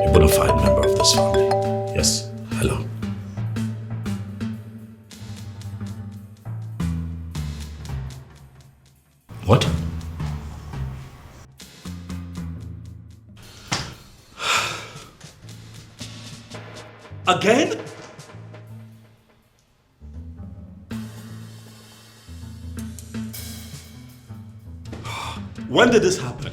a bona fide member of this family? Yes, hello. What? Again? When did this happen?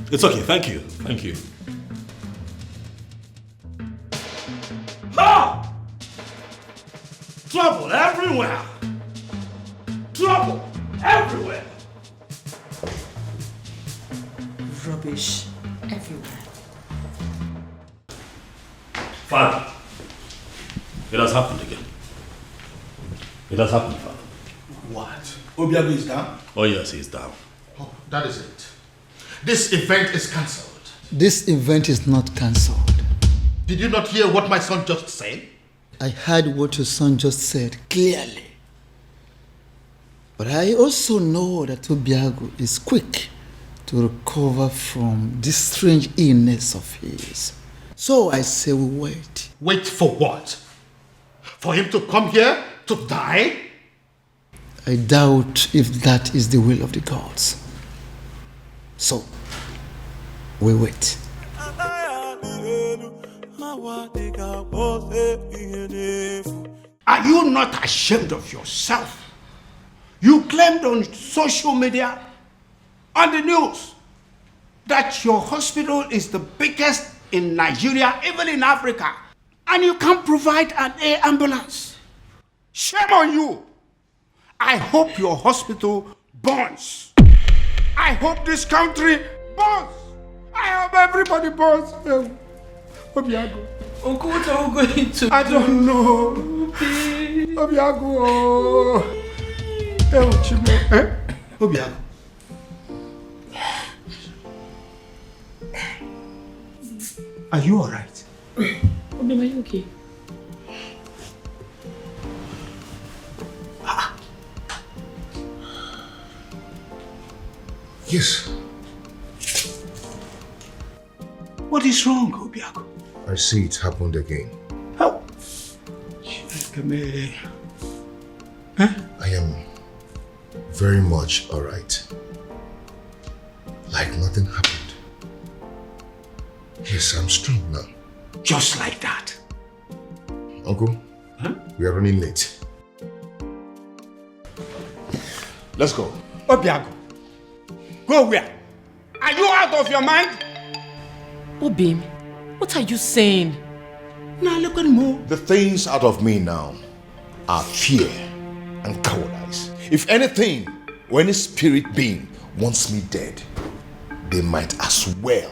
It's okay, thank you, thank you. Ha! Trouble everywhere! Trouble everywhere! Rubbish everywhere. Father, it has happened again. It has happened, Father. What? Obiago is down? Oh yes, he's down. Oh, that is it. This event is cancelled. This event is not cancelled. Did you not hear what my son just said? I heard what your son just said clearly. But I also know that Obiago is quick to recover from this strange illness of his. So I say we wait. Wait for what? For him to come here to die? I doubt if that is the will of the gods. So, we wait. Are you not ashamed of yourself? You claimed on social media, on the news, that your hospital is the biggest in Nigeria, even in Africa, and you can't provide an air ambulance. Shame on you. I hope your hospital burns. I hope this country burns. I hope everybody burns. Obiago. Uncle, what are we going to I don't know. Obiago. Obiago. Are you alright? Obi, are you okay? Yes. What is wrong, Obiago? I see it happened again. How? I am very much alright. Like nothing happened. Yes, I'm strong now. Just like that. Uncle, we are running late. Let's go. Obiago. Go where? Are you out of your mind? Obim, what are you saying? Now look at me. The things out of me now are fear and cowardice. If anything, or any spirit being wants me dead, they might as well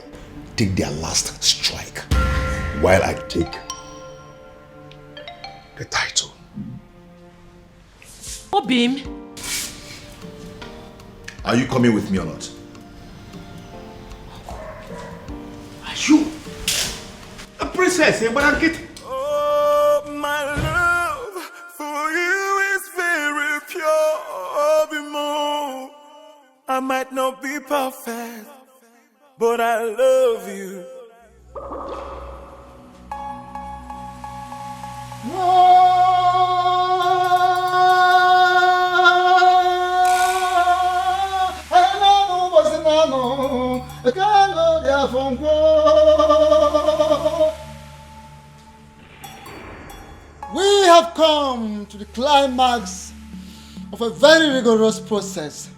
take their last strike while I take the title. Obim. Are you coming with me or not? Are you a princess? Oh, my love for you is very pure. Obimo. I might not be perfect, but I love you. come to the climax of a very rigorous process.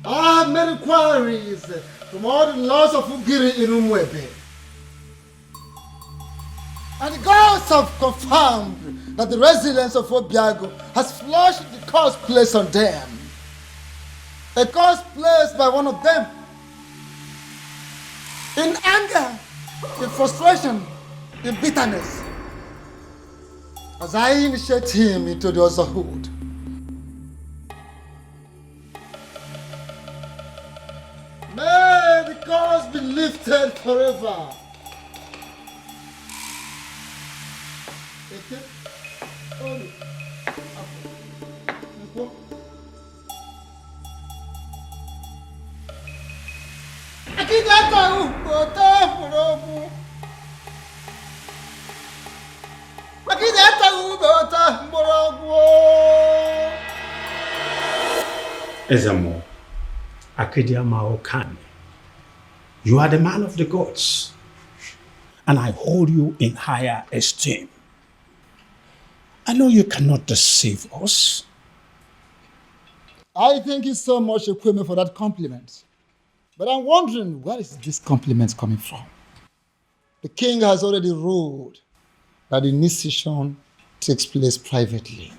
I have made inquiries from all the laws of Ugiri in Umwebe. And the gods have confirmed that the residents of Obiago has flushed the curse placed on them. A curse placed by one of them. In anger, in frustration, in bitterness. As I initiate him into the otherhood. May the curse be lifted forever. Ezamo, Akediama Okani, you are the man of the gods, and I hold you in higher esteem. I know you cannot deceive us. I thank you so much, Ekweme, for that compliment. But I'm wondering, where is this compliment coming from? The king has already ruled that the initiation takes place privately.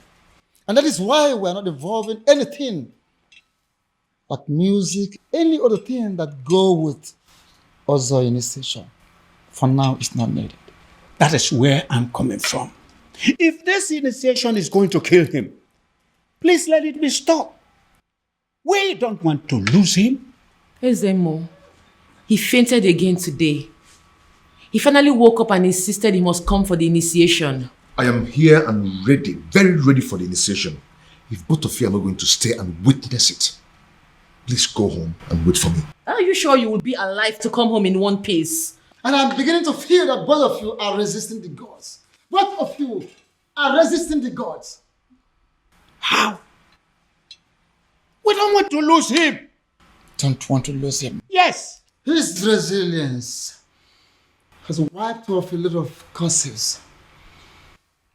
And that is why we are not involving anything like music, any other thing that go with other initiation. For now, it's not needed. That is where I'm coming from. If this initiation is going to kill him, please let it be stopped. We don't want to lose him. Ezemo, he fainted again today. He finally woke up and insisted he must come for the initiation. I am here and ready, very ready for the initiation. If both of you are not going to stay and witness it, please go home and wait for me. Are you sure you will be alive to come home in one piece? And I'm beginning to feel that both of you are resisting the gods. Both of you are resisting the gods. How? We don't want to lose him. Don't want to lose him? Yes. His resilience has wiped off a lot of curses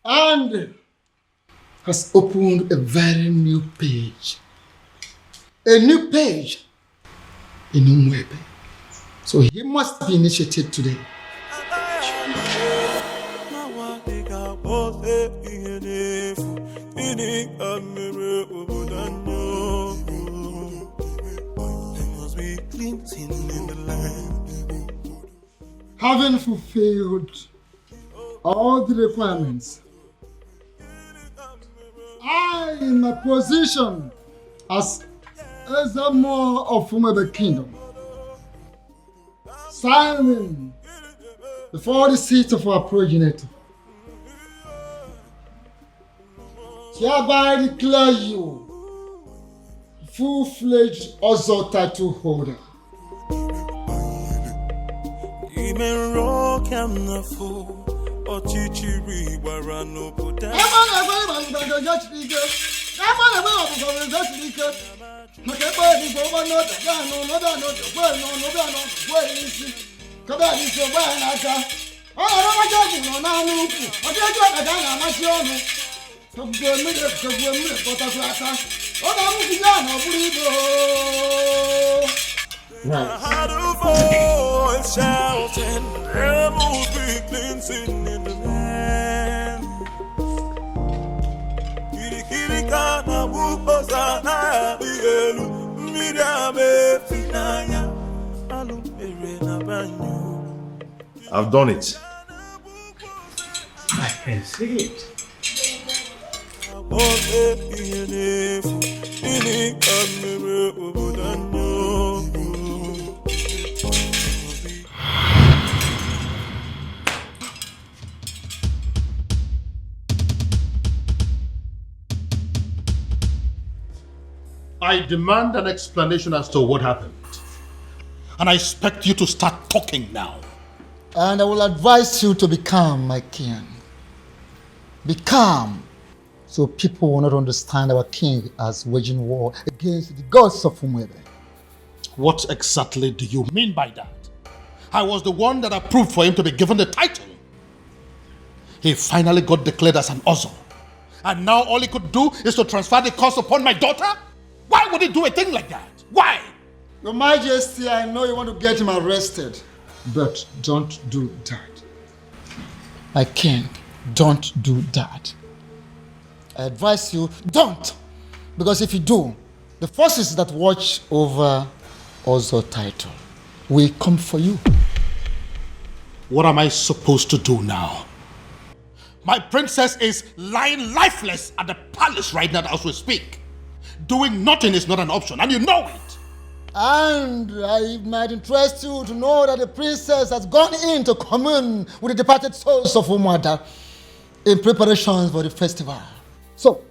and has opened a very new page. A new page in Umwebe. So he must be initiated today. Having fulfilled all the requirements, I, in my position as Ezemo of Umwebe Kingdom, signing before the seat of our progenitor, hereby declare you full-fledged Ozo title holder. Shouting, rebels be cleansing in the land. I've done it. I can see it. I demand an explanation as to what happened. And I expect you to start talking now. And I will advise you to be calm, my king. Be calm, so people will not understand our king as waging war against the gods of Umwebe. What exactly do you mean by that? I was the one that approved for him to be given the title. he finally got declared as an Ozo. And now all he could do is to transfer the curse upon my daughter? Why would he do a thing like that? Why? Your Majesty, I know you want to get him arrested, but don't do that. My king, don't do that. I advise you, don't! Because if you do, the forces that watch over Ozo title will come for you. What am I supposed to do now? My princess is lying lifeless at the palace right now as we speak. Doing nothing is not an option, and you know it. And it might interest you to know that the princess has gone in to commune with the departed souls of her mother in preparations for the festival. So,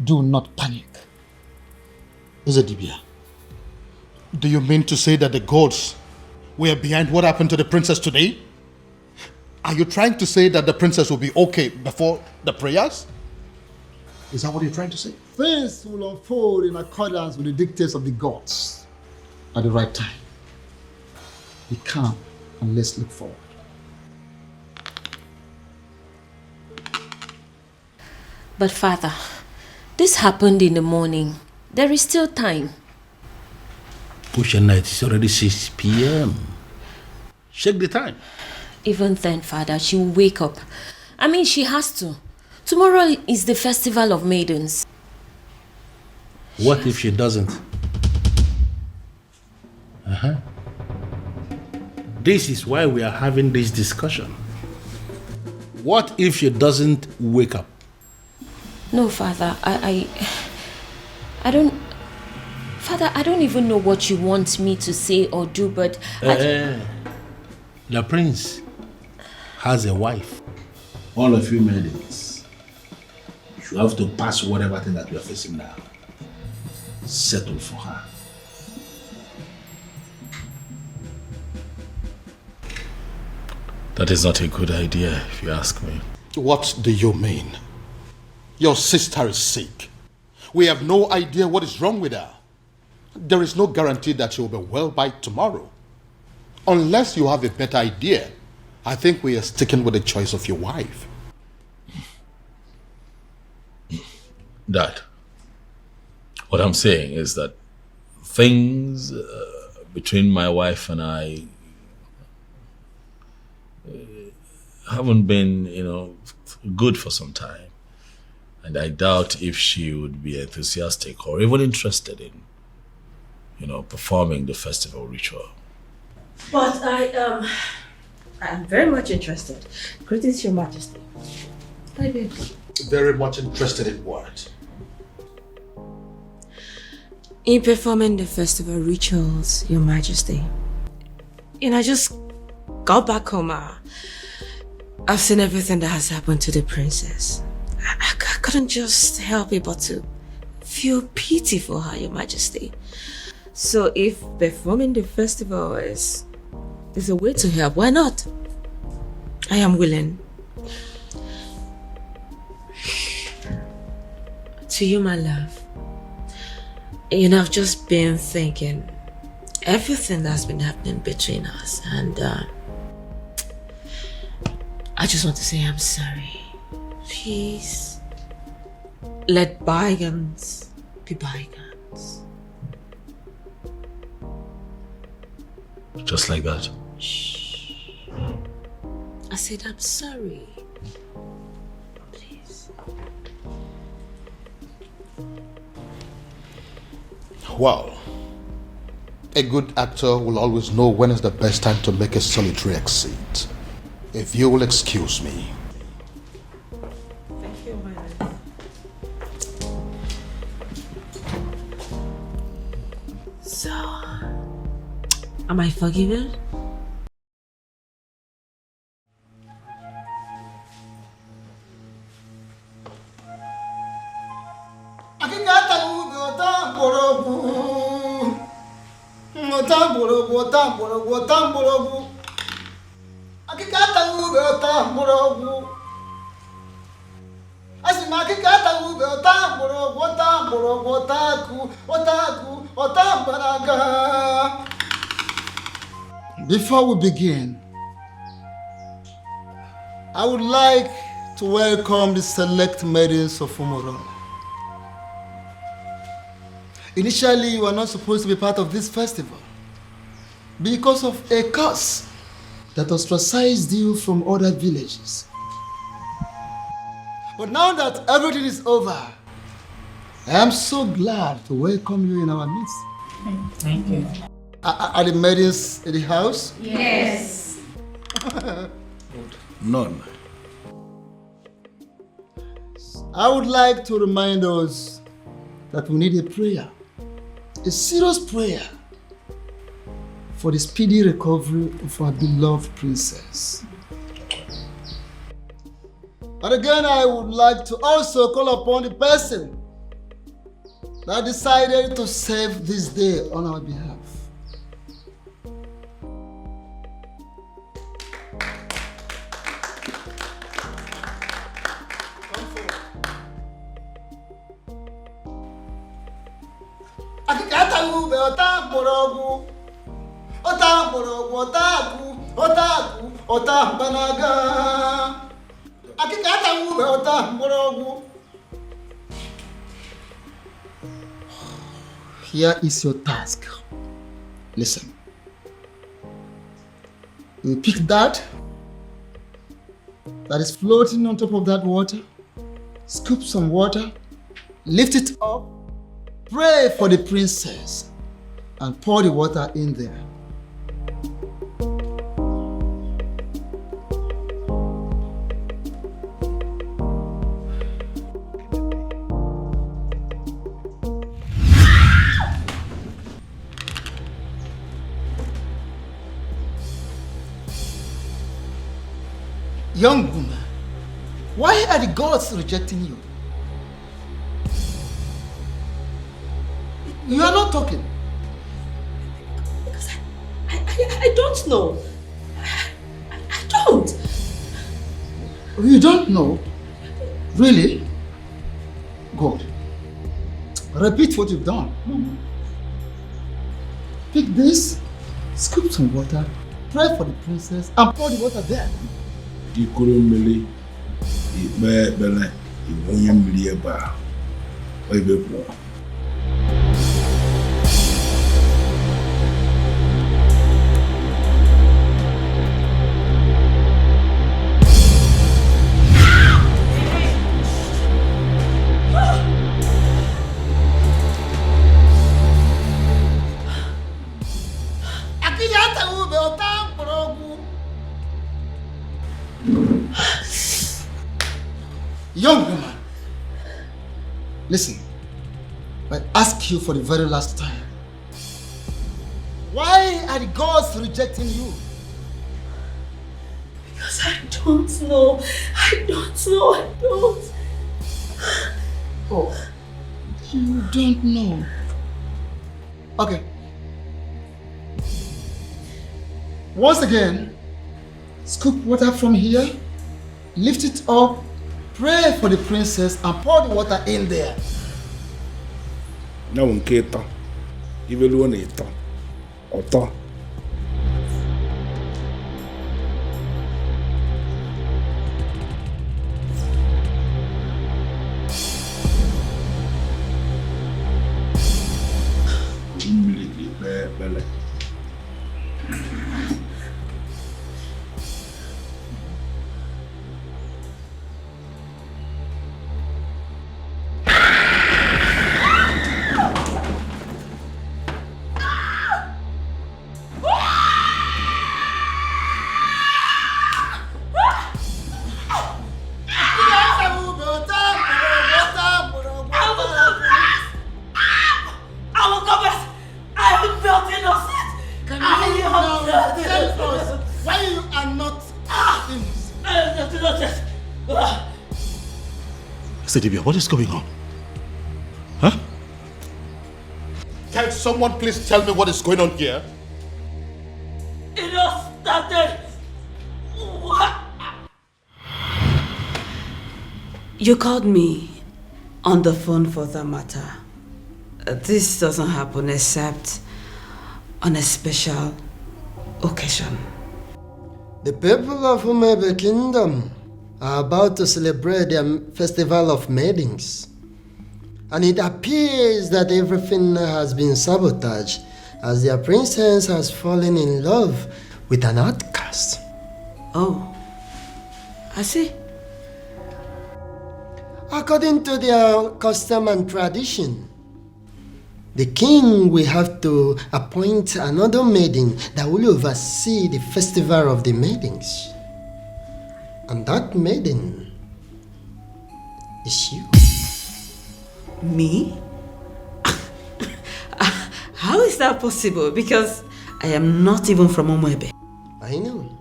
do not panic. Zedibia, do you mean to say that the gods were behind what happened to the princess today? Are you trying to say that the princess will be okay before the prayers? Is that what you're trying to say? Things will unfold in accordance with the dictates of the gods at the right time. Be calm and let's look forward. But Father, this happened in the morning. There is still time. Ocean night is already 6 p.m. Check the time. Even then, Father, she will wake up. I mean, she has to. Tomorrow is the Festival of Maidens. What if she doesn't? This is why we are having this discussion. What if she doesn't wake up? No, Father, I don't... Father, I don't even know what you want me to say or do, but... The prince has a wife. All of you maidens, you have to pass whatever thing that you are facing now. Settle for her. That is not a good idea, if you ask me. What do you mean? Your sister is sick. We have no idea what is wrong with her. There is no guarantee that she will be well by tomorrow. Unless you have a better idea, I think we are sticking with the choice of your wife. Dad, what I'm saying is that things between my wife and I haven't been, good for some time. And I doubt if she would be enthusiastic or even interested in, performing the festival ritual. But I'm very much interested. Greetings, Your Majesty. Hi, babe. Very much interested in what? In performing the festival rituals, Your Majesty. I just got back home. I've seen everything that has happened to the princess. I couldn't just help it but to feel pity for her, Your Majesty. So if performing the festival is a way to help, why not? I am willing. To you, my love. I've just been thinking everything that's been happening between us, and I just want to say I'm sorry. Please, let bygones be bygones. Just like that. Shh. I said I'm sorry. Please. Well, a good actor will always know when is the best time to make a solitary exit. If you will excuse me. Thank you, my love. So, am I forgiven? Before we begin, I would like to welcome the select maidens of Umurola. Initially, you were not supposed to be part of this festival because of a curse that ostracized you from other villages. But now that everything is over, I am so glad to welcome you in our midst. Thank you. Are the maidens in the house? Yes. None. I would like to remind us that we need a prayer, a serious prayer for the speedy recovery of our beloved princess. And again, I would like to also call upon the person that decided to save this day on our behalf. Here is your task. Listen. You pick that is floating on top of that water, scoop some water, lift it up, pray for the princess, and pour the water in there. Young woman, why are the gods rejecting you? You are not talking. Because I don't know. I don't. You don't know? Really? Good. Repeat what you've done. Pick this, scoop some water, pray for the princess, and pour the water there. Ikurumele, Ibele, Iwonyam Lieba, Oibepo. Young woman, listen, I ask you for the very last time. Why are the gods rejecting you? Because I don't know. I don't. Oh, you don't know. Okay. Once again, scoop water from here, lift it up, pray for the princess, and pour the water in there. Now, in Keto, you will want it. Oto. Bele. Divya, what is going on? Huh? Can someone please tell me what is going on here? It all started. What? You called me on the phone for that matter. This doesn't happen except on a special occasion. The people of Umebe Kingdom are about to celebrate their festival of maidens. And it appears that everything has been sabotaged as their princess has fallen in love with an outcast. Oh, I see. According to their custom and tradition, the king will have to appoint another maiden that will oversee the festival of the maidens. And that maiden is you. Me? How is that possible? Because I am not even from Umuebe. I know.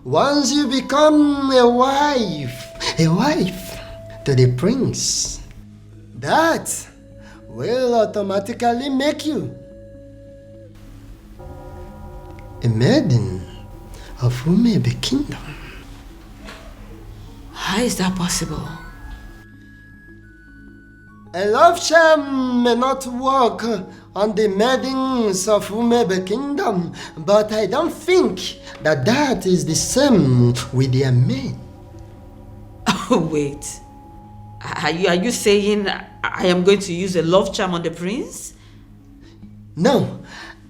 Once you become a wife to the prince, that will automatically make you a maiden of Umuebe Kingdom. How is that possible? A love charm may not work on the maidens of Umuebe Kingdom, but I don't think that is the same with their men. Oh, wait. Are you saying I am going to use a love charm on the prince? No,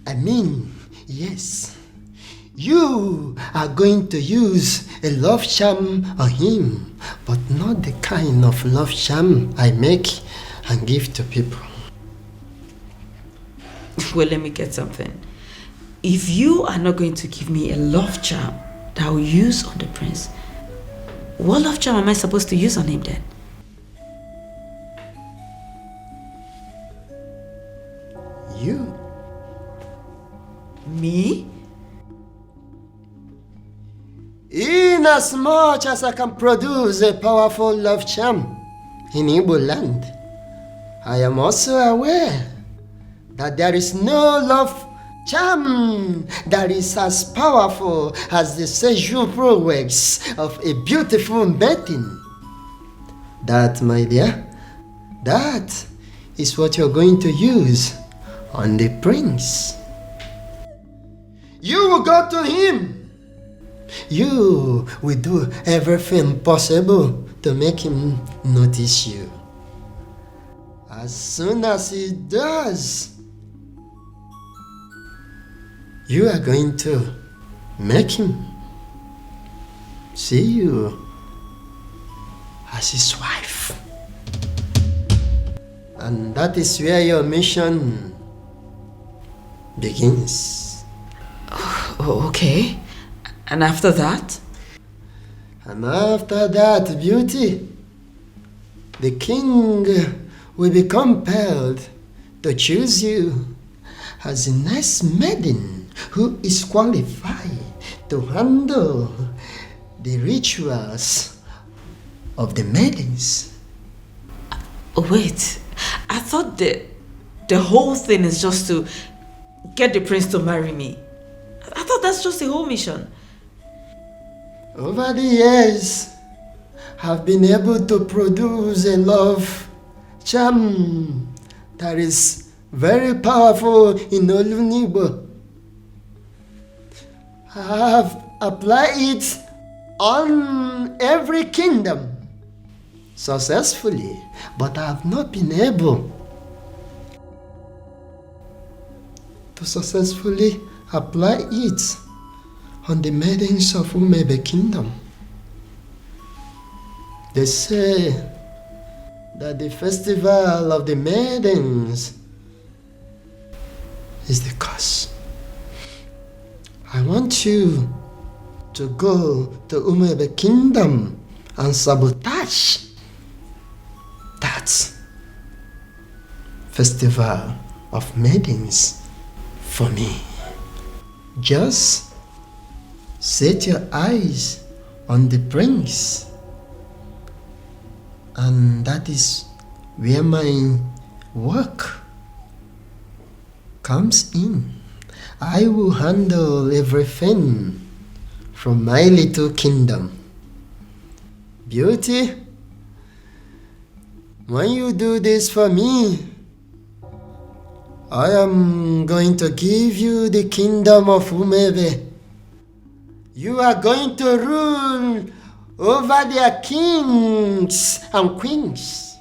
I mean, yes. You are going to use a love charm on him, but not the kind of love charm I make and give to people. Well, let me get something. If you are not going to give me a love charm that I will use on the prince, what love charm am I supposed to use on him then? You. Me? Inasmuch as I can produce a powerful love charm in Igbo land, I am also aware that there is no love charm that is as powerful as the sexual prowess of a beautiful maiden. That, my dear, that is what you're going to use on the prince. You will go to him. You will do everything possible to make him notice you. As soon as he does, you are going to make him see you as his wife. And that is where your mission begins. Oh, okay. And after that? And after that, beauty, the king will be compelled to choose you as the next maiden who is qualified to handle the rituals of the maidens. Wait, I thought the whole thing is just to get the prince to marry me. I thought that's just the whole mission. Over the years, I've been able to produce a love charm that is very powerful in Olunibo. I have applied it on every kingdom successfully, but I have not been able to successfully apply it on the maidens of Umuebe Kingdom. They say that the festival of the maidens is the cause. I want you to go to Umuebe Kingdom and sabotage that festival of maidens for me. Just set your eyes on the prince, and that is where my work comes in. I will handle everything from my little kingdom. Beauty, when you do this for me, I am going to give you the kingdom of Umuebe You are going to rule over their kings and queens.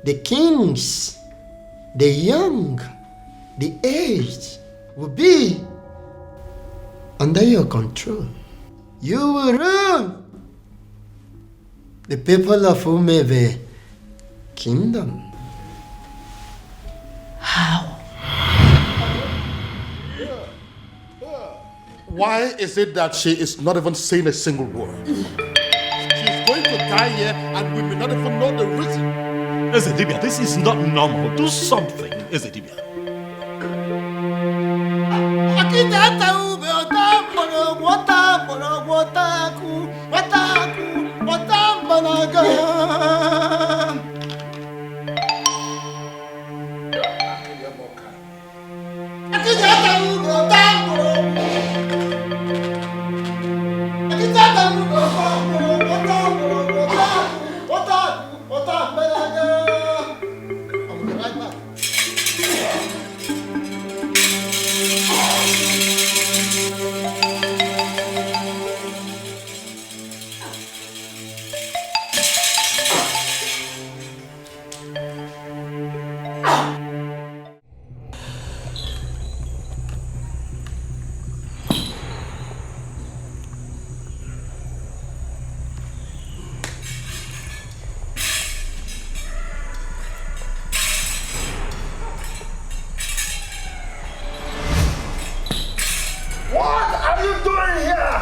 The kings, the young, the aged will be under your control. You will rule the people of Umebe kingdom. How? Why is it that she is not even saying a single word? She's going to die here and we may not even know the reason. Ezedibia, this is not normal. Do something, Ezedibia. What are you doing here?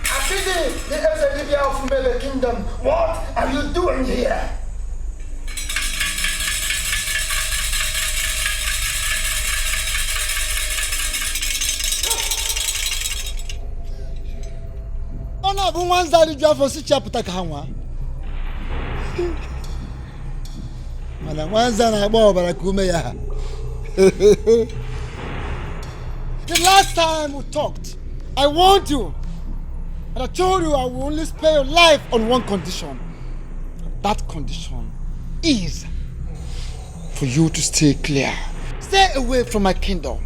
Akidi, the Ezedibia of Umebe kingdom, what are you doing here? Ona bu nwanza ri jwa fosi chapụta ka nwa. Mana nwanza na agba ọbara ka ume ya. The last time we talked, I warned you. And I told you I will only spare your life on one condition. That condition is for you to stay clear. Stay away from my kingdom.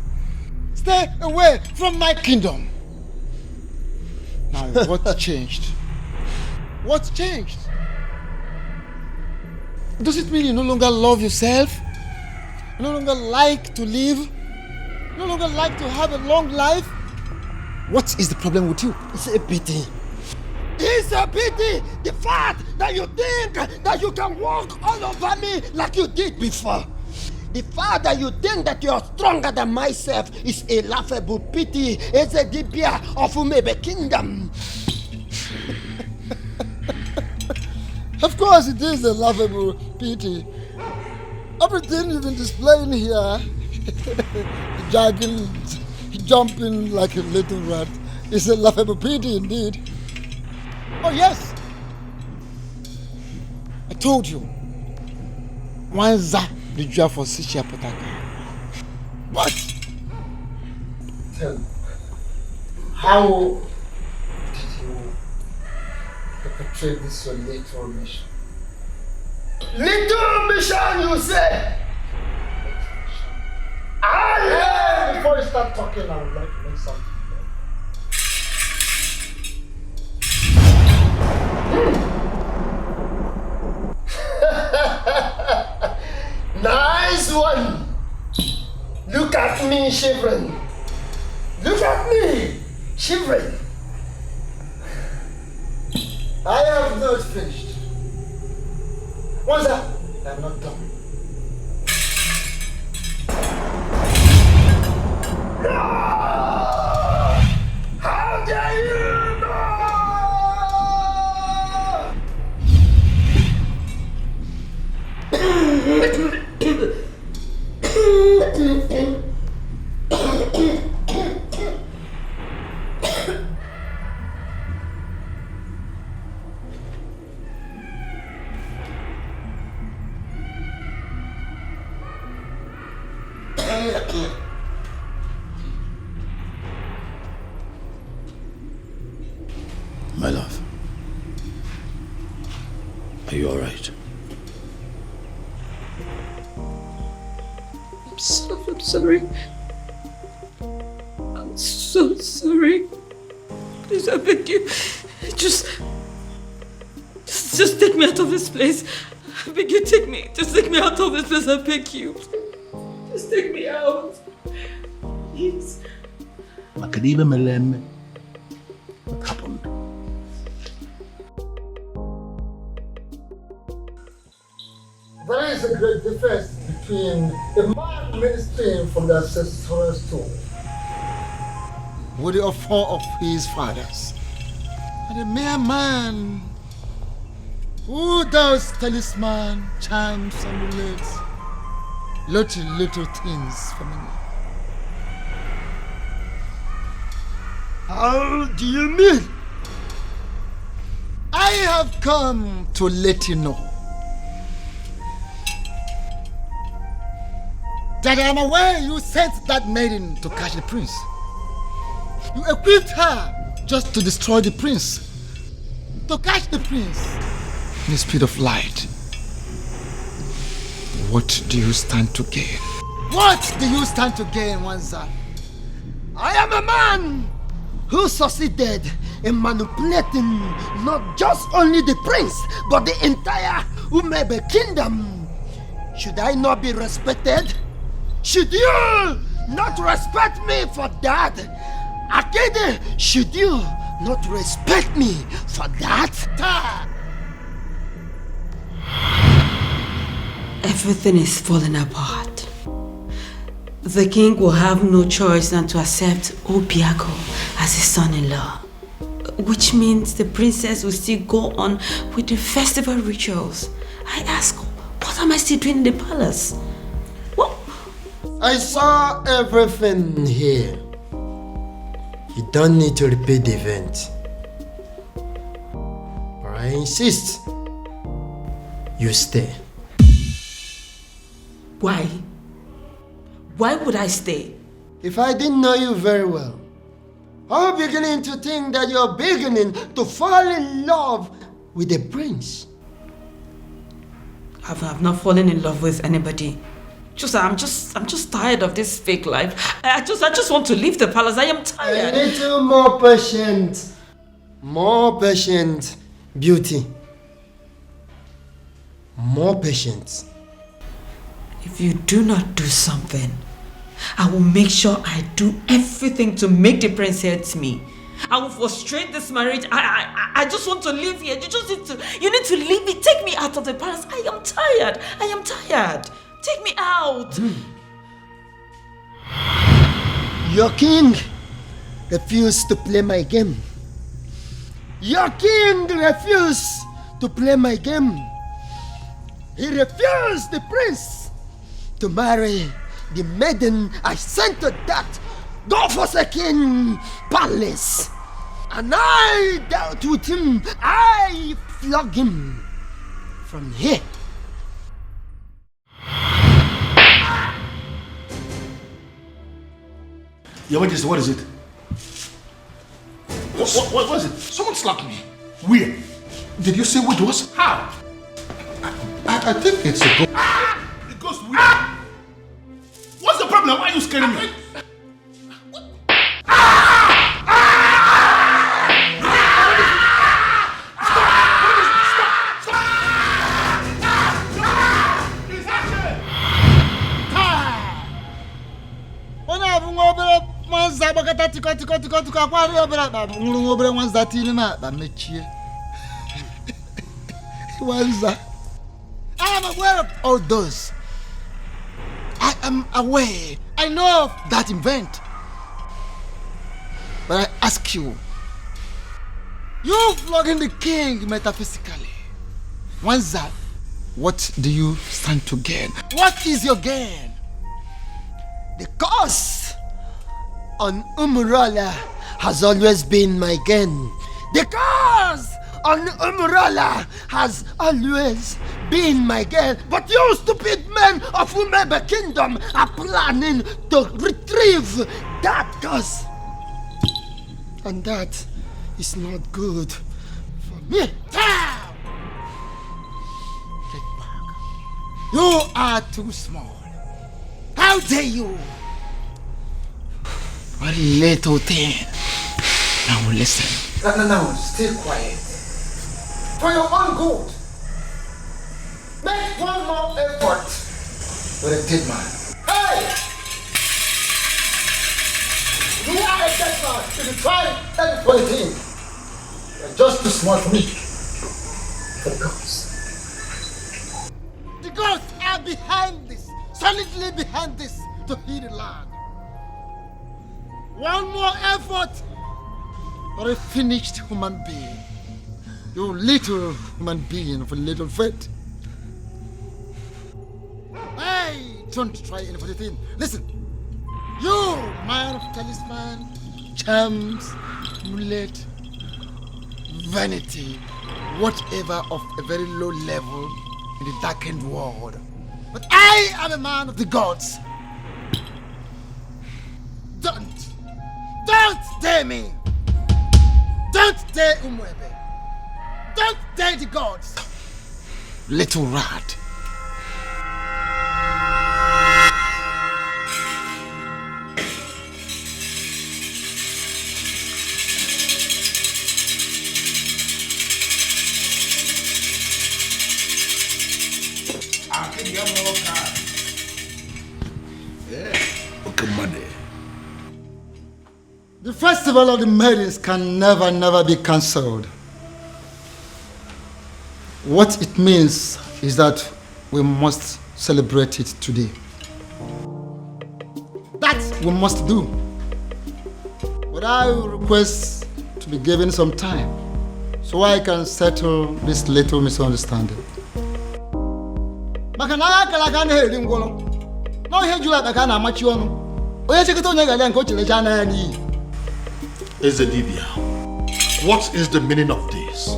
Stay away from my kingdom. Now, what changed? What changed? Does it mean you no longer love yourself? You no longer like to live? You no longer like to have a long life? What is the problem with you? It's a pity. It's a pity! The fact that you think that you can walk all over me like you did before. The fact that you think that you are stronger than myself is a laughable pity. It's a Ezedibia of Umebe kingdom. Of course it is a laughable pity. Everything you've been displaying here, jogging, jumping like a little rat, is a laughable pity indeed. Oh yes, I told you. Wanza the job for Sicha Potaka. What? Tell me, how did you perpetrate this your little mission? Little mission, you say? Before you start talking, I would like to know something. Nice one! Look at me shivering. Look at me shivering. I have not finished. What's that? I'm not done. No! How dare you! No! My love, are you all right? I'm sorry. I'm so sorry. Please, I beg you. Just take me out of this place. I beg you, just take me out of this place, I beg you. Just take me out. Please. What happened? There is a great difference between a man ministering from the ancestral stone with the offer of his fathers and a mere man who does talisman, charms, and amulets, little things for me. How do you mean? I have come to let you know that I am aware you sent that maiden to catch the prince. You equipped her just to destroy the prince, to catch the prince in the speed of light. What do you stand to gain? What do you stand to gain, Wanza? I am a man who succeeded in manipulating not just only the prince, but the entire Umebe kingdom. Should I not be respected? Should you not respect me for that? Akede, should you not respect me for that? Everything is falling apart. The king will have no choice than to accept Obiago as his son-in-law, which means the princess will still go on with the festival rituals. I ask, what am I still doing in the palace? I saw everything here. You don't need to repeat the event. But I insist you stay. Why? Why would I stay? If I didn't know you very well, I'm beginning to think that you're beginning to fall in love with the prince. I've not fallen in love with anybody. I'm just tired of this fake life. I just want to leave the palace. I am tired. A little more patient. More patient, beauty. More patient. If you do not do something, I will make sure I do everything to make the prince hate me. I will frustrate this marriage. I just want to live here. You need to leave me. Take me out of the palace. I am tired. I am tired. Take me out. Your king refused to play my game. Your king refused to play my game. He refused the prince to marry the maiden I sent to that God-forsaken palace. And I dealt with him. I flogged him from here. Your Majesty, what is it? What is it? Someone slapped me. Where? Did you say what it was? How? I think it's a ghost. It goes where? What's the problem? Why are you scaring me? I am aware of all those. I am aware. I know of that event. But I ask you, flogging the king metaphysically. Wanza, what do you stand to gain? What is your gain? The curse on Umurola has always been my gain. The curse on Umurola has always been my gain. But you stupid men of Umebe Kingdom are planning to retrieve that curse. And that is not good for me. Get back. You are too small. How dare you? One little thing. Now listen. No, stay quiet. For your own good. Make one more effort. You're a dead man. Hey! You are a dead man. If you try anything, you're just too smart for me. For the gods. The gods are behind this, solidly behind this, to heal the land. One more effort, or a finished human being. You little human being of a little faith. Hey, don't try anything. Listen, you man of talisman, charms, amulet, vanity, whatever of a very low level in the darkened world. But I am a man of the gods. Don't dare me. Don't dare Umwebe. Don't dare the gods. Little rat. The festival of the maidens can never be cancelled. What it means is that we must celebrate it today. That we must do. But I will request to be given some time so I can settle this little misunderstanding. Ezedibia, what is the meaning of this?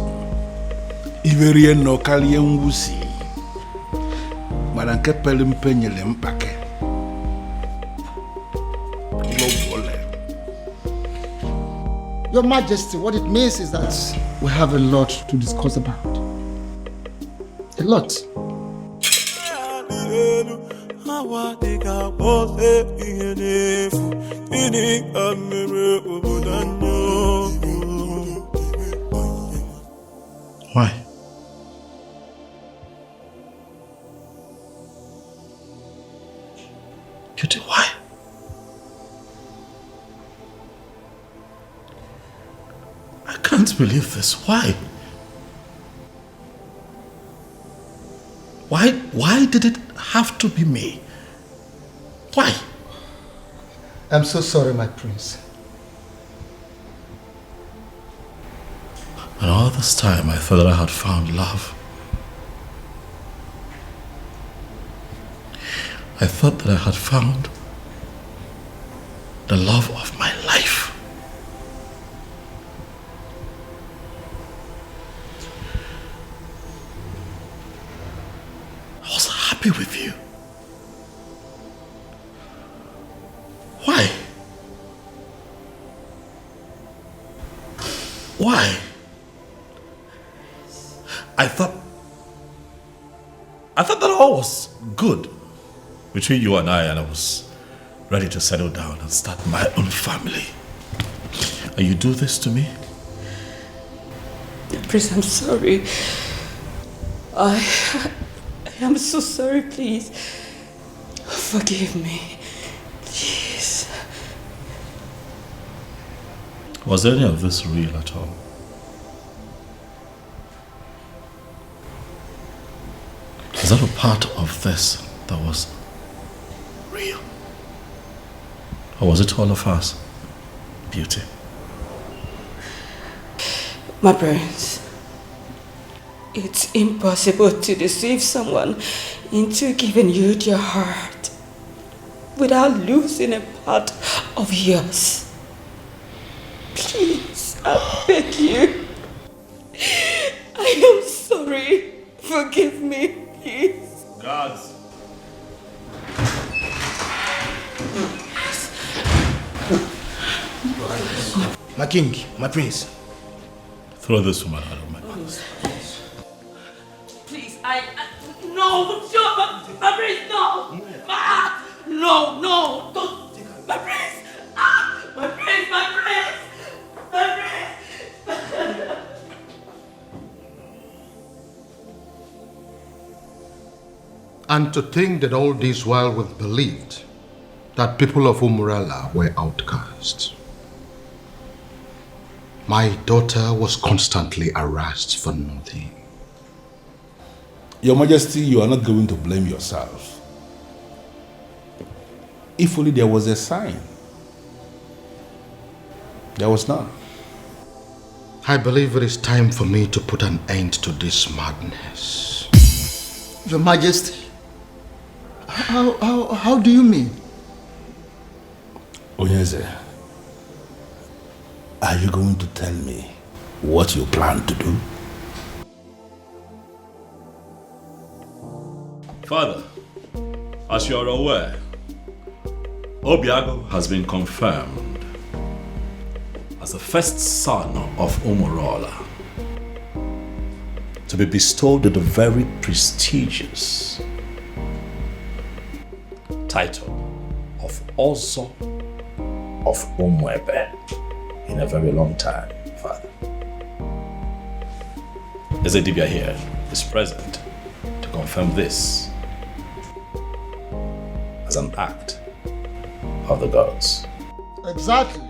Iverien no kalien wusi. Maranke pelim penyele mpake. Your Majesty, what it means is that we have a lot to discuss about. A lot. Why? Cutie, why? I can't believe this. Why? Why did it have to be me? Why? I'm so sorry, my prince. And all this time I thought that I had found love. I thought that I had found the love of my life. I was happy with you. Why? Why? I thought that all was good between you and I was ready to settle down and start my own family. And you do this to me? Prince, I'm sorry. I am so sorry, please. Forgive me. Please. Was any of this real at all? Is that a part of this that was real? Or was it all of us? Beauty. My prince, it's impossible to deceive someone into giving you their heart without losing a part of yours. Please, I beg you. I am sorry. Forgive me, please. Guards. My king, my prince. Throw this woman out of my house. Please, no, my prince, no. No, don't. My prince, my prince, my prince! My prince! And to think that all this while we've believed that people of Umbrella were outcasts. My daughter was constantly harassed for nothing. Your Majesty, you are not going to blame yourself. If only there was a sign. There was none. I believe it is time for me to put an end to this madness. Your Majesty, how do you mean? Onyeze, are you going to tell me what you plan to do? Father, as you are aware, Obiago has been confirmed as the first son of Umorola to be bestowed with the very prestigious title of Ozo of Umwebe in a very long time, Father. Ezedibia here is present to confirm this as an act of the gods. Exactly.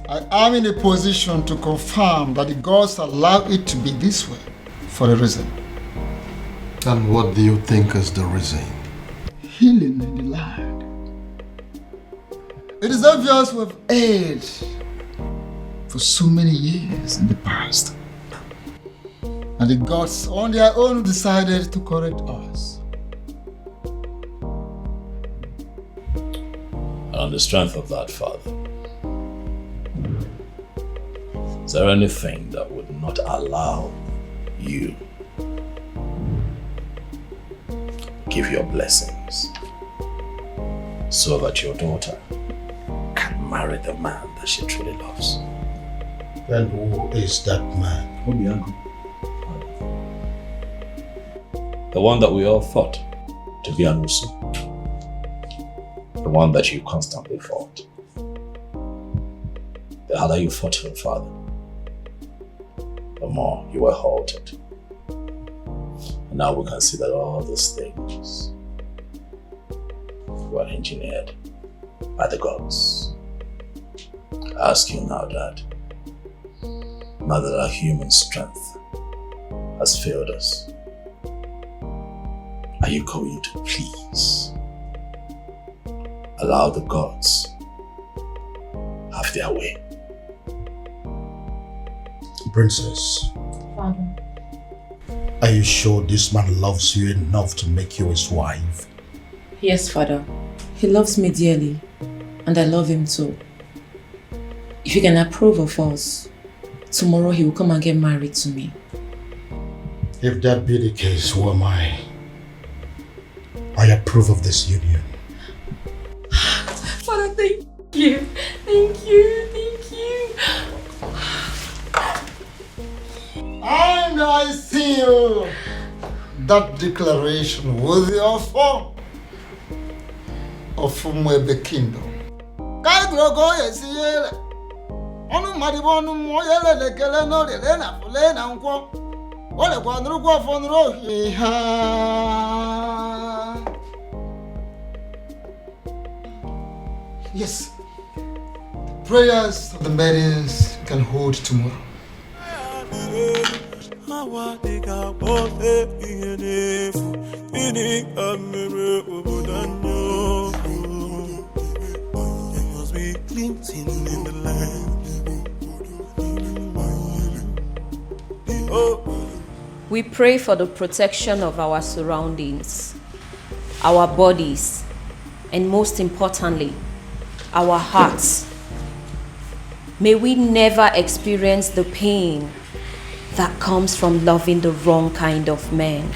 I am in a position to confirm that the gods allow it to be this way for a reason. And what do you think is the reason? Healing in the land. It is obvious we've erred for so many years in the past. And the gods on their own decided to correct us. On the strength of that, Father, is there anything that would not allow you give your blessings so that your daughter can marry the man that she truly loves? Then who is that man? Obiago. The one that we all thought to be Anusu. The one that you constantly fought. The harder you fought him, Father, the more you were halted. And now we can see that all these things were engineered by the gods. I ask you now, Dad, now that our human strength has failed us, are you going to please allow the gods have their way? Princess, Father. are you sure this man loves you enough to make you his wife? Yes, Father. He loves me dearly, and I love him too. If you can approve of us, tomorrow he will come and get married to me. If that be the case, who am I? I approve of this union. Father, thank you. Thank you. Thank you. And I seal that declaration with the offer of Umwebe Kingdom. Yes, prayers of the maidens can hold tomorrow. We pray for the protection of our surroundings, our bodies, and most importantly, our hearts. May we never experience the pain that comes from loving the wrong kind of man.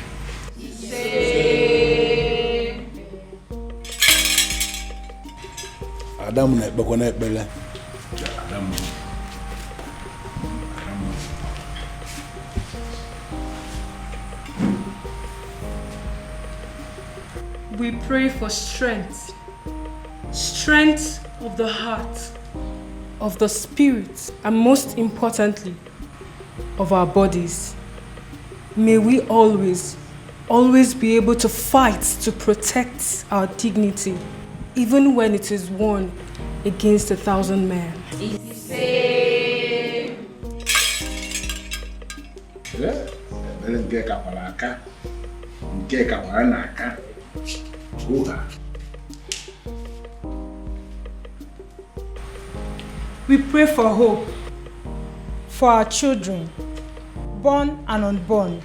We pray for strength of the heart, of the spirit, and most importantly, of our bodies. May we always be able to fight to protect our dignity, even when it is won against 1,000 men. We pray for hope for our children, born and unborn.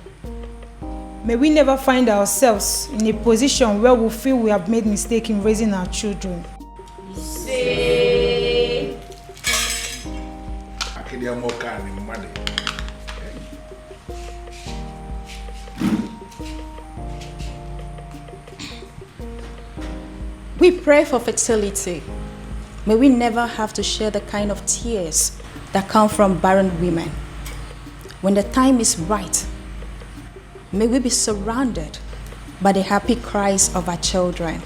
May we never find ourselves in a position where we feel we have made mistake in raising our children. We pray for fertility. May we never have to share the kind of tears that come from barren women. When the time is right, may we be surrounded by the happy cries of our children.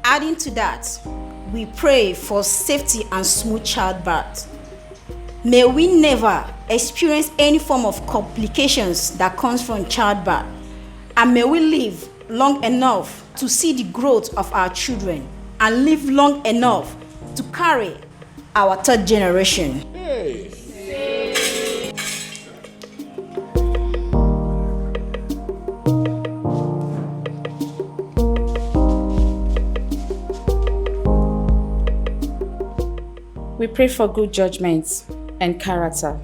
Adding to that, we pray for safety and smooth childbirth. May we never experience any form of complications that comes from childbirth, and may we live long enough to see the growth of our children and live long enough to carry our third generation. Hey. We pray for good judgment and character.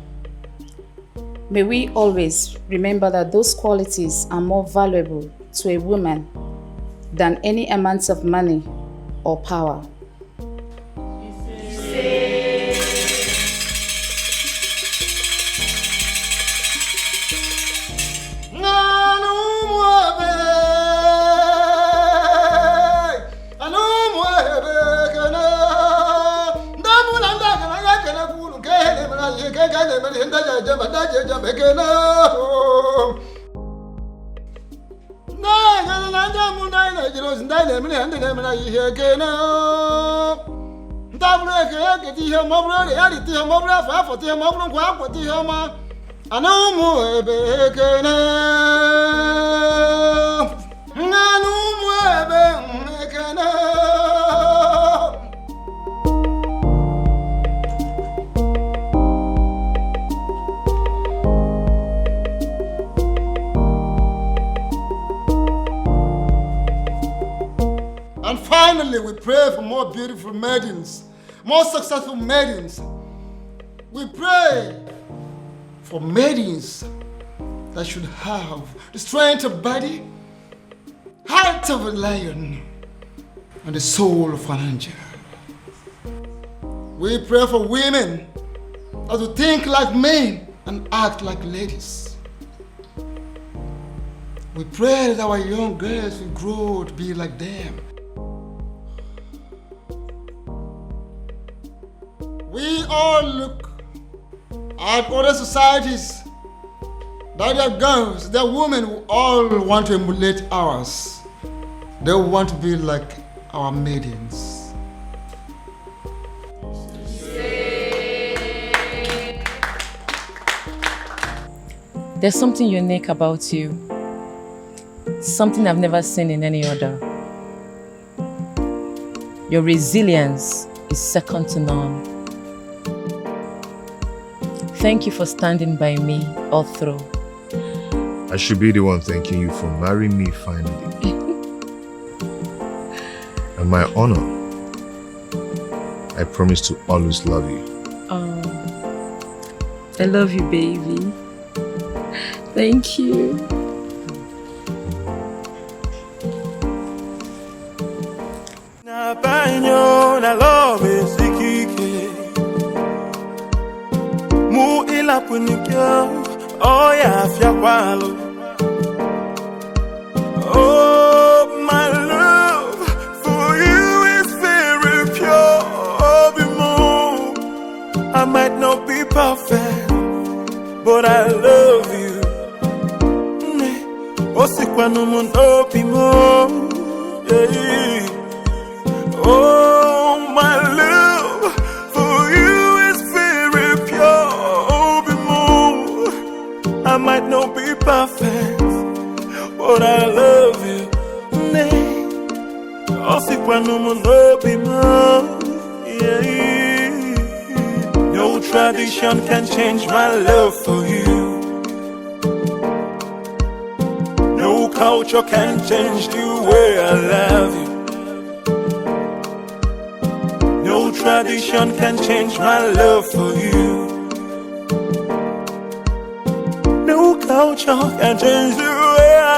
May we always remember that those qualities are more valuable to a woman than any amount of money or power. And finally, we pray for more beautiful maidens, more successful maidens. We pray for maidens that should have the strength of body, heart of a lion, and the soul of an angel. We pray for women that will think like men and act like ladies. We pray that our young girls will grow to be like them. We all look at other societies that their girls, their women who all want to emulate ours. They want to be like our maidens. There's something unique about you. Something I've never seen in any other. Your resilience is second to none. Thank you for standing by me all through. I should be the one thanking you for marrying me finally. And my honor, I promise to always love you. Oh, I love you, baby. Thank you. Na love is Mu ila punikyo, oh ya fiakwalo. Oh, my love for you is very pure. I might not be perfect, but I love Oh, my love for you is very pure. I might not be perfect, but I love you. No tradition can change my love for you. No culture can change the way I love you. No tradition can change my love for you. No culture can change the way I